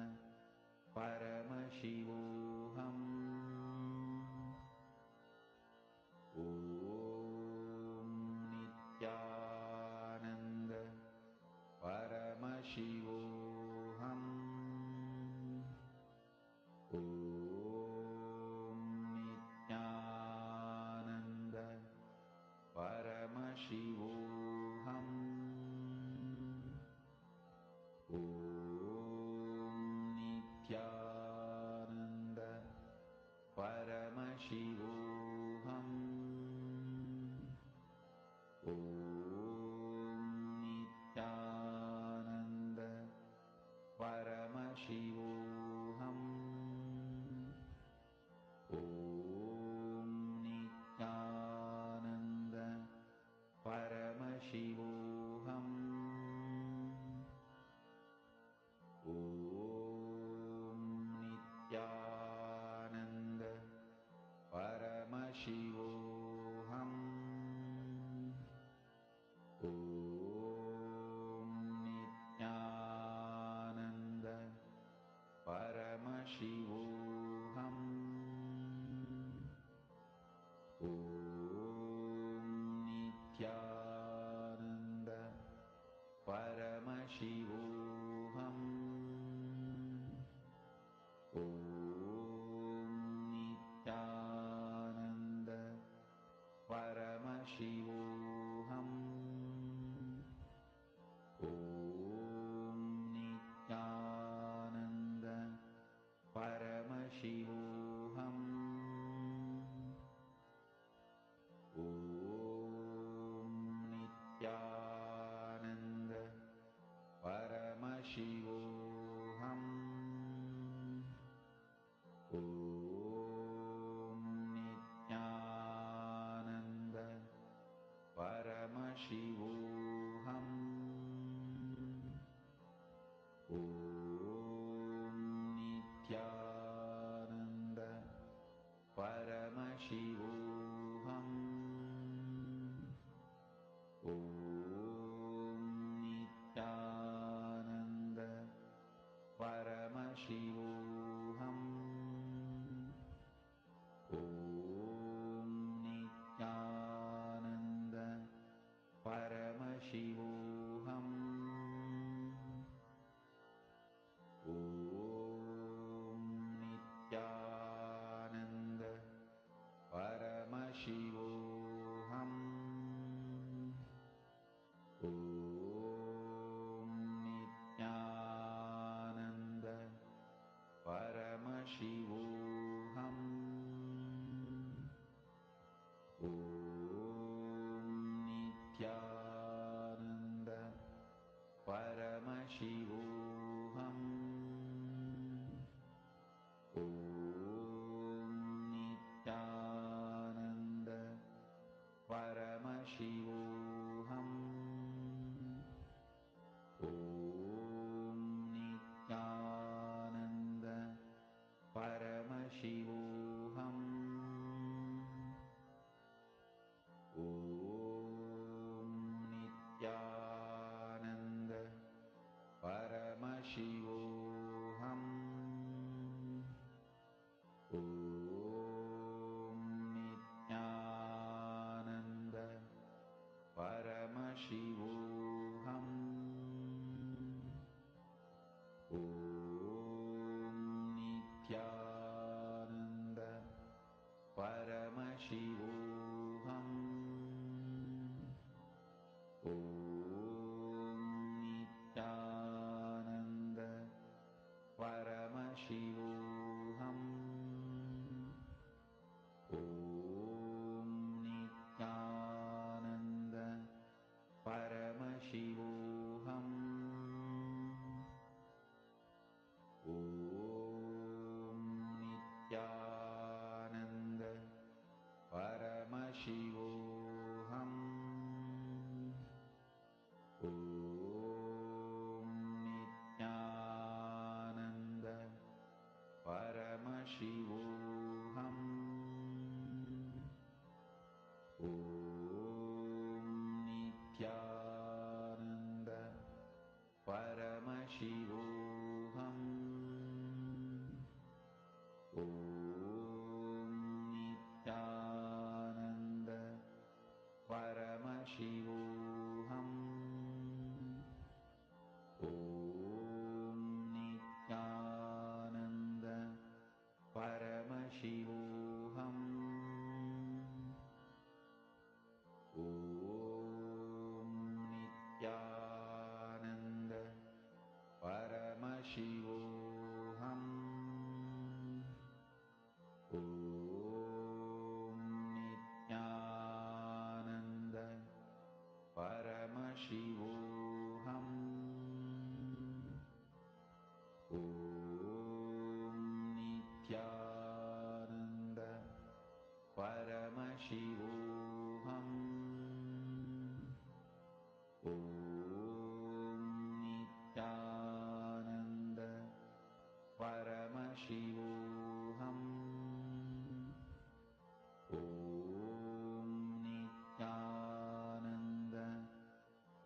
Paramashivoham. Om Nithyananda Paramashivoham.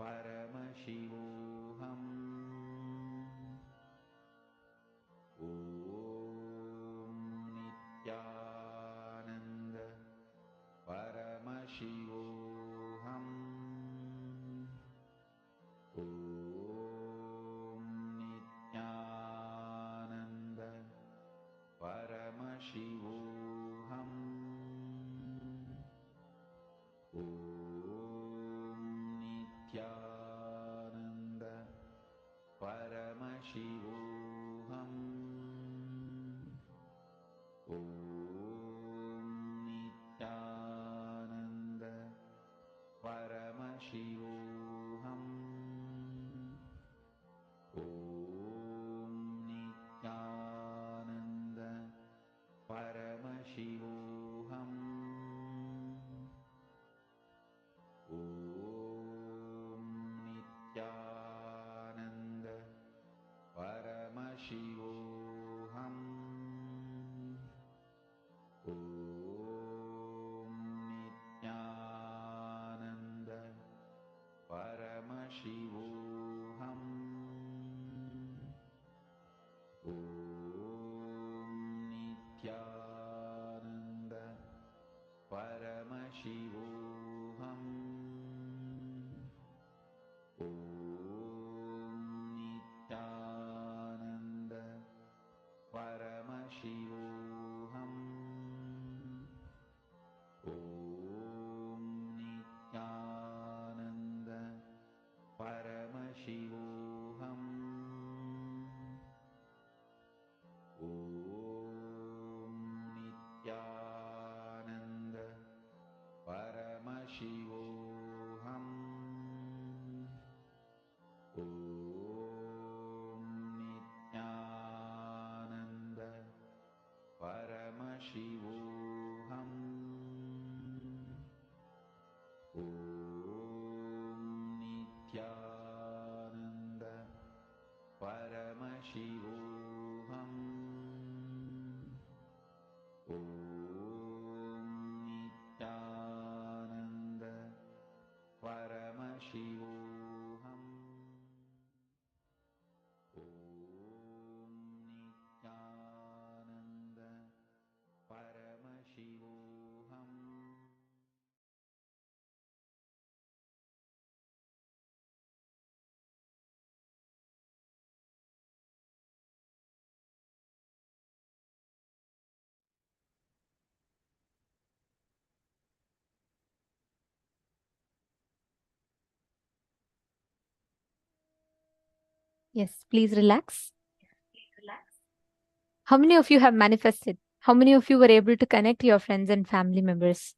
Paramashivoham. Om Nithyananda Paramashivoham. Om Nithyananda Paramashivoham. Om Nithyananda Paramashivoham. Om Nithyananda Paramashivoham. Om Nithyananda Paramashivoham. Om Nithyananda Paramashivoham. Om Nithyananda Paramashivoham. Om Nithyananda Paramashivoham. Om Nithyananda Paramashivoham. Om Nithyananda Paramashivoham. Om Nithyananda Paramashivoham. Om Nithyananda Paramashivoham. Om Nithyananda Paramashivoham. Om Nithyananda Paramashivoham. Om Nithyananda Paramashivoham. Yes, please relax. How many of you have manifested? How many of you were able to connect to your friends and family members?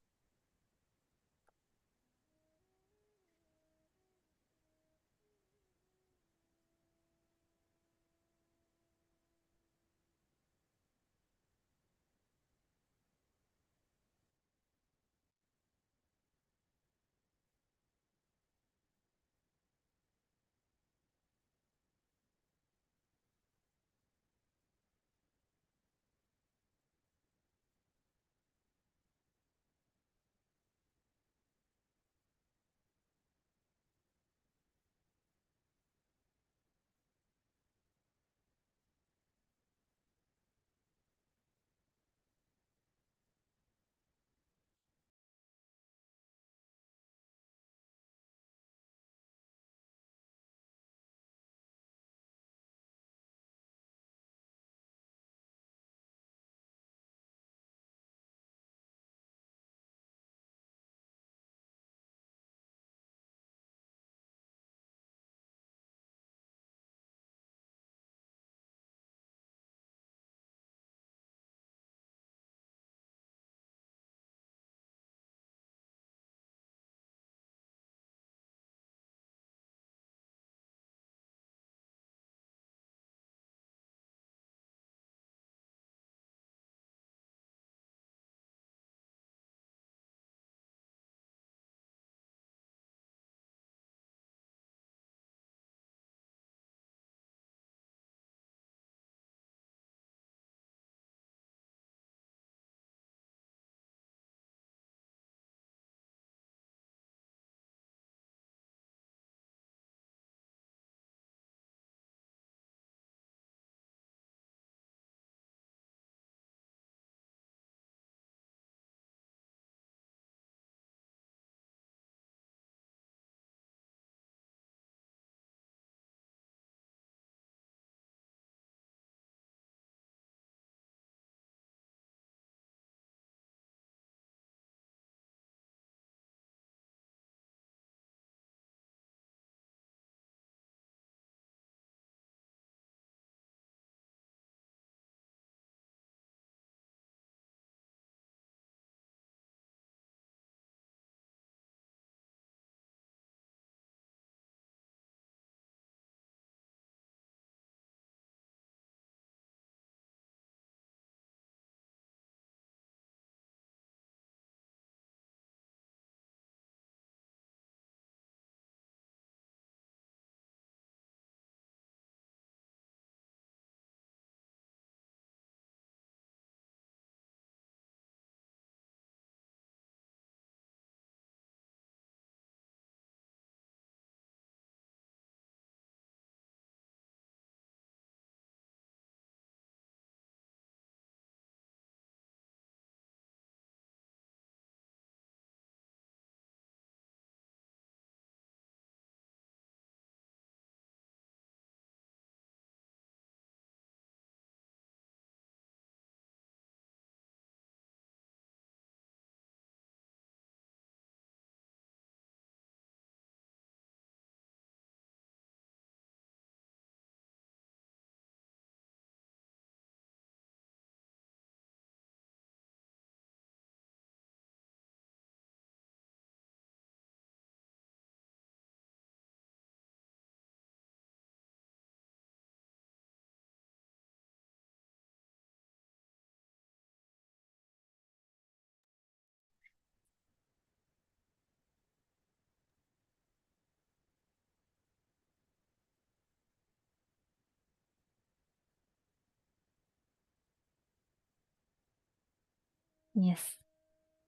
Yes.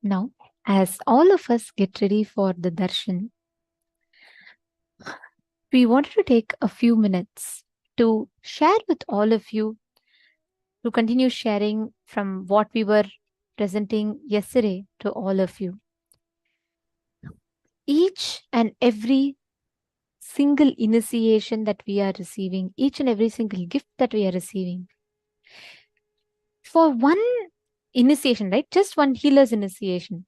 Now, as all of us get ready for the darshan, we wanted to take a few minutes to share with all of you, to continue sharing from what we were presenting yesterday to all of you. Each and every single initiation that we are receiving, each and every single gift that we are receiving, for one initiation, right? Just one healer's initiation,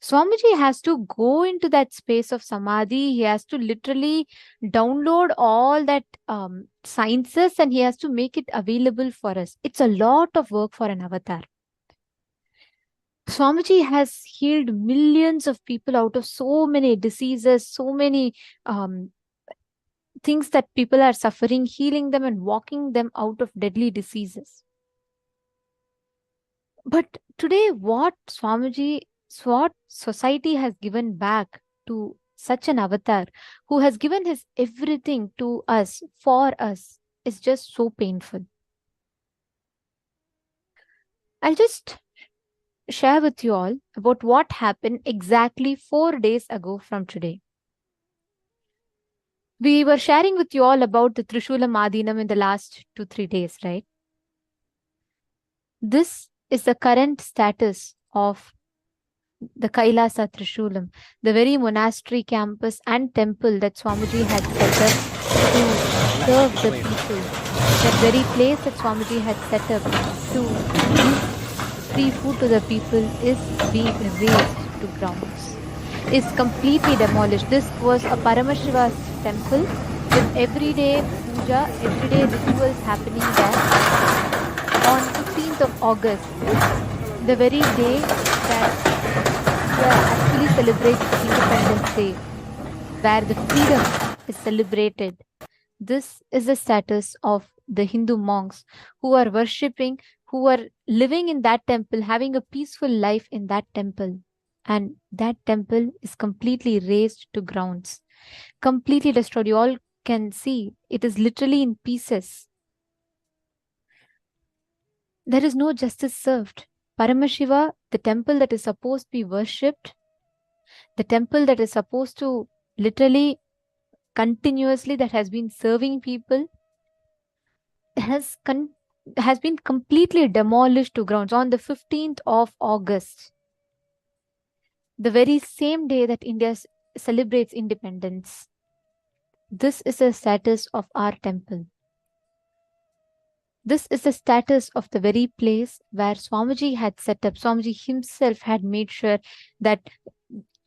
Swamiji has to go into that space of samadhi. He has to literally download all that sciences and he has to make it available for us. It's a lot of work for an avatar. Swamiji has healed millions of people out of so many diseases, so many things that people are suffering, healing them and walking them out of deadly diseases. But today, what society has given back to such an avatar who has given his everything to us, for us, is just so painful. I'll just share with you all about what happened exactly 4 days ago from today. We were sharing with you all about the Trishula Madhinam in the last 2-3 days, right? This is the current status of the Kailasa Trishulam, the very monastery campus and temple that Swamiji had set up to serve the people. That very place that Swamiji had set up to give free food to the people is being razed to grounds. Is completely demolished. This was a Paramashiva's temple with everyday puja, everyday rituals happening there. On 15th of August, the very day that we are actually celebrating Independence Day, where the freedom is celebrated. This is the status of the Hindu monks who are worshipping, who are living in that temple, having a peaceful life in that temple. And that temple is completely razed to grounds, completely destroyed. You all can see it is literally in pieces. There is no justice served. Paramashiva, the temple that is supposed to be worshipped, the temple that is supposed to literally continuously, that has been serving people, has been completely demolished to grounds on the 15th of August, the very same day that India celebrates independence. This is the status of our temple. This is the status of the very place where Swamiji had set up. Swamiji himself had made sure that,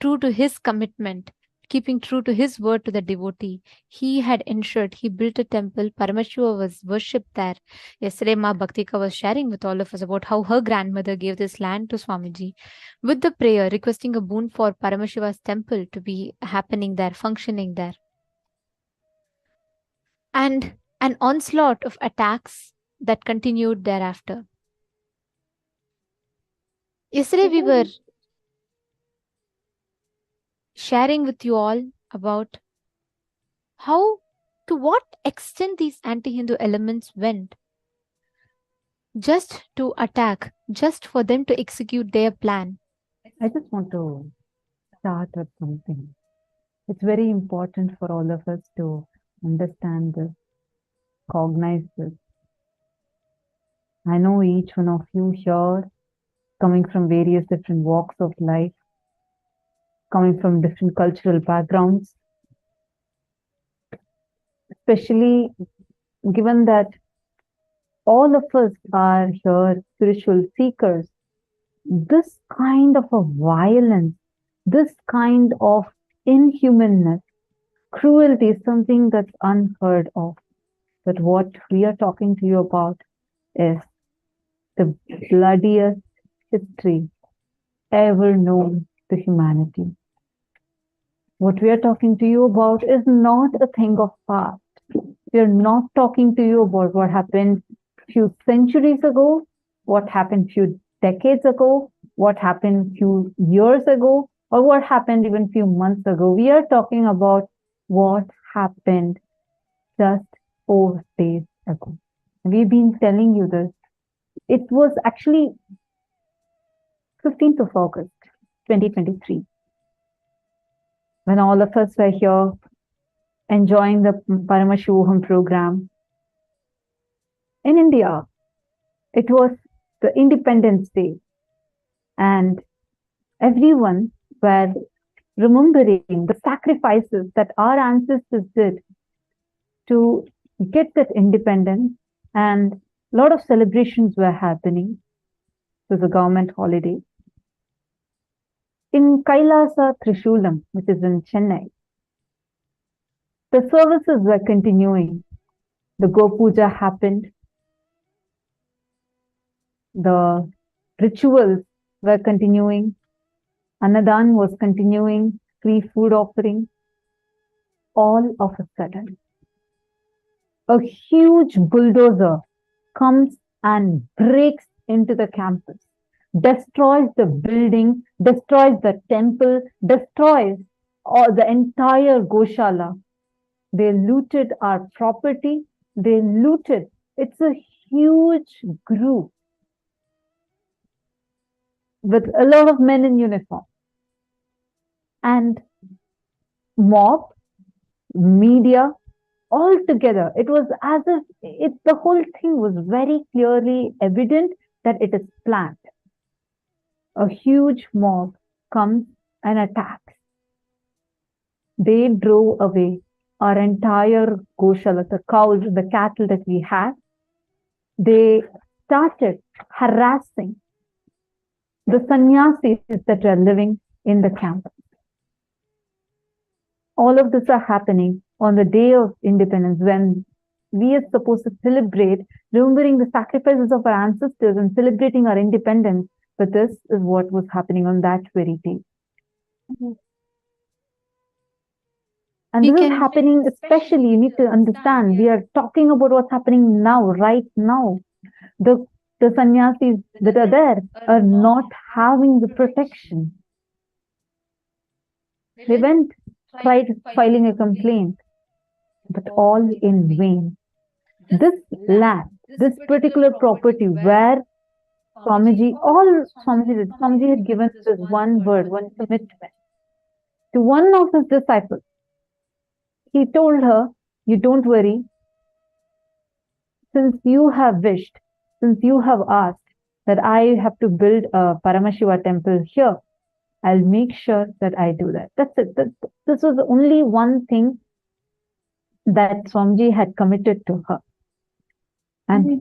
true to his commitment, keeping true to his word to the devotee, he had ensured he built a temple. Paramashiva was worshipped there. Yesterday, Ma Bhaktika was sharing with all of us about how her grandmother gave this land to Swamiji with the prayer, requesting a boon for Paramashiva's temple to be happening there, functioning there. And an onslaught of attacks that continued thereafter. Yesterday, we were sharing with you all about how, to what extent these anti-Hindu elements went just to attack, just for them to execute their plan. I just want to start with something. It's very important for all of us to understand this, cognize this. I know each one of you here, coming from various different walks of life, coming from different cultural backgrounds, especially given that all of us are here spiritual seekers, this kind of a violence, this kind of inhumanness, cruelty is something that's unheard of. But what we are talking to you about is the bloodiest history ever known to humanity. What we are talking to you about is not a thing of past. We are not talking to you about what happened few centuries ago, what happened few decades ago, what happened few years ago, or what happened even few months ago. We are talking about what happened just 4 days ago. We've been telling you this. It was actually 15th of August, 2023, when all of us were here enjoying the Paramashivam program. In India, it was the Independence Day, and everyone were remembering the sacrifices that our ancestors did to get that independence, and a lot of celebrations were happening. It was a government holiday. In Kailasa Trishulam, which is in Chennai, the services were continuing. The Go Puja happened. The rituals were continuing. Annadan was continuing. Free food offering. All of a sudden, a huge bulldozer comes and breaks into the campus, destroys the building, destroys the temple, destroys the entire Goshala. They looted our property. They looted. It's a huge group with a lot of men in uniform. And mob, media, all together. It was as if the whole thing was very clearly evident that it is planned. A huge mob comes and attacks. They drove away our entire Goshala, the cows, the cattle that we had. They started harassing the sannyasis that were living in the camp. All of this are happening on the day of independence, when we are supposed to celebrate, remembering the sacrifices of our ancestors and celebrating our independence. But this is what was happening on that very day. And this is happening, especially, you need to understand, we are talking about what's happening now, right now. The sannyasis that are there are not having the protection. They went, tried filing a complaint, but all in vain. This land, this particular property where Swamiji had given this one word, one commitment to one of his disciples. He told her, you don't worry, since you have wished, since you have asked that I have to build a Paramashiva temple here, I'll make sure that I do that. That's it. This was only one thing that Swamiji had committed to her. And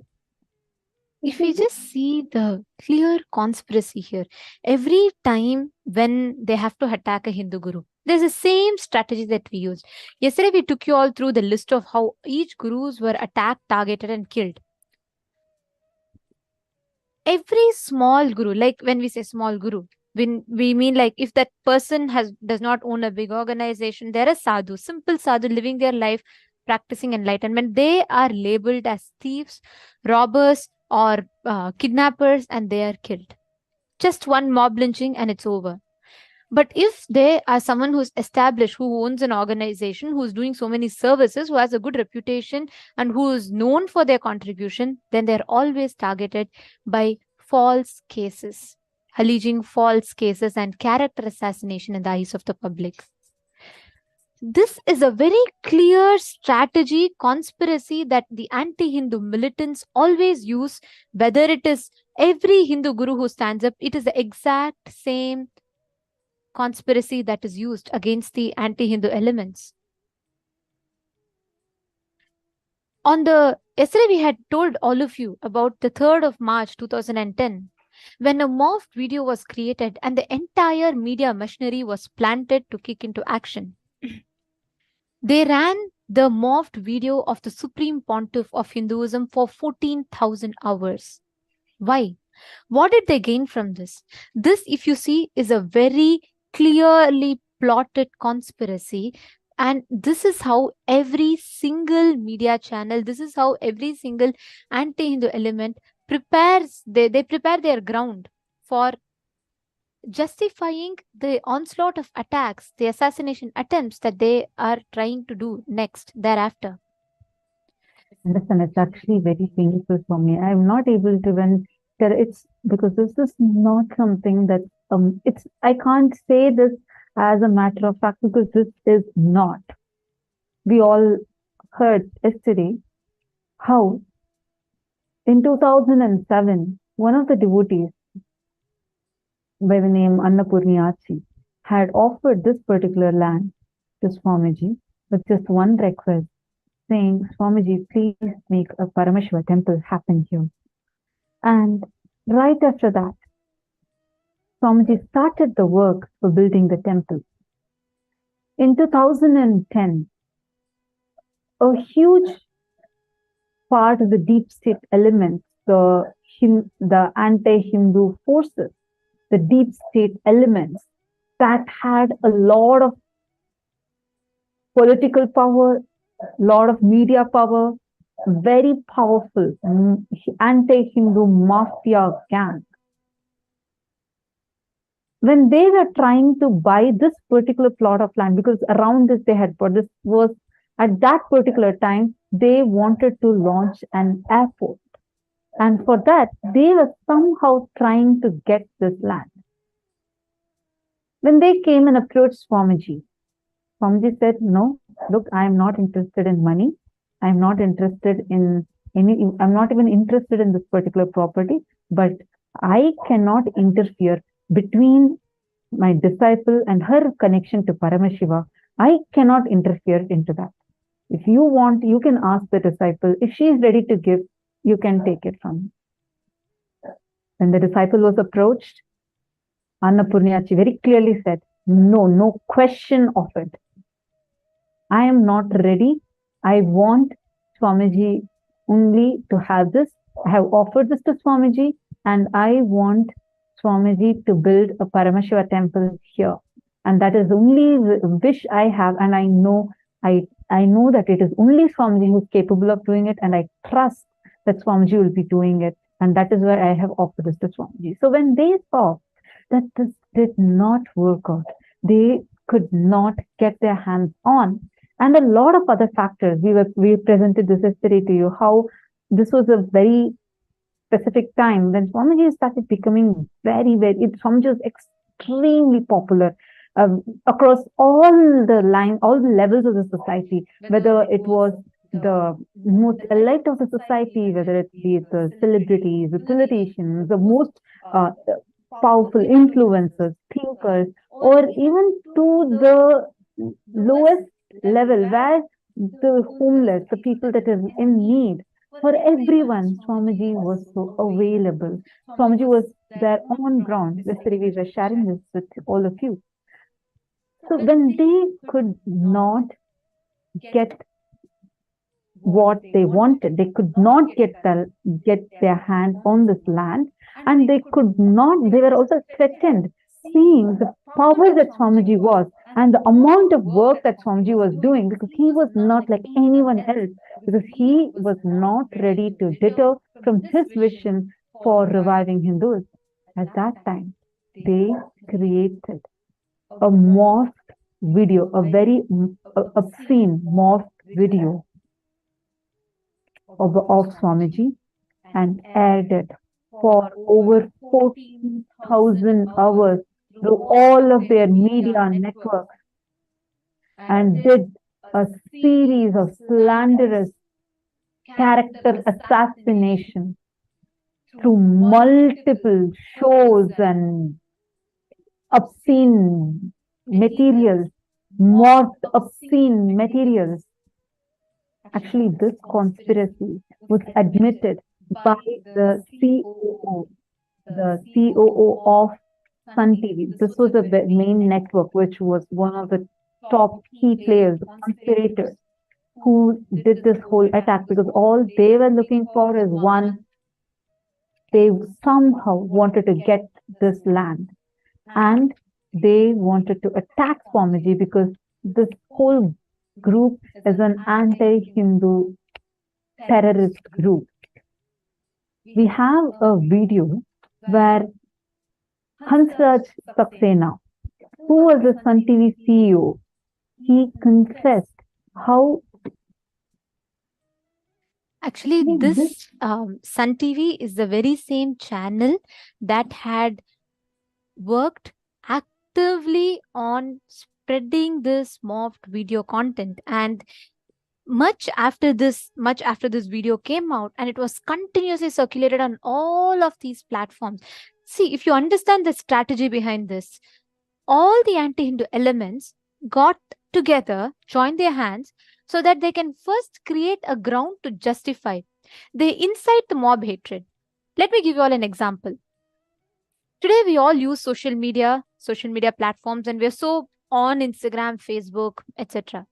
if we just see the clear conspiracy here, every time when they have to attack a Hindu guru, there's the same strategy that we used. Yesterday, we took you all through the list of how each gurus were attacked, targeted, and killed. Every small guru, like when we say small guru, when we mean like if that person does not own a big organization, they're a sadhu, simple sadhu living their life, practicing enlightenment. They are labeled as thieves, robbers, or kidnappers, and they are killed. Just one mob lynching and it's over. But if they are someone who's established, who owns an organization, who's doing so many services, who has a good reputation, and who is known for their contribution, then they're always targeted by false cases, alleging false cases and character assassination in the eyes of the public. This is a very clear strategy, conspiracy that the anti-Hindu militants always use, whether it is every Hindu guru who stands up, it is the exact same conspiracy that is used against the anti-Hindu elements. Yesterday we had told all of you about the 3rd of March 2010, when a morphed video was created and the entire media machinery was planted to kick into action. They ran the morphed video of the Supreme Pontiff of Hinduism for 14,000 hours. Why? What did they gain from this? This, if you see, is a very clearly plotted conspiracy. And this is how every single media channel, this is how every single anti-Hindu element prepares, they prepare their ground for justifying the onslaught of attacks, the assassination attempts that they are trying to do next, thereafter. Understand, it's actually very painful for me. I'm not able to even It's because this is not something that I can't say this as a matter of fact because this is not. We all heard yesterday how in 2007 one of the devotees by the name Annapurniyachi had offered this particular land to Swamiji with just one request, saying, Swamiji, please make a Paramashiva temple happen here. And right after that, Swamiji started the work for building the temple. In 2010, a huge part of the deep state elements, the anti-Hindu forces, the deep state elements that had a lot of political power, lot of media power, very powerful anti-Hindu mafia gang. When they were trying to buy this particular plot of land, because around this they had bought, this was at that particular time, they wanted to launch an airport. And for that, they were somehow trying to get this land. When they came and approached Swamiji, Swamiji said, no, look, I am not interested in money. I am not interested in I'm not even interested in this particular property, but I cannot interfere between my disciple and her connection to Paramashiva. I cannot interfere into that. If you want, you can ask the disciple. If she is ready to give, you can take it from me. When the disciple was approached, Annapurniyachi very clearly said, no question of it. I am not ready. I want Swamiji only to have this. I have offered this to Swamiji and I want Swamiji to build a Paramashiva temple here. And that is the only wish I have. And I know that it is only Swamiji who is capable of doing it. And I trust that Swamiji will be doing it. And that is why I have offered this to Swamiji. So when they saw that this did not work out, they could not get their hands on. And a lot of other factors. We presented this yesterday to you, how this was a very specific time when Swamiji started becoming Swamiji was extremely popular across all the levels of the society, whether it was the most elite of the society, whether it be the celebrities, the politicians, the most powerful influencers, thinkers, or even to the lowest level where the homeless, the people that are in need, for everyone, Swamiji was so available. Swamiji was there on ground. Yesterday we were sharing this with all of you. So when they could not get what they wanted, they could not get their hand on this land, and they were also threatened, seeing the power that Swamiji was and the amount of work that Swamiji was doing, because he was not like anyone else, because he was not ready to deter from his vision for reviving Hinduism. At that time, they created a morphed video, a very obscene morphed video of Swamiji and aired it for over 14,000 hours through all of their media networks, and did a series of slanderous character assassination through multiple shows and obscene materials, morphed obscene materials. Actually, this conspiracy was admitted by the COO of Sun TV. This was the main network, which was one of the top key players, conspirators, who did this whole attack, because all they were looking for is one, they somehow wanted to get this land, and they wanted to attack Swamiji because this whole group is an anti-Hindu terrorist group. We have a video where Hansraj Saxena, who was the Sun TV CEO, he confessed how Actually, Like this Sun TV is the very same channel that had worked actively on spreading this morphed video content, and much after this video came out, and it was continuously circulated on all of these platforms. See, if you understand the strategy behind this, all the anti-Hindu elements got together, joined their hands, so that they can first create a ground to justify. They incite the mob hatred. Let me give you all an example. Today, we all use social media platforms, and we're so on Instagram, Facebook, etc.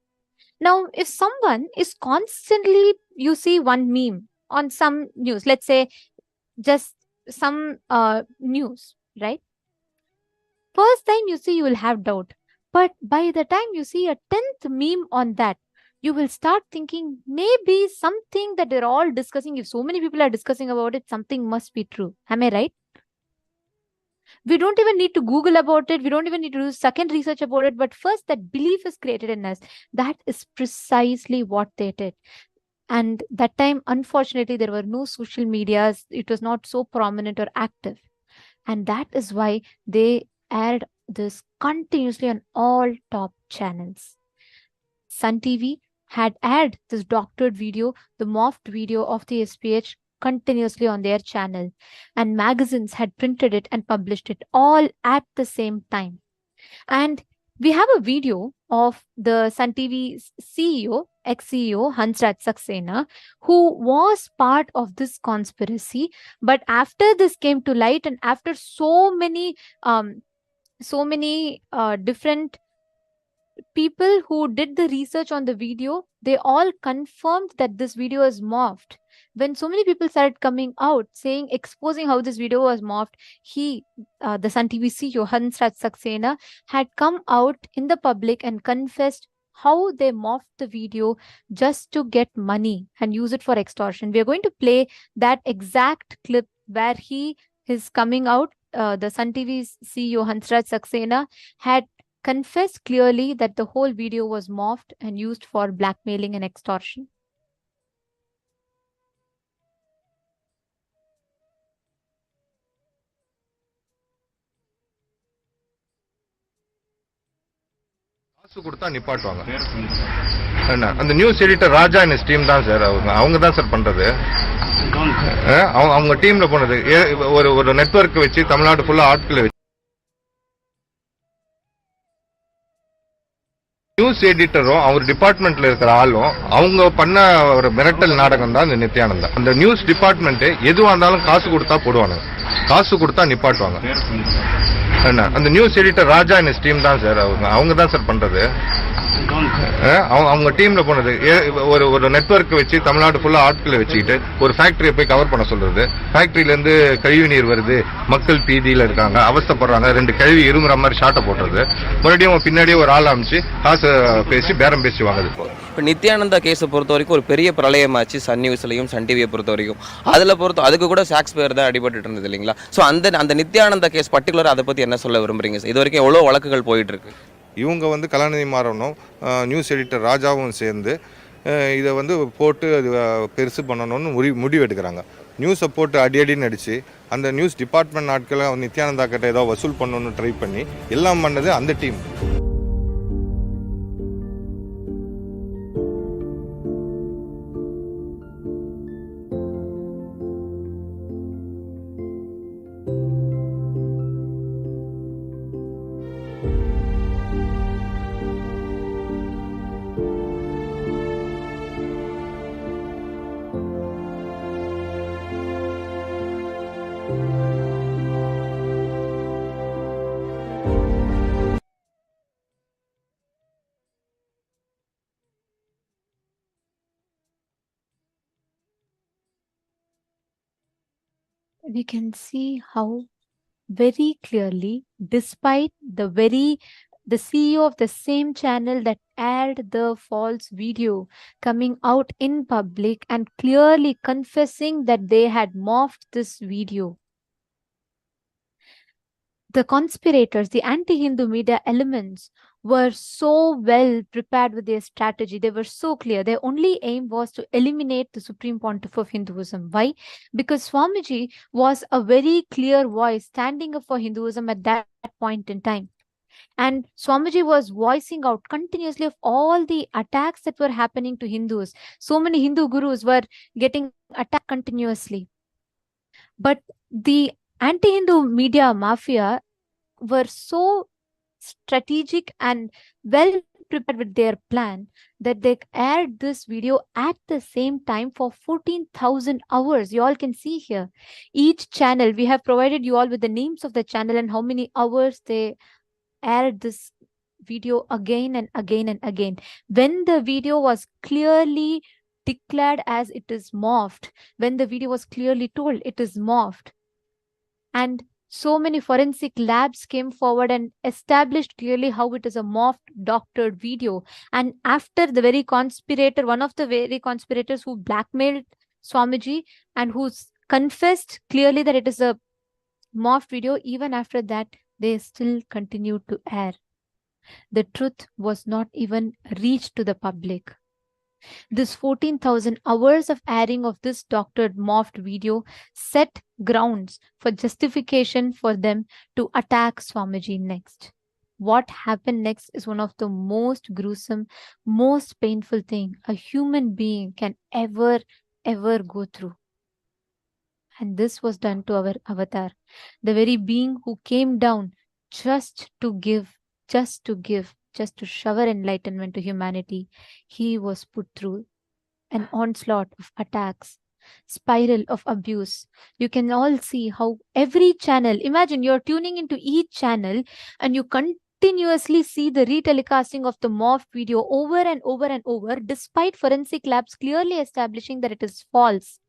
Now, if someone is constantly, you see one meme on some news, let's say just some news, right? First time you see, you will have doubt. But by the time you see a 10th meme on that, you will start thinking maybe something that they're all discussing, if so many people are discussing about it, something must be true. Am I right? We don't even need to Google about it. We don't even need to do second research about it. But first, that belief is created in us. That is precisely what they did. And that time, unfortunately, there were no social medias. It was not so prominent or active. And that is why they aired this continuously on all top channels. Sun TV had aired this doctored video, the morphed video of the SPH, continuously on their channel, and magazines had printed it and published it all at the same time. And we have a video of the Sun TV's CEO, ex-CEO Hansraj Saxena, who was part of this conspiracy. But after this came to light, and after so many different people who did the research on the video, they all confirmed that this video is morphed. When so many people started coming out saying, exposing how this video was morphed, the Sun TV CEO Hansraj Saxena had come out in the public and confessed how they morphed the video just to get money and use it for extortion. We are going to play that exact clip where he is coming out. The Sun TV's CEO Hansraj Saxena had confessed clearly that the whole video was morphed and used for blackmailing and extortion. காசு கொடுத்தா நிப்பாட்டுவாங்க. அந்த news editor Raja and his team தான் sir. அவங்க தான் sir பண்றது. அவங்க டீம்ல போனது ஒரு நெட்வொர்க் வச்சு தமிழ்நாடு ஃபுல்லா ஆட்களை வச்சு நியூஸ் எடிட்டரும் அவர் டிபார்ட்மெண்ட்ல இருக்கிற ஆளும் அவங்க பண்ண ஒரு மிரட்டல் நாடகம் தான் இந்த நித்யானந்தா. அந்த நியூஸ் டிபார்ட்மெண்ட் எதுவா இருந்தாலும் காசு கொடுத்தா போடுவாங்க, காசு கொடுத்தா நிப்பாட்டுவாங்க. அந்த news editor Raja and his team தான் சார். அவங்க தான் சார் பண்றது. அவங்க டீம்ல போனது ஒரு நெட்வொர்க் வச்சு தமிழ்நாடு ஃபுல்லா ஆட்களை வச்சுக்கிட்டு ஒரு ஃபேக்டரியை போய் கவர் பண்ண சொல்றது. ஃபேக்டரியில இருந்து கழிவு நீர் வருது, மக்கள் பீதியில இருக்காங்க, அவஸ்தப்படுறாங்க, 2 கழிவு இருமுற மாதிரி ஷாட்டை போடுறது. மறுபடியும் பின்னாடியே ஒரு ஆள் அமைச்சு காசு பேசி பேரம் பேசி வாங்குது. இப்போ நித்யானந்தா கேஸை பொறுத்த வரைக்கும் ஒரு பெரிய பிரளயமாச்சு சன் நியூஸ்லையும் சன் டிவியை பொறுத்த வரைக்கும். அதுக்கு கூட ஷேக்ஸ்பியர் தான் அடிபட்டு இருந்தது இல்லைங்களா? ஸோ அந்த நித்யானந்தா கேஸ் பர்டிகுலர் அதை பற்றி என்ன சொல்ல விரும்புறீங்க? இது வரைக்கும் எவ்வளோ வழக்குகள் போயிட்டு இருக்கு. இவங்க கலாநிதி மாறனும் நியூஸ் எடிட்டர் ராஜாவும் சேர்ந்து இதை போட்டு அது பெருசு பண்ணணும்னு முடிவு எடுக்கிறாங்க. நியூஸை போட்டு அடின்னு அடித்து அந்த நியூஸ் டிபார்ட்மெண்ட் நாட்களை நித்யானந்தா கிட்ட ஏதோ வசூல் பண்ணணும்னு ட்ரை பண்ணி எல்லாம் பண்ணது அந்த team. We can see how very clearly, despite the CEO of the same channel that aired the false video coming out in public and clearly confessing that they had morphed this video, the conspirators, the anti-Hindu media elements were so well prepared with their strategy. They were so clear. Their only aim was to eliminate the Supreme Pontiff of Hinduism. Why? Because Swamiji was a very clear voice standing up for Hinduism at that point in time. And Swamiji was voicing out continuously of all the attacks that were happening to Hindus. So many Hindu gurus were getting attacked continuously. But the anti-Hindu media mafia were so strategic and well prepared with their plan that they aired this video at the same time for 14,000 hours. You all can see here. Each channel, we have provided you all with the names of the channel and how many hours they aired this video again and again and again. When the video was clearly declared as it is morphed, when the video was clearly told it is morphed, and so many forensic labs came forward and established clearly how it is a morphed, doctored video. And after the very conspirator, one of the very conspirators who blackmailed Swamiji and who confessed clearly that it is a morphed video, even after that, they still continued to air. The truth was not even reached to the public. This 14,000 hours of airing of this doctored morphed video set grounds for justification for them to attack Swamiji next. What happened next is one of the most gruesome, most painful thing a human being can ever go through. And this was done to our avatar, the very being who came down just to give, just to shower enlightenment to humanity. He was put through an onslaught of attacks, spiral of abuse. You can all see how every channel, imagine you're tuning into each channel and you continuously see the retelecasting of the morphed video over and over and over, despite forensic labs clearly establishing that it is false.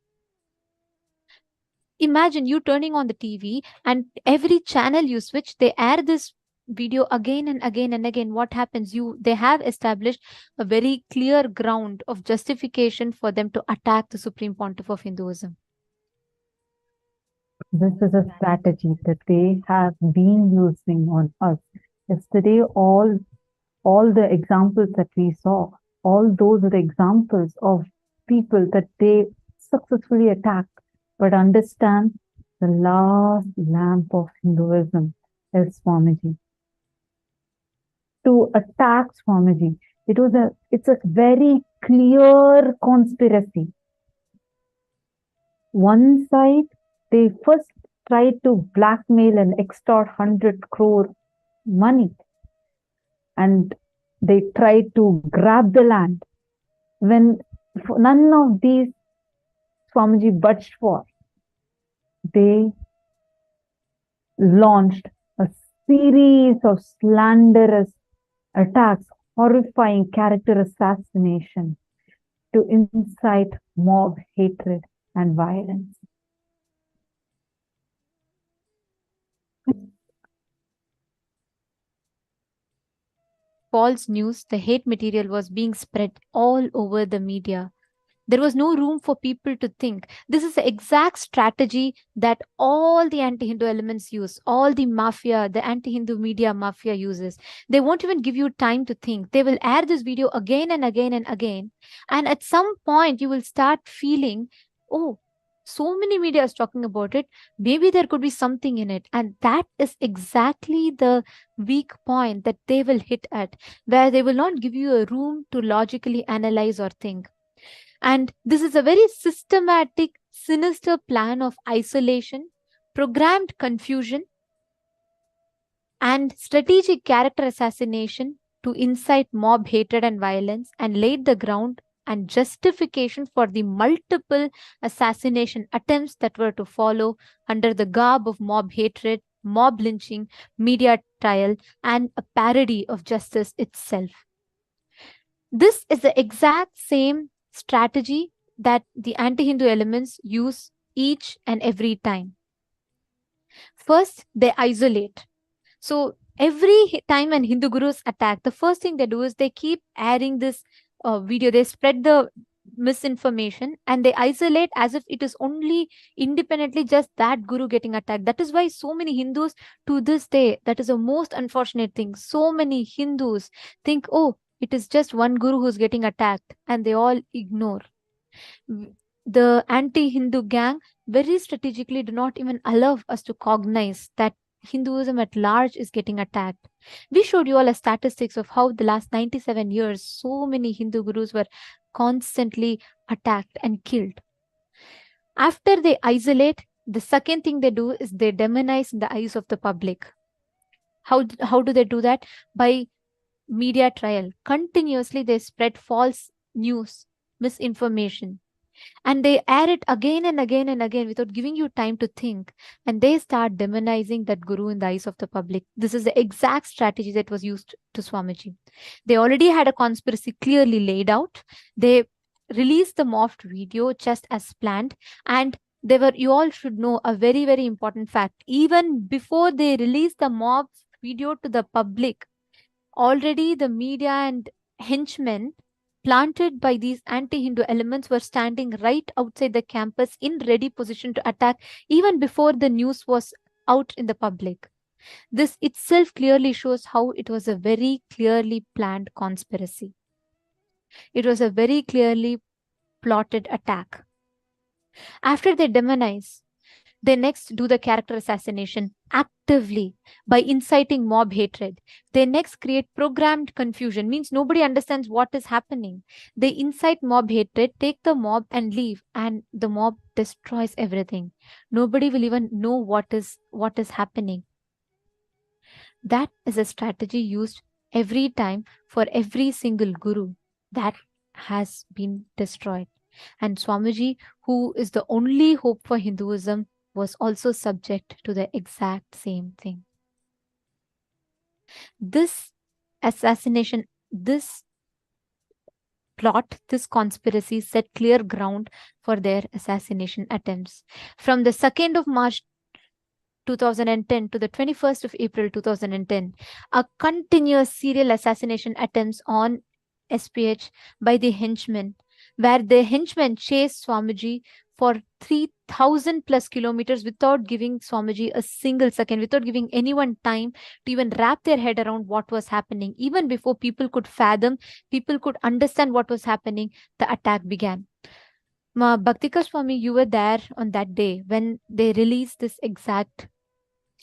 Imagine you turning on the TV and every channel you switch, they air this video again and again and again. What happens? They have established a very clear ground of justification for them to attack the Supreme Pontiff of Hinduism. This is a strategy that they have been using on us. Yesterday, all the examples that we saw, all those are the examples of people that they successfully attacked. But understand, the last lamp of Hinduism is Swamiji. To attack Swamiji, it's a very clear conspiracy. One side, they first tried to blackmail and extort 100 crore money. And they tried to grab the land. When none of these Swamiji budged for, they launched a series of slanderous attacks, horrifying character assassination to incite mob hatred and violence. False news, the hate material was being spread all over the media. There was no room for people to think. This is the exact strategy that all the anti-Hindu elements use, all the mafia, the anti-Hindu media mafia uses. They won't even give you time to think. They will air this video again and again and again. And at some point, you will start feeling, oh, so many media is talking about it. Maybe there could be something in it. And that is exactly the weak point that they will hit at, where they will not give you a room to logically analyze or think. And this is a very systematic, sinister plan of isolation, programmed confusion, and strategic character assassination to incite mob hatred and violence, and laid the ground and justification for the multiple assassination attempts that were to follow under the garb of mob hatred, mob lynching, media trial, and a parody of justice itself. This is the exact same strategy that the anti-Hindu elements use each and every time. First, they isolate. So every time when Hindu gurus attack, the first thing they do is they keep airing this video. They spread the misinformation, and they isolate as if it is only independently just that guru getting attacked. That is why so many Hindus to this day, that is the most unfortunate thing. So many Hindus think, oh, it is just one guru who's getting attacked, and they all ignore. The anti-Hindu gang very strategically do not even allow us to cognize that Hinduism at large is getting attacked. We showed you all a statistics of how the last 97 years, so many Hindu gurus were constantly attacked and killed. After they isolate, the second thing they do is they demonize in the eyes of the public. How do they do that? By media trial. Continuously, they spread false news, misinformation, and they air it again and again and again without giving you time to think, and they start demonizing that guru in the eyes of the public. This is the exact strategy that was used to Swamiji. They already had a conspiracy clearly laid out. They released the morphed video just as planned, and you all should know a very, very important fact. Even before they released the morphed video to the public, already the media and henchmen planted by these anti-Hindu elements were standing right outside the campus in ready position to attack even before the news was out in the public. This itself clearly shows how it was a very clearly planned conspiracy. It was a very clearly plotted attack. After they demonize, they next do the character assassination actively by inciting mob hatred. They next create programmed confusion, means nobody understands what is happening. They incite mob hatred, take the mob and leave, and the mob destroys everything. Nobody will even know what is happening. That is a strategy used every time for every single guru that has been destroyed. And Swamiji, who is the only hope for Hinduism, was also subject to the exact same thing. This assassination, this plot, this conspiracy set clear ground for their assassination attempts. From the 2nd of March 2010 to the 21st of April 2010, a continuous serial assassination attempts on SPH by the henchmen, where the henchmen chased Swamiji for 3,000 plus kilometers without giving Swamiji a single second, without giving anyone time to even wrap their head around what was happening. Even before people could fathom, people could understand what was happening, the attack began. Bhaktika Swami, you were there on that day when they released this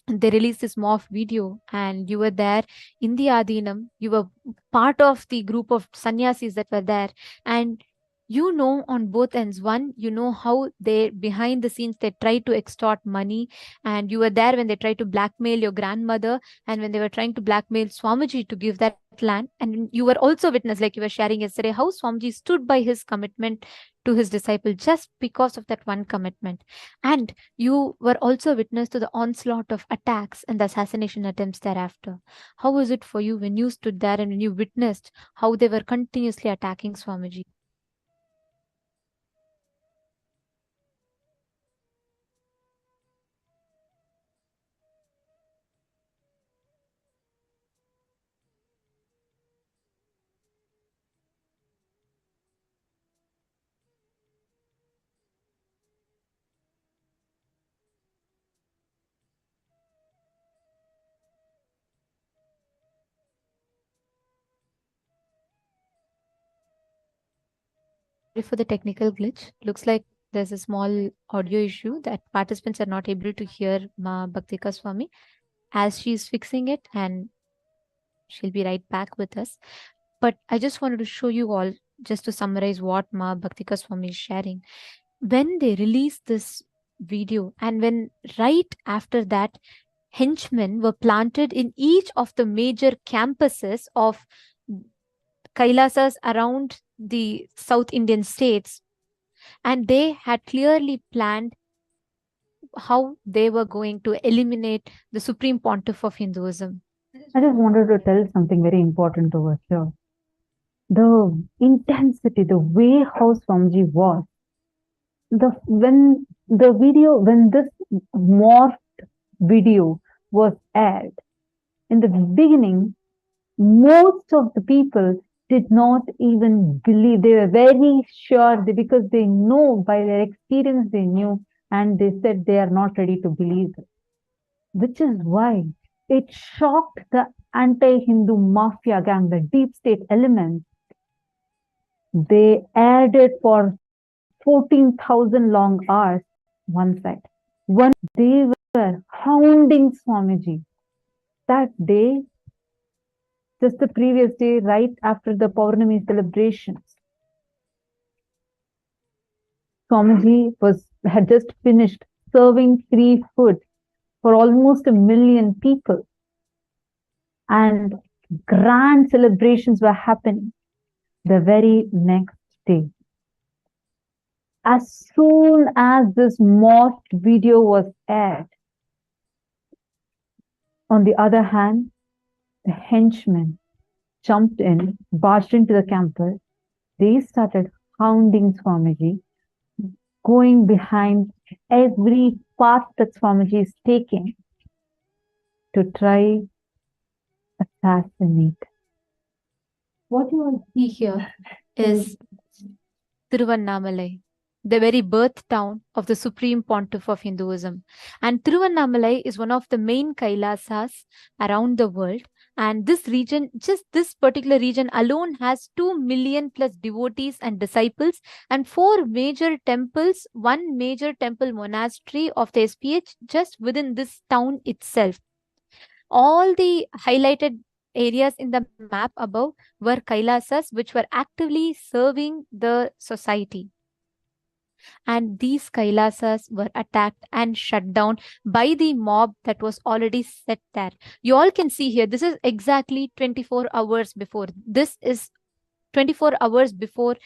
morph video, and you were there in the Adinam. You were part of the group of sannyasis that were there, and you know on both ends. One, you know how they behind the scenes they try to extort money, and you were there when they tried to blackmail your grandmother, and when they were trying to blackmail Swamiji to give that land. And you were also witness, like you were sharing yesterday, how Swamiji stood by his commitment to his disciple just because of that one commitment. And you were also witness to the onslaught of attacks and the assassination attempts thereafter. How was it for you when you stood there and when you witnessed how they were continuously attacking Swamiji? For the technical glitch, looks like there's a small audio issue that participants are not able to hear Ma Bhaktika Swami as she's fixing it, and she'll be right back with us. But I just wanted to show you all, just to summarize what Ma Bhaktika Swami is sharing. When they released this video, and when right after that, henchmen were planted in each of the major campuses of Kailasas around the South Indian states, and they had clearly planned how they were going to eliminate the Supreme Pontiff of Hinduism. I just wanted to tell something very important over here. The intensity, the way how Swamiji was, when this morphed video was aired, in the beginning, most of the people did not even believe. They were very sure because they know by their experience, they knew, and they said they are not ready to believe it. Which is why it shocked the anti-Hindu mafia gang, the deep state elements. They aired it for 14,000 long hours one side. When they were hounding Swamiji, that day, just the previous day, right after the Paurnami celebrations, Swamiji had just finished serving free food for almost 1 million people. And grand celebrations were happening the very next day. As soon as this mocked video was aired, on the other hand, the henchmen jumped in, barged into the campus. They started hounding Swamiji, going behind every path that Swamiji is taking to try assassinate. What you will see here is Tiruvannamalai, the very birth town of the Supreme Pontiff of Hinduism. And Tiruvannamalai is one of the main Kailasas around the world. And this region, just this particular region alone, has 2 million plus devotees and disciples, and 4 major temples, 1 major temple monastery of the SPH just within this town itself. All the highlighted areas in the map above were Kailasas, which were actively serving the society. And these Kailasas were attacked and shut down by the mob that was already set there. You all can see here, this is exactly 24 hours before. This is 24 hours before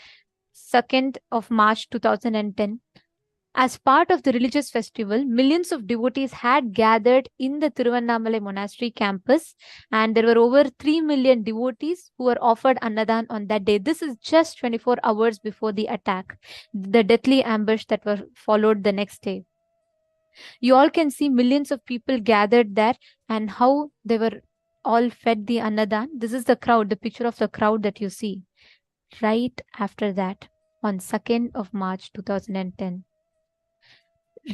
2nd of March 2010. As part of the religious festival, millions of devotees had gathered in the Tiruvannamalai monastery campus, and there were over 3 million devotees who were offered Annadan on that day. This is just 24 hours before the attack, the deathly ambush that were followed the next day. You all can see millions of people gathered there and how they were all fed the Annadan. This is the crowd, the picture of the crowd that you see. Right after that, on 2nd of March 2010.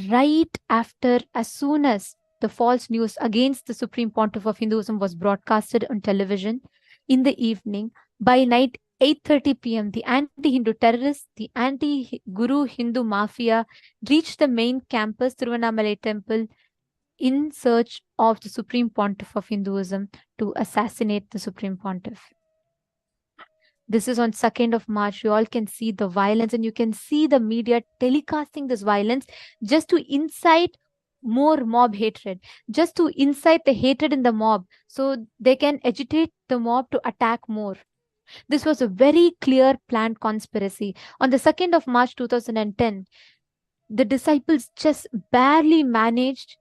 Right after, as soon as the false news against the Supreme Pontiff of Hinduism was broadcasted on television in the evening, by night 8:30 p.m., the anti-Hindu terrorists, the anti-Guru Hindu mafia reached the main campus, Tiruvannamalai temple, in search of the Supreme Pontiff of Hinduism to assassinate the Supreme Pontiff. This is on 2nd of March. You all can see the violence, and you can see the media telecasting this violence just to incite more mob hatred, just to incite the hatred in the mob so they can agitate the mob to attack more. This was a very clear planned conspiracy. On the 2nd of March 2010, the disciples just barely managed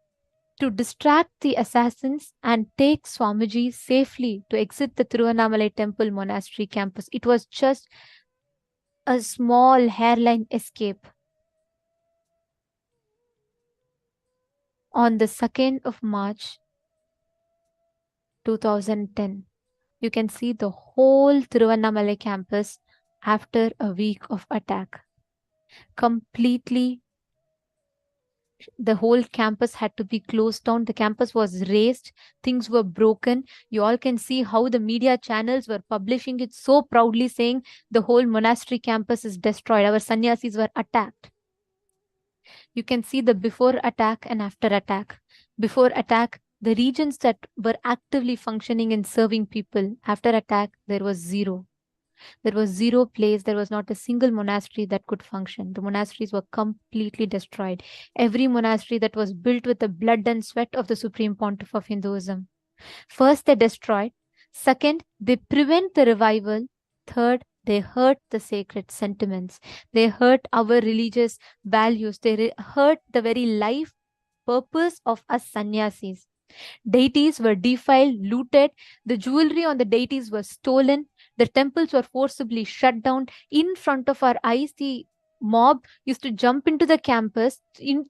to distract the assassins and take Swamiji safely to exit the Tiruvannamalai temple monastery campus. It was just a small hairline escape. On the 2nd of March 2010, you can see the whole Tiruvannamalai campus after a week of attack. Completely, the whole campus had to be closed down. The campus was razed. Things were broken. You all can see how the media channels were publishing it so proudly, saying the whole monastery campus is destroyed. Our sannyasis were attacked. You can see the before attack and after attack. Before attack, the regions that were actively functioning and serving people. After attack, there was zero. There was zero place. There was not a single monastery that could function. The monasteries were completely destroyed. Every monastery that was built with the blood and sweat of the Supreme Pontiff of Hinduism. First, they destroyed. Second, they prevent the revival. Third, they hurt the sacred sentiments. They hurt our religious values. They hurt the very life purpose of us sannyasis. Deities were defiled, looted. The jewelry on the deities was stolen. The temples were forcibly shut down in front of our eyes. The mob used to jump into the campus,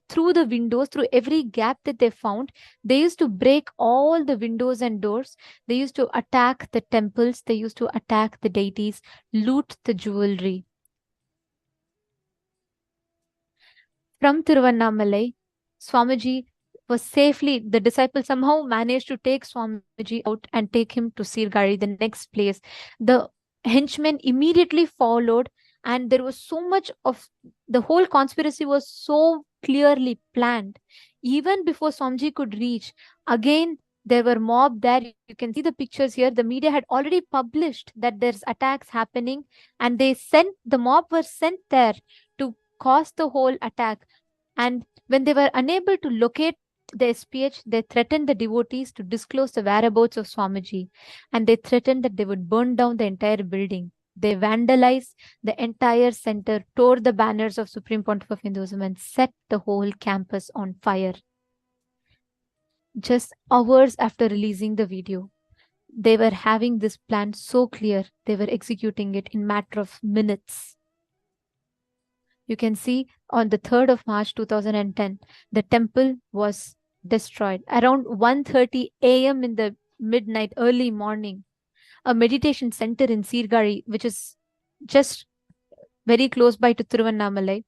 through the windows, through every gap that they found. They used to break all the windows and doors. They used to attack the temples. They used to attack the deities, loot the jewelry. From Tiruvannamalai, Swamiji was safely, the disciples somehow managed to take Swamiji out and take him to Sirgari, the next place. The henchmen immediately followed, and there was so much of, the whole conspiracy was so clearly planned. Even before Swamiji could reach, again, there were mob there. You can see the pictures here. The media had already published that there's attacks happening, and the mob were sent there to cause the whole attack. And when they were unable to locate the SPH, they threatened the devotees to disclose the whereabouts of Swamiji, and they threatened that they would burn down the entire building. They vandalized the entire center, tore the banners of Supreme Pontiff of Hinduism, and set the whole campus on fire. Just hours after releasing the video, they were having this plan so clear, they were executing it in matter of minutes. You can see on the 3rd of March 2010, the temple was destroyed. Around 1:30 a.m. in the midnight, early morning, a meditation center in Sirgari, which is just very close by to Tiruvannamalai,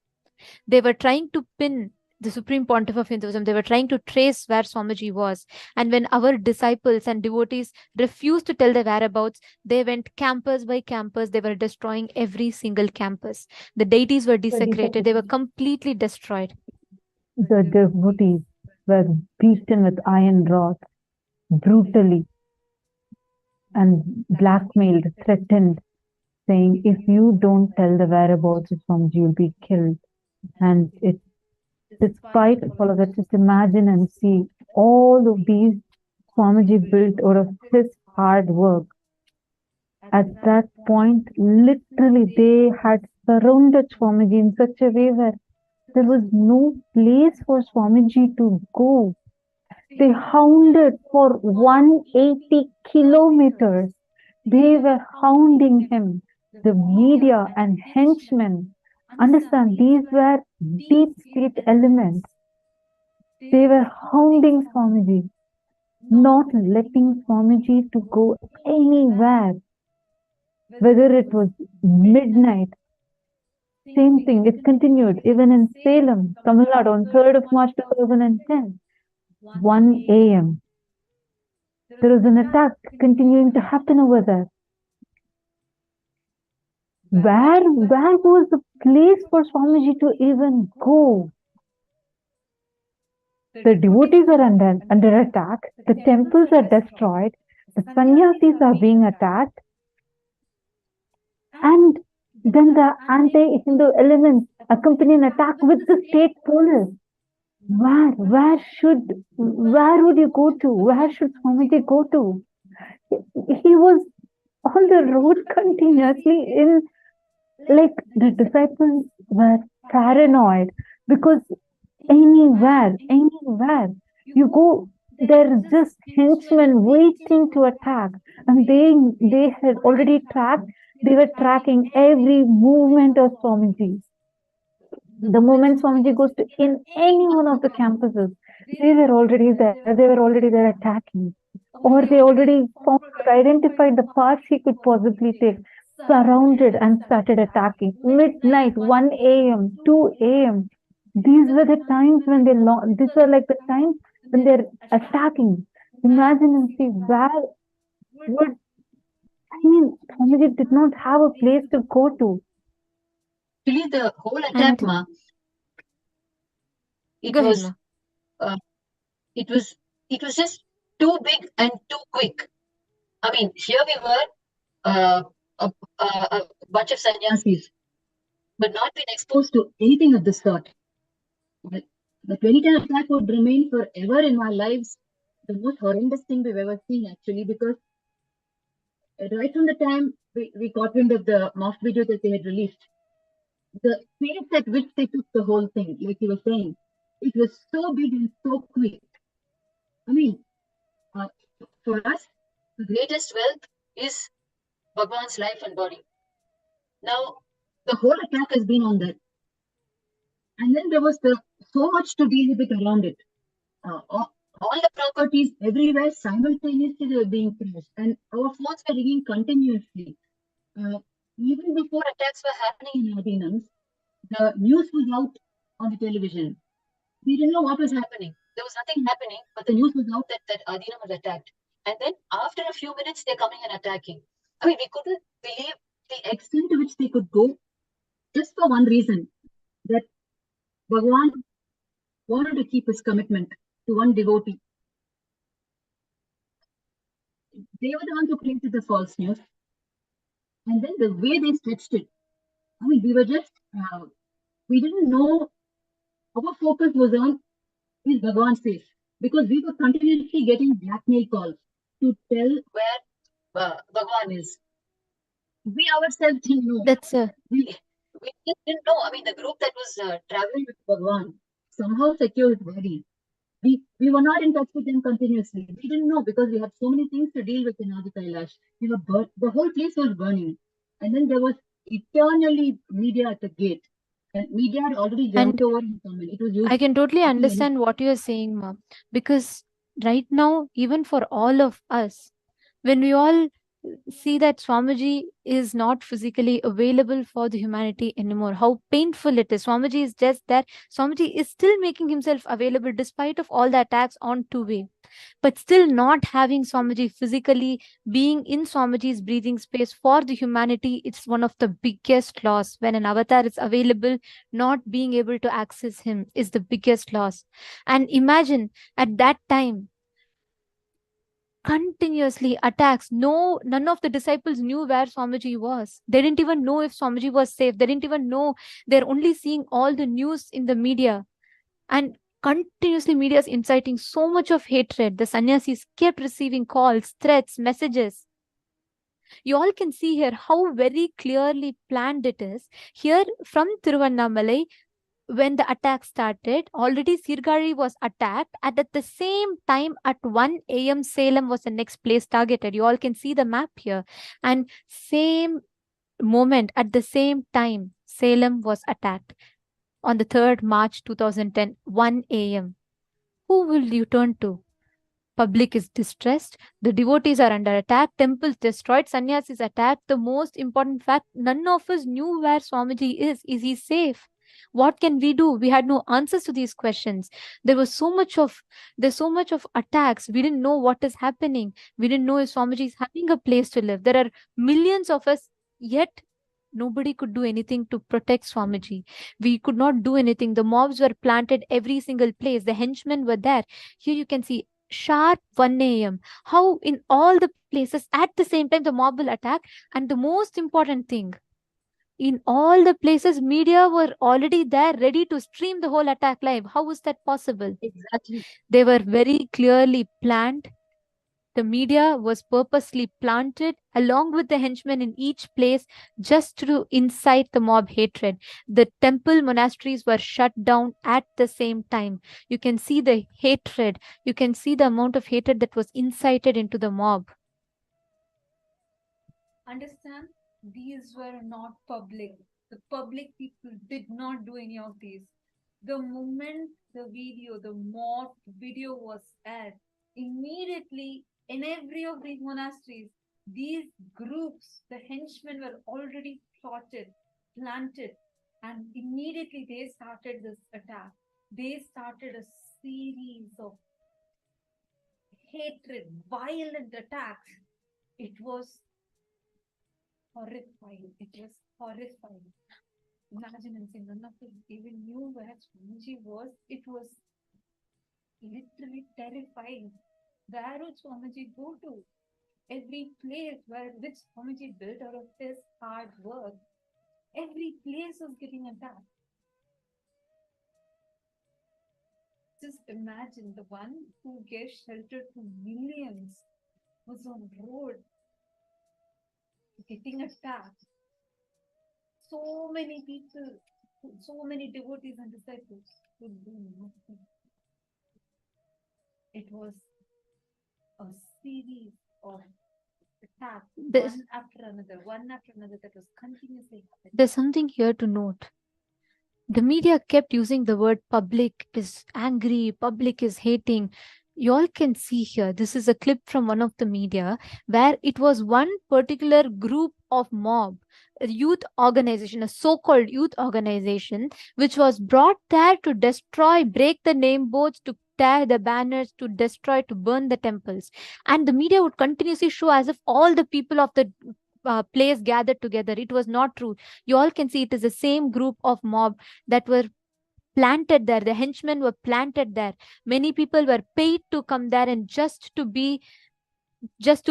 they were trying to pin the Supreme Pontiff of Hinduism. They were trying to trace where Swamiji was. And when our disciples and devotees refused to tell their whereabouts, they went campus by campus. They were destroying every single campus. The deities were desecrated. They were completely destroyed. The devotees were beaten with iron rods brutally and blackmailed, threatened, saying, if you don't tell the whereabouts of Swamiji, you'll be killed. And despite all of that, just imagine and see all of these Swamiji built out of his hard work. At that point, literally, they had surrounded Swamiji in such a way where there was no place for Swamiji to go. They hounded for 180 kilometers. They were hounding him. The media and henchmen, understand, these were deep state elements. They were hounding Swamiji, not letting Swamiji to go anywhere. Whether it was midnight, same thing, it continued even in Salem, Tamil Nadu on 3rd of March 2010, 1 a.m. There was an attack continuing to happen over there. Where was the place for Swamiji to even go? The devotees are under attack, the temples are destroyed, the sannyasis are being attacked, and then the anti-Hindu elements accompany an attack with the state police. Where would you go to? Where should Swamiji go to? He was on the road continuously like the disciples were paranoid because anywhere you go, there is just henchmen waiting to attack, and they had already tracked. They were tracking every movement of Swamiji. The moment Swamiji goes to in any one of the campuses, they were already there. They were already there attacking, or they already identified the paths he could possibly take, surrounded and started attacking. Midnight, 1 a.m., 2 a.m. These were the times when these were like the times when they're attacking. Imagine and see Swamiji did not have a place to go to. Actually, the whole attack, it was just too big and too quick. I mean, here we were, a bunch of sannyasis, but not been exposed to anything of the sort. The 2010 attack would remain forever in our lives the most horrendous thing we've ever seen, actually, because right from the time we got wind of the mock video that they had released, the pace at which they took the whole thing, like you were saying, it was so big and so quick. I mean, for us, the greatest wealth is Bhagavan's life and body. Now, the whole attack has been on that. And then there was so much to deal with it around it. All the properties everywhere simultaneously were being crashed, and our phones were ringing continuously. Even before attacks were happening in Adinams, the news was out on the television. We didn't know what was happening. There was nothing happening, but the news was out that Adinam was attacked. And then after a few minutes, they're coming and attacking. I mean, we couldn't believe the extent to which they could go just for one reason, that Bhagavan wanted to keep his commitment to one devotee. They were the ones who created the false news. And then the way they stretched it, I mean, we were just, we didn't know, our focus was on, is Bhagavan safe? Because we were continuously getting blackmail calls to tell where Bhagavan is. We ourselves didn't know. We just didn't know. I mean, the group that was traveling with Bhagavan somehow secured his body. We were not in touch with them continuously. We didn't know because we had so many things to deal with in Adi Kailash. The whole place was burning. And then there was eternally media at the gate. And media had already jumped over and come in. It was used. I can totally understand what you are saying, Mom, because right now, even for all of us, when we all see that Swamiji is not physically available for the humanity anymore, how painful it is. Swamiji is just that. Swamiji is still making himself available despite of all the attacks on two-way. But still not having Swamiji physically being in Swamiji's breathing space for the humanity, it's one of the biggest loss. When an avatar is available, not being able to access him is the biggest loss. And imagine at that time, continuously attacks. None of the disciples knew where Swamiji was. They didn't even know if Swamiji was safe. They didn't even know. They're only seeing all the news in the media. And continuously media is inciting so much of hatred. The sannyasis kept receiving calls, threats, messages. You all can see here how very clearly planned it is. Here from Tiruvannamalai, when the attack started, already Sirgari was attacked. And at the same time, at 1 a.m., Salem was the next place targeted. You all can see the map here. And same moment, at the same time, Salem was attacked on the 3rd March 2010, 1 a.m. Who will you turn to? Public is distressed. The devotees are under attack. Temples destroyed. Sannyasis attacked. The most important fact, none of us knew where Swamiji is. Is he safe? What can we do? We had no answers to these questions. There's so much of attacks. We didn't know what is happening. We didn't know if Swamiji is having a place to live. There are millions of us, yet nobody could do anything to protect Swamiji. We could not do anything. The mobs were planted every single place. The henchmen were there. Here you can see sharp 1 a.m. How in all the places at the same time the mob will attack. And the most important thing, in all the places, media were already there, ready to stream the whole attack live. How was that possible? Exactly. They were very clearly planned. The media was purposely planted along with the henchmen in each place just to incite the mob hatred. The temple monasteries were shut down at the same time. You can see the hatred. You can see the amount of hatred that was incited into the mob. Understand? These were not public. The public people did not do any of these. The moment the mock video was aired, immediately in every of these monasteries, these groups, the henchmen were already plotted, planted, and immediately they started this attack. They started a series of hatred, violent attacks. It was horrifying. It was horrifying. Imagine and say none of us even knew where Swamiji was. It was literally terrifying. Where would Swamiji go to? Every place which Swamiji built out of his hard work, every place was getting attacked. Just imagine the one who gave shelter to millions was on road getting attacked. So many people, so many devotees and disciples could do nothing. It was a series of attacks, one after another, that was continuously happening. There's something here to note. The media kept using the word public is angry, public is hating. You all can see here, this is a clip from one of the media where it was one particular group of mob, a youth organization, a so-called youth organization, which was brought there to destroy, break the name boards, to tear the banners, to destroy, to burn the temples. And the media would continuously show as if all the people of the place gathered together. It was not true. You all can see it is the same group of mob that were planted there. The henchmen were planted there. Many people were paid to come there and just to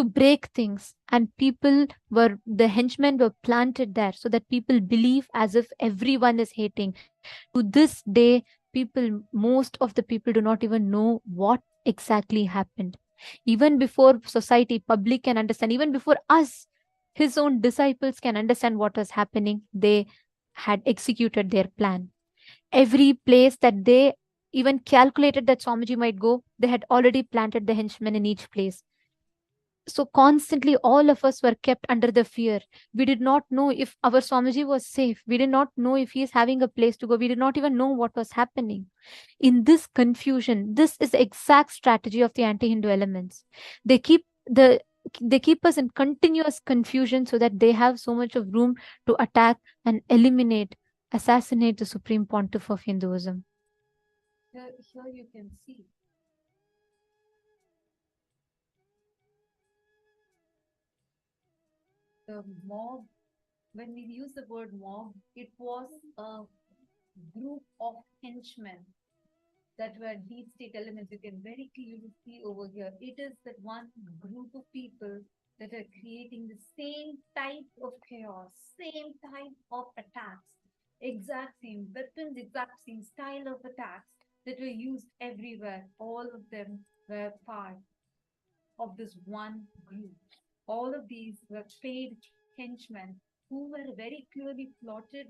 break things. And the henchmen were planted there so that people believe as if everyone is hating. To this day, most of the people do not even know what exactly happened. Even before society, public can understand, even before us, his own disciples can understand what was happening, they had executed their plan. Every place that they even calculated that Swamiji might go, they had already planted the henchmen in each place. So constantly all of us were kept under the fear. We did not know if our Swamiji was safe. We did not know if he is having a place to go. We did not even know what was happening. In this confusion, this is the exact strategy of the anti-Hindu elements. They keep us in continuous confusion so that they have so much of room to attack and assassinate the Supreme Pontiff of Hinduism. Here you can see the mob. When we use the word mob, it was a group of henchmen that were deep state elements. You can very clearly see over here. It is that one group of people that are creating the same type of chaos, same type of attacks, exact same weapons, exact same style of attacks that were used everywhere. All of them were part of this one group. All of these were paid henchmen who were very clearly planted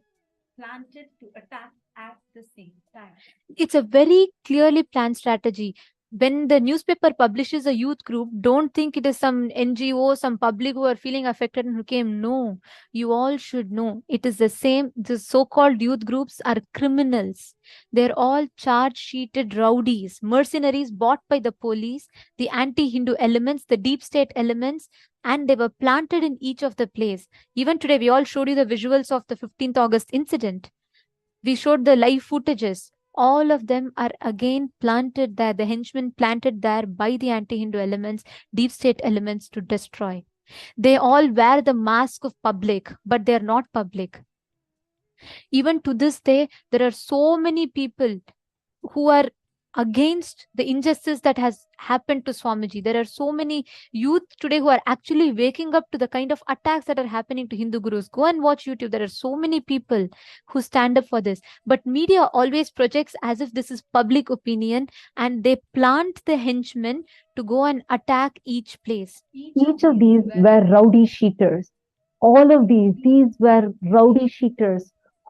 to attack at the same time. It's a very clearly planned strategy. When the newspaper publishes a youth group, don't think it is some NGO, some public who are feeling affected and who came. No, you all should know. It is the same. The so-called youth groups are criminals. They're all charge-sheeted rowdies, mercenaries bought by the police, the anti-Hindu elements, the deep state elements, and they were planted in each of the place. Even today, we all showed you the visuals of the 15th August incident. We showed the live footages. All of them are again planted there, the henchmen planted there by the anti-Hindu elements, deep state elements to destroy. They all wear the mask of public, but they're not public. Even to this day, there are so many people who are against the injustice that has happened to Swamiji. There are so many youth today who are actually waking up to the kind of attacks that are happening to Hindu gurus. Go and watch YouTube. There are so many people who stand up for this. But media always projects as if this is public opinion, and they plant the henchmen to go and attack each place. Each of these were rowdy sheeters. All of these were rowdy sheeters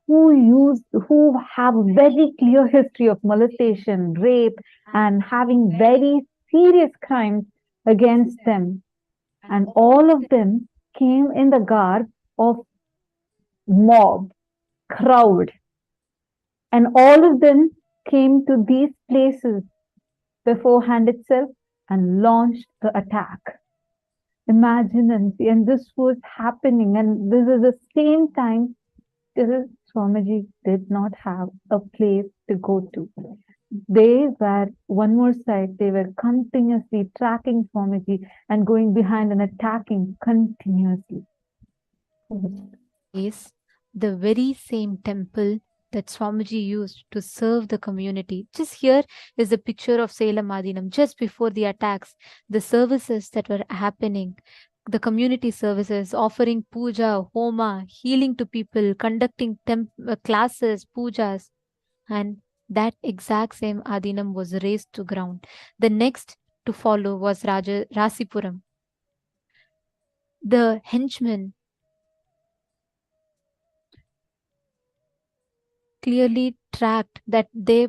who have a very clear history of molestation, rape, and having very serious crimes against them. And all of them came in the garb of mob, crowd. And all of them came to these places beforehand itself and launched the attack. Imagine and see, and this was happening, and this is the same time Swamiji did not have a place to go to. They were, one more side, they were continuously tracking Swamiji and going behind and attacking continuously. Is the very same temple that Swamiji used to serve the community. Just here is a picture of Salem Adinam just before the attacks, the services that were happening, the community services, offering puja, homa, healing to people, conducting classes, pujas, and that exact same Adinam was razed to ground. The next to follow was Rasipuram. The henchmen clearly tracked that they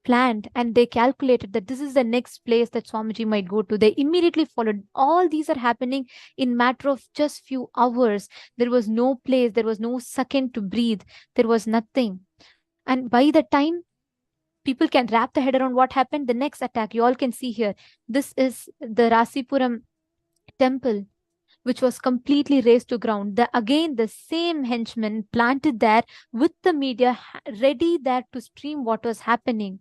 planned and they calculated that this is the next place that Swamiji might go to. They immediately followed. All these are happening in matter of just few hours. There was no place, there was no second to breathe, there was nothing. And by the time people can wrap the head around what happened, the next attack, you all can see here. This is the Rasipuram temple, which was completely razed to ground. Again, the same henchmen planted there with the media ready there to stream what was happening.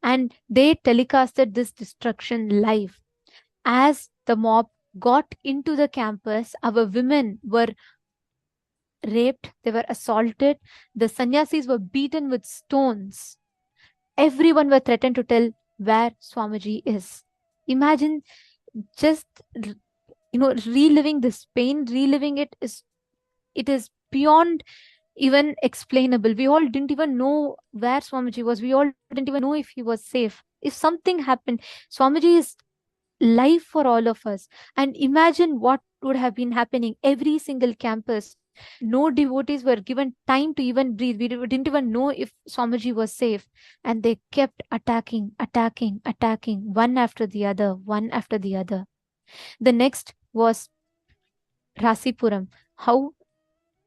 And they telecasted this destruction live. As the mob got into the campus, our women were raped, they were assaulted, the sannyasis were beaten with stones. Everyone were threatened to tell where Swamiji is. Imagine just reliving this pain, reliving it is beyond even explainable. We all didn't even know where Swamiji was. We all didn't even know if he was safe. If something happened, Swamiji is life for all of us. And imagine what would have been happening. Every single campus, no devotees were given time to even breathe. We didn't even know if Swamiji was safe. And they kept attacking, one after the other, one after the other. The next was Rasipuram. How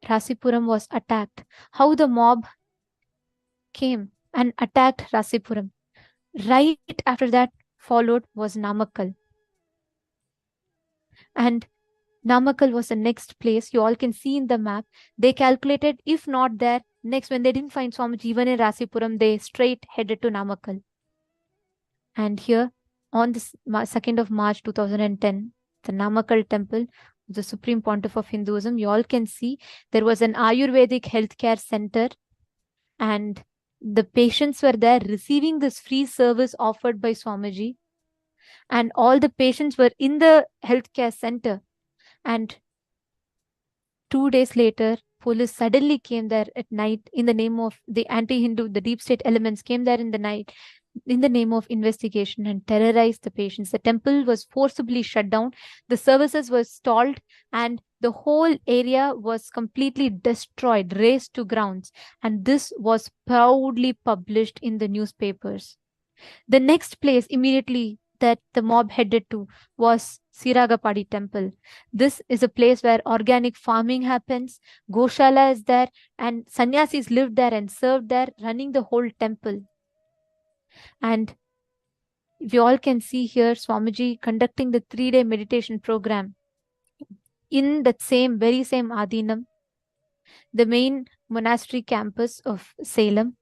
Rasipuram was attacked. How the mob came and attacked Rasipuram. Right after that followed was Namakkal. And Namakkal was the next place. You all can see in the map. They calculated, if not there, next when they didn't find Swamiji even in Rasipuram, they straight headed to Namakkal. And here on this 2nd of March 2010, the Namakkal temple, the Supreme Pontiff of Hinduism, you all can see there was an Ayurvedic healthcare center and the patients were there receiving this free service offered by Swamiji. And all the patients were in the healthcare center. And 2 days later, police suddenly came there at night in the name of the anti-Hindu, the deep state elements came there in the night in the name of investigation and terrorized the patients. The temple was forcibly shut down. The services were stalled and the whole area was completely destroyed, razed to grounds. And this was proudly published in the newspapers. The next place immediately that the mob headed to was Siragapadi temple. This is a place where organic farming happens. Goshala is there and sannyasis lived there and served there, running the whole temple. And you all can see here Swamiji conducting the 3-day meditation program in that very same Adinam, the main monastery campus of Salem.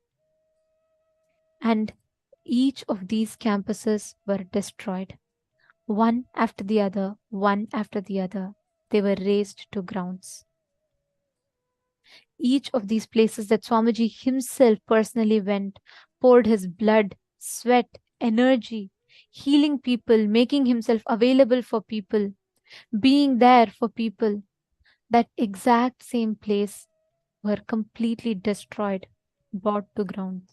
And each of these campuses were destroyed. One after the other, one after the other. They were razed to grounds. Each of these places that Swamiji himself personally went, poured his blood, sweat, energy, healing people, making himself available for people, being there for people. That exact same place were completely destroyed, brought to ground.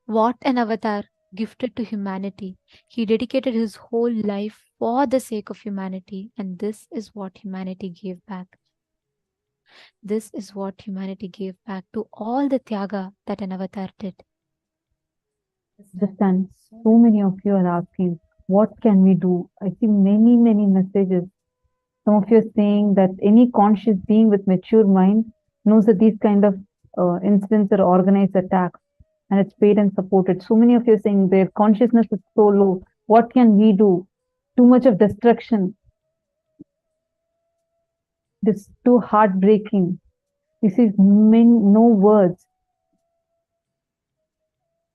What an avatar gifted to humanity. He dedicated his whole life for the sake of humanity, and this is what humanity gave back. This is what humanity gave back to all the Tyaga that an avatar did. Understand, so many of you are asking, what can we do? I see many, many messages. Some of you are saying that any conscious being with mature mind knows that these kind of incidents are organized attacks and it's paid and supported. So many of you are saying their consciousness is so low. What can we do? Too much of destruction. This is too heartbreaking. This is no words.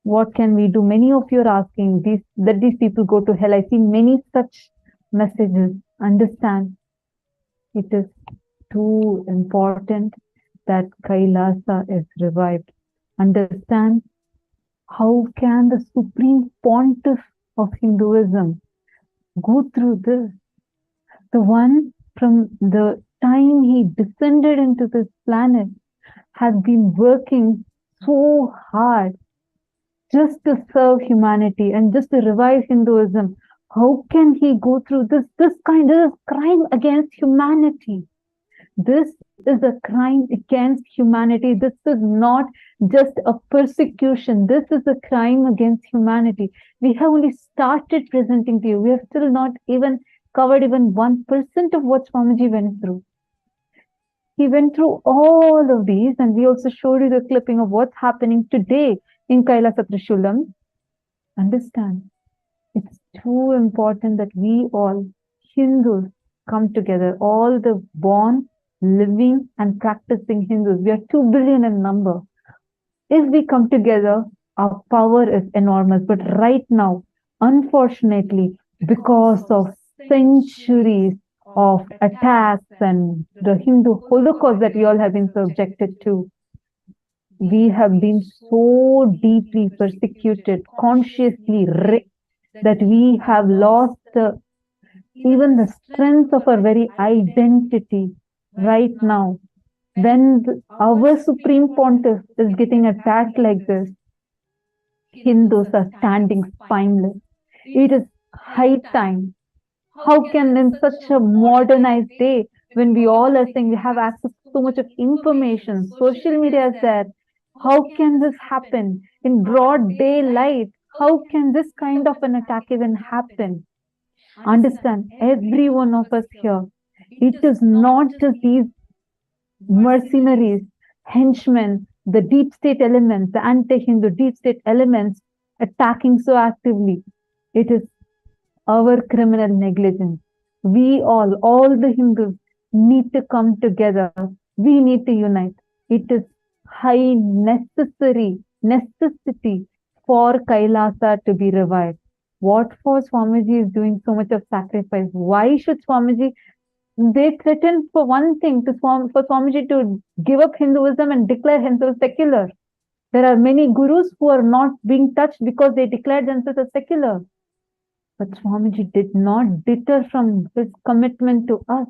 What can we do? Many of you are asking that these people go to hell. I see many such messages. Understand, it is too important that Kailasa is revived. Understand, how can the Supreme Pontiff of Hinduism go through this? The one from the time he descended into this planet has been working so hard just to serve humanity and just to revive Hinduism. How can he go through this kind of crime against humanity? This is a crime against humanity. This is not just a persecution. This is a crime against humanity. We have only started presenting to you. We have still not even covered even 1% of what Swamiji went through. He went through all of these, and we also showed you the clipping of what's happening today in Kailasa Trishulam. Understand, it's too important that we all, Hindus, come together, all the born, living and practicing Hindus. We are 2 billion in number. If we come together, our power is enormous. But right now, unfortunately, because of centuries of attacks and the Hindu Holocaust that we all have been subjected to, we have been so deeply persecuted, consciously raped, that we have lost even the strength of our very identity right now. When our Supreme Pontiff is getting attacked like this, Hindus are standing spineless. It is high time. How can in such a modernized day, when we all are saying we have access to so much of information, social media is there, how can this happen in broad daylight? How can this kind of an attack even happen? Understand, every one of us here, it is not just these mercenaries, henchmen, the deep state elements, the anti-Hindu deep state elements attacking so actively. It is our criminal negligence. We all the Hindus need to come together. We need to unite. It is high necessity for Kailasa to be revived. What for Swamiji is doing so much of sacrifice? Why should Swamiji? They threatened for one thing for Swamiji to give up Hinduism and declare himself secular. There are many gurus who are not being touched because they declared themselves as secular. But Swamiji did not deter from his commitment to us.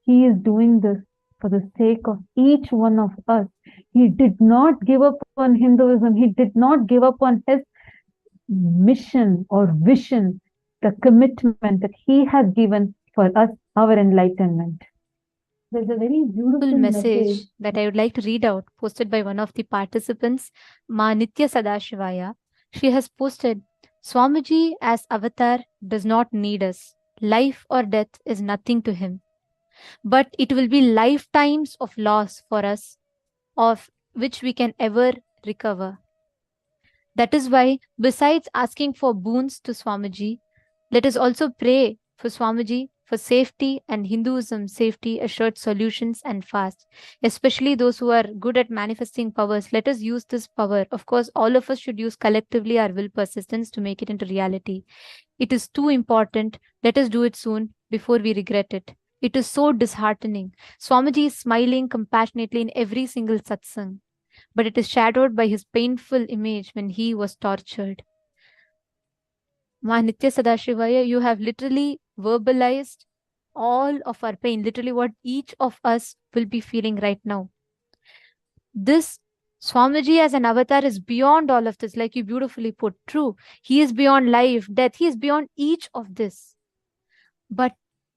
He is doing this for the sake of each one of us. He did not give up on Hinduism. He did not give up on his mission or vision, the commitment that he has given for us, our enlightenment. There's a very beautiful message that I would like to read out, posted by one of the participants, Ma Nitya Sadashivaya. She has posted, Swamiji as avatar does not need us. Life or death is nothing to him. But it will be lifetimes of loss for us, of which we can ever recover. That is why, besides asking for boons to Swamiji, let us also pray for Swamiji for safety and Hinduism safety assured solutions and fast. Especially those who are good at manifesting powers, let us use this power. Of course, all of us should use collectively our will persistence to make it into reality. It is too important. Let us do it soon before we regret it. It is so disheartening. Swamiji is smiling compassionately in every single satsang, but it is shadowed by his painful image when he was tortured. Ma Nitya Sadashivaya, you have literally verbalized all of our pain, literally what each of us will be feeling right now. This Swamiji as an avatar is beyond all of this, like you beautifully put. True, he is beyond life, death, he is beyond each of this. But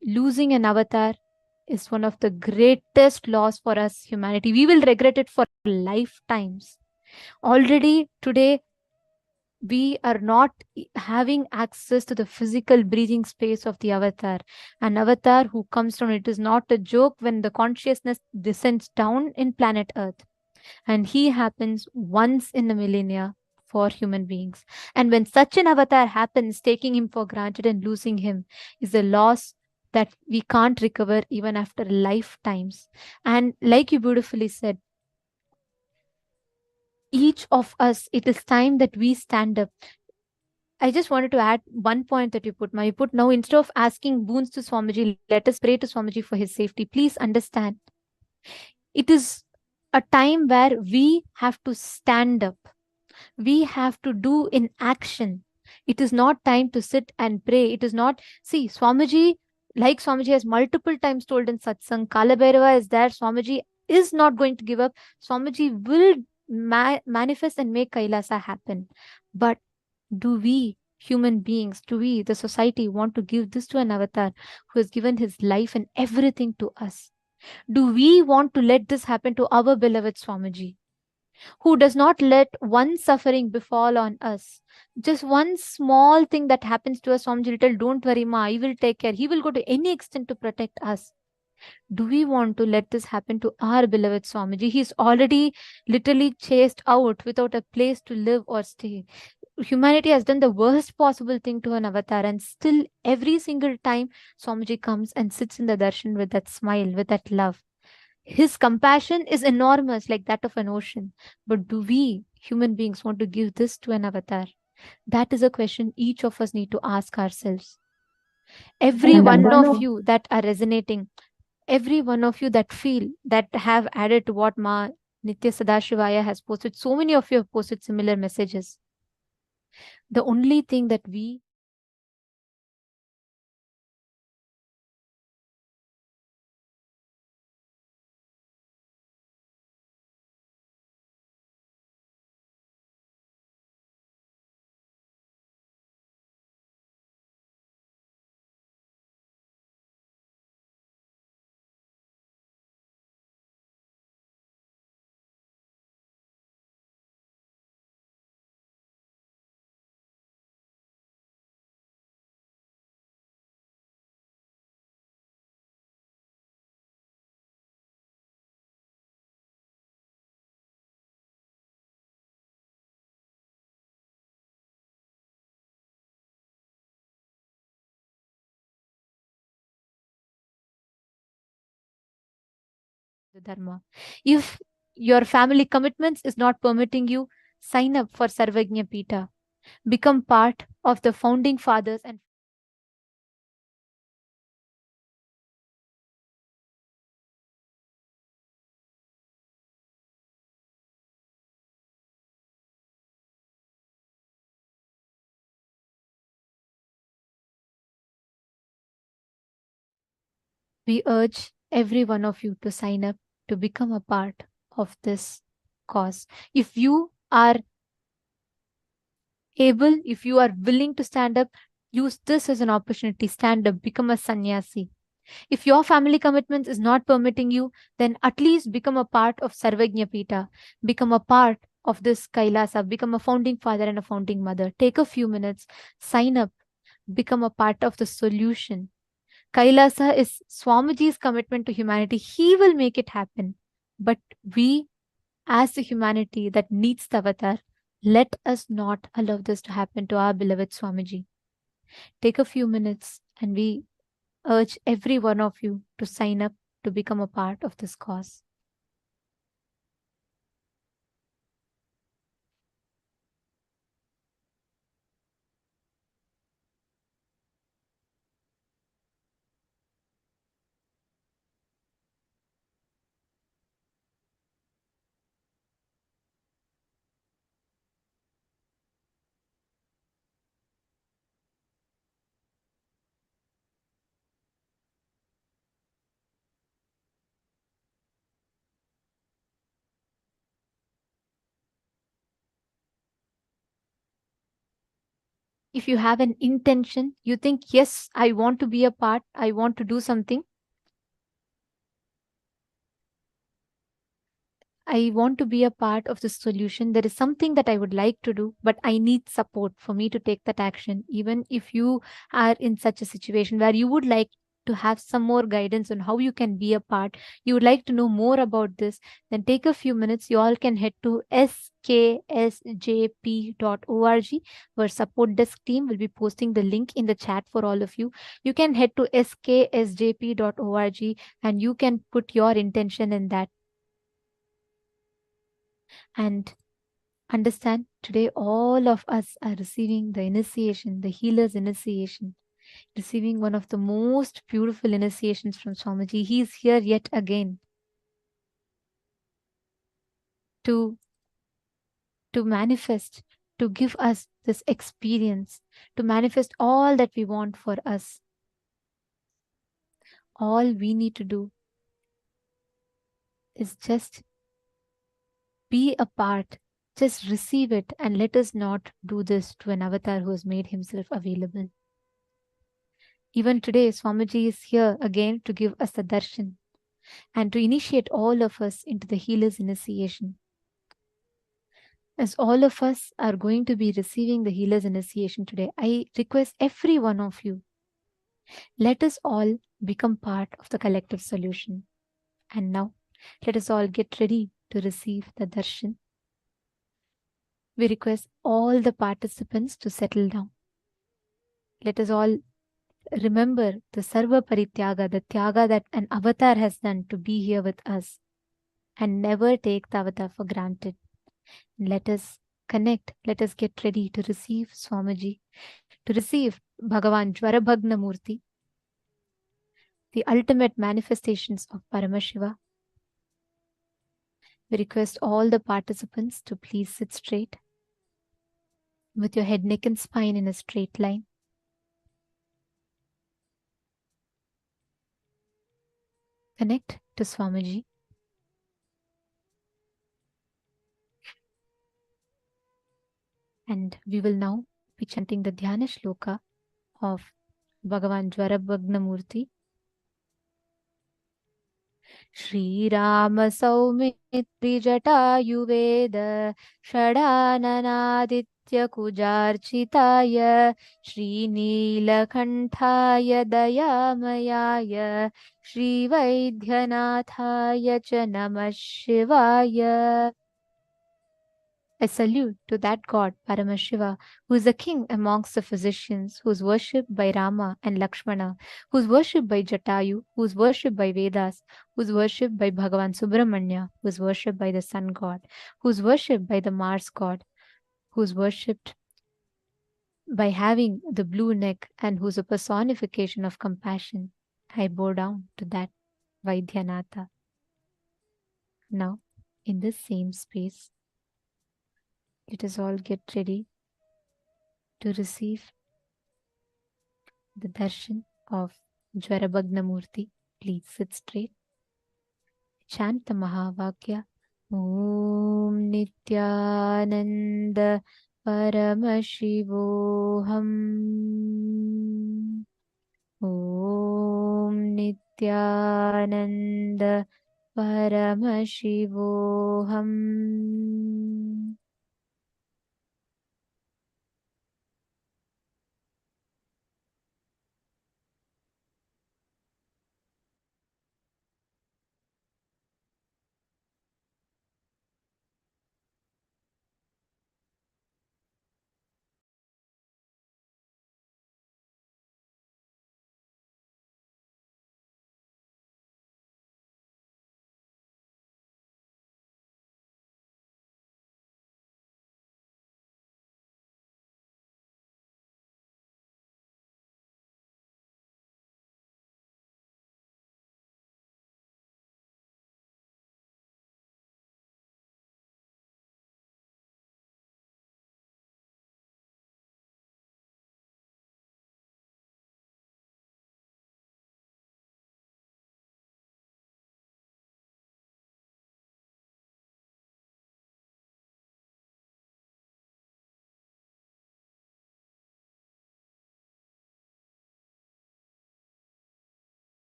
losing an avatar is one of the greatest loss for us, humanity. We will regret it for lifetimes. Already today, we are not having access to the physical breathing space of the avatar. An avatar who comes down, it is not a joke when the consciousness descends down in planet Earth. And he happens once in a millennia for human beings. And when such an avatar happens, taking him for granted and losing him is a loss that we can't recover even after lifetimes. And like you beautifully said, each of us, it is time that we stand up. I just wanted to add one point that you put. You put now, instead of asking boons to Swamiji, let us pray to Swamiji for his safety. Please understand, it is a time where we have to stand up. We have to do in action. It is not time to sit and pray. It is not, see, Swamiji, like Swamiji has multiple times told in satsang, Kalabhairava is there. Swamiji is not going to give up. Swamiji will manifest and make Kailasa happen. But do we, human beings, do we, the society, want to give this to an avatar who has given his life and everything to us? Do we want to let this happen to our beloved Swamiji, who does not let one suffering befall on us? Just one small thing that happens to us, Swamiji will tell, don't worry, ma, I will take care. He will go to any extent to protect us. Do we want to let this happen to our beloved Swamiji? He's already literally chased out without a place to live or stay. Humanity has done the worst possible thing to an avatar, and still every single time Swamiji comes and sits in the darshan with that smile, with that love. His compassion is enormous, like that of an ocean. But do we, human beings, want to give this to an avatar? That is a question each of us need to ask ourselves. Every And one one of of you that are resonating, every one of you that feel, that have added to what Ma Nitya Sadashivaya has posted, so many of you have posted similar messages. The only thing that we the dharma. If your family commitments is not permitting you, sign up for Sarvagnya Pita. Become part of the founding fathers and we urge every one of you to sign up to become a part of this cause. If you are able, if you are willing to stand up, use this as an opportunity. Stand up, become a sannyasi. If your family commitments is not permitting you, then at least become a part of Sarvagnya Pita. Become a part of this Kailasa. Become a founding father and a founding mother. Take a few minutes, sign up, become a part of the solution. Kailasa is Swamiji's commitment to humanity. He will make it happen. But we, as the humanity that needs the avatar, let us not allow this to happen to our beloved Swamiji. Take a few minutes and we urge every one of you to sign up to become a part of this cause. If you have an intention, you think, yes, I want to be a part, I want to do something, I want to be a part of the solution. There is something that I would like to do, but I need support for me to take that action. Even if you are in such a situation where you would like to have some more guidance on how you can be a part, you would like to know more about this, then take a few minutes. You all can head to sksjp.org, where support desk team will be posting the link in the chat for all of you. You can head to sksjp.org and you can put your intention in that. And understand, today all of us are receiving the initiation, the healer's initiation, receiving one of the most beautiful initiations from Swamiji. He is here yet again to manifest, to give us this experience, to manifest all that we want for us. All we need to do is just be a part, just receive it, and let us not do this to an avatar who has made himself available. Even today, Swamiji is here again to give us the darshan. and to initiate all of us into the healer's initiation. As all of us are going to be receiving the healer's initiation today, I request every one of you, let us all become part of the collective solution. And now, let us all get ready to receive the darshan. We request all the participants to settle down. Let us all remember the Sarva Parityaga, the Tyaga that an avatar has done to be here with us, and never take the avatar for granted. Let us connect, let us get ready to receive Swamiji, to receive Bhagavan Jvarabhagana Murthy, the ultimate manifestations of Paramashiva. We request all the participants to please sit straight with your head, neck and spine in a straight line. Connect to Swamiji. And we will now be chanting the Dhyana Shloka of Bhagavan Jvarabhagana Murthy. Shri Rama Saumitri Jatayuveda Shadananaditya Kujarchitaya Shri Neelakanthaya Dayamayaya Shri Vaidhyanathaya Cha Namah Shivaya. I salute to that God, Paramashiva, who is a king amongst the physicians, who is worshipped by Rama and Lakshmana, who is worshipped by Jatayu, who is worshipped by Vedas, who is worshipped by Bhagavan Subramanya, who is worshipped by the Sun God, who is worshipped by the Mars God, who is worshipped by having the blue neck, and who is a personification of compassion. I bow down to that Vaidyanatha. Now, in this same space, let us all get ready to receive the darshan of Jvarabhagana Murthy. Please sit straight. Chant the Mahavakya. Om Nithyananda Paramashivoham. Om Nithyananda Paramashivoham.